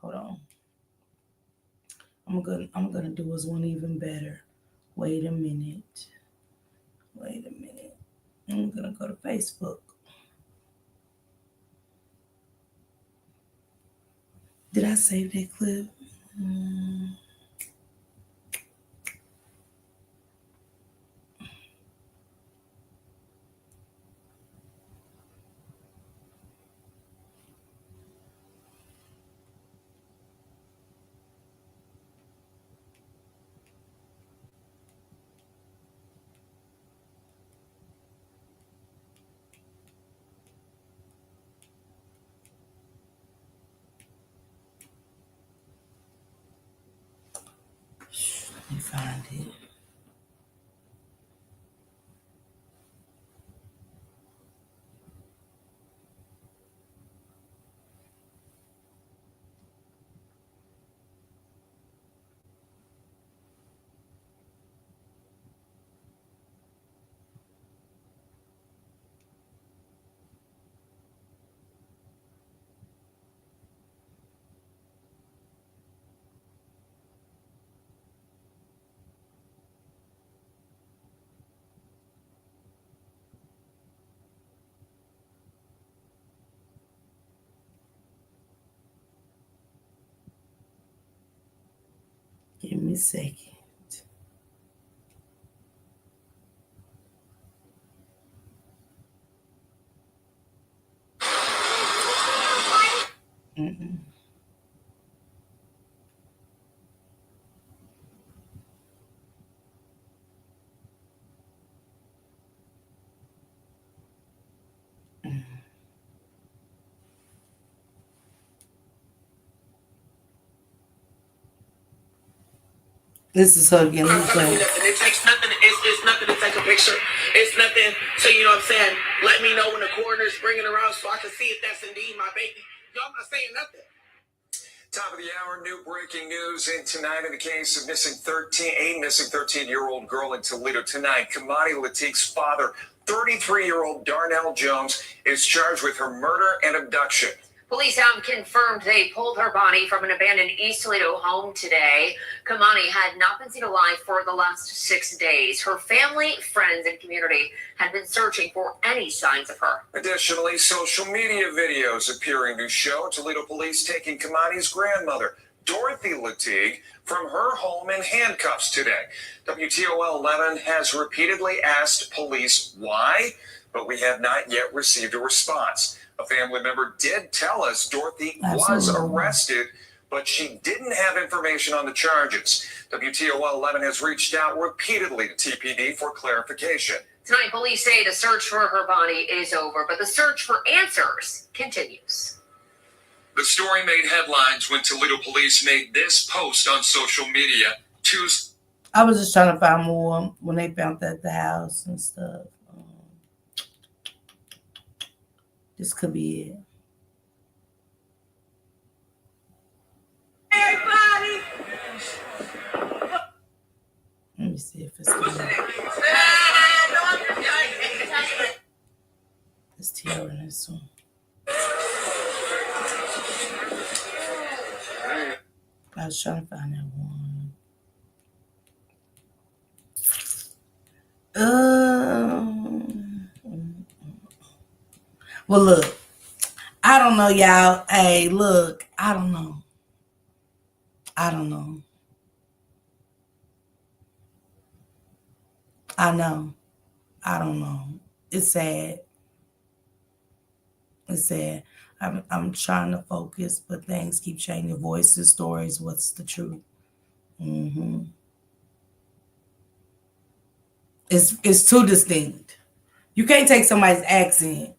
Hold on. I'm gonna do us one even better. Wait a minute. I'm gonna go to Facebook. Did I save that clip? Let me find it. second. Mm-mm. This is her again. It takes nothing. It's nothing to take a picture. It's nothing. So you know what I'm saying? Let me know when the coroner's bringing her out so I can see if that's indeed my baby. Y'all not saying nothing. Top of the hour, new breaking news. And tonight in the case of a missing 13-year-old girl in Toledo tonight, Kimani Latigue's father, 33-year-old Darnell Jones, is charged with her murder and abduction. Police have confirmed they pulled her body from an abandoned East Toledo home today. Kimani had not been seen alive for the last 6 days. Her family, friends, and community had been searching for any signs of her. Additionally, social media videos appearing to show Toledo police taking Kimani's grandmother, Dorothy Latigue, from her home in handcuffs today. WTOL 11 has repeatedly asked police why, but we have not yet received a response. A family member did tell us Dorothy was arrested, but she didn't have information on the charges. WTOL 11 has reached out repeatedly to TPD for clarification. Tonight, police say the search for her body is over, but the search for answers continues. The story made headlines when Toledo police made this post on social media Tuesday. I was just trying to find more when they found that the house and stuff. This could be it. Everybody. Let me see if it's good. It's Tiara in this one. I was trying to find that one. Well, look, I don't know, y'all. Hey, look, I don't know. I know. I don't know. It's sad. It's sad. I'm trying to focus, but things keep changing. Voices, stories. What's the truth? It's too distinct. You can't take somebody's accent.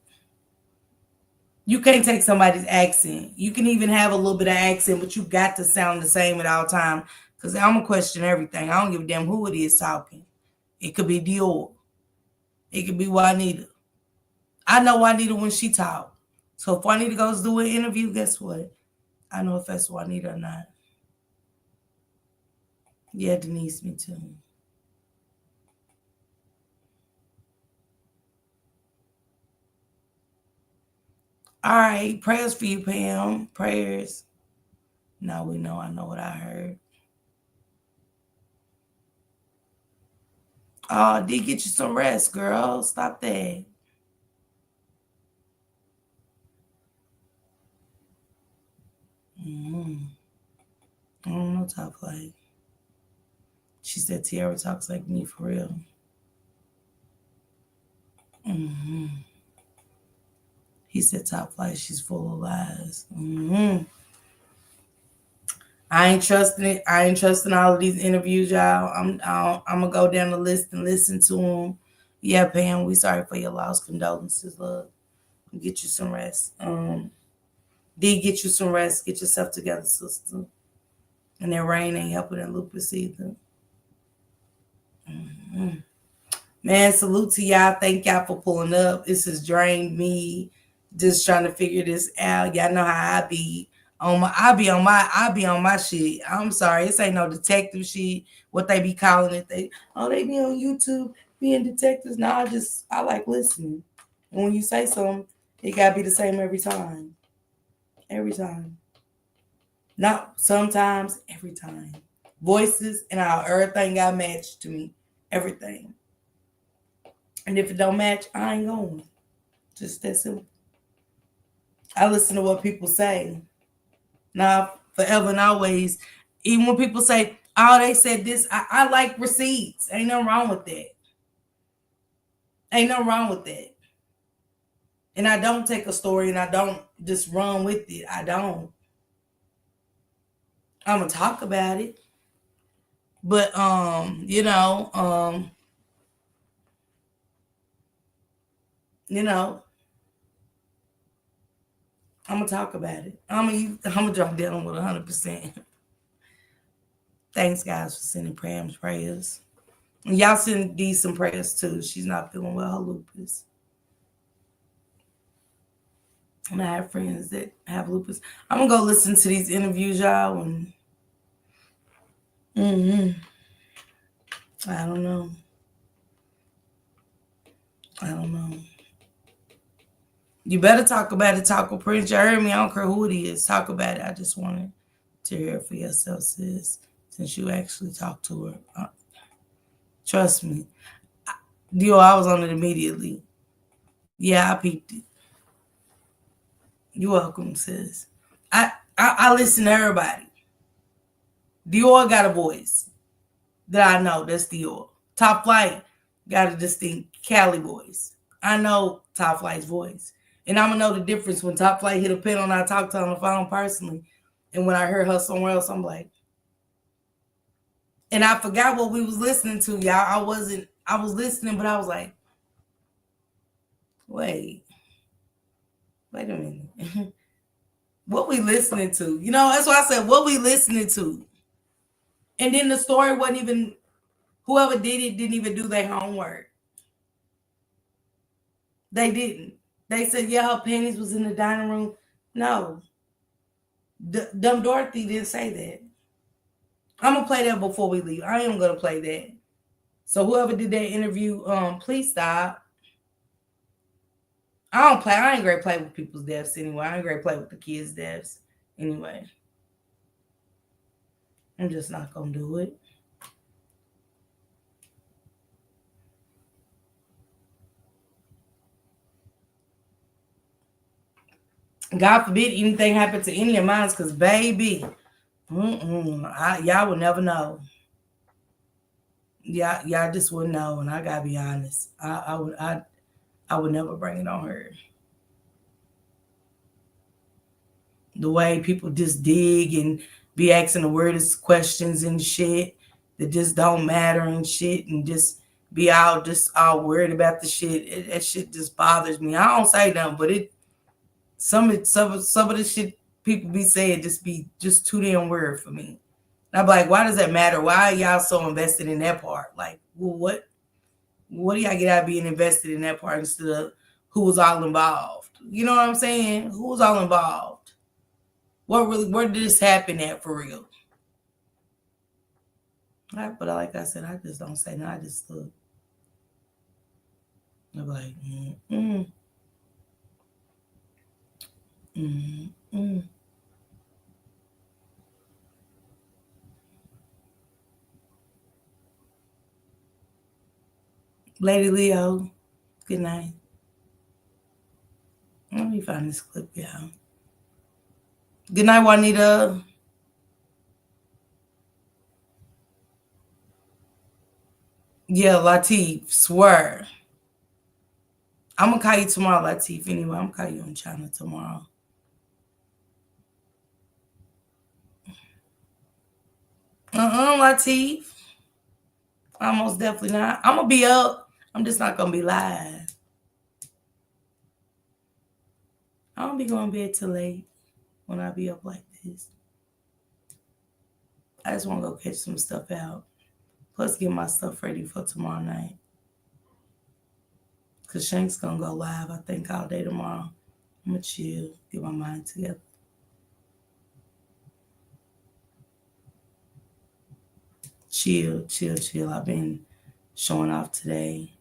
You can't take somebody's accent. You can even have a little bit of accent, but you got to sound the same at all times. Because I'm going to question everything. I don't give a damn who it is talking. It could be Dior. It could be Juanita. I know Juanita when she talk. So if Juanita goes do an interview, guess what? I know if that's Juanita or not. Yeah, Denise, me too. All right, prayers for you, Pam. Prayers. Now we know. I know what I heard. Oh, did get you some rest, girl. Stop that. I don't know, Top Flight. She said Tiara talks like me for real. He said Top Flight, she's full of lies. I ain't trusting it. I ain't trusting all of these interviews, y'all. I'm gonna go down the list and listen to them. Yeah, Pam, we sorry for your loss. Condolences, love. Get you some rest. D, get you some rest. Get yourself together, sister. And that rain ain't helping that lupus either. Man, salute to y'all. Thank y'all for pulling up. This has drained me. Just trying to figure this out. Y'all know how I be. I be on my shit. I'm sorry, this ain't no detective shit. What they be calling it? They be on YouTube being detectives. No, I like listening. And when you say something, it gotta be the same every time. Every time. Not sometimes, every time. Voices and how everything got matched to me. Everything. And if it don't match, I ain't going. Just that simple. I listen to what people say. Now, forever and always, even when people say, Oh, they said this. I like receipts. Ain't nothing wrong with that. Ain't nothing wrong with that. And I don't take a story and I don't just run with it. I don't. I'm gonna talk about it. But you know, I'm gonna talk about it. I'm gonna drop down with 100%. Thanks, guys, for sending prayers. And y'all send Dee some prayers too. She's not feeling well, her lupus. And I have friends that have lupus. I'm gonna go listen to these interviews, y'all, and I don't know. You better talk about it. Talk with Prince. You heard me. I don't care who it is. Talk about it. I just wanted to hear it for yourself, sis, since you actually talked to her. Trust me. Dio, I was on it immediately. Yeah, I peeped it. You're welcome, sis. I listen to everybody. Dior got a voice that I know. That's Dior. Top Flight got a distinct Cali voice. I know Top Flight's voice. And I'm going to know the difference when Top Flight hit a pen on I talked to her on the phone personally. And when I heard her somewhere else, I'm like. And I forgot what we was listening to, y'all. I was listening, but I was like, wait a minute. What we listening to? That's why I said, what we listening to? And then the story wasn't even, whoever did it didn't even do their homework. They didn't. They said, yeah, her panties was in the dining room. No. Dumb Dorothy didn't say that. I'm going to play that before we leave. I am going to play that. So whoever did that interview, please stop. I ain't great play with people's deaths anyway. I ain't great play with the kids' deaths anyway. I'm just not going to do it. God forbid anything happen to any of mine, because baby, y'all would never know. Y'all just wouldn't know, and I gotta be honest. I would never bring it on her. The way people just dig and be asking the weirdest questions and shit that just don't matter and shit, and just be all worried about the shit. That shit just bothers me. I don't say nothing, but some of the shit people be saying just too damn weird for me. And I'm like, why does that matter? Why are y'all so invested in that part? Like, well, what do y'all get out of being invested in that part instead of who was all involved? You know what I'm saying? Who was all involved? Where did this happen at for real? But like I said, I just don't say no. I just look. I'm like, Lady Leo, good night. Let me find this clip, y'all. Good night, Juanita. Yeah, Latif, swear. I'm going to call you tomorrow, Latif. Anyway, I'm going to call you in China tomorrow. Latif. Almost definitely not. I'm going to be up. I'm just not going to be live. I don't be going to bed till late when I be up like this. I just want to go catch some stuff out. Plus get my stuff ready for tomorrow night. Because Shank's going to go live, I think, all day tomorrow. I'm going to chill, get my mind together. Chill. I've been showing off today.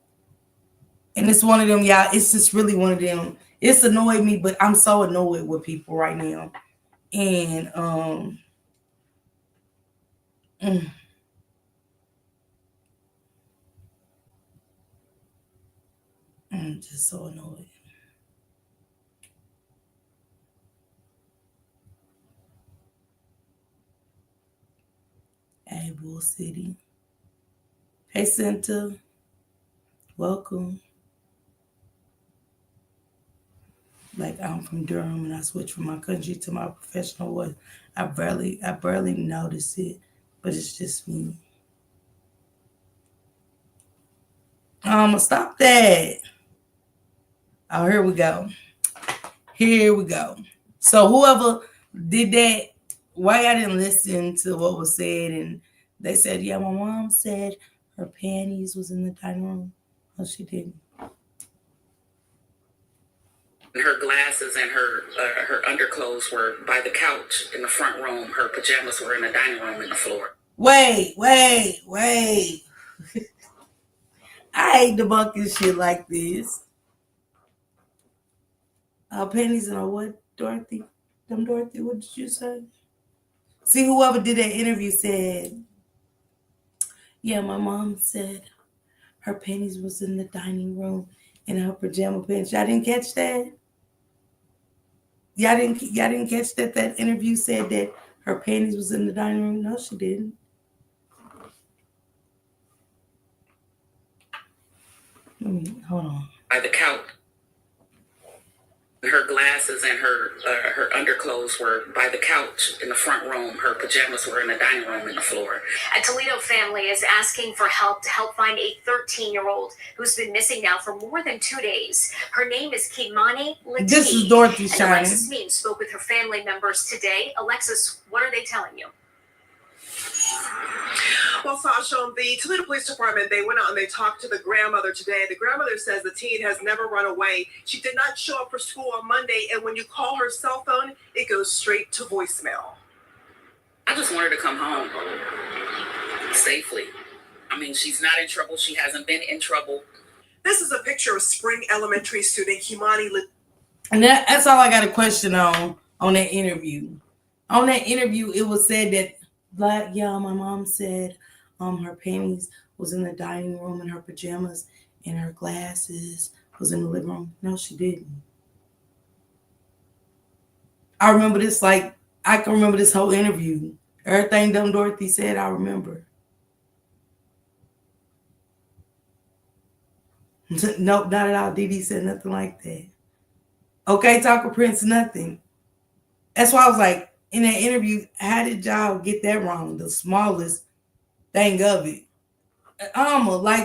And it's one of them, y'all. It's just really one of them. It's annoyed me, but I'm so annoyed with people right now. And I'm just so annoyed. Hey. Hey, Bull City. Hey, Santa. Welcome. Like, I'm from Durham and I switched from my country to my professional voice. I barely notice it, but it's just me. Stop that. Oh, here we go. Here we go. So whoever did that, why I didn't listen to what was said, and they said, yeah, my mom said her panties was in the dining room. Oh, she didn't. Her glasses and her underclothes were by the couch in the front room. Her pajamas were in the dining room and the floor. Wait. I hate debunking shit like this. Panties and what, Dorothy? Dorothy, what did you say? See, whoever did that interview said, yeah, my mom said her panties was in the dining room in her pajama pants. Y'all didn't catch that? Y'all didn't catch that interview said that her panties was in the dining room? No, she didn't. Hold on. By the couch. Her glasses and her underclothes were by the couch in the front room. Her pajamas were in the dining room and the floor. A Toledo family is asking for help to help find a 13-year-old who's been missing now for more than 2 days. Her name is IMANI. This is Dorothy shining. Alexis Means spoke with her family members today. Alexis, what are they telling you? Well, Sasha, the Toledo Police Department, they went out and they talked to the grandmother today. The grandmother says the teen has never run away. She did not show up for school on Monday, and when you call her cell phone, it goes straight to voicemail. I just want her to come home safely. I mean, she's not in trouble. She hasn't been in trouble. This is a picture of Spring Elementary student IMANI. And that's all I got a question on that interview. On that interview, it was said that, my mom said her panties was in the dining room and her pajamas and her glasses was in the living room. No, she didn't. I remember this, I can remember this whole interview. Everything Dorothy said, I remember. Nope, not at all. Dee said nothing like that. Okay, Taco Prince, nothing. That's why I was like, in that interview, how did y'all get that wrong? The smallest thing of it.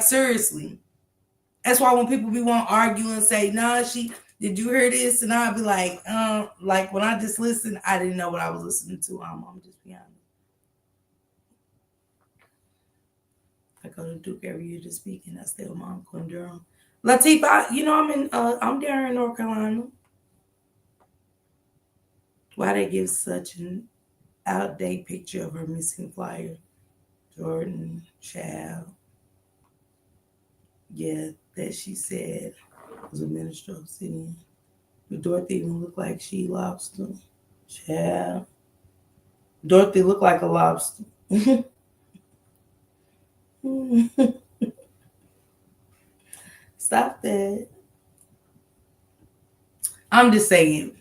Seriously. That's why when people be want to argue and say, nah, did you hear this? And I'll be like when I just listened, I didn't know what I was listening to. I'm just being honest. I go to Duke every year to speak, and I stay with my uncle in Durham. Latifah, I'm down in North Carolina. Why they give such an outdated picture of her missing flyer? Jordan, child. Yeah, that she said was a minister of obsidian. But Dorothy even looked like she lobster. Child. Dorothy looked like a lobster. Stop that. I'm just saying.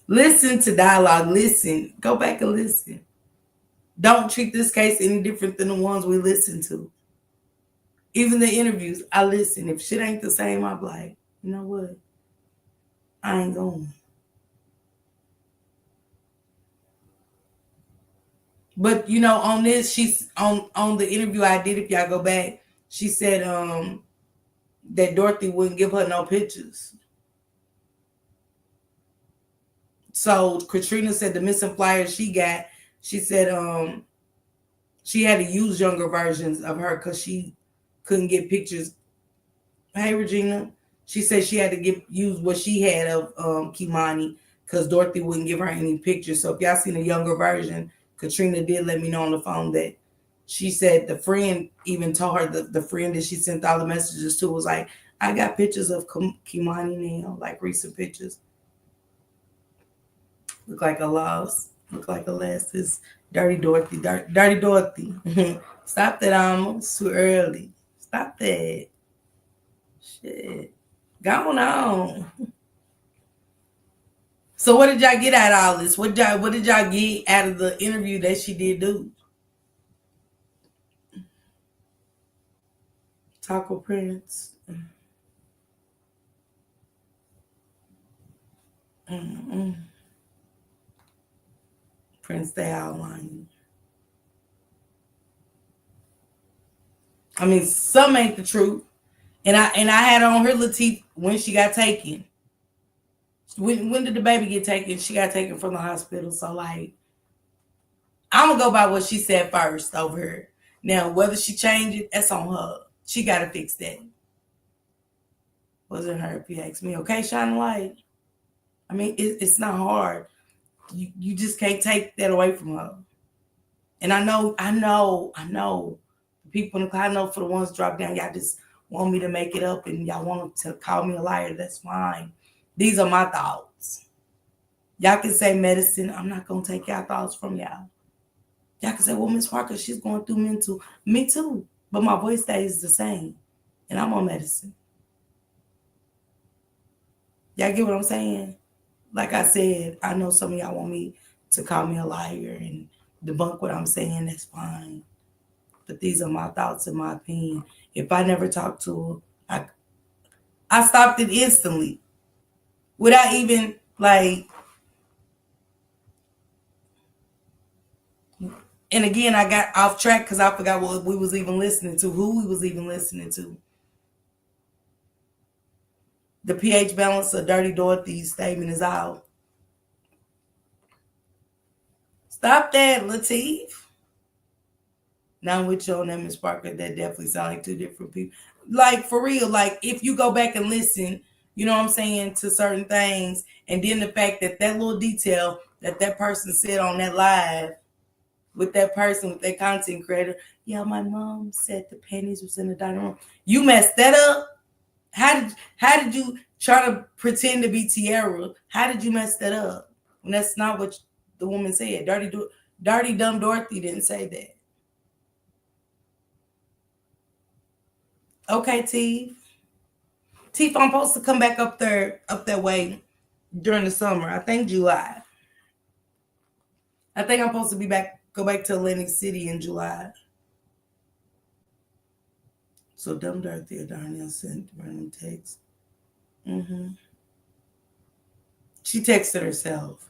Listen to dialogue. Listen. Go back and listen. Don't treat this case any different than the ones we listen to. Even the interviews, I listen. If shit ain't the same, I'm like, you know what? I ain't going. But on this, she's on the interview I did, if y'all go back, she said that Dorothy wouldn't give her no pictures. So Katrina said the missing flyer she got, she said she had to use younger versions of her because she couldn't get pictures. Hey, Regina. She said she had to use what she had of IMANI because Dorothy wouldn't give her any pictures. So if y'all seen a younger version, Katrina did let me know on the phone that she said the friend even told her, the friend that she sent all the messages to was like, I got pictures of IMANI now, like recent pictures. Look like a loss. Look like a last. It's Dirty Dorothy. Dirty Dorothy. Stop that, it's too early. Stop that. Shit. Going on. So what did y'all get out of all this? What did y'all get out of the interview that she did do? Taco Prince. Prince, they outline. I mean, some ain't the truth. And I had on her Latif when she got taken. When did the baby get taken? She got taken from the hospital. So like, I'm gonna go by what she said first over here. Now, whether she changed it, that's on her. She gotta fix that. Wasn't her if you ask me. Okay, shine a light. I mean, it's not hard. You just can't take that away from her. And I know. The people in the crowd, I know for the ones drop down, y'all just want me to make it up and y'all want to call me a liar. That's fine. These are my thoughts. Y'all can say medicine. I'm not gonna take y'all thoughts from y'all. Y'all can say, well, Miss Parker, she's going through mental. Me too. But my voice stays the same. And I'm on medicine. Y'all get what I'm saying? Like I said, I know some of y'all want me to call me a liar and debunk what I'm saying. That's fine. But these are my thoughts and my opinion. If I never talked to her, I stopped it instantly. Without even, like... And again, I got off track because I forgot what we was even listening to, who we was even listening to. The pH balance of Dirty Dorothy's statement is out. Stop that, Latif. Now I'm with you on that, Ms. Parker. That definitely sound like two different people. Like, for real, like, if you go back and listen, you know what I'm saying, to certain things, and then the fact that that little detail that person said on that live with that person, with that content creator, yeah, my mom said the panties was in the dining room. You messed that up? How did you try to pretend to be Tiara? How did you mess that up? And that's not what the woman said. Dirty dumb Dorothy didn't say that. Okay, Teef, I'm supposed to come back up that way during the summer. I think July. I think I'm supposed to go back to Atlantic City in July. So dumb Dorothy or Darnell sent random text. She texted herself.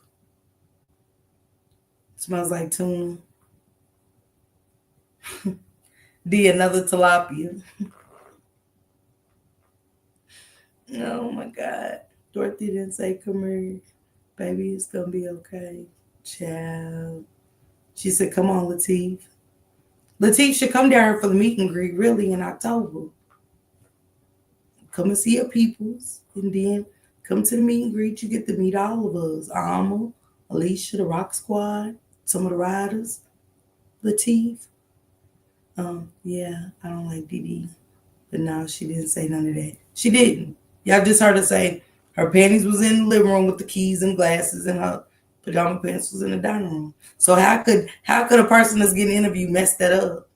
Smells like tuna. D, another tilapia. Oh my God. Dorothy didn't say come here. Baby, it's gonna be okay. Child. She said, come on, Latif. Latif should come down here for the meet and greet really in October. Come and see your peoples. And then come to the meet and greet. You get to meet all of us. Alma, Alicia, the Rock Squad, some of the riders. Latif. Yeah, I don't like Dee. But no, she didn't say none of that. She didn't. Y'all just heard her say her panties was in the living room with the keys and glasses, and her pajama pants was in the dining room. So how could a person that's getting interviewed mess that up?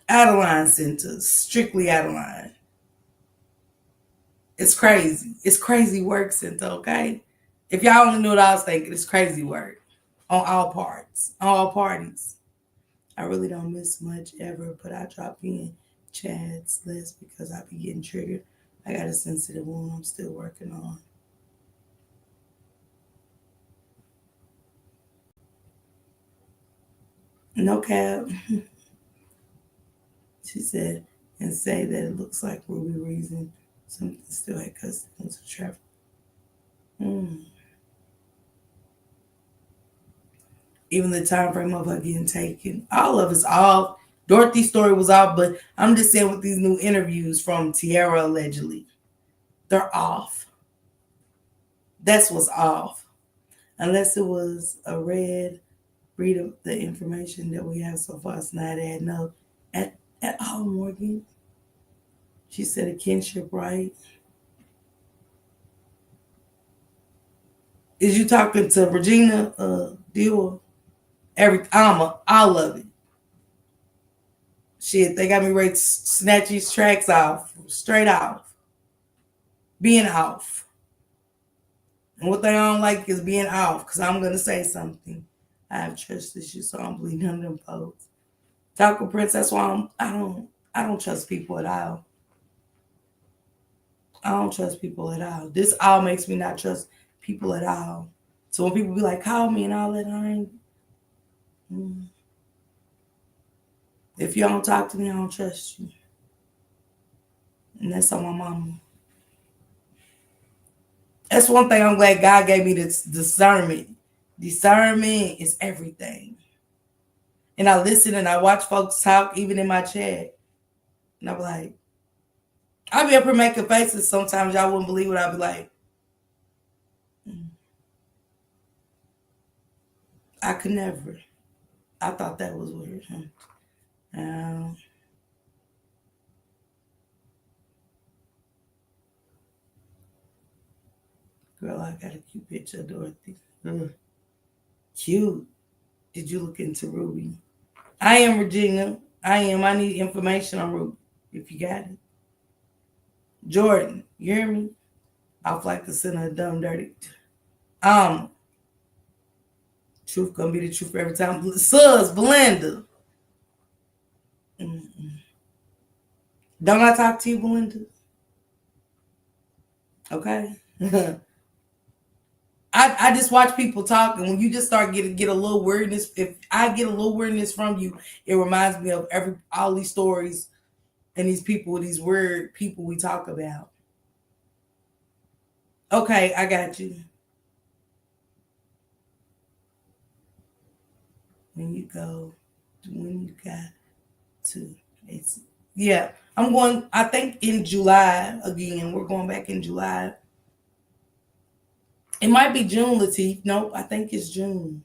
Out of line sentence. Strictly out of line. It's crazy. It's crazy work, Cinta, okay? If y'all only knew what I was thinking, it's crazy work. On all parts. On all parties. I really don't miss much ever, but I drop in chats less because I be getting triggered. I got a sensitive wound I'm still working on. No cap. She said, and say that it looks like Ruby reason something still had custody of traffic. Even the time frame of her getting taken. All of it's off. Dorothy's story was off, but I'm just saying with these new interviews from Tiara allegedly, they're off. That's what's off. Unless it was a read of the information that we have so far, it's not adding up at all, Morgan. She said a kinship, right? Is you talking to Regina Dior? All of it. Shit, they got me ready to snatch these tracks off, straight off. Being off. And what they don't like is being off, because I'm going to say something. I have trust issues, so I don't believe none of them folks. Taco Prince, that's why I don't trust people at all. I don't trust people at all. This all makes me not trust people at all. So when people be like, call me and all that, I ain't. If you don't talk to me, I don't trust you. And that's on my mama. That's one thing I'm glad God gave me, this discernment. Discernment is everything. And I listen and I watch folks talk, even in my chat. And I'm like, I be up here making faces sometimes y'all wouldn't believe what I be like. I could never. I thought that was weird. Girl, I got a cute picture of Dorothy. Cute. Did you look into Ruby? I am Regina. I need information on Ruby, if you got it. Jordan, you hear me? I'll like to send her dumb dirty. Truth gonna be the truth every time. Sus, Belinda. Don't I talk to you, Belinda? Okay. I just watch people talk, and when you just start get a little weirdness, if I get a little weirdness from you, it reminds me of all these stories and these people, these weird people we talk about. Okay, I got you. When you got to, yeah, I'm going, I think in July again. We're going back in July. It might be June, Latif. Nope, I think it's June.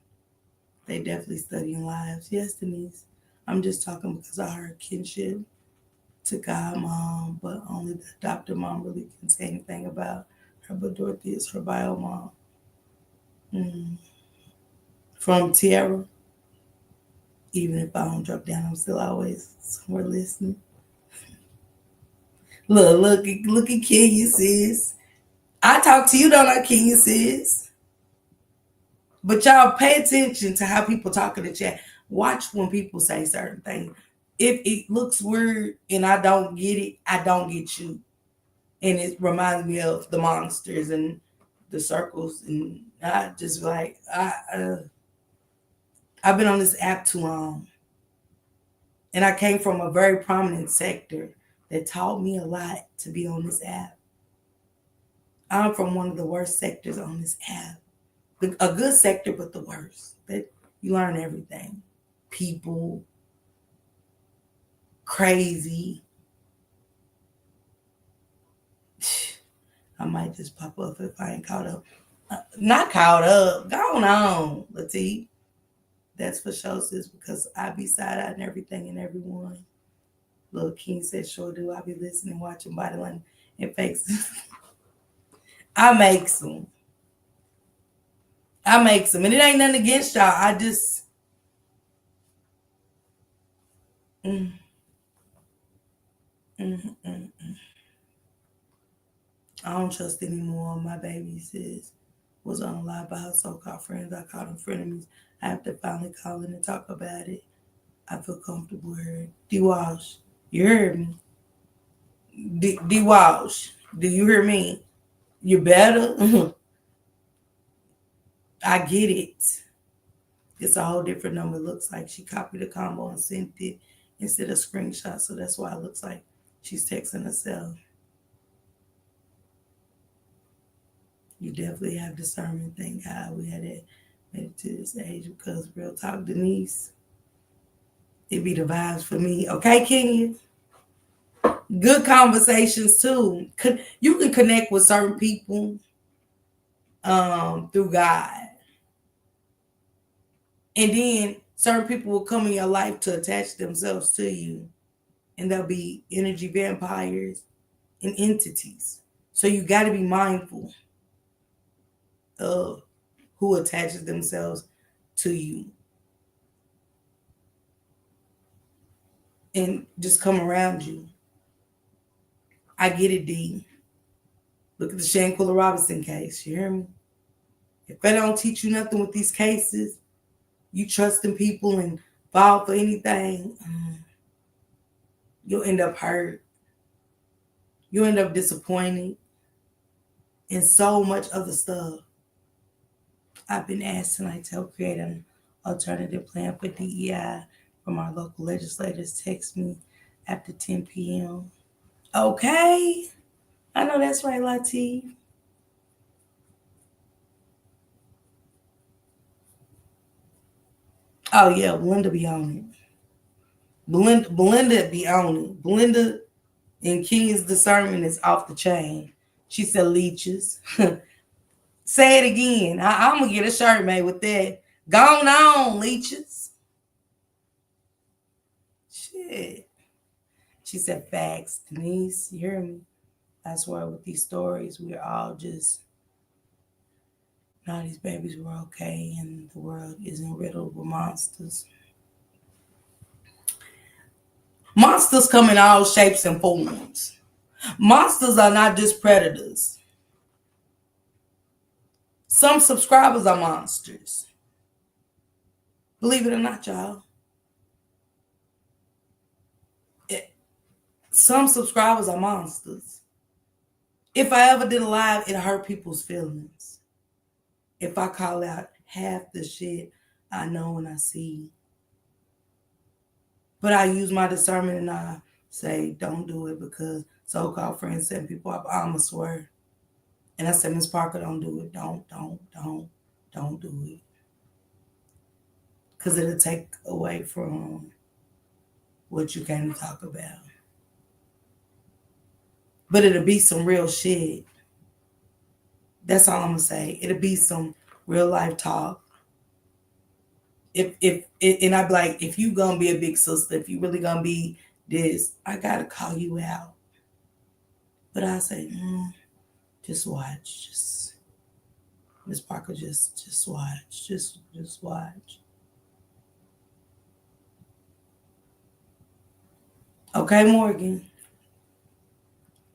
They definitely studying lives. Yes, Denise. I'm just talking because I heard kinship to God mom, but only the adopted mom really can say anything about her, but Dorothy is her bio mom. From Tierra. Even if I don't drop down, I'm still always somewhere listening. Look at Kenya, sis. I talk to you, don't I, Kenya, sis? But y'all pay attention to how people talk in the chat. Watch when people say certain things. If it looks weird and I don't get it, I don't get you. And it reminds me of the monsters and the circles. And I just like, I've been on this app too long. And I came from a very prominent sector that taught me a lot to be on this app. I'm from one of the worst sectors on this app. A good sector, but the worst. That you learn everything. People, crazy. I might just pop up if I ain't caught up. Not caught up. Going on, Latif. That's for sure, sis, because I be side-eyeing everything and everyone. Little King said, sure do. I be listening, watching body language and faces. I make some. And it ain't nothing against y'all. I just... I don't trust anymore. My baby sis was on a lie by her so-called friends. I called them frenemies. I have to finally call in and talk about it. I feel comfortable with her. D-Walsh, you heard me. D-Walsh, do you hear me? You better? I get it. It's a whole different number. It looks like she copied the combo and sent it instead of screenshot. So that's why it looks like she's texting herself. You definitely have discernment. Thank God we had it made it to this age, because real talk, Denise, it be the vibes for me. Okay, Kenya? Good conversations too. You can connect with certain people through God. And then certain people will come in your life to attach themselves to you. And they'll be energy vampires and entities. So you got to be mindful of who attaches themselves to you. And just come around you. I get it, D. Look at the Shanquilla Robinson case. You hear me? If they don't teach you nothing with these cases, you trust in people and fall for anything. you'll end up hurt. You'll end up disappointed. And so much other stuff. I've been asked tonight to help create an alternative plan for DEI from our local legislators. Text me after 10 p.m. Okay. I know that's right, LATIGUE. Oh, yeah, Belinda be on it. Belinda be on it. Belinda in King's discernment is off the chain. She said leeches. Say it again. I'm going to get a shirt made with that. Gone on, leeches. Shit. She said facts. Denise, you hear me? I swear with these stories, we're all just, now these babies were okay and the world isn't riddled with monsters. Monsters come in all shapes and forms. Monsters are not just predators. Some subscribers are monsters. Believe it or not, y'all. Some subscribers are monsters. If I ever did a live, it hurt people's feelings. If I call out half the shit I know and I see. But I use my discernment and I say, don't do it because so-called friends set people up. I'ma swear. And I said, Miss Parker, don't do it. Don't do it. Because it'll take away from what you came to talk about. But it'll be some real shit. That's all I'm going to say. It'll be some real life talk. And I'd be like, if you going to be a big sister, if you really going to be this, I got to call you out. But I say, just watch. Just Miss Parker, just watch. Just watch. Okay, Morgan.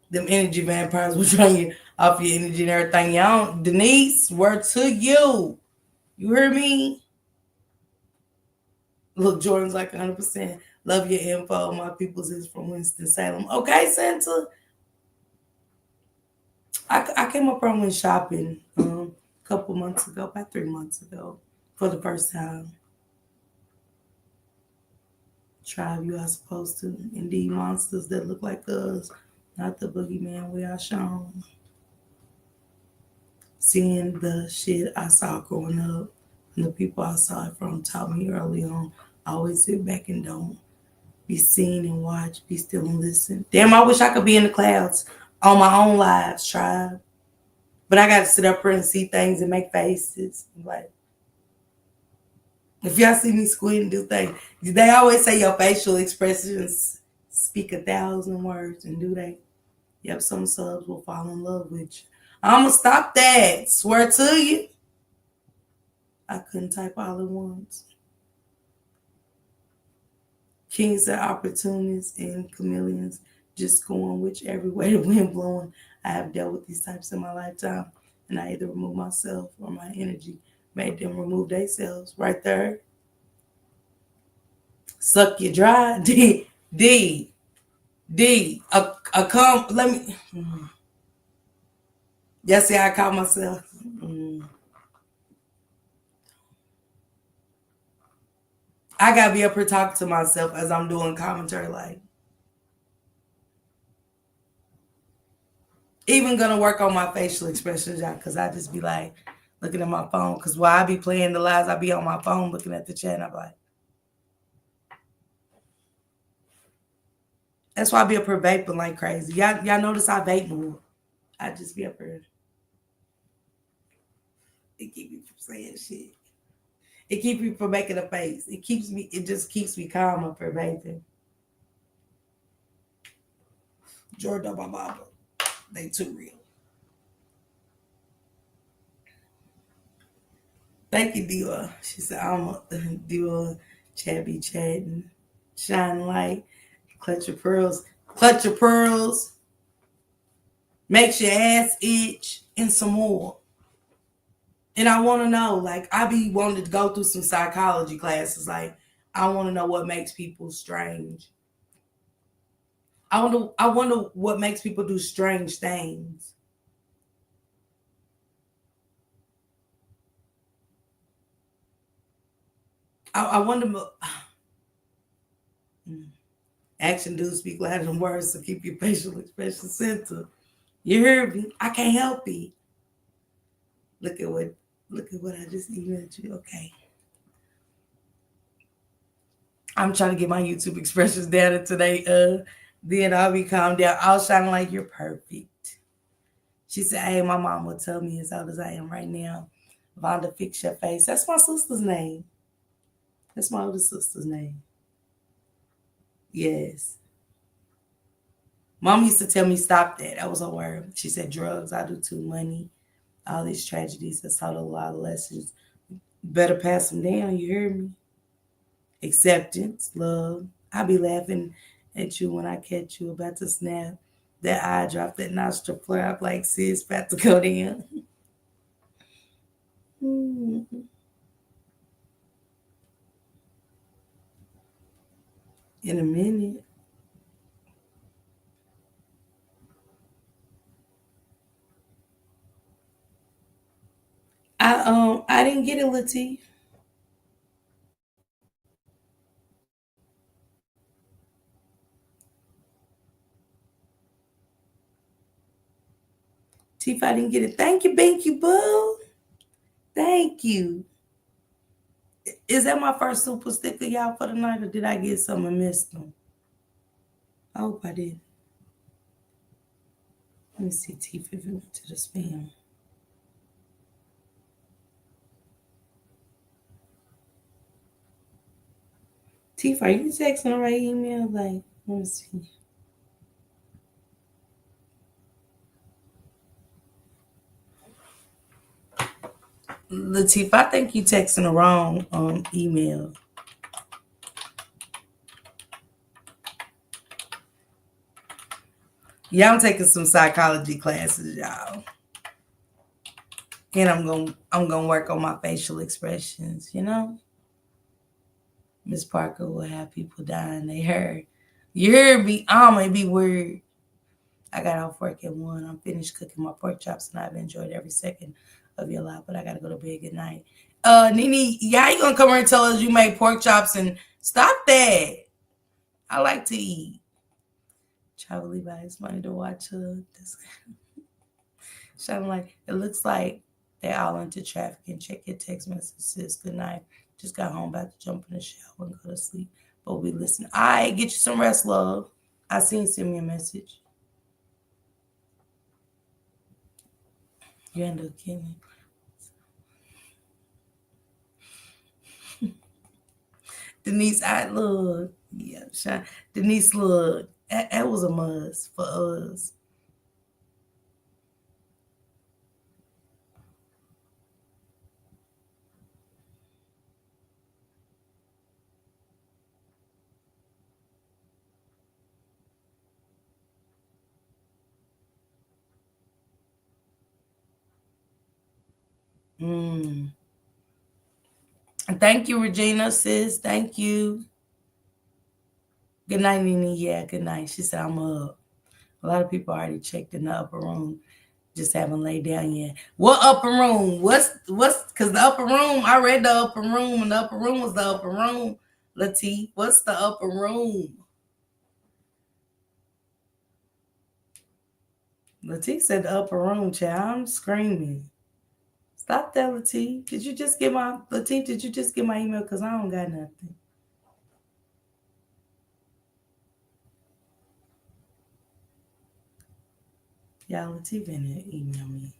Them energy vampires will trying you off your energy and everything. Y'all, Denise, word to you. You hear me? Look, Jordan's like 100%. Love your info. My people's is from Winston-Salem. Okay, Santa. I came up and went shopping a couple months ago, about 3 months ago, for the first time. Tribe, you are supposed to. Indeed, monsters that look like us. Not the boogeyman we are shown. Seeing the shit I saw growing up and the people I saw it from taught me early on, always sit back and don't be seen and watch, be still and listen. Damn, I wish I could be in the clouds on my own lives, tribe. But I got to sit up here and see things and make faces. Like, if y'all see me squint and do things, they always say your facial expressions speak 1,000 words, and do they? Yep, some subs will fall in love with you. I'm going to stop that. Swear to you. I couldn't type all at once. Kings are opportunists and chameleons, just going whichever way the wind blowing. I have dealt with these types in my lifetime, and I either remove myself or my energy made them remove themselves. Right there. Suck you dry. D. Let me. Yes, see, I call myself. I gotta be up here talking to myself as I'm doing commentary, like. Even gonna work on my facial expressions, y'all, because I just be like looking at my phone. Because while I be playing the lives, I be on my phone looking at the chat, and I'm like. That's why I be up here vaping like crazy. Y'all notice I vape more. I just be up here. It keep me from saying shit. It keeps me from making a face. It just keeps me calm up here vaping. Jordan Baba. They too real. Thank you, Dior. She said, I'm Dior, chat be chatting, shine light, clutch your pearls. Clutch your pearls. Makes your ass itch and some more. And I want to know, like, I be wanting to go through some psychology classes. Like, I want to know what makes people strange. I wonder what makes people do strange things. I wonder. Action do speak louder than words, so keep your facial expression center. You heard me. I can't help it. Look at what I just emailed you. Okay. I'm trying to get my YouTube expressions down today. Then I'll be calmed down. I'll shine like you're perfect. She said, hey, my mom will tell me as old as I am right now. Vonda, fix your face. That's my sister's name. That's my older sister's name. Yes. Mom used to tell me, stop that. That was her word. She said, drugs, I do too, money, all these tragedies. That's taught a lot of lessons. Better pass them down, you hear me? Acceptance, love. I be laughing at you when I catch you about to snap. That eye drop, that nostril flare up like sis about to go down. In a minute. I didn't get it, Latif. Tiff, I didn't get it. Thank you, Binky Boo. Thank you. Is that my first super sticker, y'all, for the night, or did I get some and missed them? I hope I did. Let me see, Tiff, if it went to the spam. Tiff, are you texting the right email? Like, let me see. Latif, I think you texting the wrong email. Yeah, I'm taking some psychology classes, y'all. And I'm gonna work on my facial expressions, you know? Miss Parker will have people dying. They heard. You heard me. I may be weird. I got off work at 1. I'm finished cooking my pork chops and I've enjoyed every second of your life, but I gotta go to bed. Good night. Nene, yeah, you gonna come here and tell us you made pork chops and stop that. I like to eat. Travel Levi's money to watch this. Sounding like it looks like they're all into trafficking. Check your text messages. Good night. Just got home, about to jump in the shower and go to sleep. But we listen. All right, get you some rest, love. I seen send me a message. You end up kidding. Denise, I look. Yeah, shine. Denise, look. That was a must for us. Thank you, Regina, sis. Thank you. Good night, Nene. Yeah, good night. She said, I'm up. A lot of people already checked in the upper room. Just haven't laid down yet. What upper room? What's because the upper room, I read the upper room, and the upper room was the upper room. Latif, what's the upper room? Latif said the upper room, child. I'm screaming. Stop that, Latif. Did you just get my email? Because I don't got nothing. Y'all, Latif didn't email me.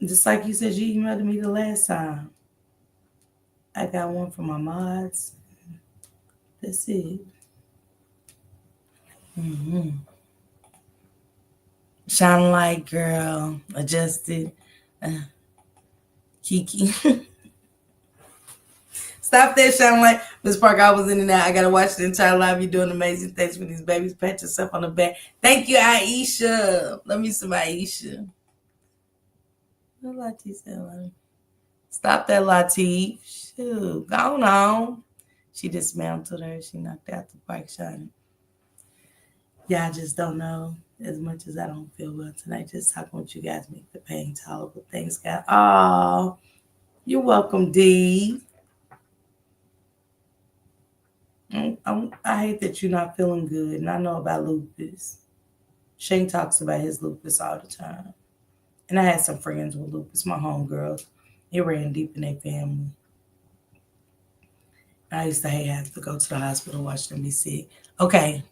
Just like you said, you emailed me the last time. I got one from my mods. That's it. Shine light, girl. Adjusted. Kiki. Stop that, shine light. Miss Parker, I was in and out. I got to watch the entire live. You're doing amazing things with these babies. Pat yourself on the back. Thank you, Aisha. Love me some Aisha. What Latif said? Stop that, Latif. Shoot, go on. She dismantled her. She knocked out the bike shining. Yeah, I just don't know. As much as I don't feel well tonight, just talking with you guys make the pain tolerable. Thanks, God. Oh, you're welcome, D. I hate that you're not feeling good, and I know about lupus. Shane talks about his lupus all the time. And I had some friends with lupus, my homegirls. It ran deep in their family. I used to hate having to go to the hospital, watch them be sick. Okay.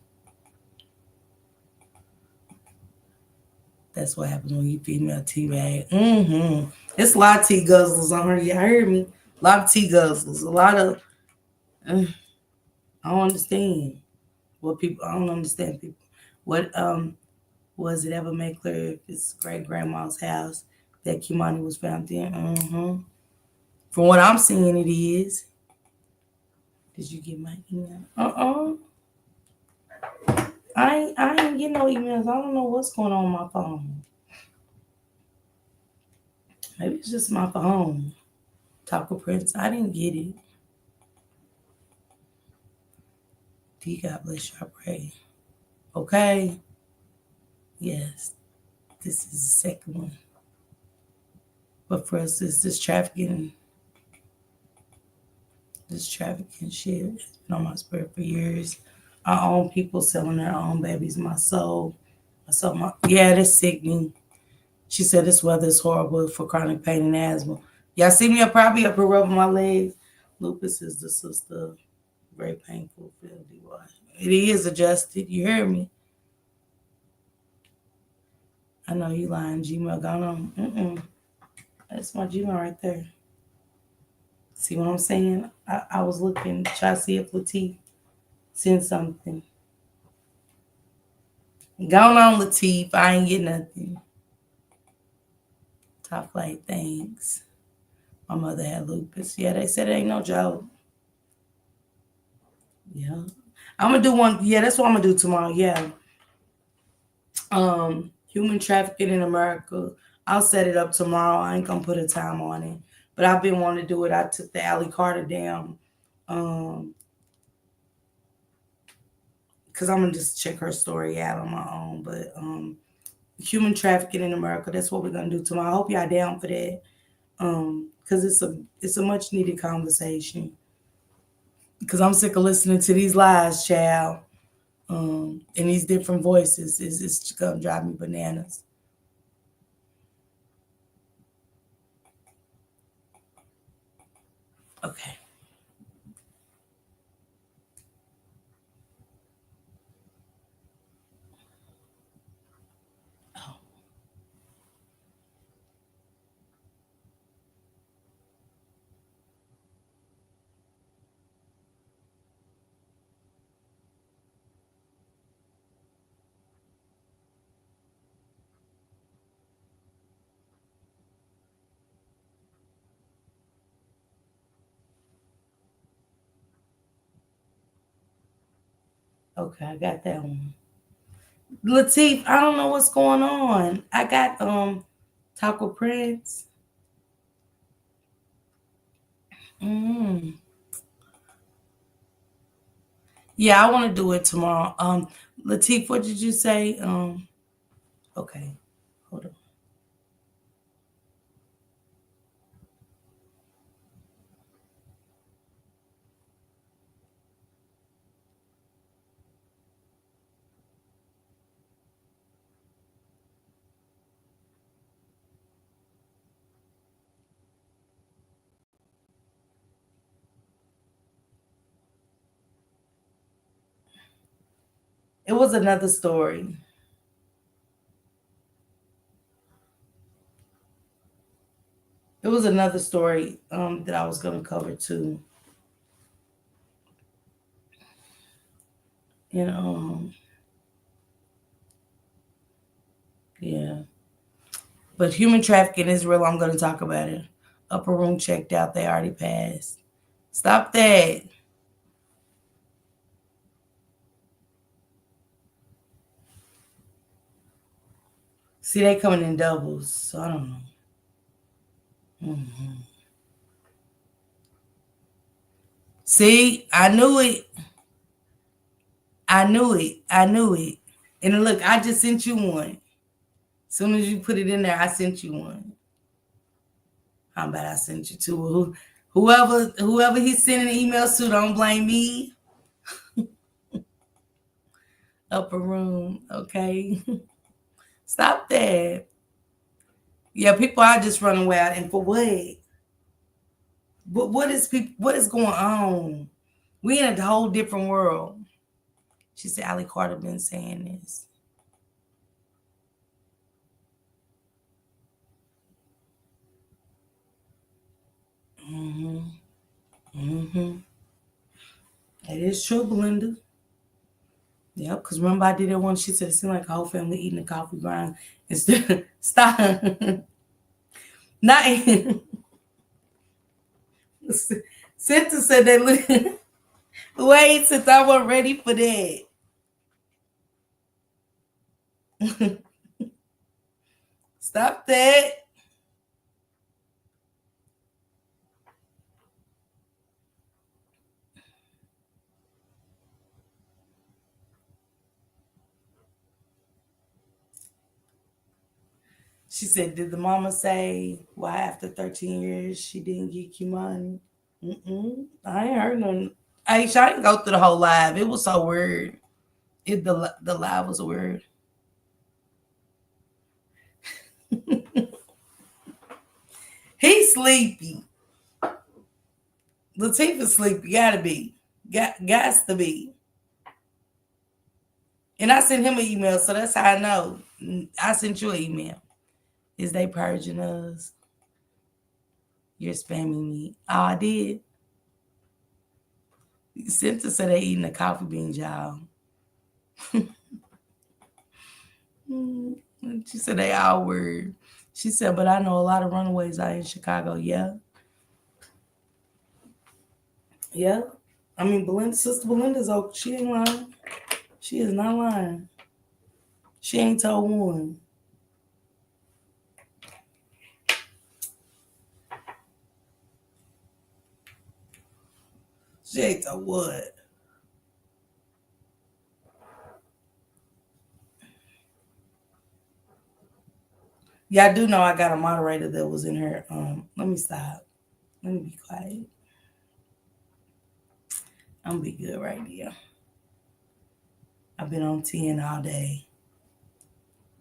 That's what happens when you female teabag. It's a lot of tea guzzlers on her. Y'all heard me? A lot of tea guzzlers. A lot of... I don't understand what people... I don't understand people. What was it ever made clear if it's great-grandma's house that Kimani was found in? From what I'm seeing, it is. Did you get my email? I ain't getting no emails. I don't know what's going on my phone. Maybe it's just my phone. Taco Prince, I didn't get it. D, God bless you, I pray. Okay. Yes. This is the second one. But for us, it's this trafficking shit. It's been on my spirit for years. Our own people selling their own babies. My soul. Yeah, that's sickening. She said this weather is horrible for chronic pain and asthma. Y'all see me probably up here rubbing my legs. Lupus is the sister. Very painful. It is adjusted. You hear me? I know you lying. Gmail gone on. That's my Gmail right there. See what I'm saying? I was looking, try to see if Latif sent something. Gone on, Latif. I ain't get nothing. Top flight, thanks. My mother had lupus. Yeah, they said it ain't no joke. Yeah. I'm gonna do one. Yeah, that's what I'm gonna do tomorrow. Yeah. Human trafficking in America. I'll set it up tomorrow. I ain't gonna put a time on it. But I've been wanting to do it. I took the Allie Carter down. Because I'm gonna just check her story out on my own. But human trafficking in America, that's what we're gonna do tomorrow. I hope y'all down for that. Because it's a much needed conversation. Because I'm sick of listening to these lies, child. And these different voices. It's gonna drive me bananas. Okay. Okay, I got that one. Latif, I don't know what's going on. I got Taco Prince. Yeah, I want to do it tomorrow. Latif, what did you say? Okay, hold on. It was another story. It was another story that I was going to cover too. And yeah. But human trafficking is real. I'm going to talk about it. Upper room checked out. They already passed. Stop that. See, they coming in doubles, so I don't know. Mm-hmm. See, I knew it. I knew it. I knew it. And look, I just sent you one. As soon as you put it in there, I sent you one. How about I sent you two? Whoever he's sending emails to, don't blame me. Upper room, okay? Stop that. Yeah, people are just running wild. And for what? But what is going on? We in a whole different world. She said Ali Carter been saying this. It is true, Belinda. Yep, because remember I did that one. She said it seemed like a whole family eating a coffee grind. Instead, stop. Not. Cynthia said that. Wait, since I wasn't ready for that. Stop that. She said, did the mama say why after 13 years she didn't get Imani? I ain't heard nothing. I didn't go through the whole live. It was so weird. The live was weird. He's sleepy. Latifah's sleepy. Gotta be. Gots to be. And I sent him an email, so that's how I know. I sent you an email. Is they purging us? You're spamming me. Oh, I did. Cynthia said they eating the coffee beans, y'all. She said they all were. She said, but I know a lot of runaways out in Chicago. Yeah. Yeah. I mean, Sister Belinda's okay. She ain't lying. She is not lying. She ain't told one. She ain't told what? Yeah, I do know I got a moderator that was in her. Let me stop. Let me be quiet. I'm gonna be good right here. I've been on 10 all day.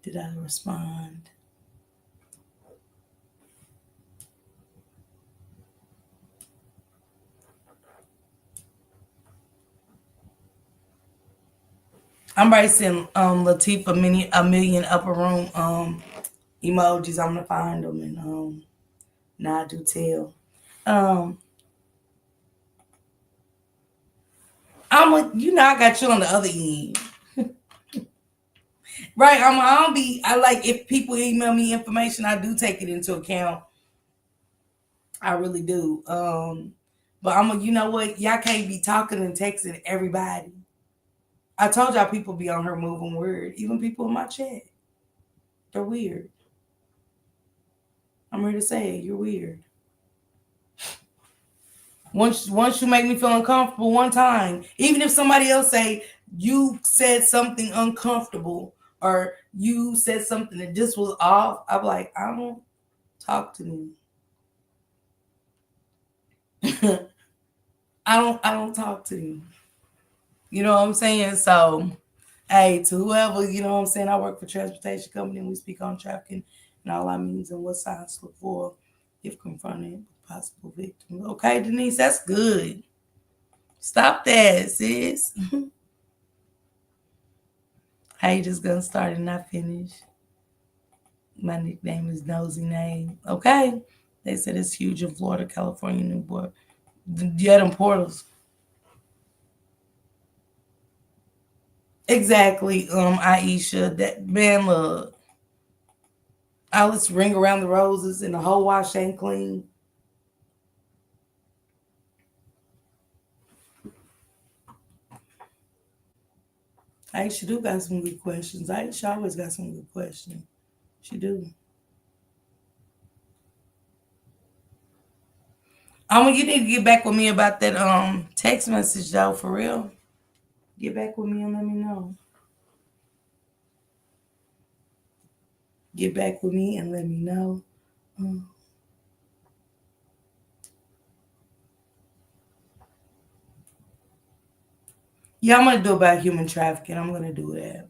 Did I respond? I'm writing Latifah a million upper room emojis. I'm gonna find them and now I do tell. I got you on the other end. Right. I like if people email me information, I do take it into account. I really do. But you know what? Y'all can't be talking and texting everybody. I told y'all people be on her moving weird. Even people in my chat. They're weird. I'm here to say it. You're weird. Once you make me feel uncomfortable one time, even if somebody else say you said something uncomfortable or you said something that just was off, I'm like, I don't talk to me. I don't talk to you. You know what I'm saying? So, hey, to whoever, you know what I'm saying, I work for a transportation company and we speak on trafficking and all our means and what signs to look for if confronted with possible victims. Okay, Denise, that's good. Stop that, sis. How you just gonna start and not finish? My nickname is Nosy Name. Okay. They said it's huge in Florida, California, Newport. Yeah, them portals. Exactly, Aisha. That man, look. Let's ring around the roses and the whole wash ain't clean. Aisha do got some good questions. Aisha always got some good questions. She do. You need to get back with me about that text message though, for real. Get back with me and let me know. Get back with me and let me know. Yeah, I'm gonna do about human trafficking. I'm gonna do that.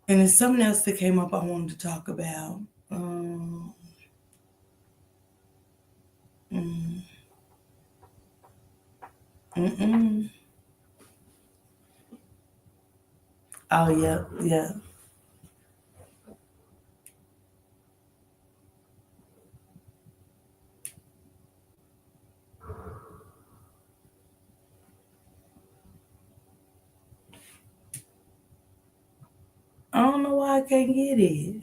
And there's something else that came up I wanted to talk about. Mm, mm-mm. Oh yeah, yeah. I don't know why I can't get it.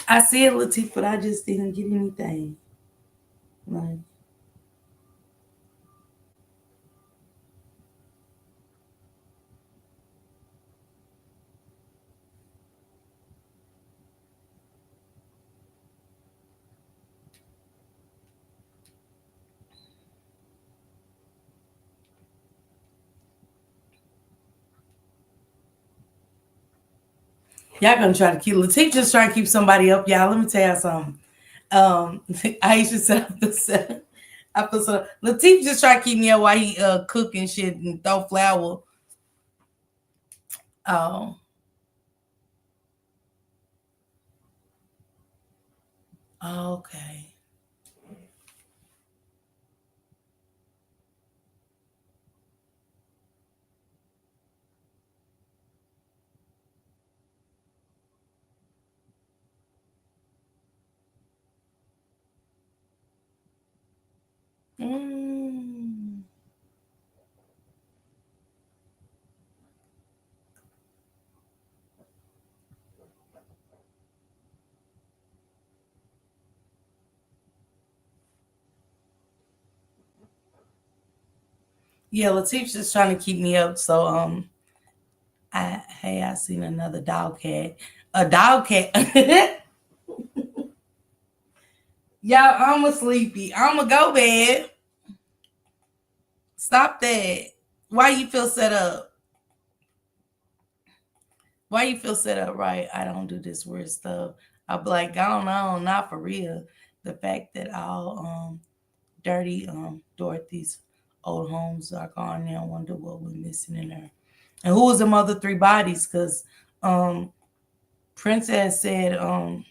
I see it, Latif, but I just didn't get anything. Like, y'all gonna try to keep Latif just trying to keep somebody up, y'all. Let me tell y'all something. Aisha said I feel so Latif just try to keep me up while he cooking shit and throw flour. Oh. Okay. Mm. Yeah, Latif's just trying to keep me up. So I seen another dog cat. A dog cat. Y'all, I'm a sleepy. I'm a go bed. Stop that. Why you feel set up? Why you feel set up? Right? I don't do this weird stuff. I'll be like, gone on, not for real. The fact that all dirty Dorothy's old homes are gone now. I wonder what we're missing in there. And who was the other three bodies? Because Princess said mm,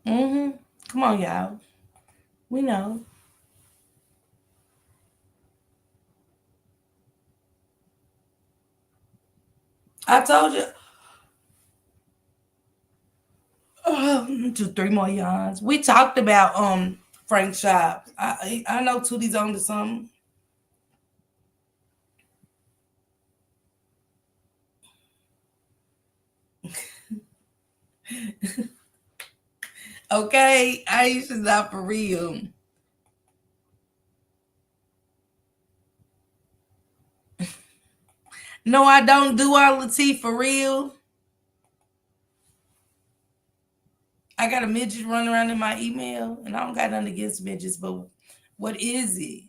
mm-hmm. Come on, y'all. We know. I told you. Do three more yawns. We talked about Frank Shops. I know Tootie's on to something. Okay, Aisha's not for real. No, I don't do all the tea for real. I got a midget running around in my email, and I don't got nothing against midgets, but what is it?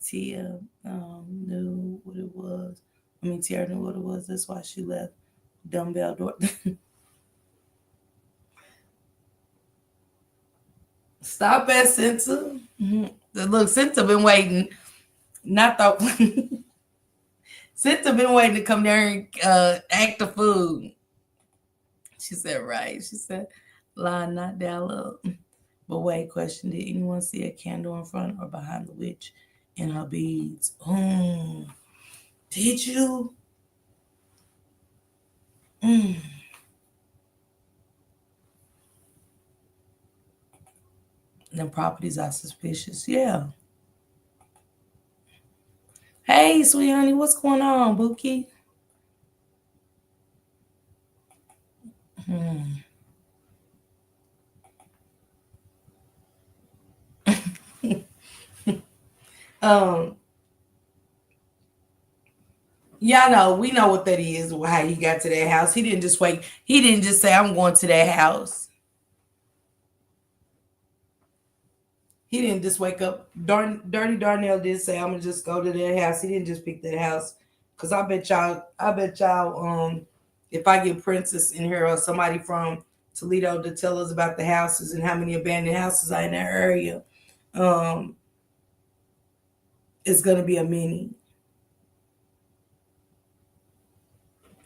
Tia knew what it was. I mean, Tiara knew what it was. That's why she left. Dumbbell door. Stop at Cinta. Look, Cinta been waiting. Not the Cinta been waiting to come there and act the food. She said, right. She said, line not down low. But wait, question, did anyone see a candle in front or behind the witch and her beads? Did you? Them properties are suspicious. Yeah. Hey, sweet honey, what's going on, Bookie? Y'all know, we know what that is, how he got to that house. He didn't just say, I'm going to that house. He didn't just wake up. Dirty Darnell did say, I'm gonna just go to that house. He didn't just pick that house. Cause I bet y'all, if I get Princess in here or somebody from Toledo to tell us about the houses and how many abandoned houses are in that area, it's gonna be a mini.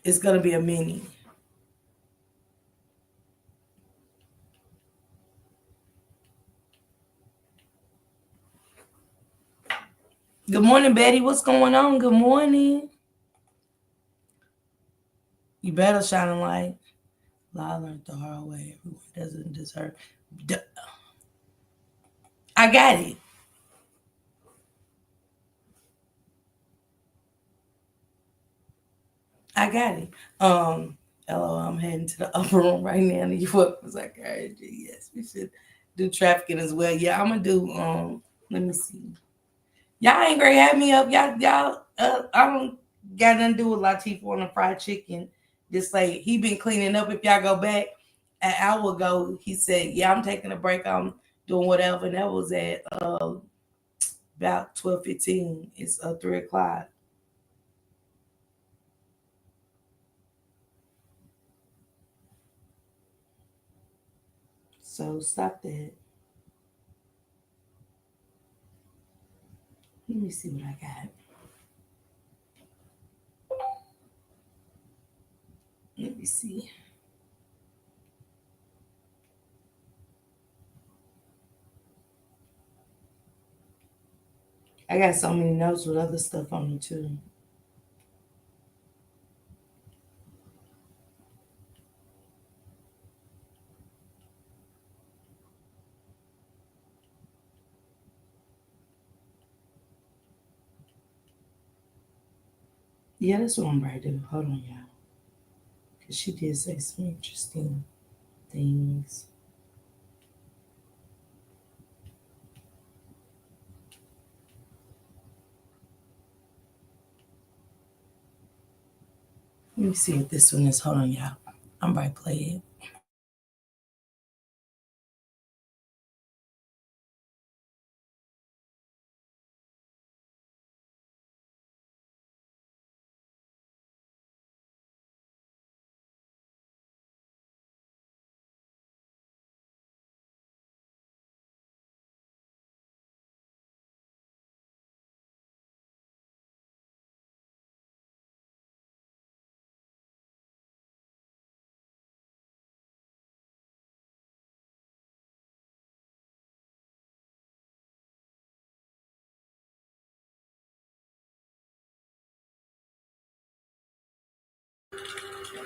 It's gonna be a mini. Good morning, Betty. What's going on? Good morning. You better shine a light. I learned the hard way. Everyone doesn't deserve. I got it. I got it. Hello, I'm heading to the upper room right now. And you up? Was like, all right, yes, we should do trafficking as well. Yeah, I'm gonna do. Let me see. Y'all ain't gonna have me up. Y'all. I don't got nothing to do with Latifah on the fried chicken. Just like he been cleaning up. If y'all go back an hour ago, he said, "Yeah, I'm taking a break. I'm doing whatever." And that was at about 12:15. It's 3:00. So stop that. Let me see what I got. Let me see. I got so many notes with other stuff on them too. Yeah, that's what I'm about to do. Hold on, y'all. Because she did say some interesting things. Let me see if this one is. Hold on, y'all. I'm about to play it.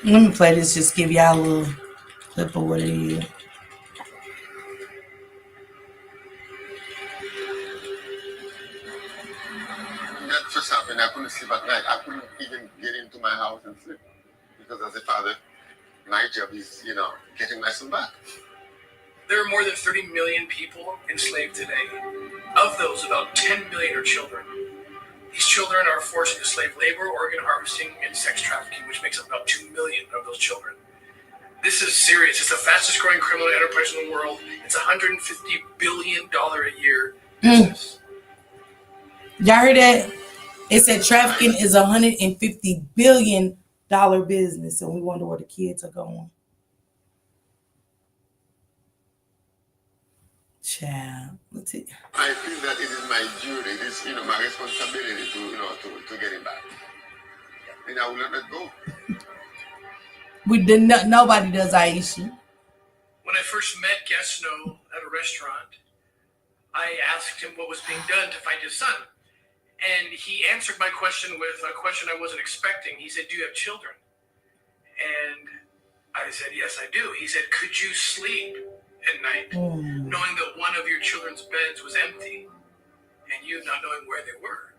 Let me play this, just give y'all a little clip of what it is. That just happened. I couldn't sleep at night. I couldn't even get into my house and sleep. Because as a father, my job is, getting my son back. There are more than 30 million people enslaved today. Of those, about 10 million are children. These children are forced into slave labor, organ harvesting, and sex trafficking, which makes up about 2 million of those children. This is serious. It's the fastest growing criminal enterprise in the world. It's $150 billion a year business. Y'all heard that? It said trafficking is $150 billion business, and we wonder where the kids are going. Child, let's see. I feel that it is my duty, it is my responsibility to get him back. And I will not let go. We did not. Nobody does, Aisha. When I first met Gasno at a restaurant, I asked him what was being done to find his son. And he answered my question with a question I wasn't expecting. He said, "Do you have children?" And I said, "Yes, I do." He said, "Could you sleep at night knowing that one of your children's beds was empty and you not knowing where they were?"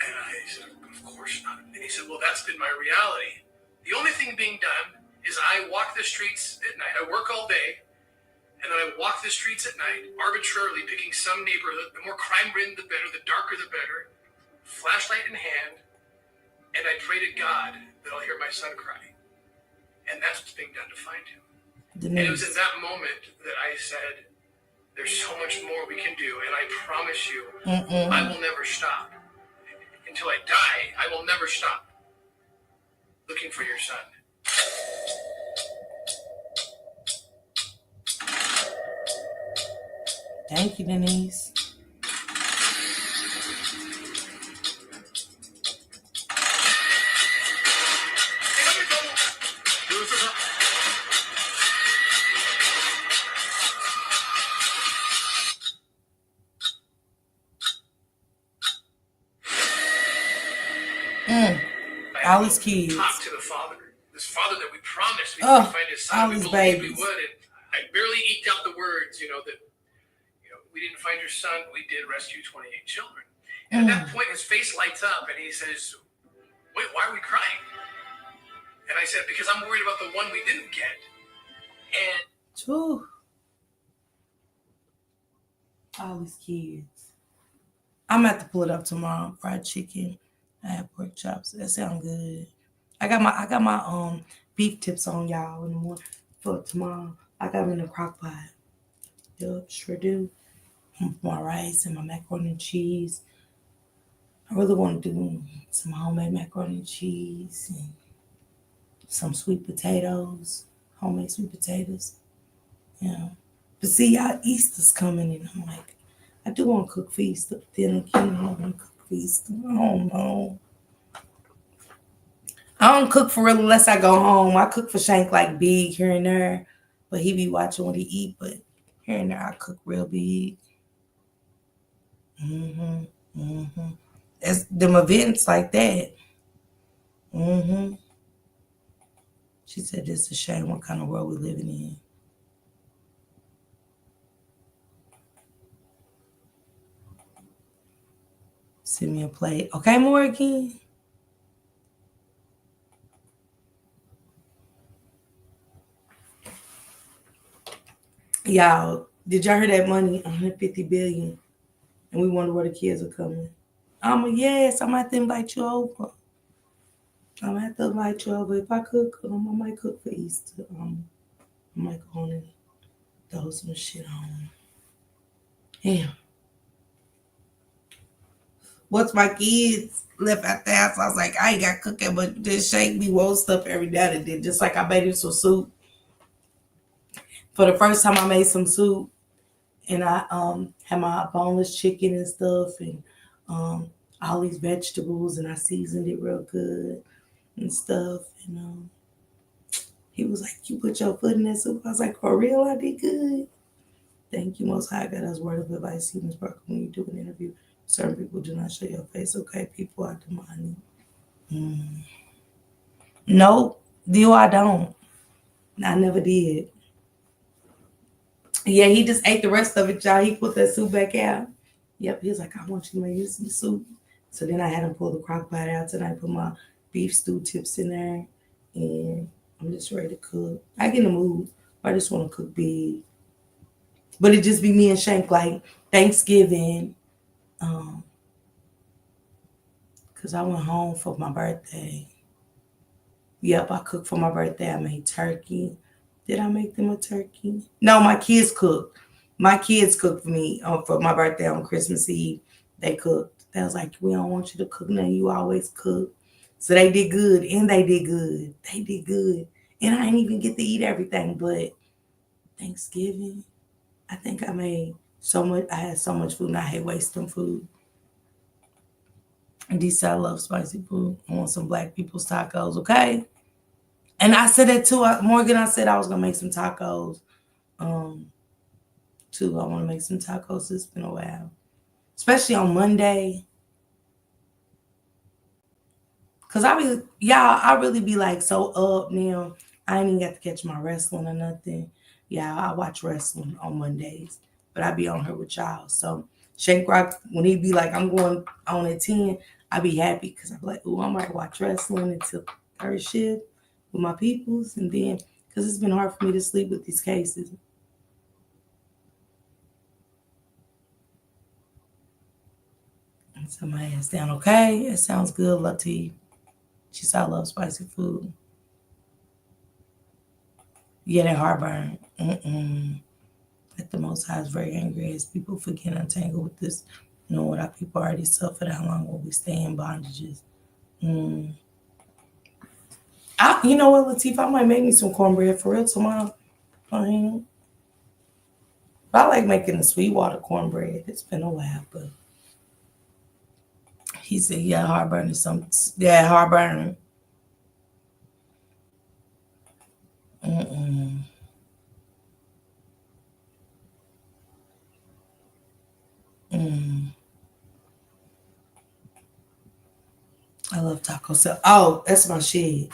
And I said, "Of course not." And he said, "Well, that's been my reality. The only thing being done is I walk the streets at night. I work all day, and then I walk the streets at night, arbitrarily picking some neighborhood. The more crime-ridden, the better. The darker, the better. Flashlight in hand, And I pray to God that I'll hear my son cry. And that's what's being done to find him. And it was in that moment that I said, there's so much more we can do. And I promise you, I will never stop. Until I die, I will never stop looking for your son. Thank you, Denise. All his kids. Talk to the father. This father that we promised we would find his son. We believed we would. And I barely eked out the words, that we didn't find your son. We did rescue 28 children. And at that point, his face lights up and he says, wait, why are we crying? And I said, because I'm worried about the one we didn't get. And all these kids. I'm gonna have to pull it up tomorrow. Fried chicken. I have pork chops. That sounds good. I got my beef tips on y'all in the morning for tomorrow. I got them in the crock pot. Yup, sure do. My rice and my macaroni and cheese. I really want to do some homemade macaroni and cheese and some sweet potatoes, homemade sweet potatoes. Yeah. But see, y'all, Easter's coming and I'm like, I do want to cook for Easter, but then again, I don't want to cook for Easter. I don't know. I don't cook for real unless I go home. I cook for Shank like big here and there, but he be watching what he eat. But here and there, I cook real big. It's them events like that. She said, it's a shame what kind of world we're living in. Send me a plate. Okay, Morgan. Y'all, did y'all hear that money? 150 billion. And we wonder where the kids are coming. Yes, I might invite you over. I might have to invite you over. If I cook, I might cook for Easter. I might go on and throw some shit on. Damn. Once my kids left at the house, I was like, I ain't got cooking, but just shake me roll stuff every now and then. Just like I made him some soup. For the first time I made some soup, and I had my boneless chicken and stuff, and all these vegetables, and I seasoned it real good and stuff. And he was like, you put your foot in that soup? I was like, for real, I did good. Thank you, Most High God. That's word of advice. Ms. Parker, when you do an interview, certain people do not show your face. Okay, people are demanding. No, I don't. I never did. Yeah, he just ate the rest of it, y'all. He put that soup back out. Yep, he was like, I want you to make you some soup. So then I had him pull the crock pot out tonight, put my beef stew tips in there, and I'm just ready to cook. I get in the mood. I just want to cook big. But it just be me and Shank like Thanksgiving. Because I went home for my birthday. Yep, I cooked for my birthday. I made turkey. Did I make them a turkey? No, my kids cooked. My kids cooked for me for my birthday on Christmas Eve. They cooked. They was like, we don't want you to cook nothing. You always cook. So they did good, and they did good. They did good. And I didn't even get to eat everything, but Thanksgiving, I think I made so much. I had so much food, and I hate wasting food. And these I love spicy food. I want some black people's tacos, okay? And I said that too. Morgan, I said I was going to make some tacos too. I want to make some tacos. It's been a while. Especially on Monday. Because I really be like so up now. I ain't even got to catch my wrestling or nothing. Yeah, I watch wrestling on Mondays. But I be on her with y'all. So Shank Rock, when he be like, I'm going on at 10, I be happy because I be like, ooh, I might watch wrestling until third shift with my peoples. And then, because it's been hard for me to sleep with these cases. And set my ass down, okay? It sounds good, LATIGUE. She said, I love spicy food. Yeah, that heartburn. Like the Most High is very angry as people forget untangle with this. You know what our people already suffered, how long will we stay in bondages? You know what, Latifah, I might make me some cornbread for real tomorrow. But I like making the Sweetwater cornbread. It's been a while, but he said he had heartburn or something. Yeah, heartburn. I love taco salad. Oh, that's my shit.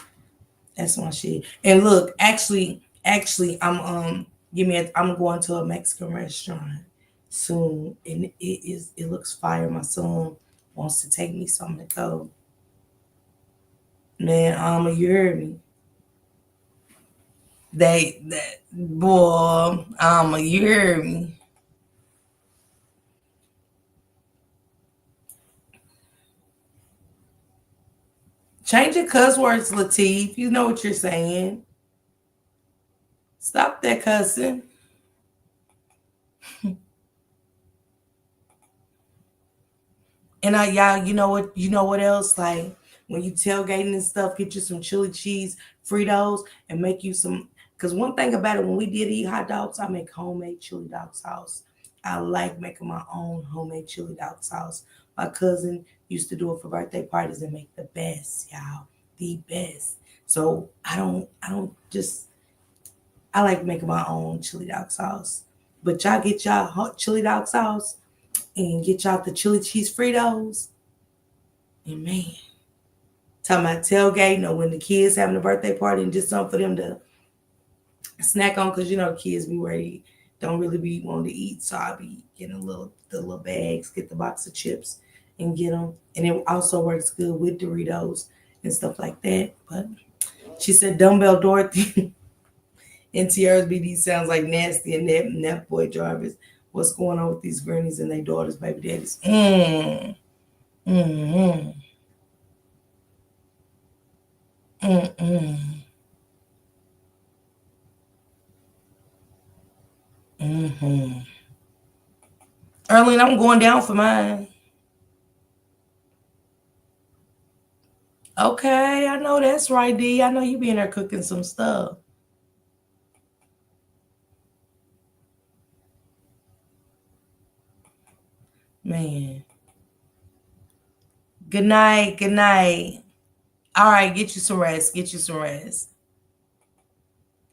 That's my shit. And look, actually, I'm I'm going to a Mexican restaurant soon, and it looks fire. My son wants to take me something to go. Man, you heard me. Boy, you heard me. Change your cuss words, Latif. You know what you're saying. Stop that cussing. And y'all, you know what else? Like when you tailgating and stuff, get you some chili cheese Fritos and make you some. Because one thing about it, when we did eat hot dogs, I make homemade chili dog sauce. I like making my own homemade chili dog sauce. My cousin used to do it for birthday parties and make the best, y'all, the best. So I like making my own chili dog sauce. But y'all get y'all hot chili dog sauce and get y'all the chili cheese Fritos. And man, talking about tailgating or when the kids having a birthday party and just something for them to snack on, because you know the kids be ready, don't really be wanting to eat. So I'll be getting the little bags, get the box of chips and get them. And it also works good with Doritos and stuff like that. But she said dumbbell Dorothy and Tiara's BD sounds like nasty and that boy Jarvis. What's going on with these grannies and their daughters, baby daddies? Early, I'm going down for mine. Okay, I know that's right, D. I know you be in there cooking some stuff. Man. Good night. Good night. All right, get you some rest. Get you some rest.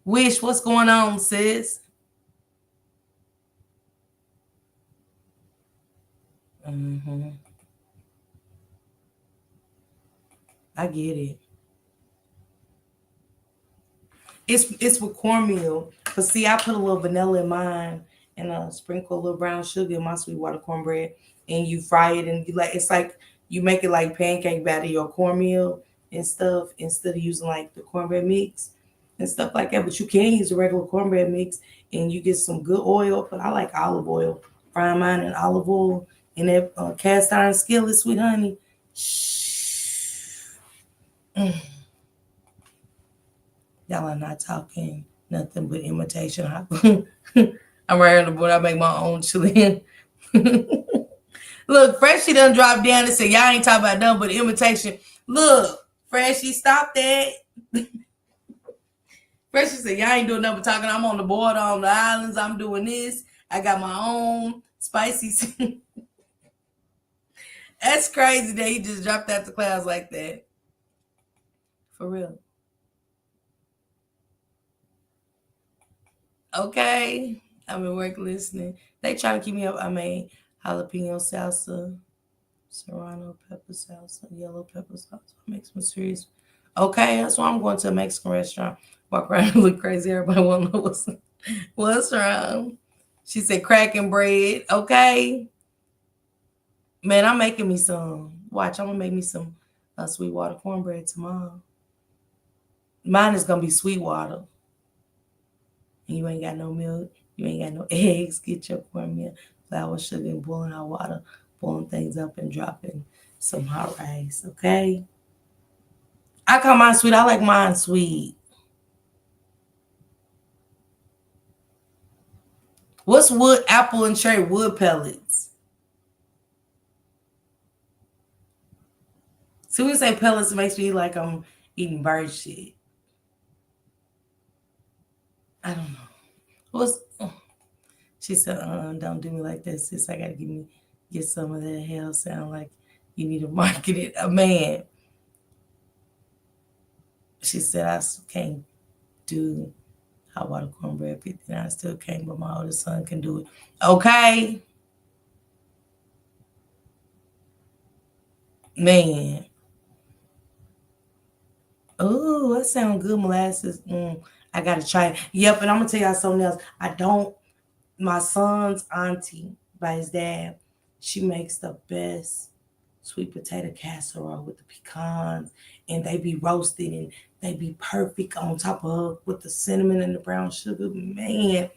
Wish, what's going on, sis? I get it. It's with cornmeal. But see, I put a little vanilla in mine and sprinkle a little brown sugar in my Sweetwater cornbread, and you fry it and it's like you make it like pancake batter, your cornmeal and stuff, instead of using like the cornbread mix and stuff like that. But you can use a regular cornbread mix and you get some good oil. But I like olive oil. Fry mine in olive oil in that cast iron skillet, sweet honey. Y'all are not talking nothing but imitation. I'm right on the board. I make my own chili. Look, Freshie done dropped down and said, y'all ain't talking about nothing but imitation. Look, Freshie, stop that. Freshie said, y'all ain't doing nothing but talking. I'm on the border, on the islands. I'm doing this. I got my own spicy. That's crazy that he just dropped out the clouds like that. For real. Okay. I've been working listening. They trying to keep me up. I made jalapeno salsa, serrano pepper salsa, yellow pepper salsa. Makes me serious. Okay, that's why I'm going to a Mexican restaurant. Walk around and look crazy. Everybody want to know what's wrong. She said cracking bread. Okay. Man, I'm making me some. Watch, I'm going to make me some Sweetwater cornbread tomorrow. Mine is going to be Sweetwater. And you ain't got no milk. You ain't got no eggs. Get your cornmeal, flour, sugar, and boiling hot water. Boiling things up and dropping some hot rice, okay? I call mine sweet. I like mine sweet. What's wood, apple, and cherry? Wood pellets. See, when you say pellets, it makes me like I'm eating bird shit. I don't know. What's... She said, don't do me like that, sis. I gotta get some of that. Hell sound like you need to market it. A man. She said, I can't do hot water cornbread 59. I still can't, but my oldest son can do it. Okay. Man. Oh, that sounds good, molasses. I gotta try it. Yep, and I'm gonna tell y'all something else. My son's auntie by his dad, she makes the best sweet potato casserole with the pecans, and they be roasted and they be perfect on top of with the cinnamon and the brown sugar. Man,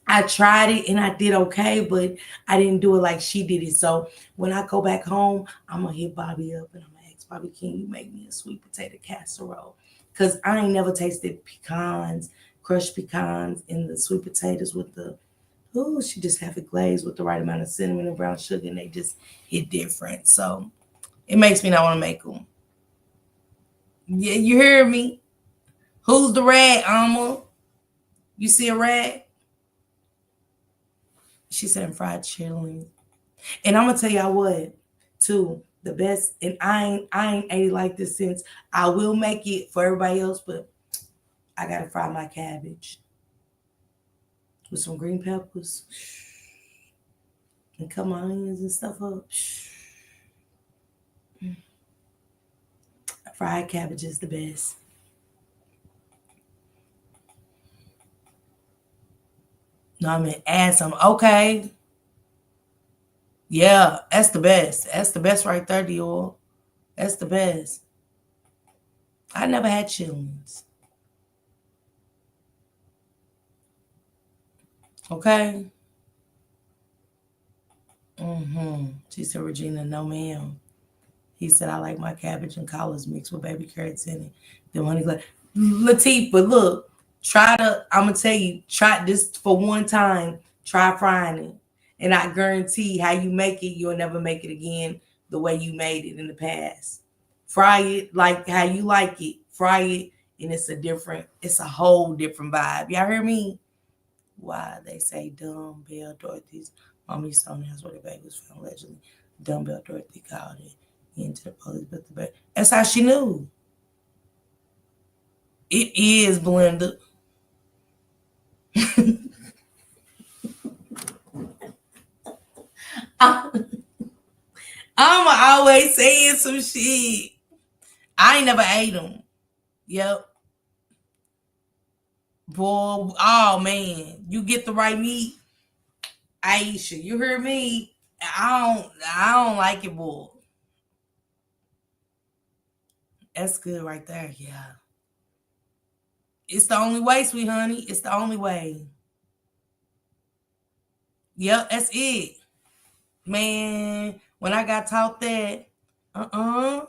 I tried it and I did okay, but I didn't do it like she did it. So when I go back home, I'm gonna hit Bobby up and I'm gonna ask Bobby, can you make me a sweet potato casserole? Because I ain't never tasted pecans, crushed pecans, and the sweet potatoes with the, she just have it glazed with the right amount of cinnamon and brown sugar, and they just hit different. So it makes me not want to make them. Yeah, you hear me? Who's the rat, Alma? You see a rat? She said fried chili. And I'm gonna tell y'all what, too, the best, and I ain't ate like this since. I will make it for everybody else, but I gotta fry my cabbage with some green peppers and cut my onions and stuff up. Fried cabbage is the best. No, I mean, add some. Okay. Yeah, that's the best. That's the best right there, Dior. That's the best. I never had chillings. Okay. She said, Regina, no ma'am. He said, I like my cabbage and collards mixed with baby carrots in it. Then honey, like, Latifah, look, I'm going to tell you, try this for one time. Try frying it. And I guarantee how you make it, you'll never make it again the way you made it in the past. Fry it like how you like it. Fry it, and it's a whole different vibe. Y'all hear me? Why they say dumbbell Dorothy's mommy son has where the baby was found allegedly. Dumbbell Dorothy called it into the police, but the baby. That's how she knew. It is blended. I'm always saying some shit. I ain't never ate them. Yep. Boy, oh man, you get the right meat, Aisha. You hear me? I don't like it, boy. That's good right there. Yeah. It's the only way, sweet honey. It's the only way. Yep, that's it. Man, when I got taught that, I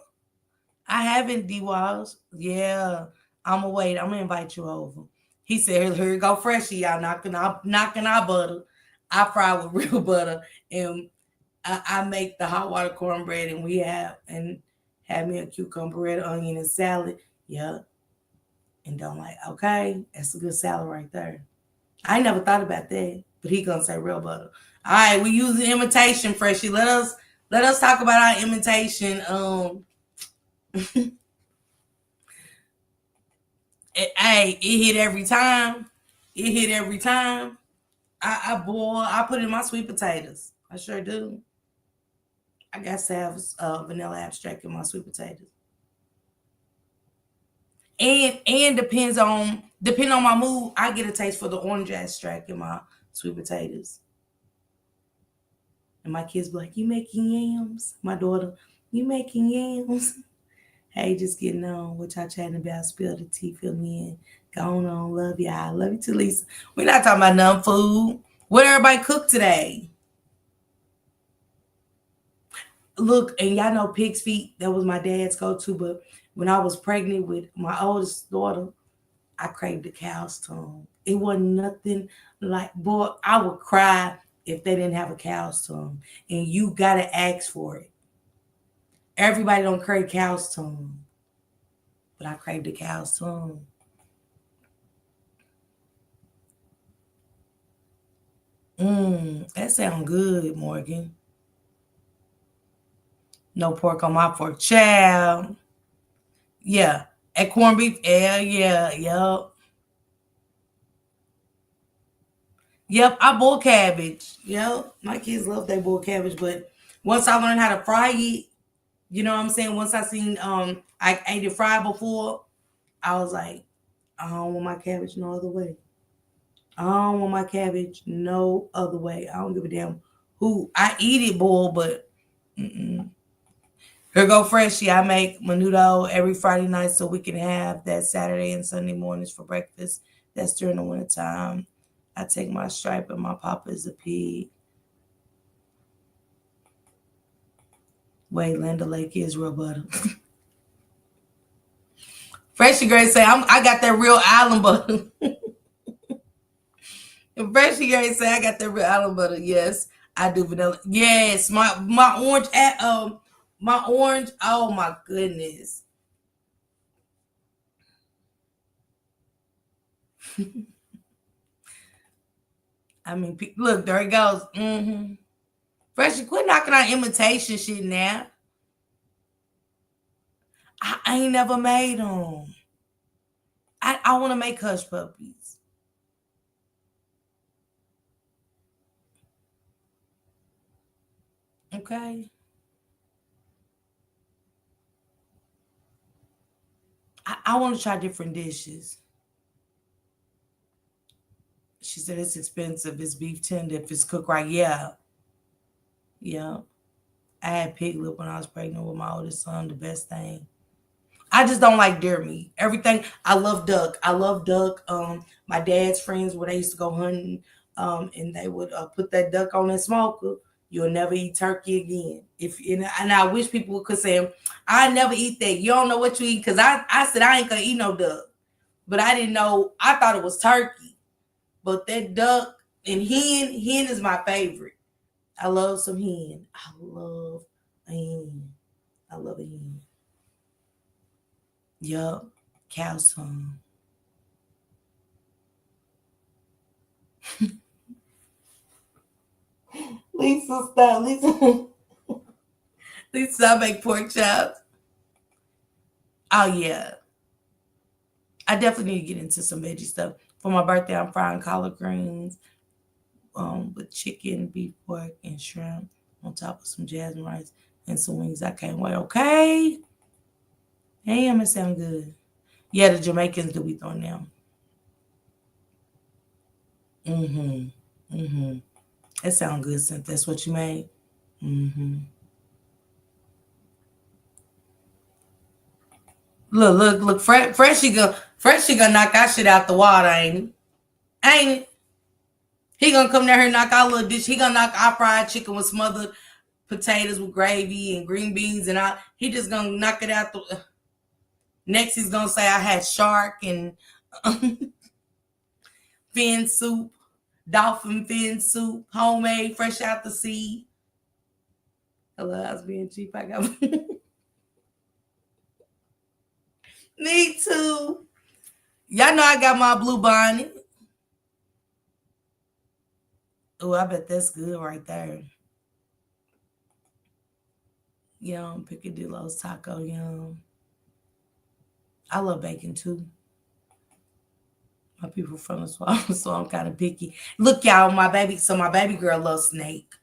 haven't, D-Walls. Yeah, I'm going to wait. I'm going to invite you over. He said, here you go, freshie, y'all knocking our butter. I fry with real butter, and I make the hot water cornbread, and have me a cucumber, red onion, and salad. Yeah. And don't like, okay, that's a good salad right there. I ain't never thought about that, but he gonna say real butter. All right, we use the imitation, freshie. Let us talk about our imitation. It hit every time. It hit every time. I put in my sweet potatoes. I sure do. I got to have vanilla abstract in my sweet potatoes. And depending on my mood, I get a taste for the orange extract in my sweet potatoes. And my kids be like, you making yams? My daughter, you making yams? Hey, just getting on what y'all chatting about. Spill the tea, fill me in. Go on, love y'all. Love you too, Lisa. We're not talking about none food. What everybody cooked today? Look, and y'all know pig's feet. That was my dad's go-to, but when I was pregnant with my oldest daughter, I craved the cow's tongue. It wasn't nothing like, boy, I would cry if they didn't have a cow's tongue. And you got to ask for it. Everybody don't crave cow's tongue. But I craved the cow's tongue. That sounds good, Morgan. No pork on my fork. Child. Yeah. And corned beef. Yeah. Yup. Yep. I boil cabbage. Yep. My kids love they boiled cabbage. But once I learned how to fry it, you know what I'm saying? Once I seen I ate it fried before, I was like, I don't want my cabbage no other way. I don't want my cabbage no other way. I don't give a damn who. I eat it boiled, but here go Freshie. I make menudo every Friday night so we can have that Saturday and Sunday mornings for breakfast. That's during the wintertime. I take my stripe and my papa is a pig. Wait, Land Lake is real butter. Freshie Grace say, I got that real island butter. Freshie Grace say, I got that real island butter. Yes, I do vanilla. Yes, my orange my orange. Oh my goodness. I mean, look, there it goes. Freshie, quit knocking on imitation shit now. I ain't never made them. I want to make hush puppies. Okay. I want to try different dishes. She said it's expensive. It's beef tender if it's cooked right. Yeah. I had pig lip when I was pregnant with my oldest son. The best thing. I just don't like deer meat. Everything. I love duck. My dad's friends, where they used to go hunting, and they would put that duck on that smoker. You'll never eat turkey again. And I wish people could say, I never eat that. You don't know what you eat, because I said I ain't gonna eat no duck, but I didn't know. I thought it was turkey, but that duck and hen is my favorite. I love some hen. I love a hen. Yup, cow's tongue. Lisa, stop. Lisa, I make pork chops. Oh, yeah. I definitely need to get into some veggie stuff. For my birthday, I'm frying collard greens with chicken, beef, pork, and shrimp on top of some jasmine rice and some wings. I can't wait. Okay. Damn, it sound good. Yeah, the Jamaicans do be throwing them. It sounds good, since that's what you made. Look. Freshie gonna knock our shit out the water, ain't it? He gonna come down here and knock our little dish. He gonna knock our fried chicken with smothered potatoes with gravy and green beans, and he just gonna knock it out the. Next, he's gonna say I had shark and fin soup, dolphin fin soup, homemade, fresh out the sea. Hello, I was being cheap. I got. Me too. Y'all know I got my blue bonnet. Oh, I bet that's good right there. Yum, Picadillo's taco, yum. I love bacon too. My people from the swamp, so I'm kind of picky. Look, y'all, my baby girl loves snake.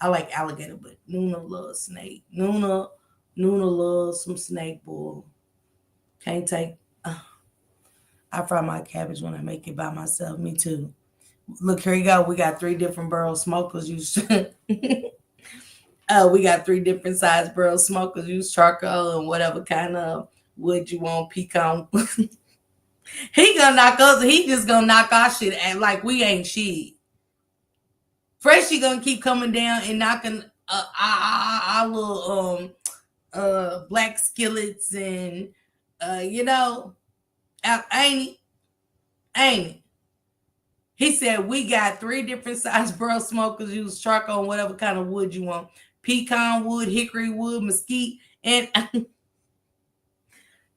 I like alligator, but Nuna loves snake. Nuna loves some snake, boy. Can't take. I fry my cabbage when I make it by myself. Me too. Look, here you go. We got 3 different burl smokers. We got 3 different size burl smokers. Use charcoal and whatever kind of wood you want. Pecan. He gonna knock us. He just gonna knock our shit and like we ain't shit. Freshie gonna keep coming down and knocking our little black skillets and ain't it? He said we got 3 different size burl smokers. Use charcoal and whatever kind of wood you want. Pecan wood, hickory wood, mesquite, and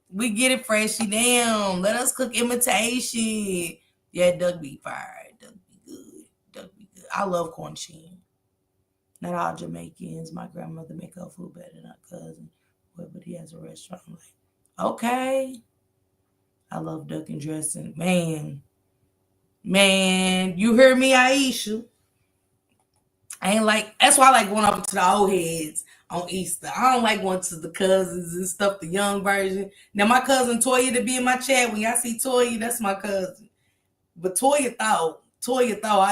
we get it freshy. Damn, let us cook imitation. Yeah, duck be fire. Duck be good. Duck be good. I love corn chin. Not all Jamaicans. My grandmother make her food better than her cousin. But he has a restaurant. I'm like, okay. I love duck and dressing. Man, you hear me, Aisha? I ain't like, that's why I like going over to the old heads on Easter. I don't like going to the cousins and stuff, the young version. Now, my cousin Toya to be in my chat. When y'all see Toya, that's my cousin. But Toya thought.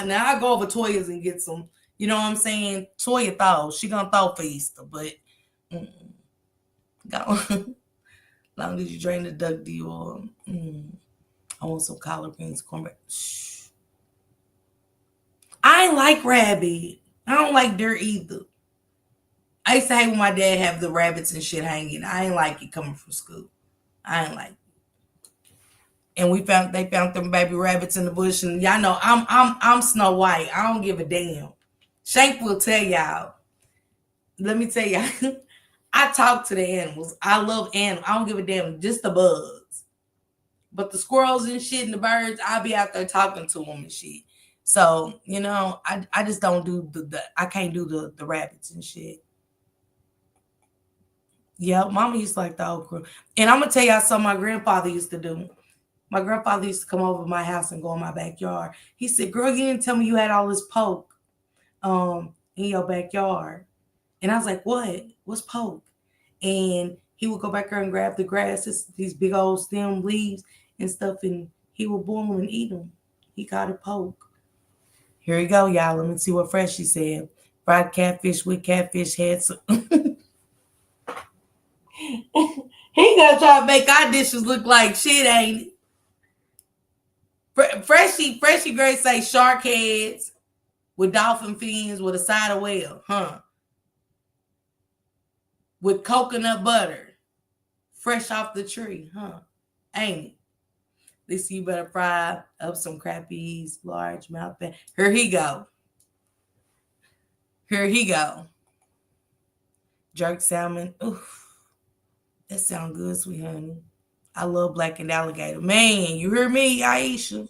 Now, I go over Toya's and get some, you know what I'm saying? Toya thought. She gonna thaw for Easter, but go. Long as you drain the duck deal. I want some collard greens, cornbread. I ain't like rabbit. I don't like dirt either. I used to hate when my dad have the rabbits and shit hanging. I ain't like it coming from school. I ain't like it. And they found them baby rabbits in the bush, and y'all know I'm Snow White. I don't give a damn. Shank will tell y'all. Let me tell y'all. I talk to the animals. I love animals. I don't give a damn. Just the bugs. But the squirrels and shit and the birds, I'll be out there talking to them and shit. So, I just don't do I can't do the rabbits and shit. Yeah, mama used to like the okra. And I'm going to tell y'all something my grandfather used to do. My grandfather used to come over to my house and go in my backyard. He said, girl, you didn't tell me you had all this poke in your backyard. And I was like, what? What's poke? And he would go back there and grab the grass, these big old stem leaves and stuff, and he would boil them and eat them. He called it poke. Here we go, y'all. Let me see what Freshie said. Fried catfish with catfish heads. He gonna try to make our dishes look like shit, ain't it? Freshie Gray say shark heads with dolphin fins with a side of whale, with coconut butter, fresh off the tree, ain't it? This you better fry up some crappies, largemouth. Here he go. Jerk salmon. Oof. That sounds good, sweet honey. I love blackened alligator. Man, you hear me, Aisha?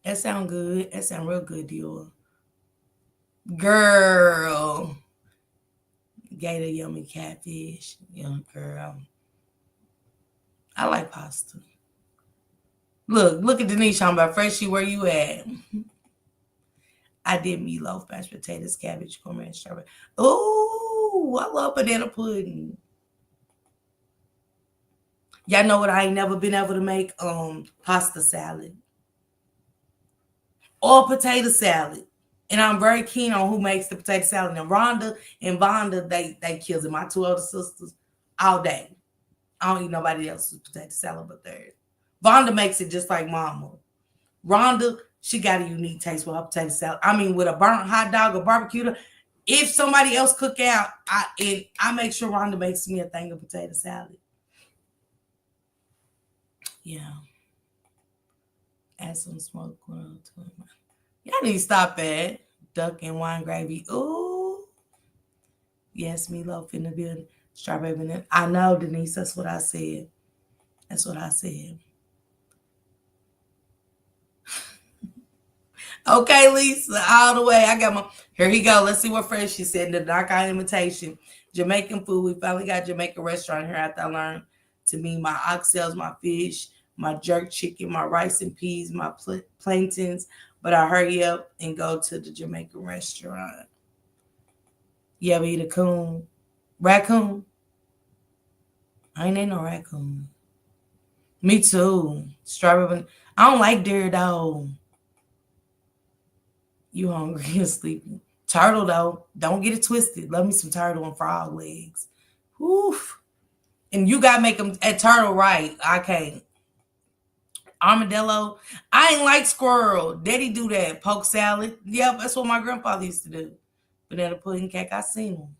That sound good. That sound real good, Dior. Girl. Gator yummy catfish. Young girl. I like pasta. Look at Denise talking about Freshie, where you at? I did meatloaf, mashed potatoes, cabbage, cornmeal, strawberry. Oh, I love banana pudding. Y'all know what I ain't never been able to make? Pasta salad. Or potato salad. And I'm very keen on who makes the potato salad. And Rhonda and Vonda, they kills it. My 2 older sisters, all day. I don't eat nobody else's potato salad but theirs. Vonda makes it just like mama. Rhonda, she got a unique taste with her potato salad. I mean, with a burnt hot dog or barbecue. If somebody else cook out, I make sure Rhonda makes me a thing of potato salad. Yeah. Add some smoked corn to it. Y'all need to stop that. Duck and wine gravy. Ooh. Yes, meatloaf in the building. Strawberry vanilla. I know, Denise. That's what I said. Okay, Lisa. All the way. I got my... Here he go. Let's see what Freshie said in the dark eye imitation. Jamaican food. We finally got a Jamaican restaurant here after I learned to me my oxtails, my fish, my jerk chicken, my rice and peas, my plantains. But I hurry up and go to the Jamaican restaurant. You ever eat a coon? Raccoon? I ain't no raccoon. Me too. Strawberry. I don't like dairy though. You hungry and sleepy. Turtle though. Don't get it twisted. Love me some turtle and frog legs. Oof. And you gotta make them at turtle right. I can't. Armadillo. I ain't like squirrel. Daddy do that. Poke salad. Yep, that's what my grandfather used to do. Banana pudding cake. I seen them.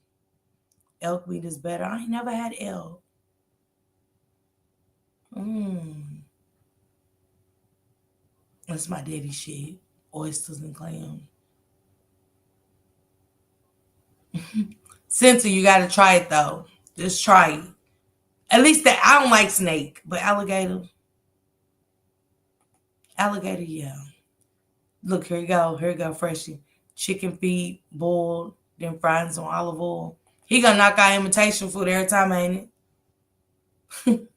Elk meat is better. I ain't never had elk. That's my daddy shit. Oysters and clams. Cynthia, you gotta try it though. Just try it. At least that I don't like snake, but alligator. Alligator, yeah. Look, here you go. Here you go, freshie. Chicken feet, boiled, then fried in some olive oil. He gonna knock out imitation food every time, ain't it?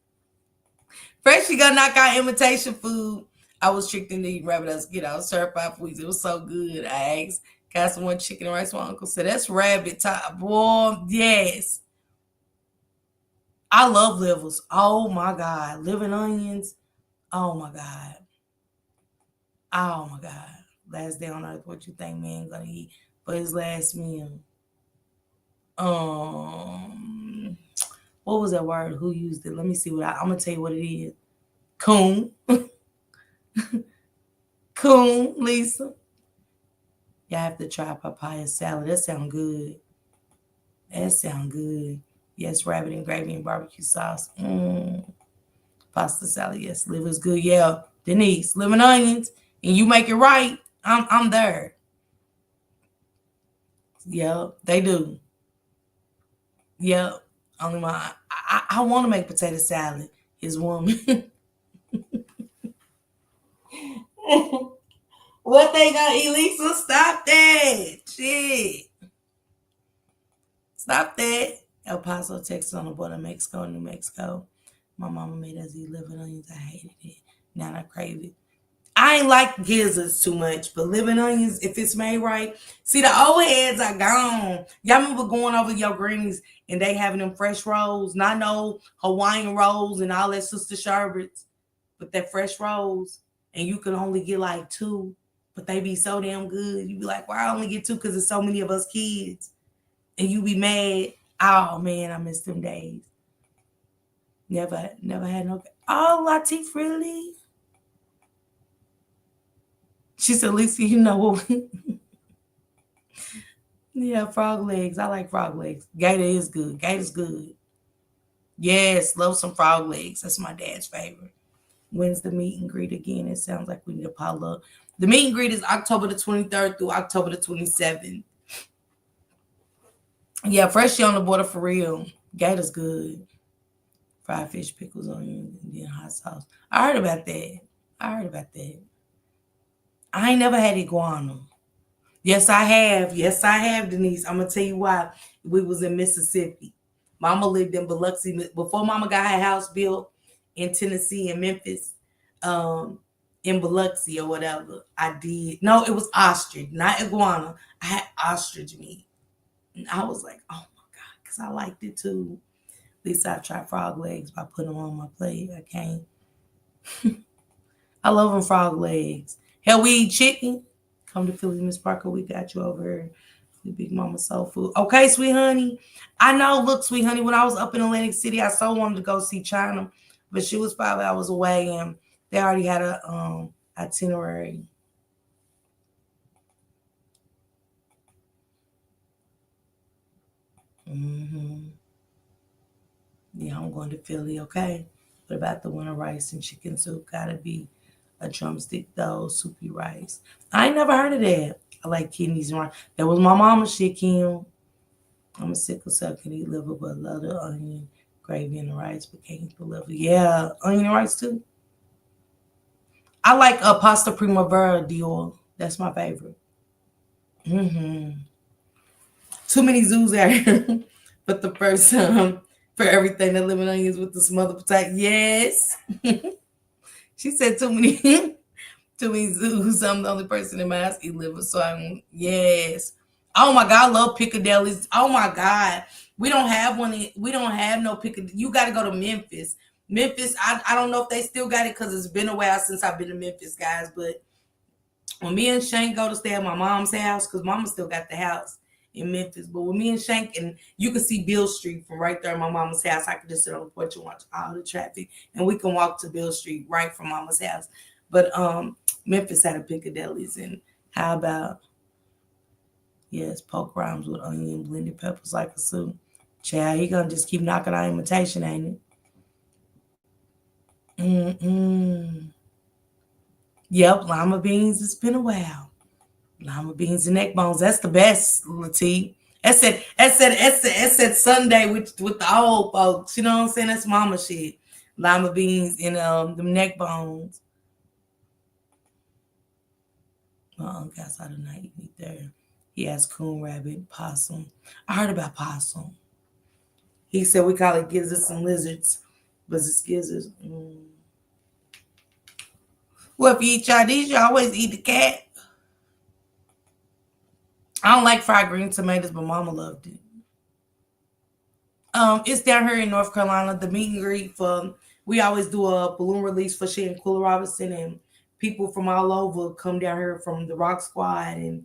Freshie gonna knock out imitation food. I was tricked into eating rabbit as a kid. I was certified for weeks. It was so good. I asked, got some one chicken and rice. My uncle said, that's rabbit top. Boy, yes. I love livers. Oh my God. Living onions. Oh my God. Oh my God. Last day on earth, what you think man gonna eat for his last meal? What was that word? Who used it? Let me see I'm gonna tell you what it is. Coon. Coon, Lisa. Y'all have to try papaya salad. That sound good. That sound good. Yes, rabbit and gravy and barbecue sauce. Pasta salad. Yes, liver's good. Yeah, Denise, living onions, and you make it right. I'm there. Yeah, they do. Yeah, only I want to make potato salad. His woman. What they got, Elisa? Stop that shit. Stop that. El Paso, Texas, on the border of Mexico and New Mexico. My mama made us eat living onions. I hated it. Now I crave it. I ain't like gizzards too much, but living onions, if it's made right. See, the old heads are gone. Y'all remember going over your grannies and they having them fresh rolls? Not no Hawaiian rolls and all that sister sherbets, but that fresh rolls. And you can only get like 2, but they be so damn good. You be like, why I only get 2? Because there's so many of us kids. And you be mad. Oh, man, I miss them days. Never had no. Oh, LATIGUE, really? She said, Lisa, you know what? Yeah, frog legs. I like frog legs. Gator is good. Gator's good. Yes, love some frog legs. That's my dad's favorite. When's the meet and greet again? It sounds like we need to pile up. The meet and greet is October the 23rd through October the 27th. Yeah, freshly on the border for real. Gator's good. Fried fish, pickles, onions, and then hot sauce. I heard about that. I ain't never had iguana. Yes, I have. Denise. I'm going to tell you why. We was in Mississippi. Mama lived in Biloxi. Before Mama got her house built in Tennessee and Memphis, in Biloxi or whatever, I did. No, it was ostrich, not iguana. I had ostrich meat. And I was like, oh my God, because I liked it too. At least I tried frog legs by putting them on my plate. I can't. I love them frog legs. Hell, we eat chicken. Come to Philly, Miss Parker. We got you over here. We Big Mama Soul Food. Okay, sweet honey. I know, look, sweet honey, when I was up in Atlantic City, I so wanted to go see China, but she was 5 hours away and they already had a itinerary. Yeah, I'm going to Philly, okay? What about the winter rice and chicken soup? Gotta be a drumstick, though, soupy rice. I ain't never heard of that. I like kidneys and rice. That was my mama's shit, Kim. I'm a sickle cell, can eat liver, but love the onion, gravy, and the rice, but can't eat the liver. Yeah, onion and rice, too. I like a pasta primavera Dior. That's my favorite. Too many zoos out here. But the first for everything that living onions with the smothered potato. Yes. She said too many zoos. I'm the only person in my house eat liver. So yes. Oh my God, I love Piccadilly's. Oh my God. We don't have one. We don't have no Piccadilly. You got to go to Memphis. Memphis, I don't know if they still got it because it's been a while since I've been to Memphis, guys. But when me and Shank go to stay at my mom's house, because Mama still got the house in Memphis. But when me and Shank, and you can see Bill Street from right there at my mama's house. I can just sit on the porch and watch all the traffic. And we can walk to Bill Street right from Mama's house. But Memphis had a Piccadilly's. And how about, yes, poke rinds with onion, blended peppers like a soup. Child, he gonna just keep knocking our invitation, ain't it? Yep, lima beans. It's been a while. Lima beans and neck bones. That's the best, LATIGUE. That's that Sunday with the old folks. You know what I'm saying? That's mama shit. Lima beans and the neck bones. My uncle outside of night eat there. He has coon rabbit, possum. I heard about possum. He said we call it gizzards and lizards, but it's gizzards. Well, if you eat Chinese, you always eat the cat. I don't like fried green tomatoes, but mama loved it. It's down here in North Carolina. The meet and greet we always do a balloon release for Shea and Quilla Robinson, and people from all over come down here from the Rock Squad and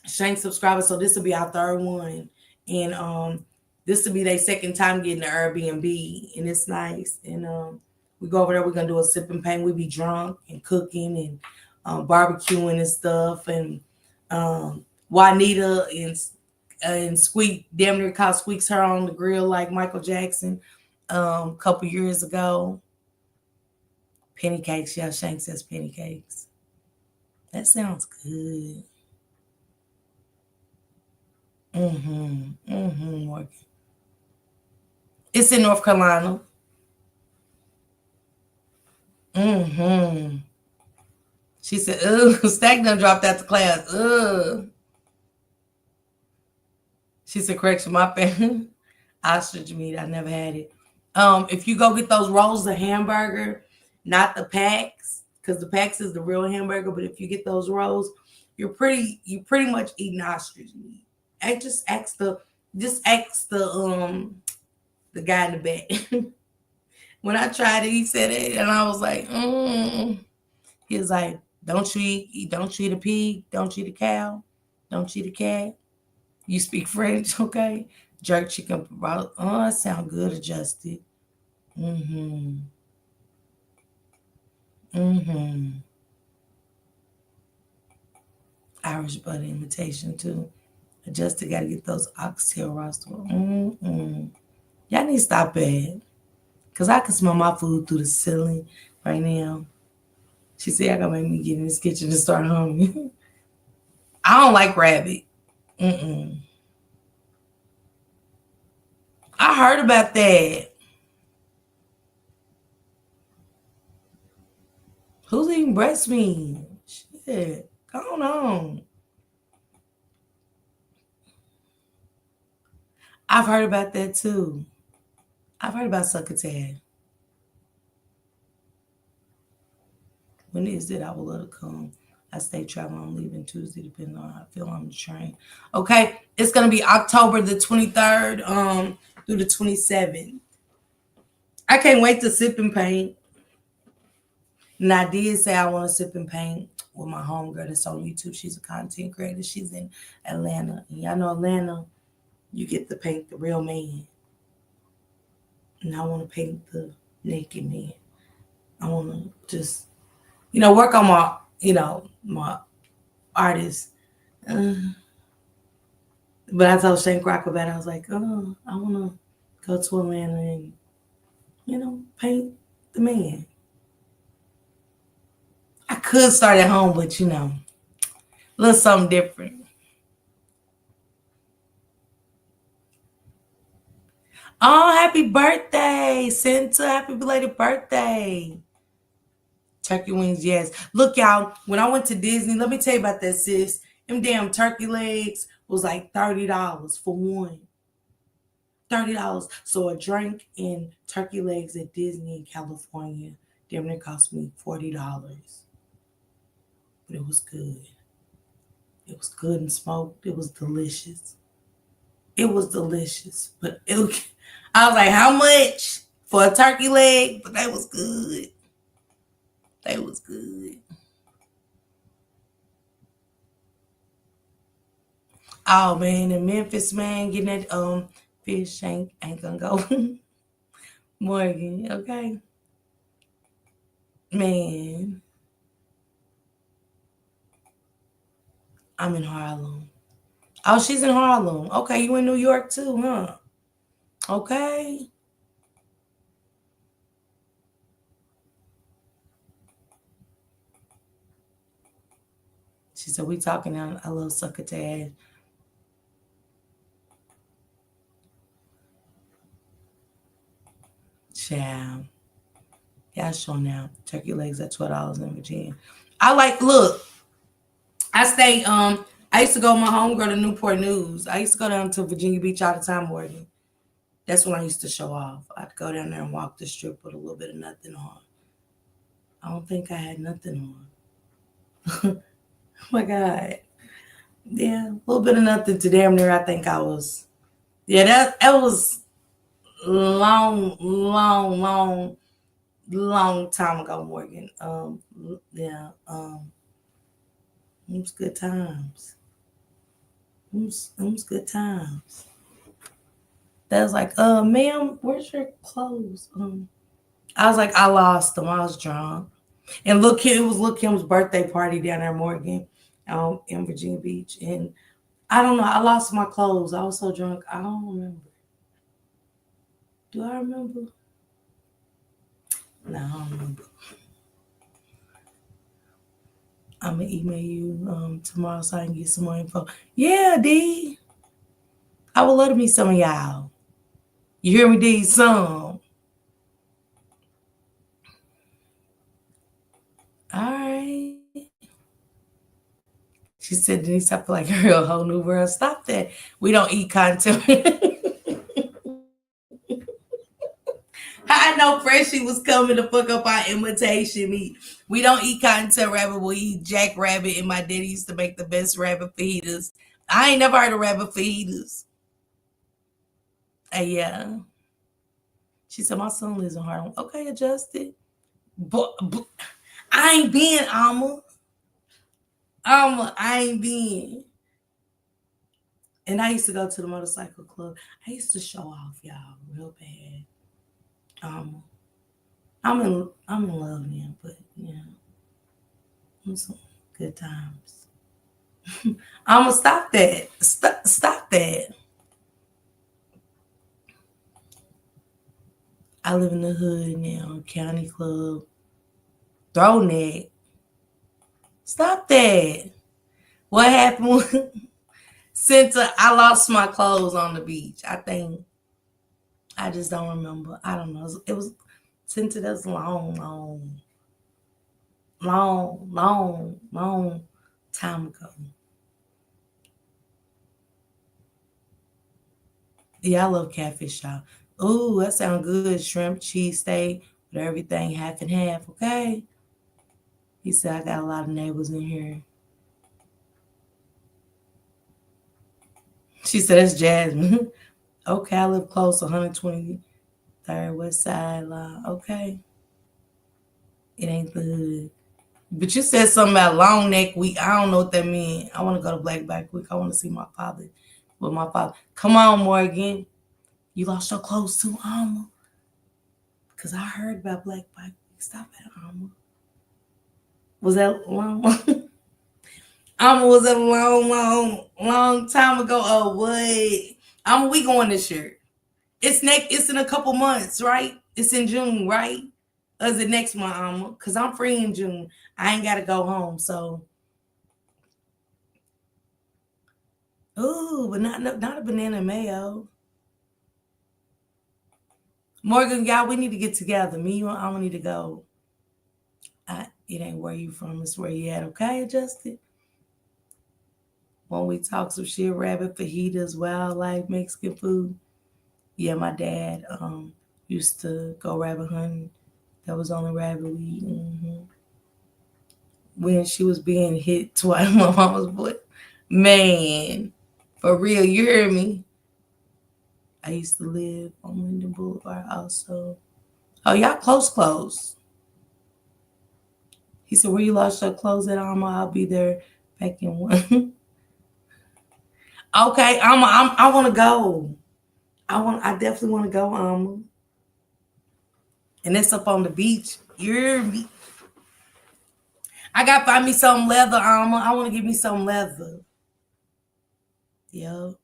Shank subscribers. So this will be our third one, and this will be their second time getting the Airbnb, and it's nice. And we go over there. We're gonna do a sip and paint. We be drunk and cooking and barbecuing and stuff, and Juanita and Squeak damn near caught Squeak's hair on the grill like Michael Jackson a couple years ago. Penny cakes, yeah, Shank says penny cakes. That sounds good. Morgan. It's in North Carolina. She said, "Ugh, Stack done dropped out the class. Ugh." She said, "Correction, my family ostrich meat. I never had it. If you go get those rolls of hamburger, not the packs, because the packs is the real hamburger. But if you get those rolls, you pretty much eating ostrich meat. And just ask the guy in the back." When I tried it, he said it, and I was like, He was like, don't you eat a pig, don't you eat a cow, don't you eat a cat. You speak French, okay? Jerk chicken. Oh, it sound good adjusted. Irish butter imitation too. Adjusted got to get those oxtail roster. Y'all need to stop it. Because I can smell my food through the ceiling right now. She said, "I gotta make me get in this kitchen and start humming." I don't like rabbit. I heard about that. Who's eating breast meat? Shit, go on. I've heard about that too. I've heard about succotash. When is it? I would love to come. I stay traveling. I'm leaving Tuesday, depending on how I feel on the train. Okay, it's gonna be October the 23rd through the 27th. I can't wait to sip and paint. And I did say I want to sip and paint with my homegirl that's on YouTube. She's a content creator. She's in Atlanta. And y'all know Atlanta, you get to paint the real man. And I want to paint the naked man. I want to just, work on my artist. But I told Shane Crocker about it. I was like, I want to go to Atlanta and, paint the man. I could start at home, but, a little something different. Oh, happy birthday, Santa. Happy belated birthday. Turkey wings, yes. Look, y'all, when I went to Disney, let me tell you about that, sis. Them damn turkey legs was like $30 for one. $30. So a drink and turkey legs at Disney in California, damn near cost me $40. But it was good. It was good and smoked. It was delicious. It was delicious. But I was like, how much for a turkey leg? But they was good. They was good. Oh man, in Memphis, man, getting that fish ain't gonna go. Morgan, okay? Man. I'm in Harlem. Oh, she's in Harlem. Okay, you in New York too, huh? Okay. She said, we talking on a little sucker tag. Child. Yeah, sure now. Turkey legs at $12 in Virginia. Look, I used to go with my homegirl to Newport News. I used to go down to Virginia Beach all the time, Morgan. That's when I used to show off. I'd go down there and walk the strip with a little bit of nothing on. I don't think I had nothing on. Oh my God. Yeah, a little bit of nothing to damn near I think I was. Yeah, that was long time ago, Morgan. Yeah, it was good times. It was good times. That was like, ma'am, where's your clothes? I was like, I lost them. I was drunk. And it was Lil Kim's birthday party down there, Morgan, in Virginia Beach. And I don't know, I lost my clothes. I was so drunk. I don't remember. Do I remember? No, I don't remember. I'm going to email you tomorrow so I can get some more info. Yeah, D. I would love to meet some of y'all. You hear me, D? Some. All right. She said, Denise, I feel like a whole new world. Stop that. We don't eat content. I know Freshie was coming to fuck up our imitation meat. We don't eat cottontail rabbit. We eat jackrabbit, and my daddy used to make the best rabbit fajitas. I ain't never heard of rabbit fajitas. Yeah. She said, my son lives in Harlem. Okay, adjusted. But I ain't been, Alma. I ain't been. And I used to go to the motorcycle club. I used to show off, y'all, real bad. I'm in love now, but yeah, some good times. I'ma stop that. Stop that. I live in the hood now, county club, throwneck. Stop that. What happened? Since I lost my clothes on the beach, I think. I just don't remember. I don't know. It was since it was long time ago. Yeah, I love catfish, y'all. Ooh, that sounds good. Shrimp, cheesesteak, with everything half and half, okay? He said, I got a lot of neighbors in here. She said, that's Jasmine. Okay, I live close, 123rd West Side. Okay. It ain't the hood. But you said something about Long Neck Week. I don't know what that means. I want to go to Black Back Week. I want to see my father with my father. Come on, Morgan. You lost your clothes too, Alma. Because I heard about Black Back Week. Stop it, Alma. Was that long? Alma, was that a long time ago? Oh, what? Alma, we going this year. It's in a couple months, right? It's in June, right? Or is it next month, Alma? Because I'm free in June. I ain't got to go home, so. Ooh, but not a banana mayo. Morgan, y'all, we need to get together. Me, you, and Alma need to go. It ain't where you from. It's where you at. Okay, Justin? When we talk some shit, rabbit fajitas, wildlife, Mexican food. Yeah, my dad used to go rabbit hunting. That was only rabbit we eat. Mm-hmm. When she was being hit twice, my mama's boy. Man, for real, you hear me? I used to live on Linden Boulevard also. Oh, y'all close. He said, where you lost your clothes at, Alma? I'll be there back in one. Okay, Alma, I want to go. I definitely want to go, Alma. And that's up on the beach. You hear me? I got to find me some leather, Alma. I want to get me some leather. Yep.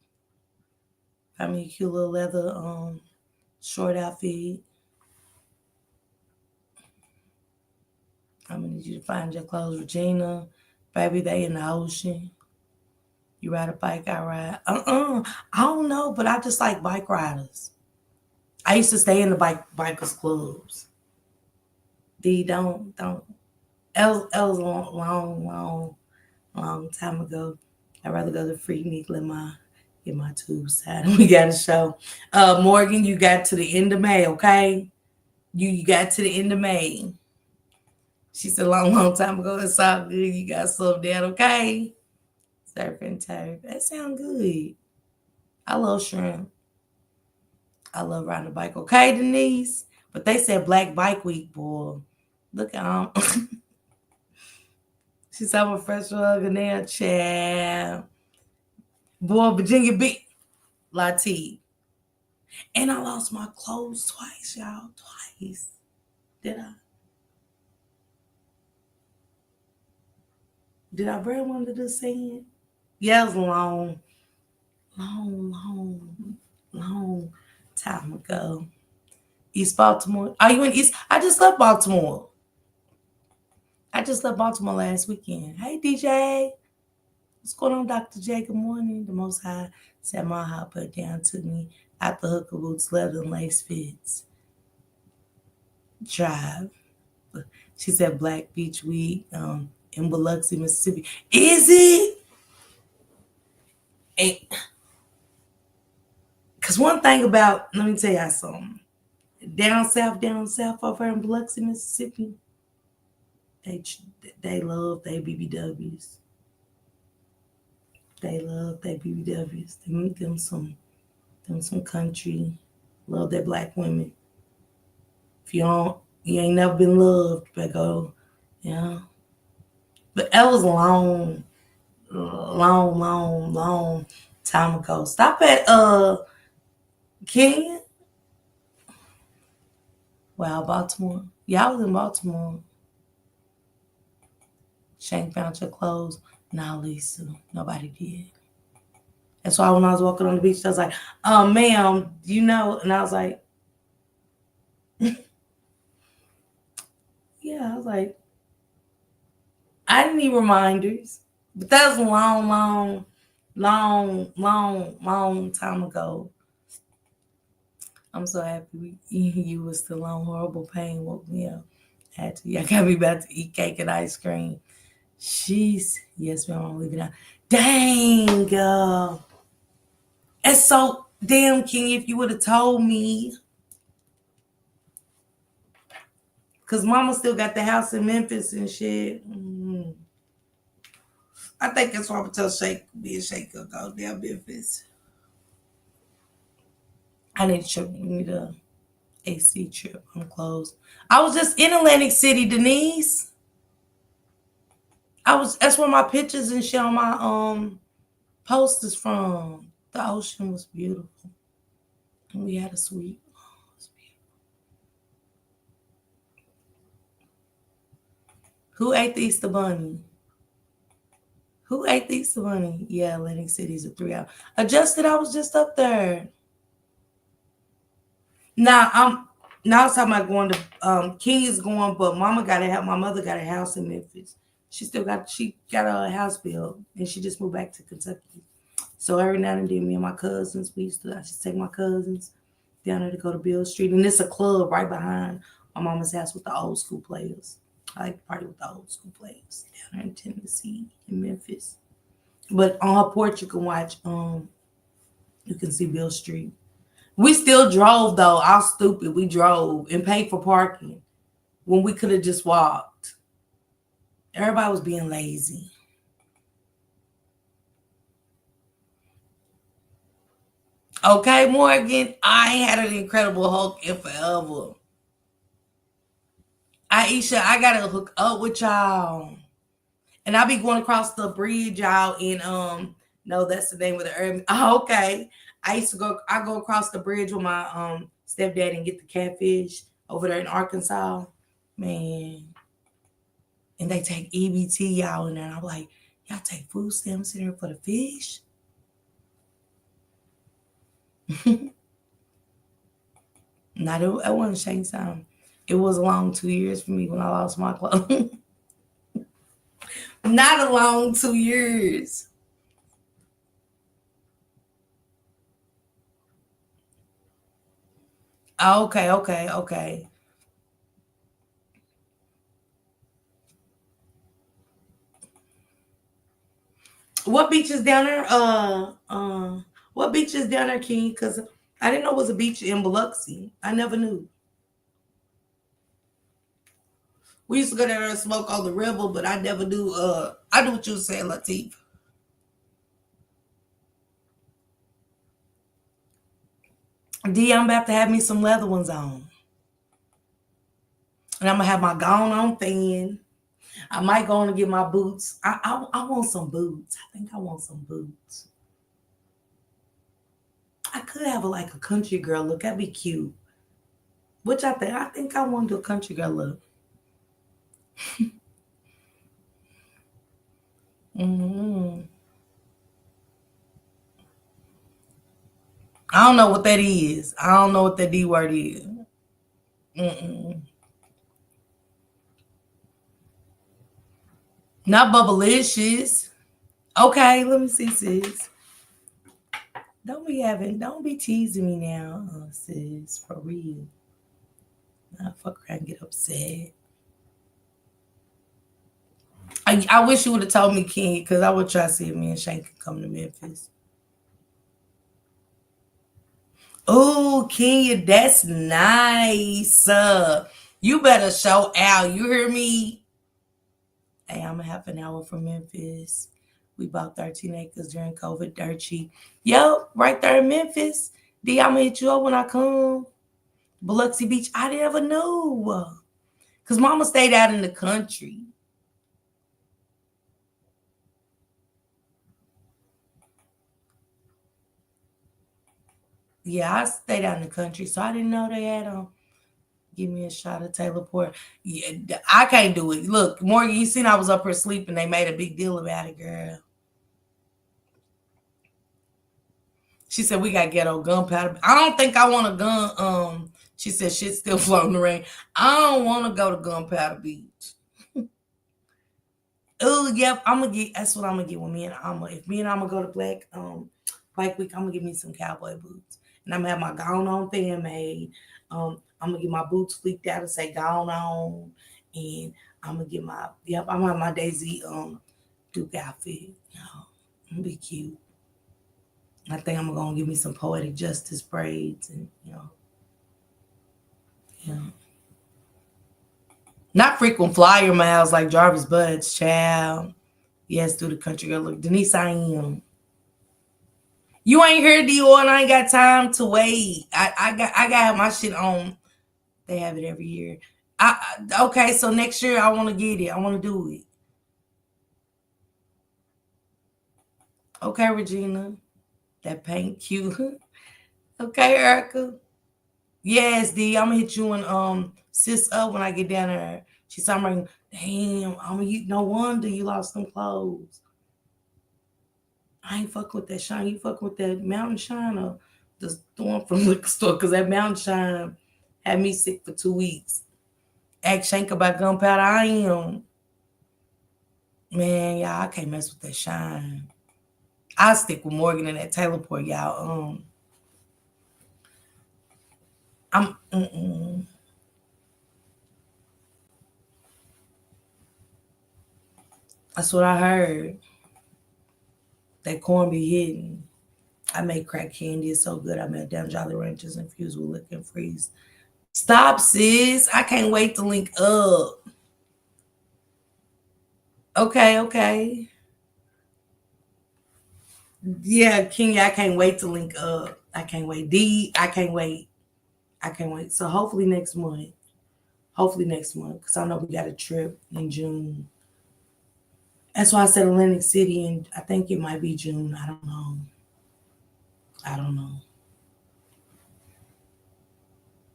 Find me a cute little leather Short outfit. I'm gonna need you to find your clothes, Regina. Baby, they in the ocean. You ride a bike, I ride. I don't know, but I just like bike riders. I used to stay in the bikers clubs. Don't. That was a long time ago. I'd rather go to Freaknik, get my tubes tied. We got a show. Morgan, you got to the end of May, okay? You got to the end of May. She said a long time ago. It's all good. You got slow down, okay? Surf and turf. That sounds good. I love shrimp. I love riding a bike. Okay, Denise? But they said Black Bike Week, boy. Look at She said I'm a fresh hug and there, child. Boy, Virginia Beach. LATIGUE. And I lost my clothes twice, y'all. Twice. Did I? Did I wear one to the sand? Yeah, it was long time ago. East Baltimore. Are you in East? I just left Baltimore. Last weekend. Hey, DJ. What's going on, Dr. J? Good morning. The Most High said my heart put down to me out the hooker boots, leather and lace fits. Drive. She said Black Beach Week in Biloxi, Mississippi. Is it? Because one thing about, let me tell y'all something. Down south over in Biloxi, Mississippi, they love their BBWs. They love their BBWs. They meet them some country. Love their black women. If you ain't never been loved, but go, yeah. But that was a long time ago. Stop at Kenya. Wow, Baltimore. Yeah, I was in Baltimore. Shank found your clothes. Nah, Lisa, nobody did. That's why when I was walking on the beach, I was like, ma'am, you know? And I was like, yeah, I was like, I didn't need reminders. But that was a long time ago. I'm so happy you were still on. Horrible pain woke me up. I got me about to eat cake and ice cream. Yes, ma'am, I'm leaving out. Dang, it's so damn King. If you would have told me, because Mama still got the house in Memphis and shit. I think that's why I'm tell Shake be a shaker go down Memphis. I need a trip. We need a AC trip. I'm closed. I was just in Atlantic City, Denise. That's where my pictures and shit on my posters from. The ocean was beautiful. And we had a suite. Who ate the Easter Bunny? Yeah, Atlantic City's a 3 hour. Adjusted, I was just up there. Now I was talking about going to King is going, but my mother got a house in Memphis. She got a house built and she just moved back to Kentucky. So every now and then me and my cousins, I used to take my cousins down there to go to Bill Street. And it's a club right behind my mama's house with the old school players. I like to party with the old school players down there in Tennessee, in Memphis. But on her porch you can watch, you can see Bill Street. We still drove though. I was stupid. We drove and paid for parking when we could have just walked. Everybody was being lazy. Okay, Morgan, I ain't had an Incredible Hulk in forever. Aisha, I gotta hook up with y'all. And I be going across the bridge, y'all, and no, that's the name of the urban. Oh, okay. I go across the bridge with my stepdad and get the catfish over there in Arkansas. Man. And they take EBT, y'all, in there. And I'm like, y'all take food stamps in here for the fish? Not it wasn't Shankside. It was a long 2 years for me when I lost my clothes. Not a long 2 years. Okay. What beach is down there? What beach is down there, King? Because I didn't know it was a beach in Biloxi. I never knew. We used to go down there and smoke on the river, but I never knew. I knew what you were saying, Latif. D, I'm about to have me some leather ones on. And I'm going to have my gown on thin. I might go on and get my boots. I want some boots. I think I want some boots. I could have like a country girl look. That'd be cute. Which I think I want to do a country girl look. Mm-hmm. I don't know what that is. I don't know what that D word is. Mm-mm. Not bubblicious. Okay, let me see, sis. Don't be teasing me now, sis, for real. Nah, fuck around and get upset. I wish you would have told me, King, because I would try to see if me and Shane could come to Memphis. Oh, Kenya, that's nice. You better show out. You hear me? Hey, I'm a half an hour from Memphis. We bought 13 acres during COVID, dirt cheap. Yep, right there in Memphis. D, I'm going to hit you up when I come. Biloxi Beach, I never knew. Because mama stayed out in the country. Yeah, I stayed out in the country, so I didn't know they had give me a shot of Taylor Port. Yeah, I can't do it. Look, Morgan, you seen I was up here sleeping. They made a big deal about it, girl. She said, we got ghetto gunpowder. I don't think I want a gun. She said, shit's still floating in the rain. I don't want to go to Gunpowder Beach. Oh, yep. That's what I'm going to get with me and Alma. If me and Alma go to Black Bike Week, I'm going to get me some cowboy boots. And I'm going to have my gown on thin made. I'm going to get my boots fleeked out and say gown on. And I'm going to get I'm going to have my Daisy Duke outfit. I'm going to be cute. I think I'm going to give me some Poetic Justice braids and, Not frequent flyer miles like Jarvis Bud's child. Yes, through the country girl. Look, Denise, I am. You ain't here, Dior, and I ain't got time to wait. I got my shit on. They have it every year. Okay, so next year I want to get it. I want to do it. Okay, Regina. That paint cute. Okay, Erica. Yes, D. I'm gonna hit you and sis up when I get down there. She said, I'm like, damn, no wonder you lost them clothes. I ain't fucking with that shine. You fucking with that Mountain Shine or the one from the liquor store? Because that Mountain Shine had me sick for 2 weeks. Ask Shank about gunpowder. I am. Man, y'all, I can't mess with that shine. I stick with Morgan and that Taylor Port, y'all. That's what I heard. That corn be hitting. I make crack candy. It's so good. I made damn Jolly Ranchers infused with liquor and freeze. Stop, sis. I can't wait to link up. Okay. Yeah, Kenya, I can't wait to link up. I can't wait. D, I can't wait. So hopefully next month. Because I know we got a trip in June. That's why I said Atlantic City, and I think it might be June. I don't know.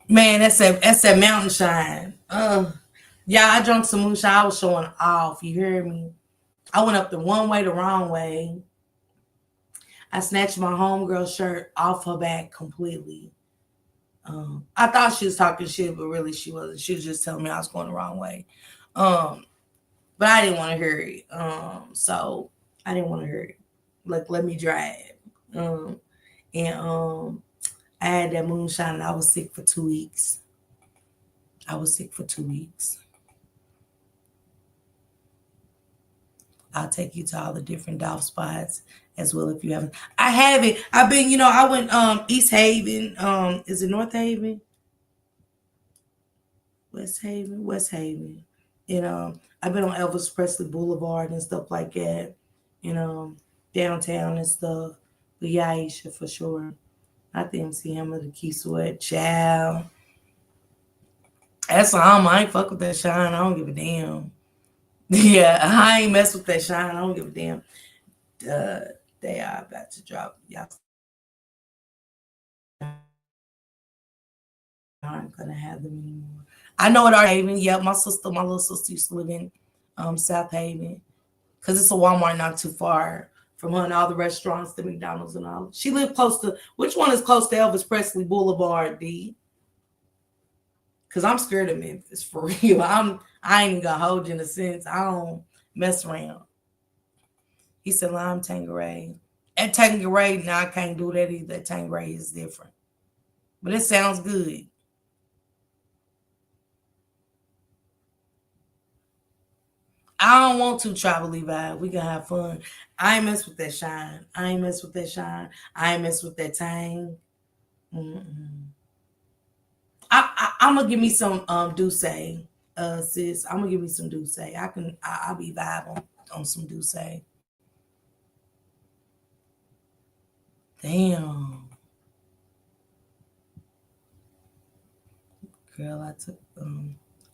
Man, that's that Mountain Shine. Yeah, I drank some moonshine. I was showing off. You hear me? I went up the one way the wrong way. I snatched my homegirl shirt off her back completely. I thought she was talking shit, but really she wasn't. She was just telling me I was going the wrong way. But I didn't want to hear it. So I didn't want to hear it. Like, let me drive. And I had that moonshine and I was sick for 2 weeks. I'll take you to all the different Dolph spots as well if you haven't. I haven't. I've been, I went East Haven. Is it North Haven? West Haven. And I've been on Elvis Presley Boulevard and stuff like that. Downtown and stuff. But yeah, Aisha for sure. I think MC Hammer, the Key Sweat, Child. That's all. I ain't fuck with that shine. I don't give a damn. Yeah, I ain't mess with that shine. I don't give a damn. They are about to drop. Y'all aren't gonna have them anymore. I know it. Haven. Yep, my little sister used to live in South Haven, because it's a Walmart not too far from her and all the restaurants, the McDonald's and all. She lived close to. Which one is close to Elvis Presley Boulevard, D? Because I'm scared of Memphis, for real. I ain't even gonna hold you in a sense. I don't mess around. He said Lime Tanqueray. At Tanqueray, now I can't do that either. Tanqueray is different. But it sounds good. I don't want to tribally vibe. We can have fun. I ain't mess with that shine. I ain't mess with that tang. I'm gonna give me some Douce, sis. I'm gonna give me some Douce. I'll be vibing on some Douce. Damn. Girl, I took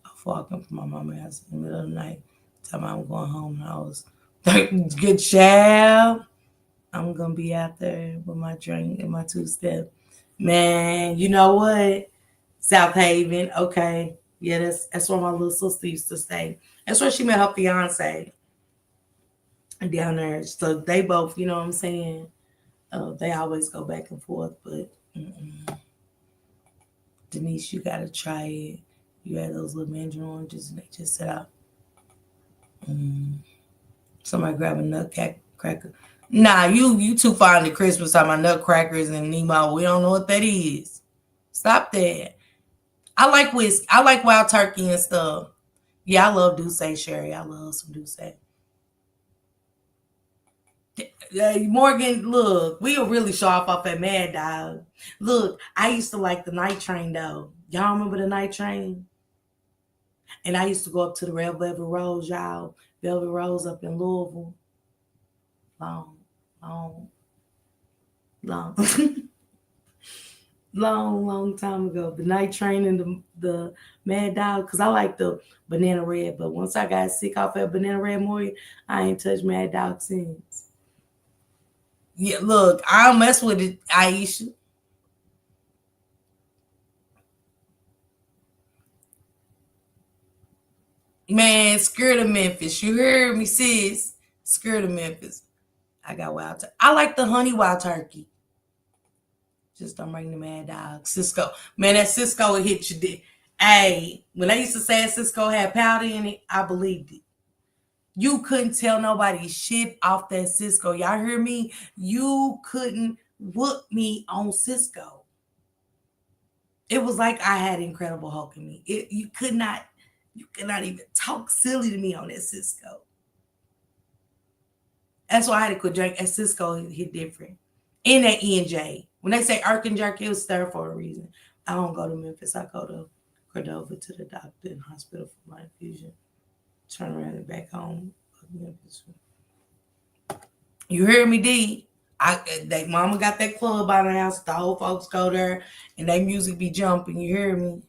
off walking from my mama's house in the middle of the night. Time I'm going home, and I was like, good child. I'm gonna be out there with my drink and my 2-step. Man, you know what? South Haven, okay. Yeah, that's where my little sister used to stay. That's where she met her fiance down there. So they both, you know what I'm saying? They always go back and forth, but Denise, you gotta try it. You had those little mandarin oranges and they just set out. Somebody grab a nutcracker. Nah, you too far into Christmas talking about nutcrackers and Nemo. We don't know what that is. Stop that. I like whiskey. I like wild turkey and stuff. Yeah, I love Douce, Sherry. I love some Douce. Morgan, look, we'll really show off at Mad Dog. Look, I used to like the night train though. Y'all remember the night train? And I used to go up to the Red Velvet Rose, y'all. Velvet Rose up in Louisville. Long. long time ago. The night train and the Mad Dog, because I like the Banana Red, but once I got sick off that Banana Red Morgan, I ain't touched Mad Dog since. Yeah, look, I don't mess with it, Aisha. Man, scared of Memphis. You heard me, sis. Scared of Memphis. I got wild turkey. I like the honey wild turkey. Just don't bring the Mad Dog. Cisco. Man, that Cisco will hit you. Hey, when they used to say Cisco had powder in it, I believed it. You couldn't tell nobody shit off that Cisco. Y'all hear me? You couldn't whoop me on Cisco. It was like I had Incredible Hulk in me. You could not even talk silly to me on that Cisco. That's why I had to quit drinking. At Cisco hit different. And that E&J. When they say Irk and Jerk, it was there for a reason. I don't go to Memphis. I go to Cordova to the doctor and hospital for my infusion. Turn around and back home. You hear me, D? They mama got that club by the house. The whole folks go there and they music be jumping. You hear me?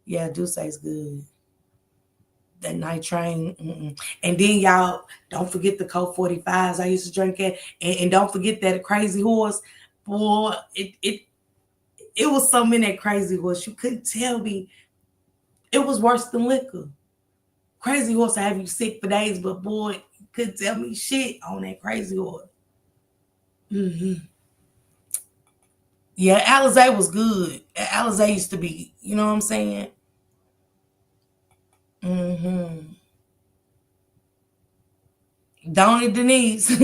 Yeah, Douce's good. That night train. And then y'all don't forget the Coke 45s. I used to drink it. And don't forget that Crazy Horse. Boy, it was something in that Crazy Horse. You couldn't tell me. It was worse than liquor. Crazy Horse will have you sick for days, but boy, you couldn't tell me shit on that Crazy Horse. Yeah, Alizé was good. Alizé used to be, you know what I'm saying? Donnie Denise.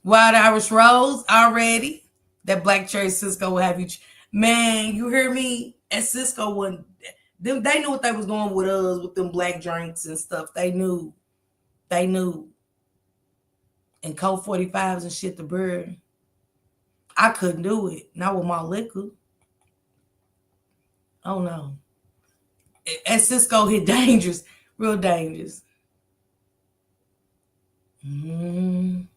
Wild Irish Rose already. That black cherry Cisco will have you. Man, you hear me? At Cisco wasn't. They knew what they was going with us with them black drinks and stuff. They knew. They knew. And Colt 45s and shit to burn. I couldn't do it. Not with my liquor. Oh no. At Cisco hit dangerous. Real dangerous. He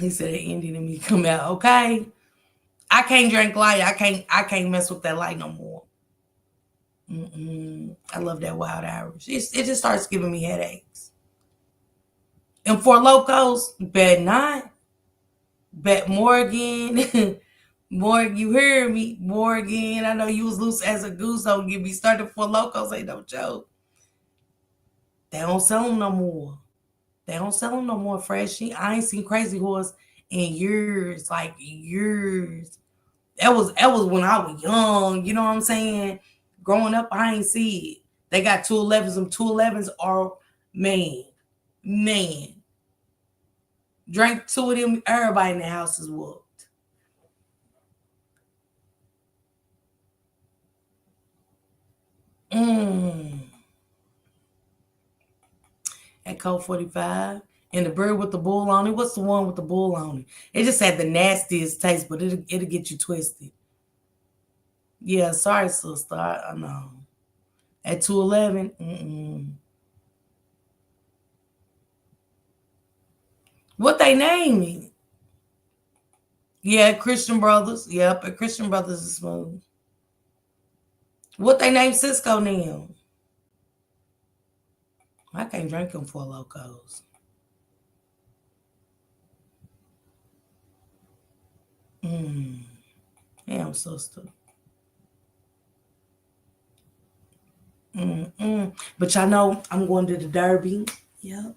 said the Indian in me come out. Okay. I can't drink light. I can't mess with that light no more. I love that Wild Irish. It just starts giving me headaches. And for locos, bet not. Bet Morgan. Morgan, you hear me? Morgan, I know you was loose as a goose. Don't get me started. For locos, ain't no joke. They don't sell them no more. They don't sell them no more, Freshie. I ain't seen Crazy Horse in years, like years. That was when I was young. You know what I'm saying? Growing up, I ain't see it. They got 211s. Them 211s are man. Drank two of them. Everybody in the house is whooped. At Colt 45. And the bird with the bull on it. What's the one with the bull on it? It just had the nastiest taste, but it'll get you twisted. Yeah, sorry, sister. I know. At 211, What they name it? Yeah, Christian Brothers. Yep, at Christian Brothers is smooth. What they name Cisco now? I can't drink them for locos. Damn, sister. But y'all know I'm going to the Derby. Yep.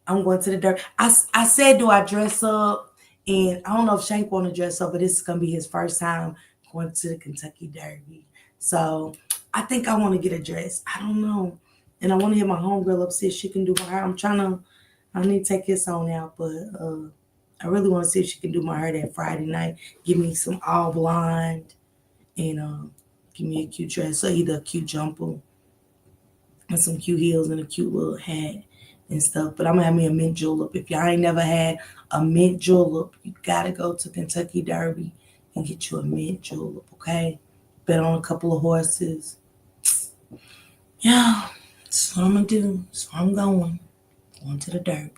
I'm going to the Derby. I said, do I dress up? And I don't know if Shank want to dress up, but this is going to be his first time going to the Kentucky Derby. So I think I want to get a dress. I don't know. And I want to hit my homegirl up, see if she can do my hair. I need to take this on out, but I really want to see if she can do my hair that Friday night. Give me some all blonde and give me a cute dress. So either a cute jumper and some cute heels and a cute little hat and stuff. But I'm going to have me a mint julep. If y'all ain't never had a mint julep, you got to go to Kentucky Derby and get you a mint julep, okay? Bet on a couple of horses. Yeah, that's what I'm going to do. That's where I'm going. Going to the Derby.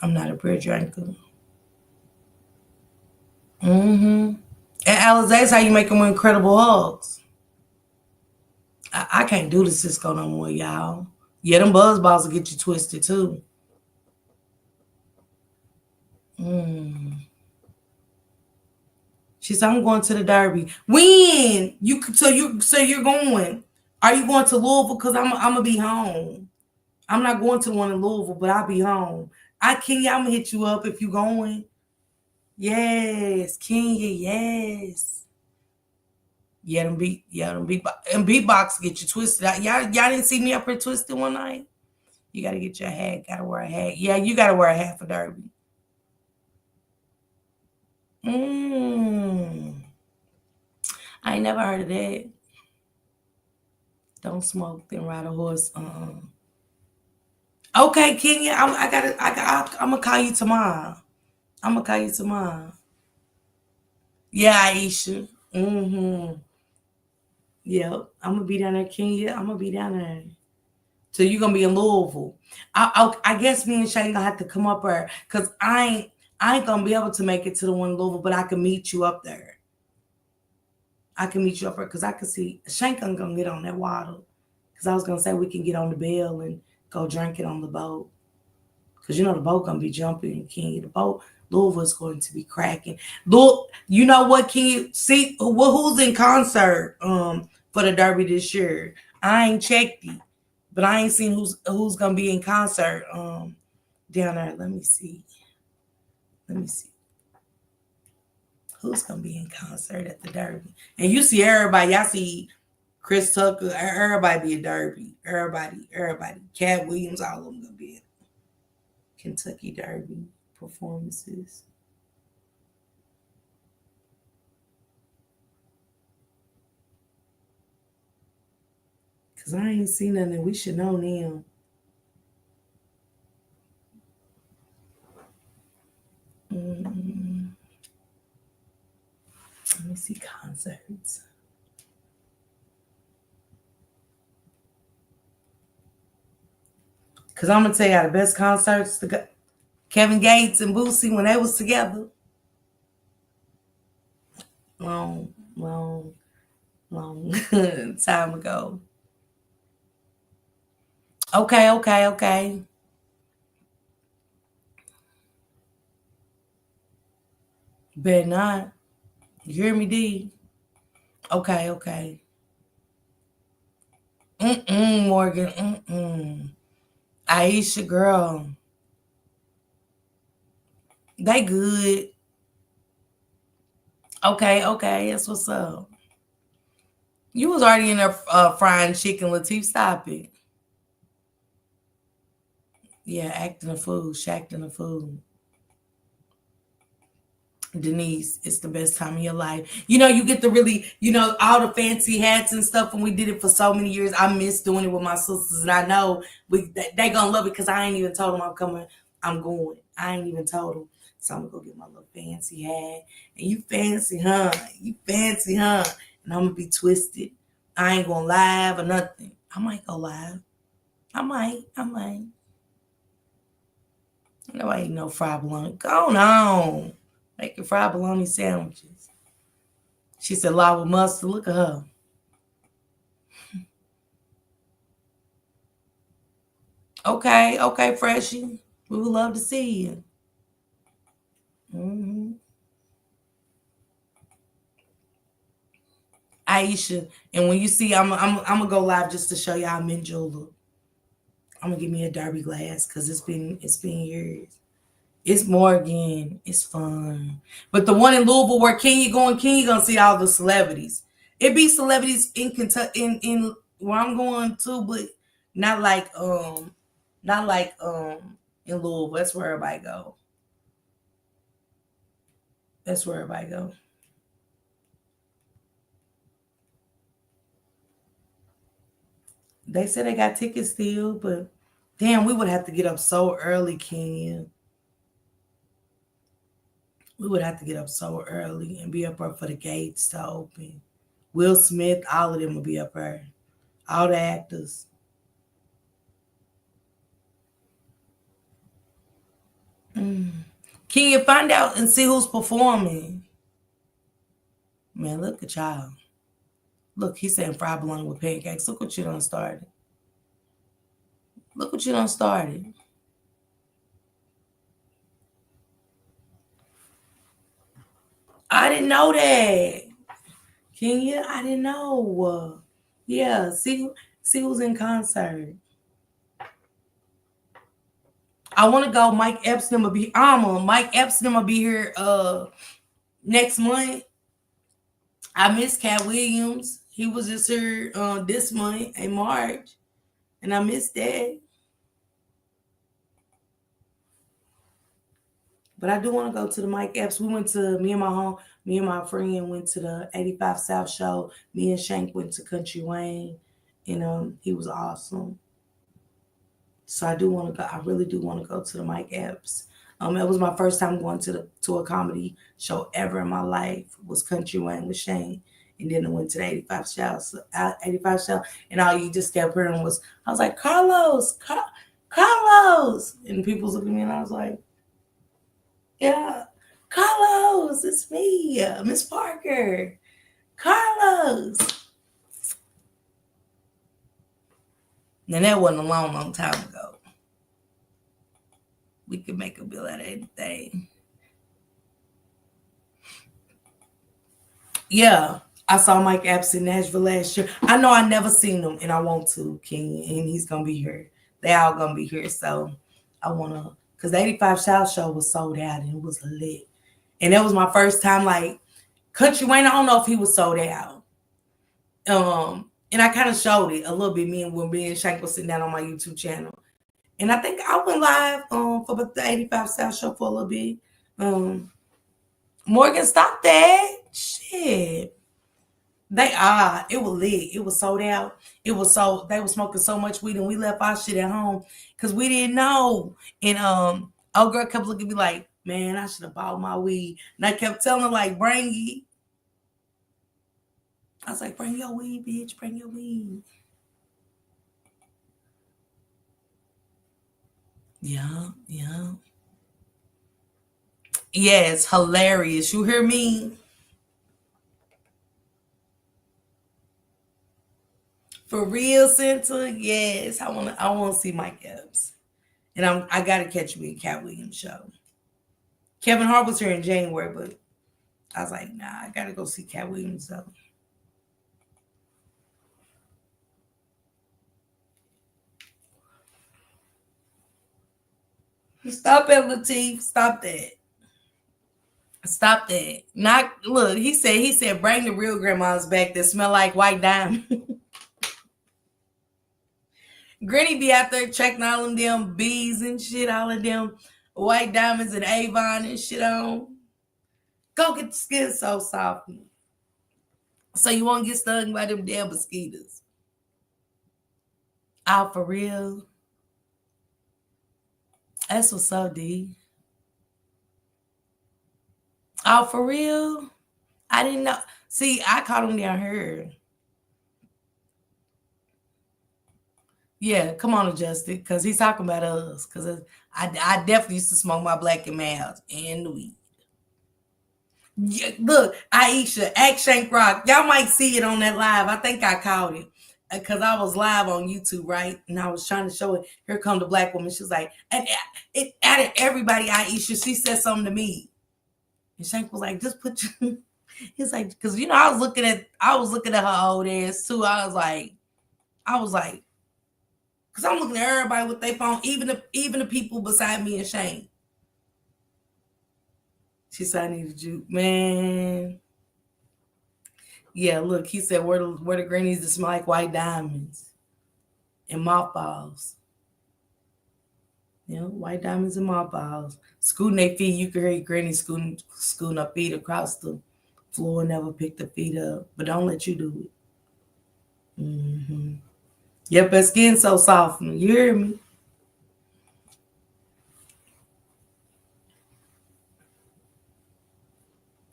I'm not a beer drinker. And Alizé's how you make them incredible hugs. I can't do the Cisco no more, y'all. Yeah, them buzz balls will get you twisted too. She said, I'm going to the Derby. When? So you're going. Are you going to Louisville? Because I'm gonna be home. I'm not going to the one in Louisville, but I'll be home. Kenya, I'm gonna hit you up if you going. Yes, Kenya, yes. Yeah, them beatbox get you twisted. Y'all didn't see me up here twisted one night. You gotta get your hat. Gotta wear a hat. Yeah, you gotta wear a hat for Derby. I ain't never heard of that. Don't smoke, then ride a horse. Okay, Kenya, I'm gonna call you tomorrow. Yeah, Aisha. Yep, I'm gonna be down there, Kenya. I'm gonna be down there. So you're gonna be in Louisville. I guess me and Shane gonna have to come up there because I ain't gonna be able to make it to the one in Louisville, but I can meet you up there. Because I can see Shank gonna get on that water. Because I was gonna say we can get on the bell and go drink it on the boat. Because you know the boat gonna be jumping, King. The boat, Louisville is going to be cracking. Look, you know what, King? See who's in concert for the Derby this year. I ain't checked it, but I ain't seen who's gonna be in concert down there. Let me see. Let me see. Who's gonna be in concert at the Derby? And you see everybody. Y'all see Chris Tucker. Everybody be a Derby. Everybody. Cat Williams. All of them gonna be at Kentucky Derby performances. Cause I ain't seen nothing. We should know them. Let me see concerts. Cause I'm gonna tell you, the best concerts, Kevin Gates and Boosie when they was together. Long time ago. Okay. Better not. You hear me, D? Okay. Morgan. Aisha, girl. They good. Okay. That's what's up. You was already in there frying chicken, Latif. Stop it. Yeah, acting a fool. Shacking a fool. Denise, it's the best time of your life. You know, you get to really, all the fancy hats and stuff, and we did it for so many years. I miss doing it with my sisters, and I know they gonna love it because I ain't even told them I'm coming. I'm going. I ain't even told them. So I'm gonna go get my little fancy hat. And you fancy, huh? And I'm gonna be twisted. I ain't gonna live or nothing. I might go live. I might. Nobody ain't no fried bologna. Go on. Making fried bologna sandwiches. She said, lava mustard. Look at her. Okay, Freshie. We would love to see you. Aisha, and when you see, I'm gonna go live just to show y'all mint jeweler. I'm gonna give me a Derby glass because it's been years. It's Morgan. It's fun. But the one in Louisville where Kenya gonna see all the celebrities. It be celebrities in Kentucky, in where I'm going to, but not like in Louisville. That's where everybody go. They said they got tickets still, but damn, we would have to get up so early, Kenya. We would have to get up so early and be up there for the gates to open. Will Smith, all of them will be up there. All the actors. Can you find out and see who's performing? Man, look at y'all. Look, he's saying fried bologna with pancakes. Look what you done started. I didn't know that. Kenya, I didn't know. Yeah, see who's in concert. I want to go. Mike Epstein will be Mike Epstein will be here next month. I miss Cat Williams. He was just here this month in March. And I missed that. But I do want to go to the Mike Epps. We went to, me and my friend went to the 85 South show. Me and Shank went to Country Wayne. He was awesome. So I do want to go. I really do want to go to the Mike Epps. It was my first time going to a comedy show ever in my life. It was Country Wayne with Shane. And then I went to the 85 show. And all you just kept hearing was, I was like, Carlos. And people was looking at me and I was like, yeah, Carlos, it's me, Miss Parker. Carlos. Now that wasn't a long time ago. We could make a bill out of anything. Yeah, I saw Mike Epps in Nashville last year. I know I never seen him, and I want to, King, and he's gonna be here. They all gonna be here, so I want to because the 85 South show was sold out and it was lit. And that was my first time, like, Country Wayne, I don't know if he was sold out. And I kind of showed it a little bit, when me and Shank was sitting down on my YouTube channel. And I think I went live for the 85 South show for a little bit. Morgan, stop that. Shit. It was lit. It was sold out. They were smoking so much weed and we left our shit at home because we didn't know. And old girl kept looking at me like, man, I should have bought my weed. And I kept telling her, like, bring it. I was like, bring your weed, bitch. Bring your weed. Yeah. Yes, hilarious. You hear me? For real, Santa? Yes. I want to see Mike Epps. And I gotta catch me a Cat Williams show. Kevin Hart was here in January, but I was like, nah, I gotta go see Cat Williams though. Stop it, Latif. Stop that. Stop that. Look, he said, bring the real grandmas back that smell like white diamond. Granny be out there checking all of them bees and shit, all of them white diamonds and Avon and shit on. Go get the skin so soft. So you won't get stung by them damn mosquitoes. Oh, for real? That's what's so D. Oh, for real? I didn't know. See, I caught him down here. Yeah, come on, Adjusted, because he's talking about us. Because I definitely used to smoke my black and mild and weed. Yeah, look, Aisha, Act Shank Rock. Y'all might see it on that live. I think I caught it because I was live on YouTube, right? And I was trying to show it. Here come the black woman. She's like, and it added everybody, Aisha. She said something to me. And Shank was like, just put your... He's like, because, I was looking at her old ass, too. I was like, because I'm looking at everybody with their phone, even the people beside me and Shane. She said, I needed you. Man. Yeah, look, he said, where the grannies that smell like white diamonds and mothballs. White diamonds and mothballs. Scooting their feet. You can hear your granny scooting her feet across the floor, never pick the feet up. But don't let you do it. Mm-hmm. Yep, her skin's so soft. You hear me?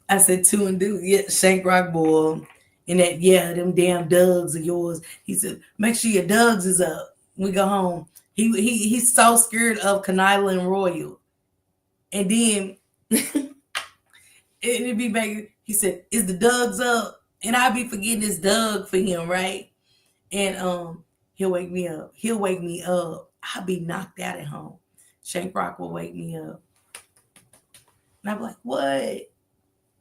I said 2 and do. Yeah, Shank Rock boy. And that, yeah, them damn Dougs are yours. He said, make sure your Dougs is up. We go home. He's so scared of Kanila and Royal. And then it'd be back. He said, is the Dougs up? And I'd be forgetting it's Doug for him, right? And he'll wake me up. I'll be knocked out at home. Shank Rock will wake me up. And I'm like, what?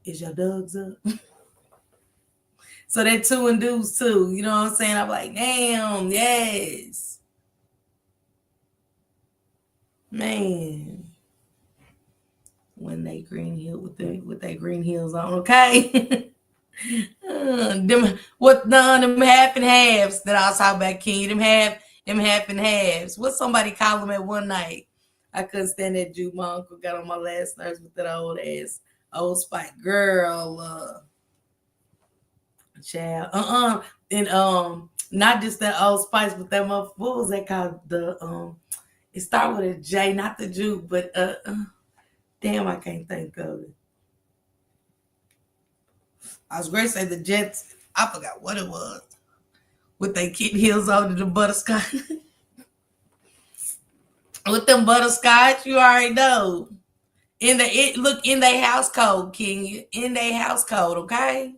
Is your Dougs up? So that 2 and do's too. You know what I'm saying? I'm like, damn, yes. Man. When they green heel with their green heels on, okay? Them half and halves that I was talking about, King. Them half and halves. What somebody called them at one night. I couldn't stand that Jew. My uncle got on my last nerves with that old ass, Old Spice girl. Child. And not just that Old Spice, but that what was that called? It started with a J, not the Jew, but damn, I can't think of it. I was going to say the Jets. I forgot what it was. With their kitten heels on the butterscotch. With them butterscotch, you already know. In their house code, King. In their house code, okay?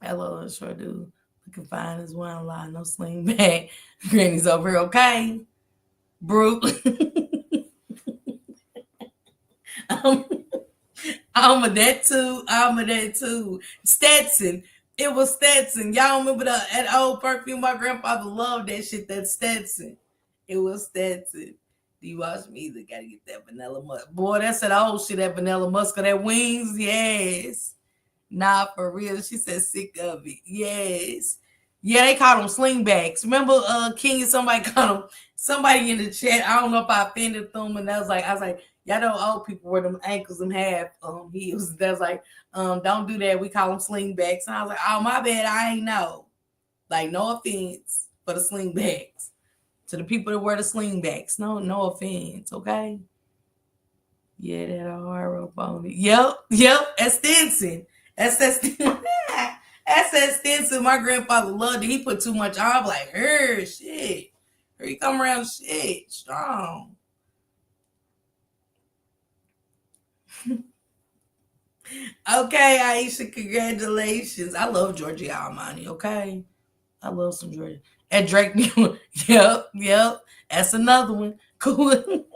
Hello, sure do. Looking fine as one line, no sling bag. Granny's over here, okay? Brute. I'm a that too. Stetson. It was Stetson. Y'all remember that old perfume? My grandfather loved that shit, that Stetson. It was Stetson. Do you watch me either? Gotta get that vanilla musk. Boy, that's that old shit, that vanilla musk of that wings. Yes. Nah, for real. She said sick of it. Yes. Yeah, they call them slingbacks. Remember, King, somebody called them, somebody in the chat, I don't know if I offended them, and I was like, y'all know old people wear them ankles and half heels. That's like, don't do that. We call them slingbacks. And I was like, oh, my bad, I ain't know. Like, no offense for the slingbacks. To the people that wear the slingbacks. No offense, okay? Yeah, that hard rope on it. Yep, that's Stinson. That's that Stinson. My grandfather loved it. He put too much on. I'm like, shit. He come around shit, strong. Okay, Aisha, congratulations. I love Georgia Imani, okay? I love some Georgia. And Drake, yep. That's another one. Cool.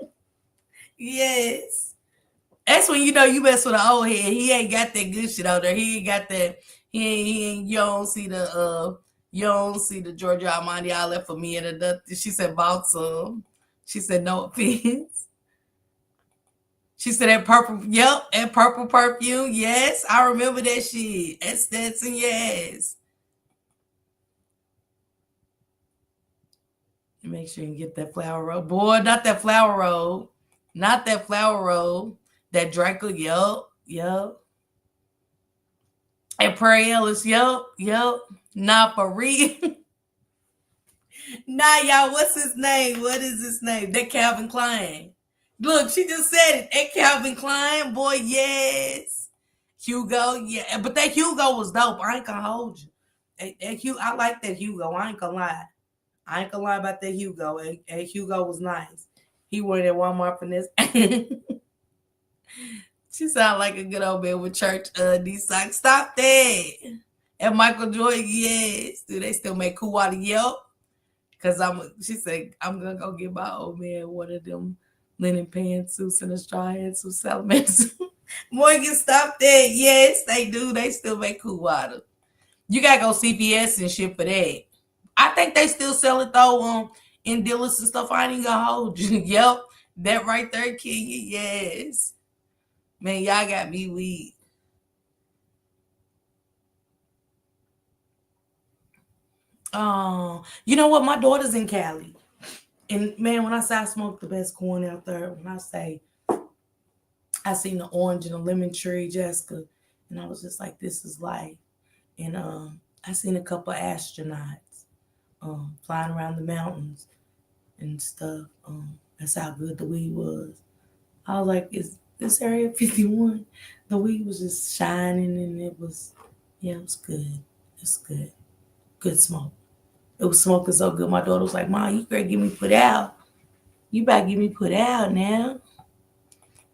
Yes. That's when you know you mess with an old head. He ain't got that good shit out there. He ain't got that. He ain't. You don't see the Georgia Armani I left for me and the. She said bought some. She said no offense. She said that purple. Yep, that purple perfume. Yes, I remember that shit. At Stetson. Yes. Make sure you get that flower roll. Boy, not that flower roll. Not that flower roll. That Draco, yep. And Prairie Ellis, yep. Not for real. Nah, y'all, what's his name? What is his name? That Calvin Klein. Look, she just said it. That Calvin Klein, boy, yes. Hugo, yeah. But that Hugo was dope. I ain't gonna hold you. I like that Hugo. I ain't gonna lie. About that Hugo. And Hugo was nice. He wore that Walmart for this. She sound like a good old man with church these socks. Stop that. And Michael Jordan, yes. Do they still make cool water? Yep. Because she said, I'm going to go get my old man one of them linen pantsuits and a straw hat suit salamanders. Morgan, stop that. Yes, they do. They still make cool water. You got to go CVS and shit for that. I think they still sell it, though, in dealers and stuff. I ain't going to hold you. Yep. That right there, Kenya. Yes. Man, y'all got me weak. You know what? My daughter's in Cali. And man, when I say I smoke the best corn out there, when I say I seen the orange and the lemon tree, Jessica, and I was just like, this is life. And I seen a couple of astronauts flying around the mountains and stuff. That's how good the weed was. I was like, is this Area 51? The weed was just shining and it was good. It's good. Good smoke. It was smoking so good. My daughter was like, Mom, you better get me put out. You better get me put out now.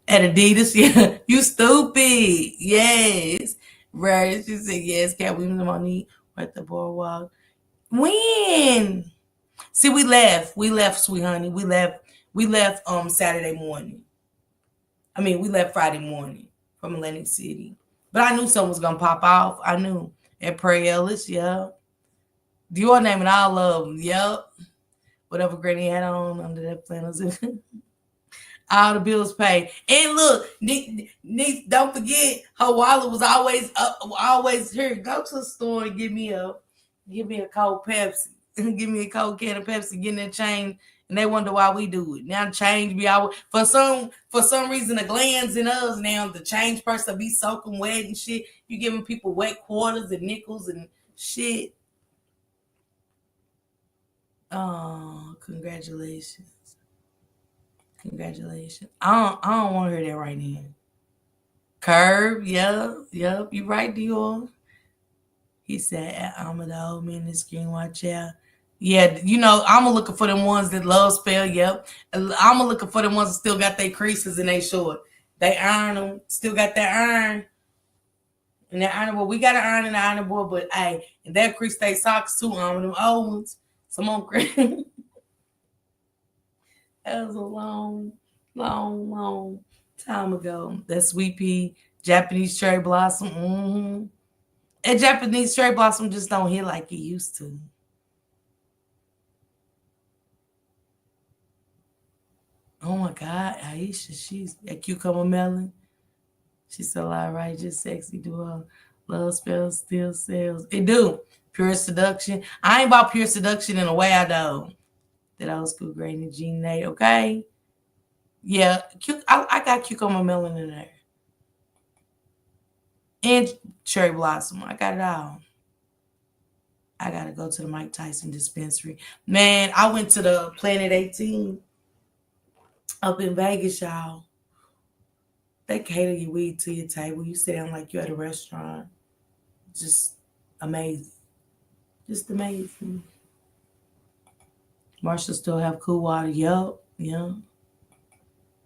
At Adidas, yeah. You stupid. Yes. Right. She said, yes, Cat, we money at the boardwalk. When? See, we left, sweet honey. We left Saturday morning. I mean, we left Friday morning from Atlantic City. But I knew something was going to pop off. I knew. At Prairie Ellis, yeah. Dior naming all of them, yep. Whatever Granny had on under that flannel. All the bills paid. And look, don't forget, her wallet was always here. Go to the store and give me a cold Pepsi. Give me a cold can of Pepsi, getting that change. And they wonder why we do it. Now the change be always for some reason the glands in us now, the change person be soaking wet and shit. You giving people wet quarters and nickels and shit. Oh, congratulations. I don't want to hear that right now. Curve, yep. You right, Dior. He said, I'm the old man in the screen watch out. Yeah, you know, I'm looking for them ones that love spell, yep. I'm looking for them ones that still got their creases and they short. They iron them, still got that iron. And that iron board, we got an iron in the iron board, but hey, and that crease they socks too on them old ones. Some on crease. That was a long time ago. That Sweet Pea, Japanese cherry blossom. Mm-hmm. And Japanese cherry blossom just don't hit like it used to. my God, Aisha, she's a cucumber melon. She's so outrageous, sexy, do her love spells, still sells. It do. Pure seduction. I ain't about pure seduction in a way I don't. That old school Granny Jean Nate, okay? Yeah, I got cucumber melon in there. And cherry blossom. I got it all. I got to go to the Mike Tyson dispensary. Man, I went to the Planet 18 up in Vegas, y'all. They cater your weed to your table. You sit down like you're at a restaurant. Just amazing. Just amazing. Marsha still have cool water. Yup. Yeah.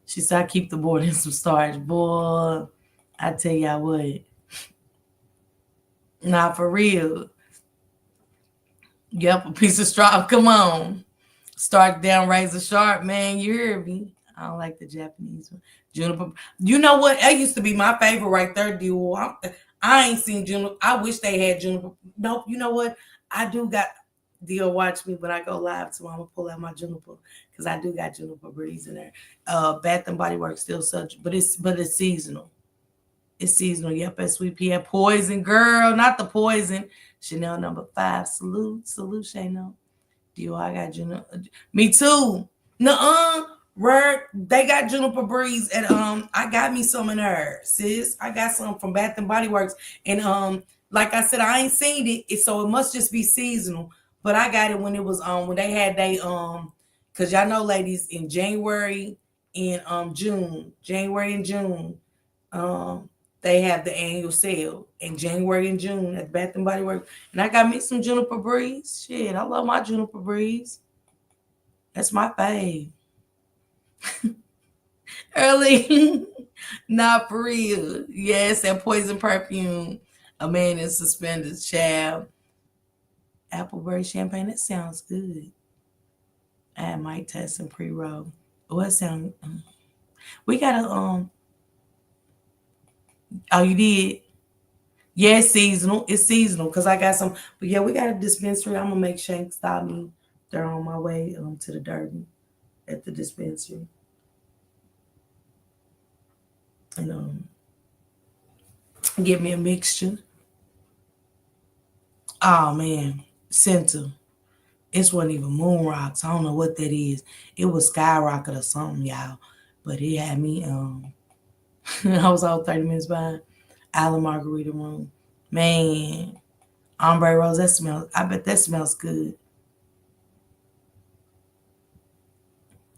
She said, I keep the board in some starch. Boy, I tell y'all what. Not for real. Yep, a piece of straw. Come on. Start down, razor sharp, man. You hear me? I don't like the Japanese one. Juniper. You know what? That used to be my favorite right there, Dior. I ain't seen Juniper. I wish they had Juniper. Nope. You know what? I do got Dior. Watch me when I go live tomorrow. I'm gonna pull out my Juniper because I do got Juniper Breeze in there. Bath and Body Works still such, but it's seasonal. It's seasonal. Yep, at Sweet Pea. Poison, girl, not the poison. Chanel No. 5. Salute, Chanel. Dior, I got Juniper. Me too. Nuh-uh. They got Juniper Breeze and I got me some in there, sis. I got some from Bath and Body Works. And like I said, I ain't seen it, so it must just be seasonal. But I got it when it was when they had because y'all know, ladies, in January and June, they have the annual sale in January and June at Bath and Body Works. And I got me some Juniper Breeze. Shit, I love my Juniper Breeze. That's my fave. Early. Not for real. Yes, that poison perfume. A man in suspenders, child. Appleberry champagne. That sounds good. I might test some pre-roll. Oh, that sounds. We got a Oh, you did? Yeah, it's seasonal. It's seasonal because I got some. But yeah, we got a dispensary. I'm gonna make Shank stop me. They're on my way to the Derby at the dispensary. And give me a mixture. Oh man, Center. It wasn't even Moon Rocks. I don't know what that is. It was Skyrocket or something, y'all. But it had me. I was all 30 minutes behind. Island Margarita Room. Man, ombre rose. That smells. I bet that smells good.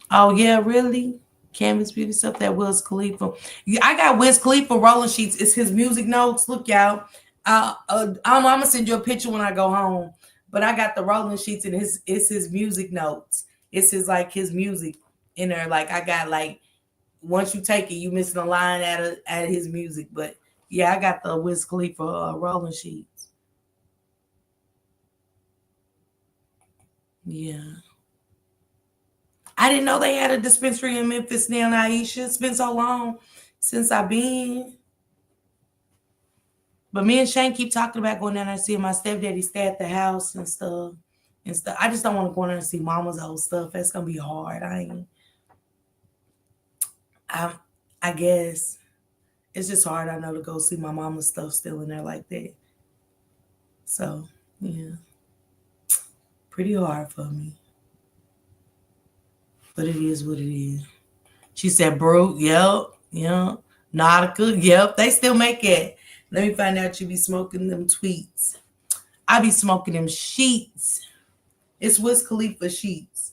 Oh yeah, really? Canvas Beauty stuff. That Wiz Khalifa. Yeah, I got Wiz Khalifa rolling sheets. It's his music notes. Look, y'all. I'm gonna send you a picture when I go home. But I got the rolling sheets and it's his music notes. It's his music in there. Like I got once you take it, you missing a line out of his music. But yeah, I got the Wiz Khalifa rolling sheets. Yeah. I didn't know they had a dispensary in Memphis now, Aisha. It's been so long since I've been. But me and Shane keep talking about going down there and seeing my stepdaddy stay at the house and stuff. I just don't want to go in there and see mama's old stuff. That's gonna be hard. I guess it's just hard, I know, to go see my mama's stuff still in there like that. So yeah. Pretty hard for me. But it is what it is. She said, Brute, yep. Nautica, yep. They still make it. Let me find out you be smoking them tweets. I be smoking them sheets. It's Wiz Khalifa sheets.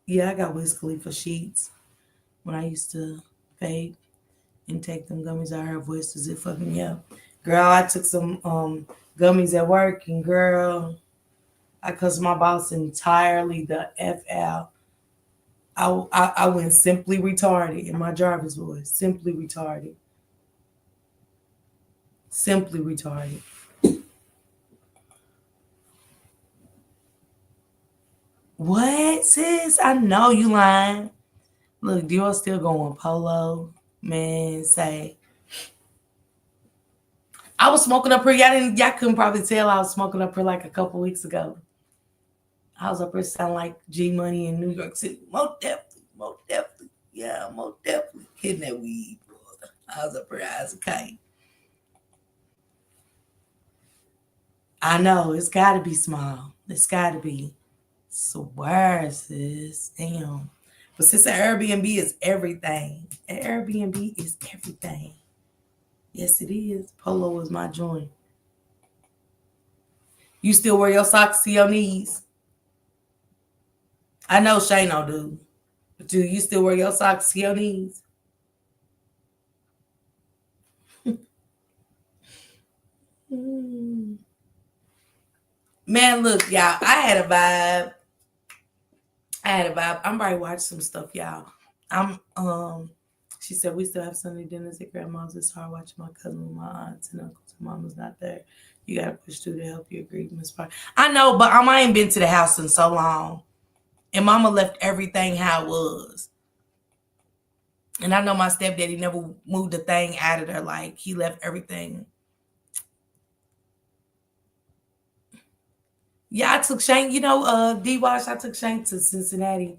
Yeah, I got Wiz Khalifa sheets. When I used to vape and take them gummies, I heard voices. It fucking me up. Girl, I took some gummies at work, and girl, I cussed my boss entirely the F out. I went simply retarded in my Jarvis voice. Simply retarded. Simply retarded. What, sis? I know you lying. Look, Dior still going polo. Man, say. I was smoking up here. Y'all couldn't probably tell I was smoking up here like a couple weeks ago. I was up here sounding like G Money in New York City. Most definitely. Yeah, most definitely. Hitting that weed, brother. I was up here as a kite. I know, it's got to be small. It's got to be. Swear, sis. Damn. But since an Airbnb is everything, an Airbnb is everything. Yes, it is. Polo is my joint. You still wear your socks to your knees? I know Shane don't do. But do you still wear your socks to your knees? Man, look, y'all. I had a vibe. I'm probably watching some stuff, y'all. She said we still have Sunday dinners at grandma's. It's hard watching my cousin with my aunts and uncles and mama's not there. You gotta push through to help you agree, Miss Park. I know, but I ain't been to the house in so long. And mama left everything how it was. And I know my stepdaddy never moved a thing out of there. Like, he left everything. Yeah, I took Shane, D-Wash, I took Shane to Cincinnati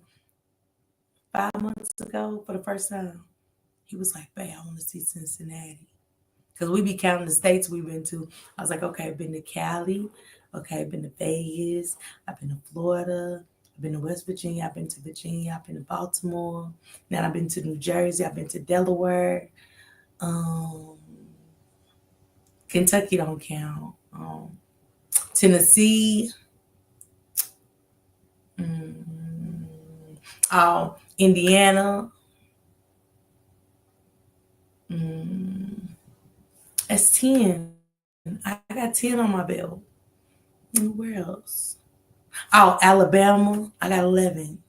5 months ago for the first time. He was like, babe, I want to see Cincinnati. Because we be counting the states we've been to. I was like, okay, I've been to Cali. Okay, I've been to Vegas. I've been to Florida. I've been to West Virginia. I've been to Virginia. I've been to Baltimore. Now I've been to New Jersey. I've been to Delaware. Kentucky don't count. Tennessee. Indiana. That's 10. I got 10 on my belt. Where else? Alabama. I got 11.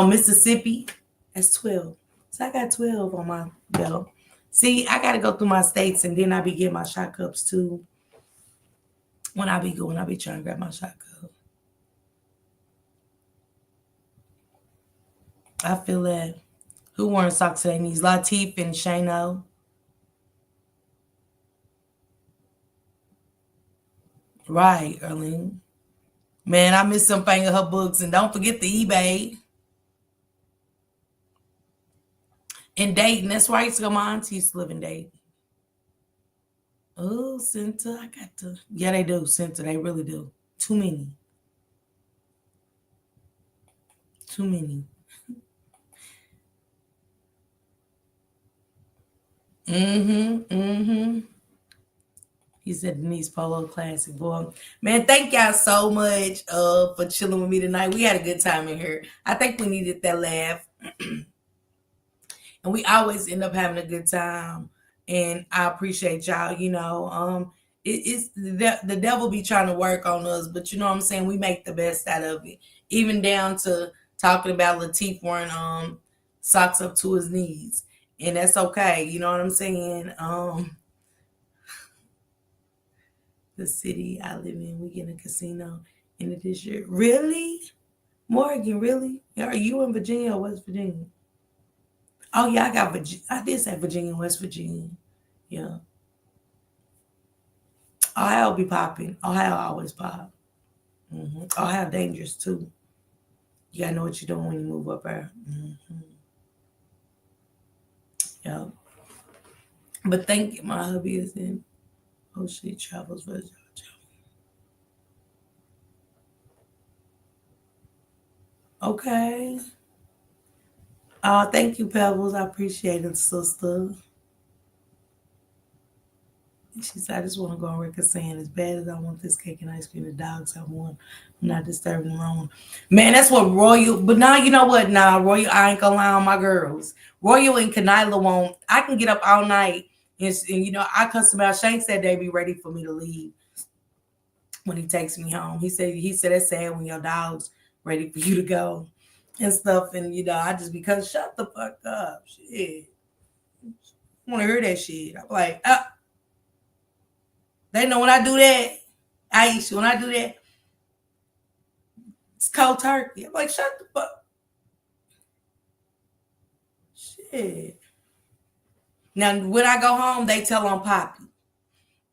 Mississippi. That's 12. So I got 12 on my belt. See, I got to go through my states, and then I be getting my shot cups too. When I be trying to grab my shot cup. I feel that. Who wearing socks today? These Latif and Shano. Right, Erling. Man, I miss some of her books. And don't forget the eBay. In Dayton. That's why I used to go. My auntie used to live in Dayton. Oh, Center. I got to. Yeah, they do. Center. They really do. Too many. Too many. He said Denise Polo classic, boy. Man, thank y'all so much for chilling with me tonight. We had a good time in here. I think we needed that laugh. And we always end up having a good time. And I appreciate y'all. It's the devil be trying to work on us, but you know what I'm saying? We make the best out of it. Even down to talking about Latif wearing socks up to his knees. And that's okay. You know what I'm saying? The city I live in, we get a casino in it this year. Really? Morgan, really? Are you in Virginia or West Virginia? Oh, yeah, I got Virginia. I did say Virginia and West Virginia. Yeah. Ohio be popping. Ohio always pop. Ohio dangerous, too. You got to know what you're doing when you move up there. Yeah. But thank you. My hubby is in. Oh, she travels for Georgia. Okay. Thank you, Pebbles. I appreciate it, sister. She said, I just want to go on record saying, as bad as I want this cake and ice cream, the dogs have one. I'm not disturbing the wrong. Man, that's what Royal, but now you know what? Now, Royal, I ain't gonna lie on my girls. Royal and Kanila won't. I can get up all night and I cuss them out. Shane said they'd be ready for me to leave when he takes me home. He said it's sad when your dog's ready for you to go and stuff. And I just because shut the fuck up. Shit. I want to hear that shit. I'm like, they know when I do that, Aisha, when I do that, it's cold turkey. I'm like, shut the fuck. Shit. Now, when I go home, they tell on Poppy.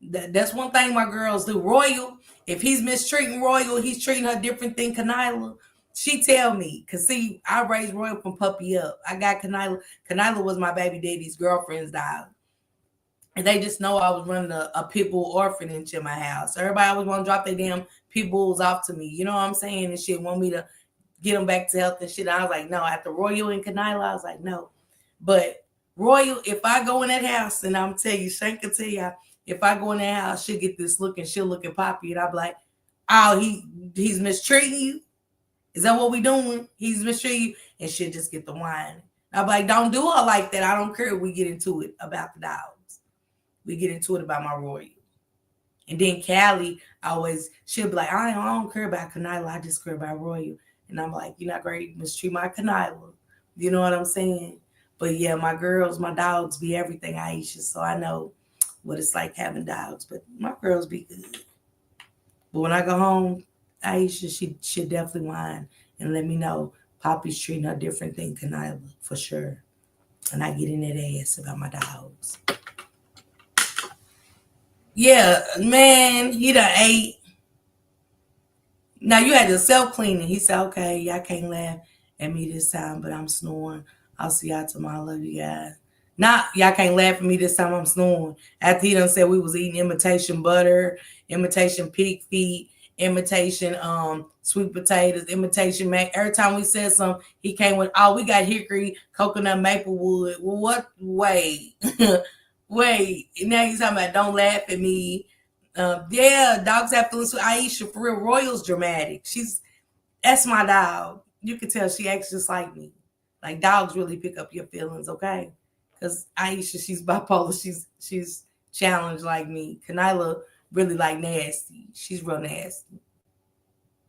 That's one thing my girls do. Royal, if he's mistreating Royal, he's treating her different than Kanyla. She tell me, cause see, I raised Royal from puppy up. I got Kanyla. Kanyla was my baby daddy's girlfriend's dog. And they just know I was running a pit bull orphanage in my house. Everybody always want to drop their damn pit bulls off to me. You know what I'm saying? And shit, want me to get them back to health and shit. I was like, no. After Royal and Kanyla, I was like, no. But Royal, if I go in that house, and I'm tell you, Shank can tell you, if I go in that house, she'll get this look and she'll look at Poppy, and I'll be like, oh, he's mistreating you? Is that what we doing? He's mistreating you? And she'll just get the whine. I'll be like, don't do her like that. I don't care if we get into it about the dogs. We get into it about my Royal. And then Callie she'll be like, I don't care about Kanyla. I just care about Royal. And I'm like, you're not going to mistreat my Kanyla. You know what I'm saying? But yeah, my girls, my dogs be everything, Aisha. So I know what it's like having dogs. But my girls be good. But when I go home, Aisha, she definitely whine and let me know Poppy's treating her different than Kanyla, for sure. And I get in that ass about my dogs. Yeah, man, he done ate. Now you had to self-cleaning. He said, okay, y'all can't laugh at me this time, but I'm snoring. I'll see y'all tomorrow. Love you guys. Now y'all can't laugh at me this time. I'm snoring. After he done said we was eating imitation butter, imitation pig feet, imitation sweet potatoes, imitation mac. Every time we said something, he came with, oh, we got hickory, coconut, maple wood. Well, what? Wait. Wait. Now he's talking about don't laugh at me. Yeah, dogs have feelings. Aisha, for real, Royal's dramatic. That's my dog. You can tell she acts just like me. Like dogs really pick up your feelings, okay? Because Aisha, she's bipolar. She's challenged like me. Kanyla really like nasty. She's real nasty.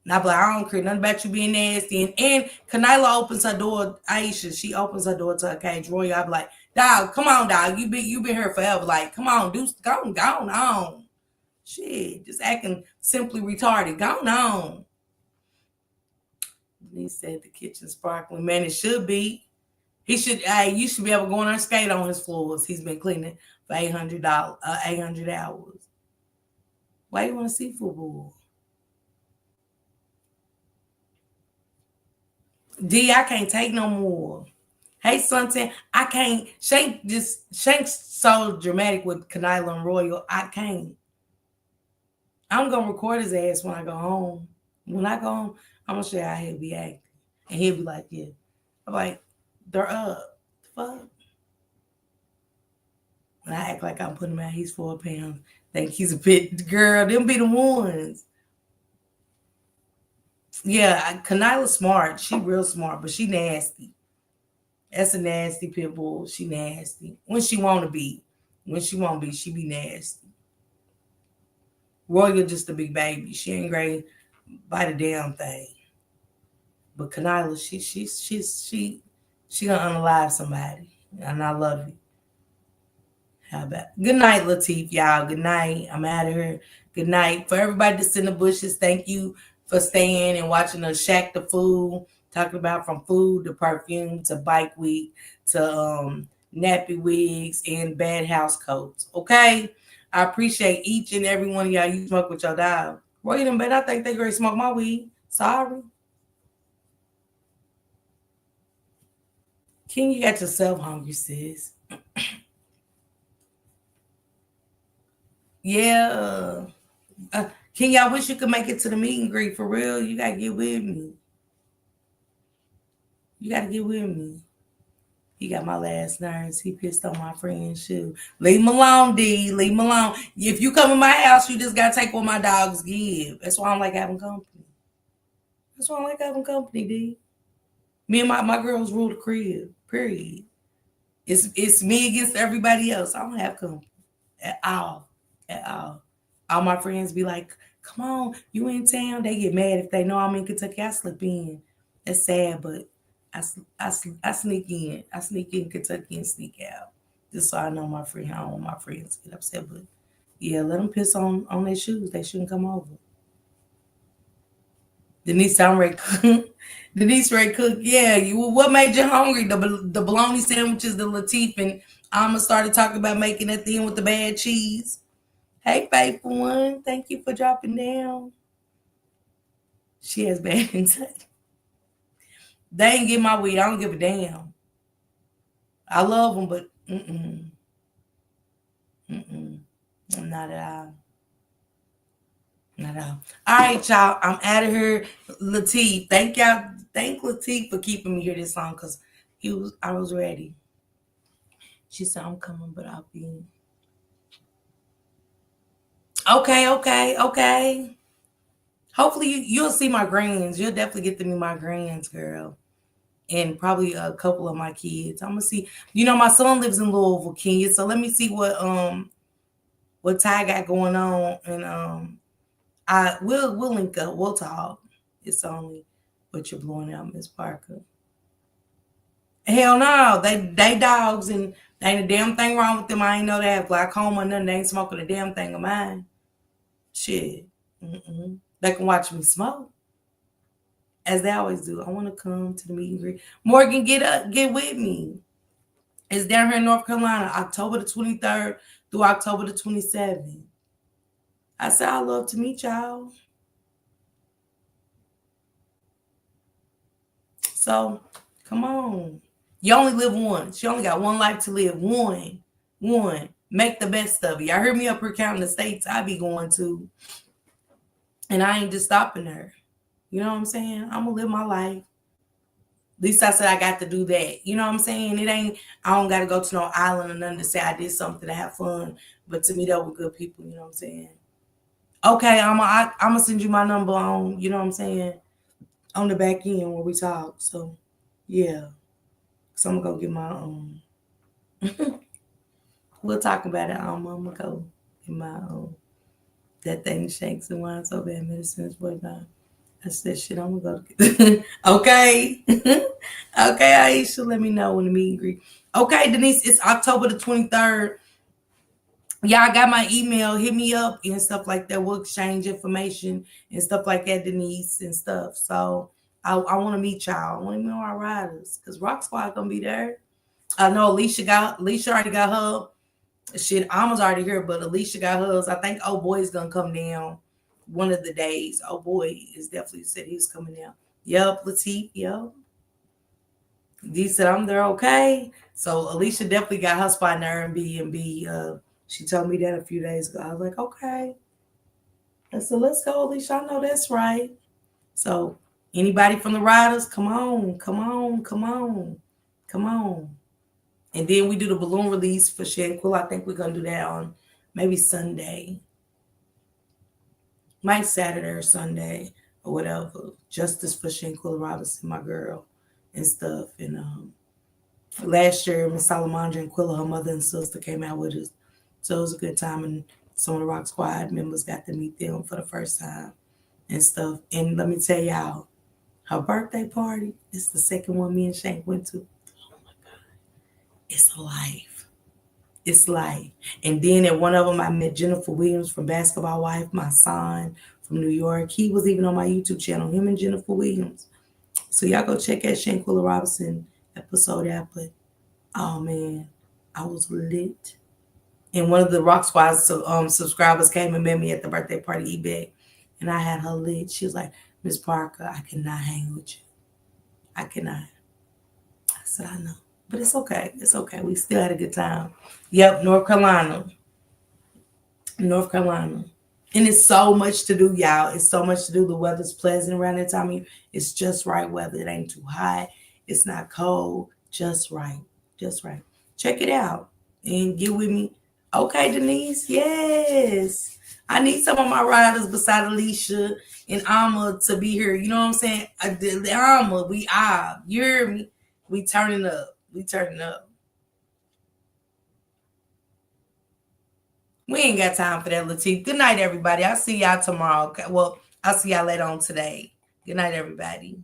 And I'm like, I don't care nothing about you being nasty. And Kanyla opens her door. Aisha, she opens her door to her cage. Royal, I'm like, dog, come on, dog. You been here forever. Like, come on, go on. Shit, just acting simply retarded. Go on. He said the kitchen's sparkling. Man, it should be. You should be able to go on and skate on his floors. He's been cleaning for 800 hours. Why you want to see football? D, I can't take no more. Hey, Suntan, I can't. Shank's so dramatic with Kanyla and Royal. I can't. I'm going to record his ass when I go home. When I go home, I'm going to show you how he'll be acting. And he'll be like, yeah. I'm like, they're up. Fuck. And I act like I'm putting him out. He's 4 pounds. Think he's a bit girl. Them be the ones. Yeah, Kanyla's smart. She real smart, but she nasty. That's a nasty pit bull. She nasty. When she want to be. When she won't be, she be nasty. Royal just a big baby. She ain't great by the damn thing. But Kanyla, she gonna unalive somebody. And I love you. How about good night, Latif, y'all. Good night. I'm out of here. Good night. For everybody that's in the bushes, thank you for staying and watching us shack the food. Talking about from food to perfume to bike week to nappy wigs and bad house coats. Okay? I appreciate each and every one of y'all. You smoke with your dog. Wait a minute. I think they great smoke my weed. Sorry. King, you got yourself hungry, sis. Yeah. King, I wish you could make it to the meet and greet. For real, you got to get with me. You got to get with me. He got my last nerves. He pissed on my friend's shoe. Leave him alone, D. Leave him alone. If you come in my house, you just got to take what my dogs give. That's why I don't like having company. That's why I like having company, D. Me and my girls rule the crib, period. It's me against everybody else. I don't have company at all. At all. All my friends be like, come on, you in town. They get mad if they know I'm in Kentucky. I slip in. That's sad, but I sneak in. I sneak in Kentucky and sneak out. Just so I know my friend. I don't want my friends to get upset. But yeah, let them piss on their shoes. They shouldn't come over. Denise, I'm ready. Denise ready cook. Yeah, what made you hungry? The bologna sandwiches, the Latif, and Alma started talking about making that thing with the bad cheese. Hey, faithful one. Thank you for dropping down. She has bad anxiety. They ain't get my weed. I don't give a damn. I love them, but not at all. Not at all. All right, y'all. I'm out of here. Latif, thank y'all. Thank Latif for keeping me here this long because I was ready. She said, I'm coming, but I'll be. Okay. Hopefully you'll see my grands. You'll definitely get to meet my grands, girl. And probably a couple of my kids. I'm gonna see. You know, my son lives in Louisville, Kenya. So let me see what Ty got going on. And we'll link up. We'll talk. It's only what you're blowing out, Miss Parker. Hell no. They dogs and there ain't a damn thing wrong with them. I ain't know they have glaucoma or nothing. They ain't smoking a damn thing of mine. Shit. They can watch me smoke. As they always do. I want to come to the meet and greet. Morgan, get with me. It's down here in North Carolina, October the 23rd through October the 27th. I said I love to meet y'all. So, come on. You only live once. You only got one life to live. One. Make the best of it. Y'all heard me up here counting the states I be going to. And I ain't just stopping there. You know what I'm saying? I'm going to live my life. At least I said I got to do that. You know what I'm saying? I don't got to go to no island or nothing to say I did something to have fun. But to meet up with good people, you know what I'm saying? Okay, I'm going to send you my number on, you know what I'm saying, on the back end where we talk. So, yeah. So I'm going to go get my, we'll talk about it. I'm going to go get my, that thing shakes and wine so bad medicines, whatnot. I said, shit, I'm going to go. Okay. Okay, Aisha, let me know when the meet and greet. Okay, Denise, it's October the 23rd. Y'all got my email. Hit me up and stuff like that. We'll exchange information and stuff like that, Denise, and stuff. So I want to meet y'all. I want to meet our riders because Rock Squad going to be there. I know Alicia already got her. Shit, Alma's already here, but Alicia got hers. I think old boy is going to come down one of the days. Oh boy is definitely said he was coming down. Yep, Latif, yep. D said I'm there, okay. So Alicia definitely got her spot in Airbnb. She told me that a few days ago. I was like, okay. And so let's go, Alicia. I know that's right. So anybody from the riders, come on. And then we do the balloon release for Shanquilla. I think we're gonna do that on maybe Sunday. Might Saturday or Sunday or whatever. Justice for Shanquilla Robinson, my girl, and stuff. And last year, Miss Salamandra and Quilla, her mother and sister, came out with us. So it was a good time, and some of the Rock Squad members got to meet them for the first time and stuff. And let me tell y'all, her birthday party is the second one me and Shank went to. Oh my God. It's life. It's life. And then at one of them, I met Jennifer Williams from Basketball Wife, my son from New York. He was even on my YouTube channel, him and Jennifer Williams. So y'all go check out Shanquilla Robinson episode out. But, oh man, I was lit. And one of the Rock Squad subscribers came and met me at the birthday party, eBay. And I had her lit. She was like, Miss Parker, I cannot hang with you. I cannot. I said, I know. But it's okay. It's okay. We still had a good time. Yep, North Carolina. And it's so much to do, y'all. It's so much to do. The weather's pleasant around that time. It's just right weather. It ain't too hot. It's not cold. Just right. Check it out and get with me. Okay, Denise. Yes. I need some of my riders beside Alicia and Alma to be here. You know what I'm saying? The Alma, we are. You hear me? We turning up. We ain't got time for that, Latif. Good night, everybody. I'll see y'all tomorrow. Okay? Well, I'll see y'all later on today. Good night, everybody.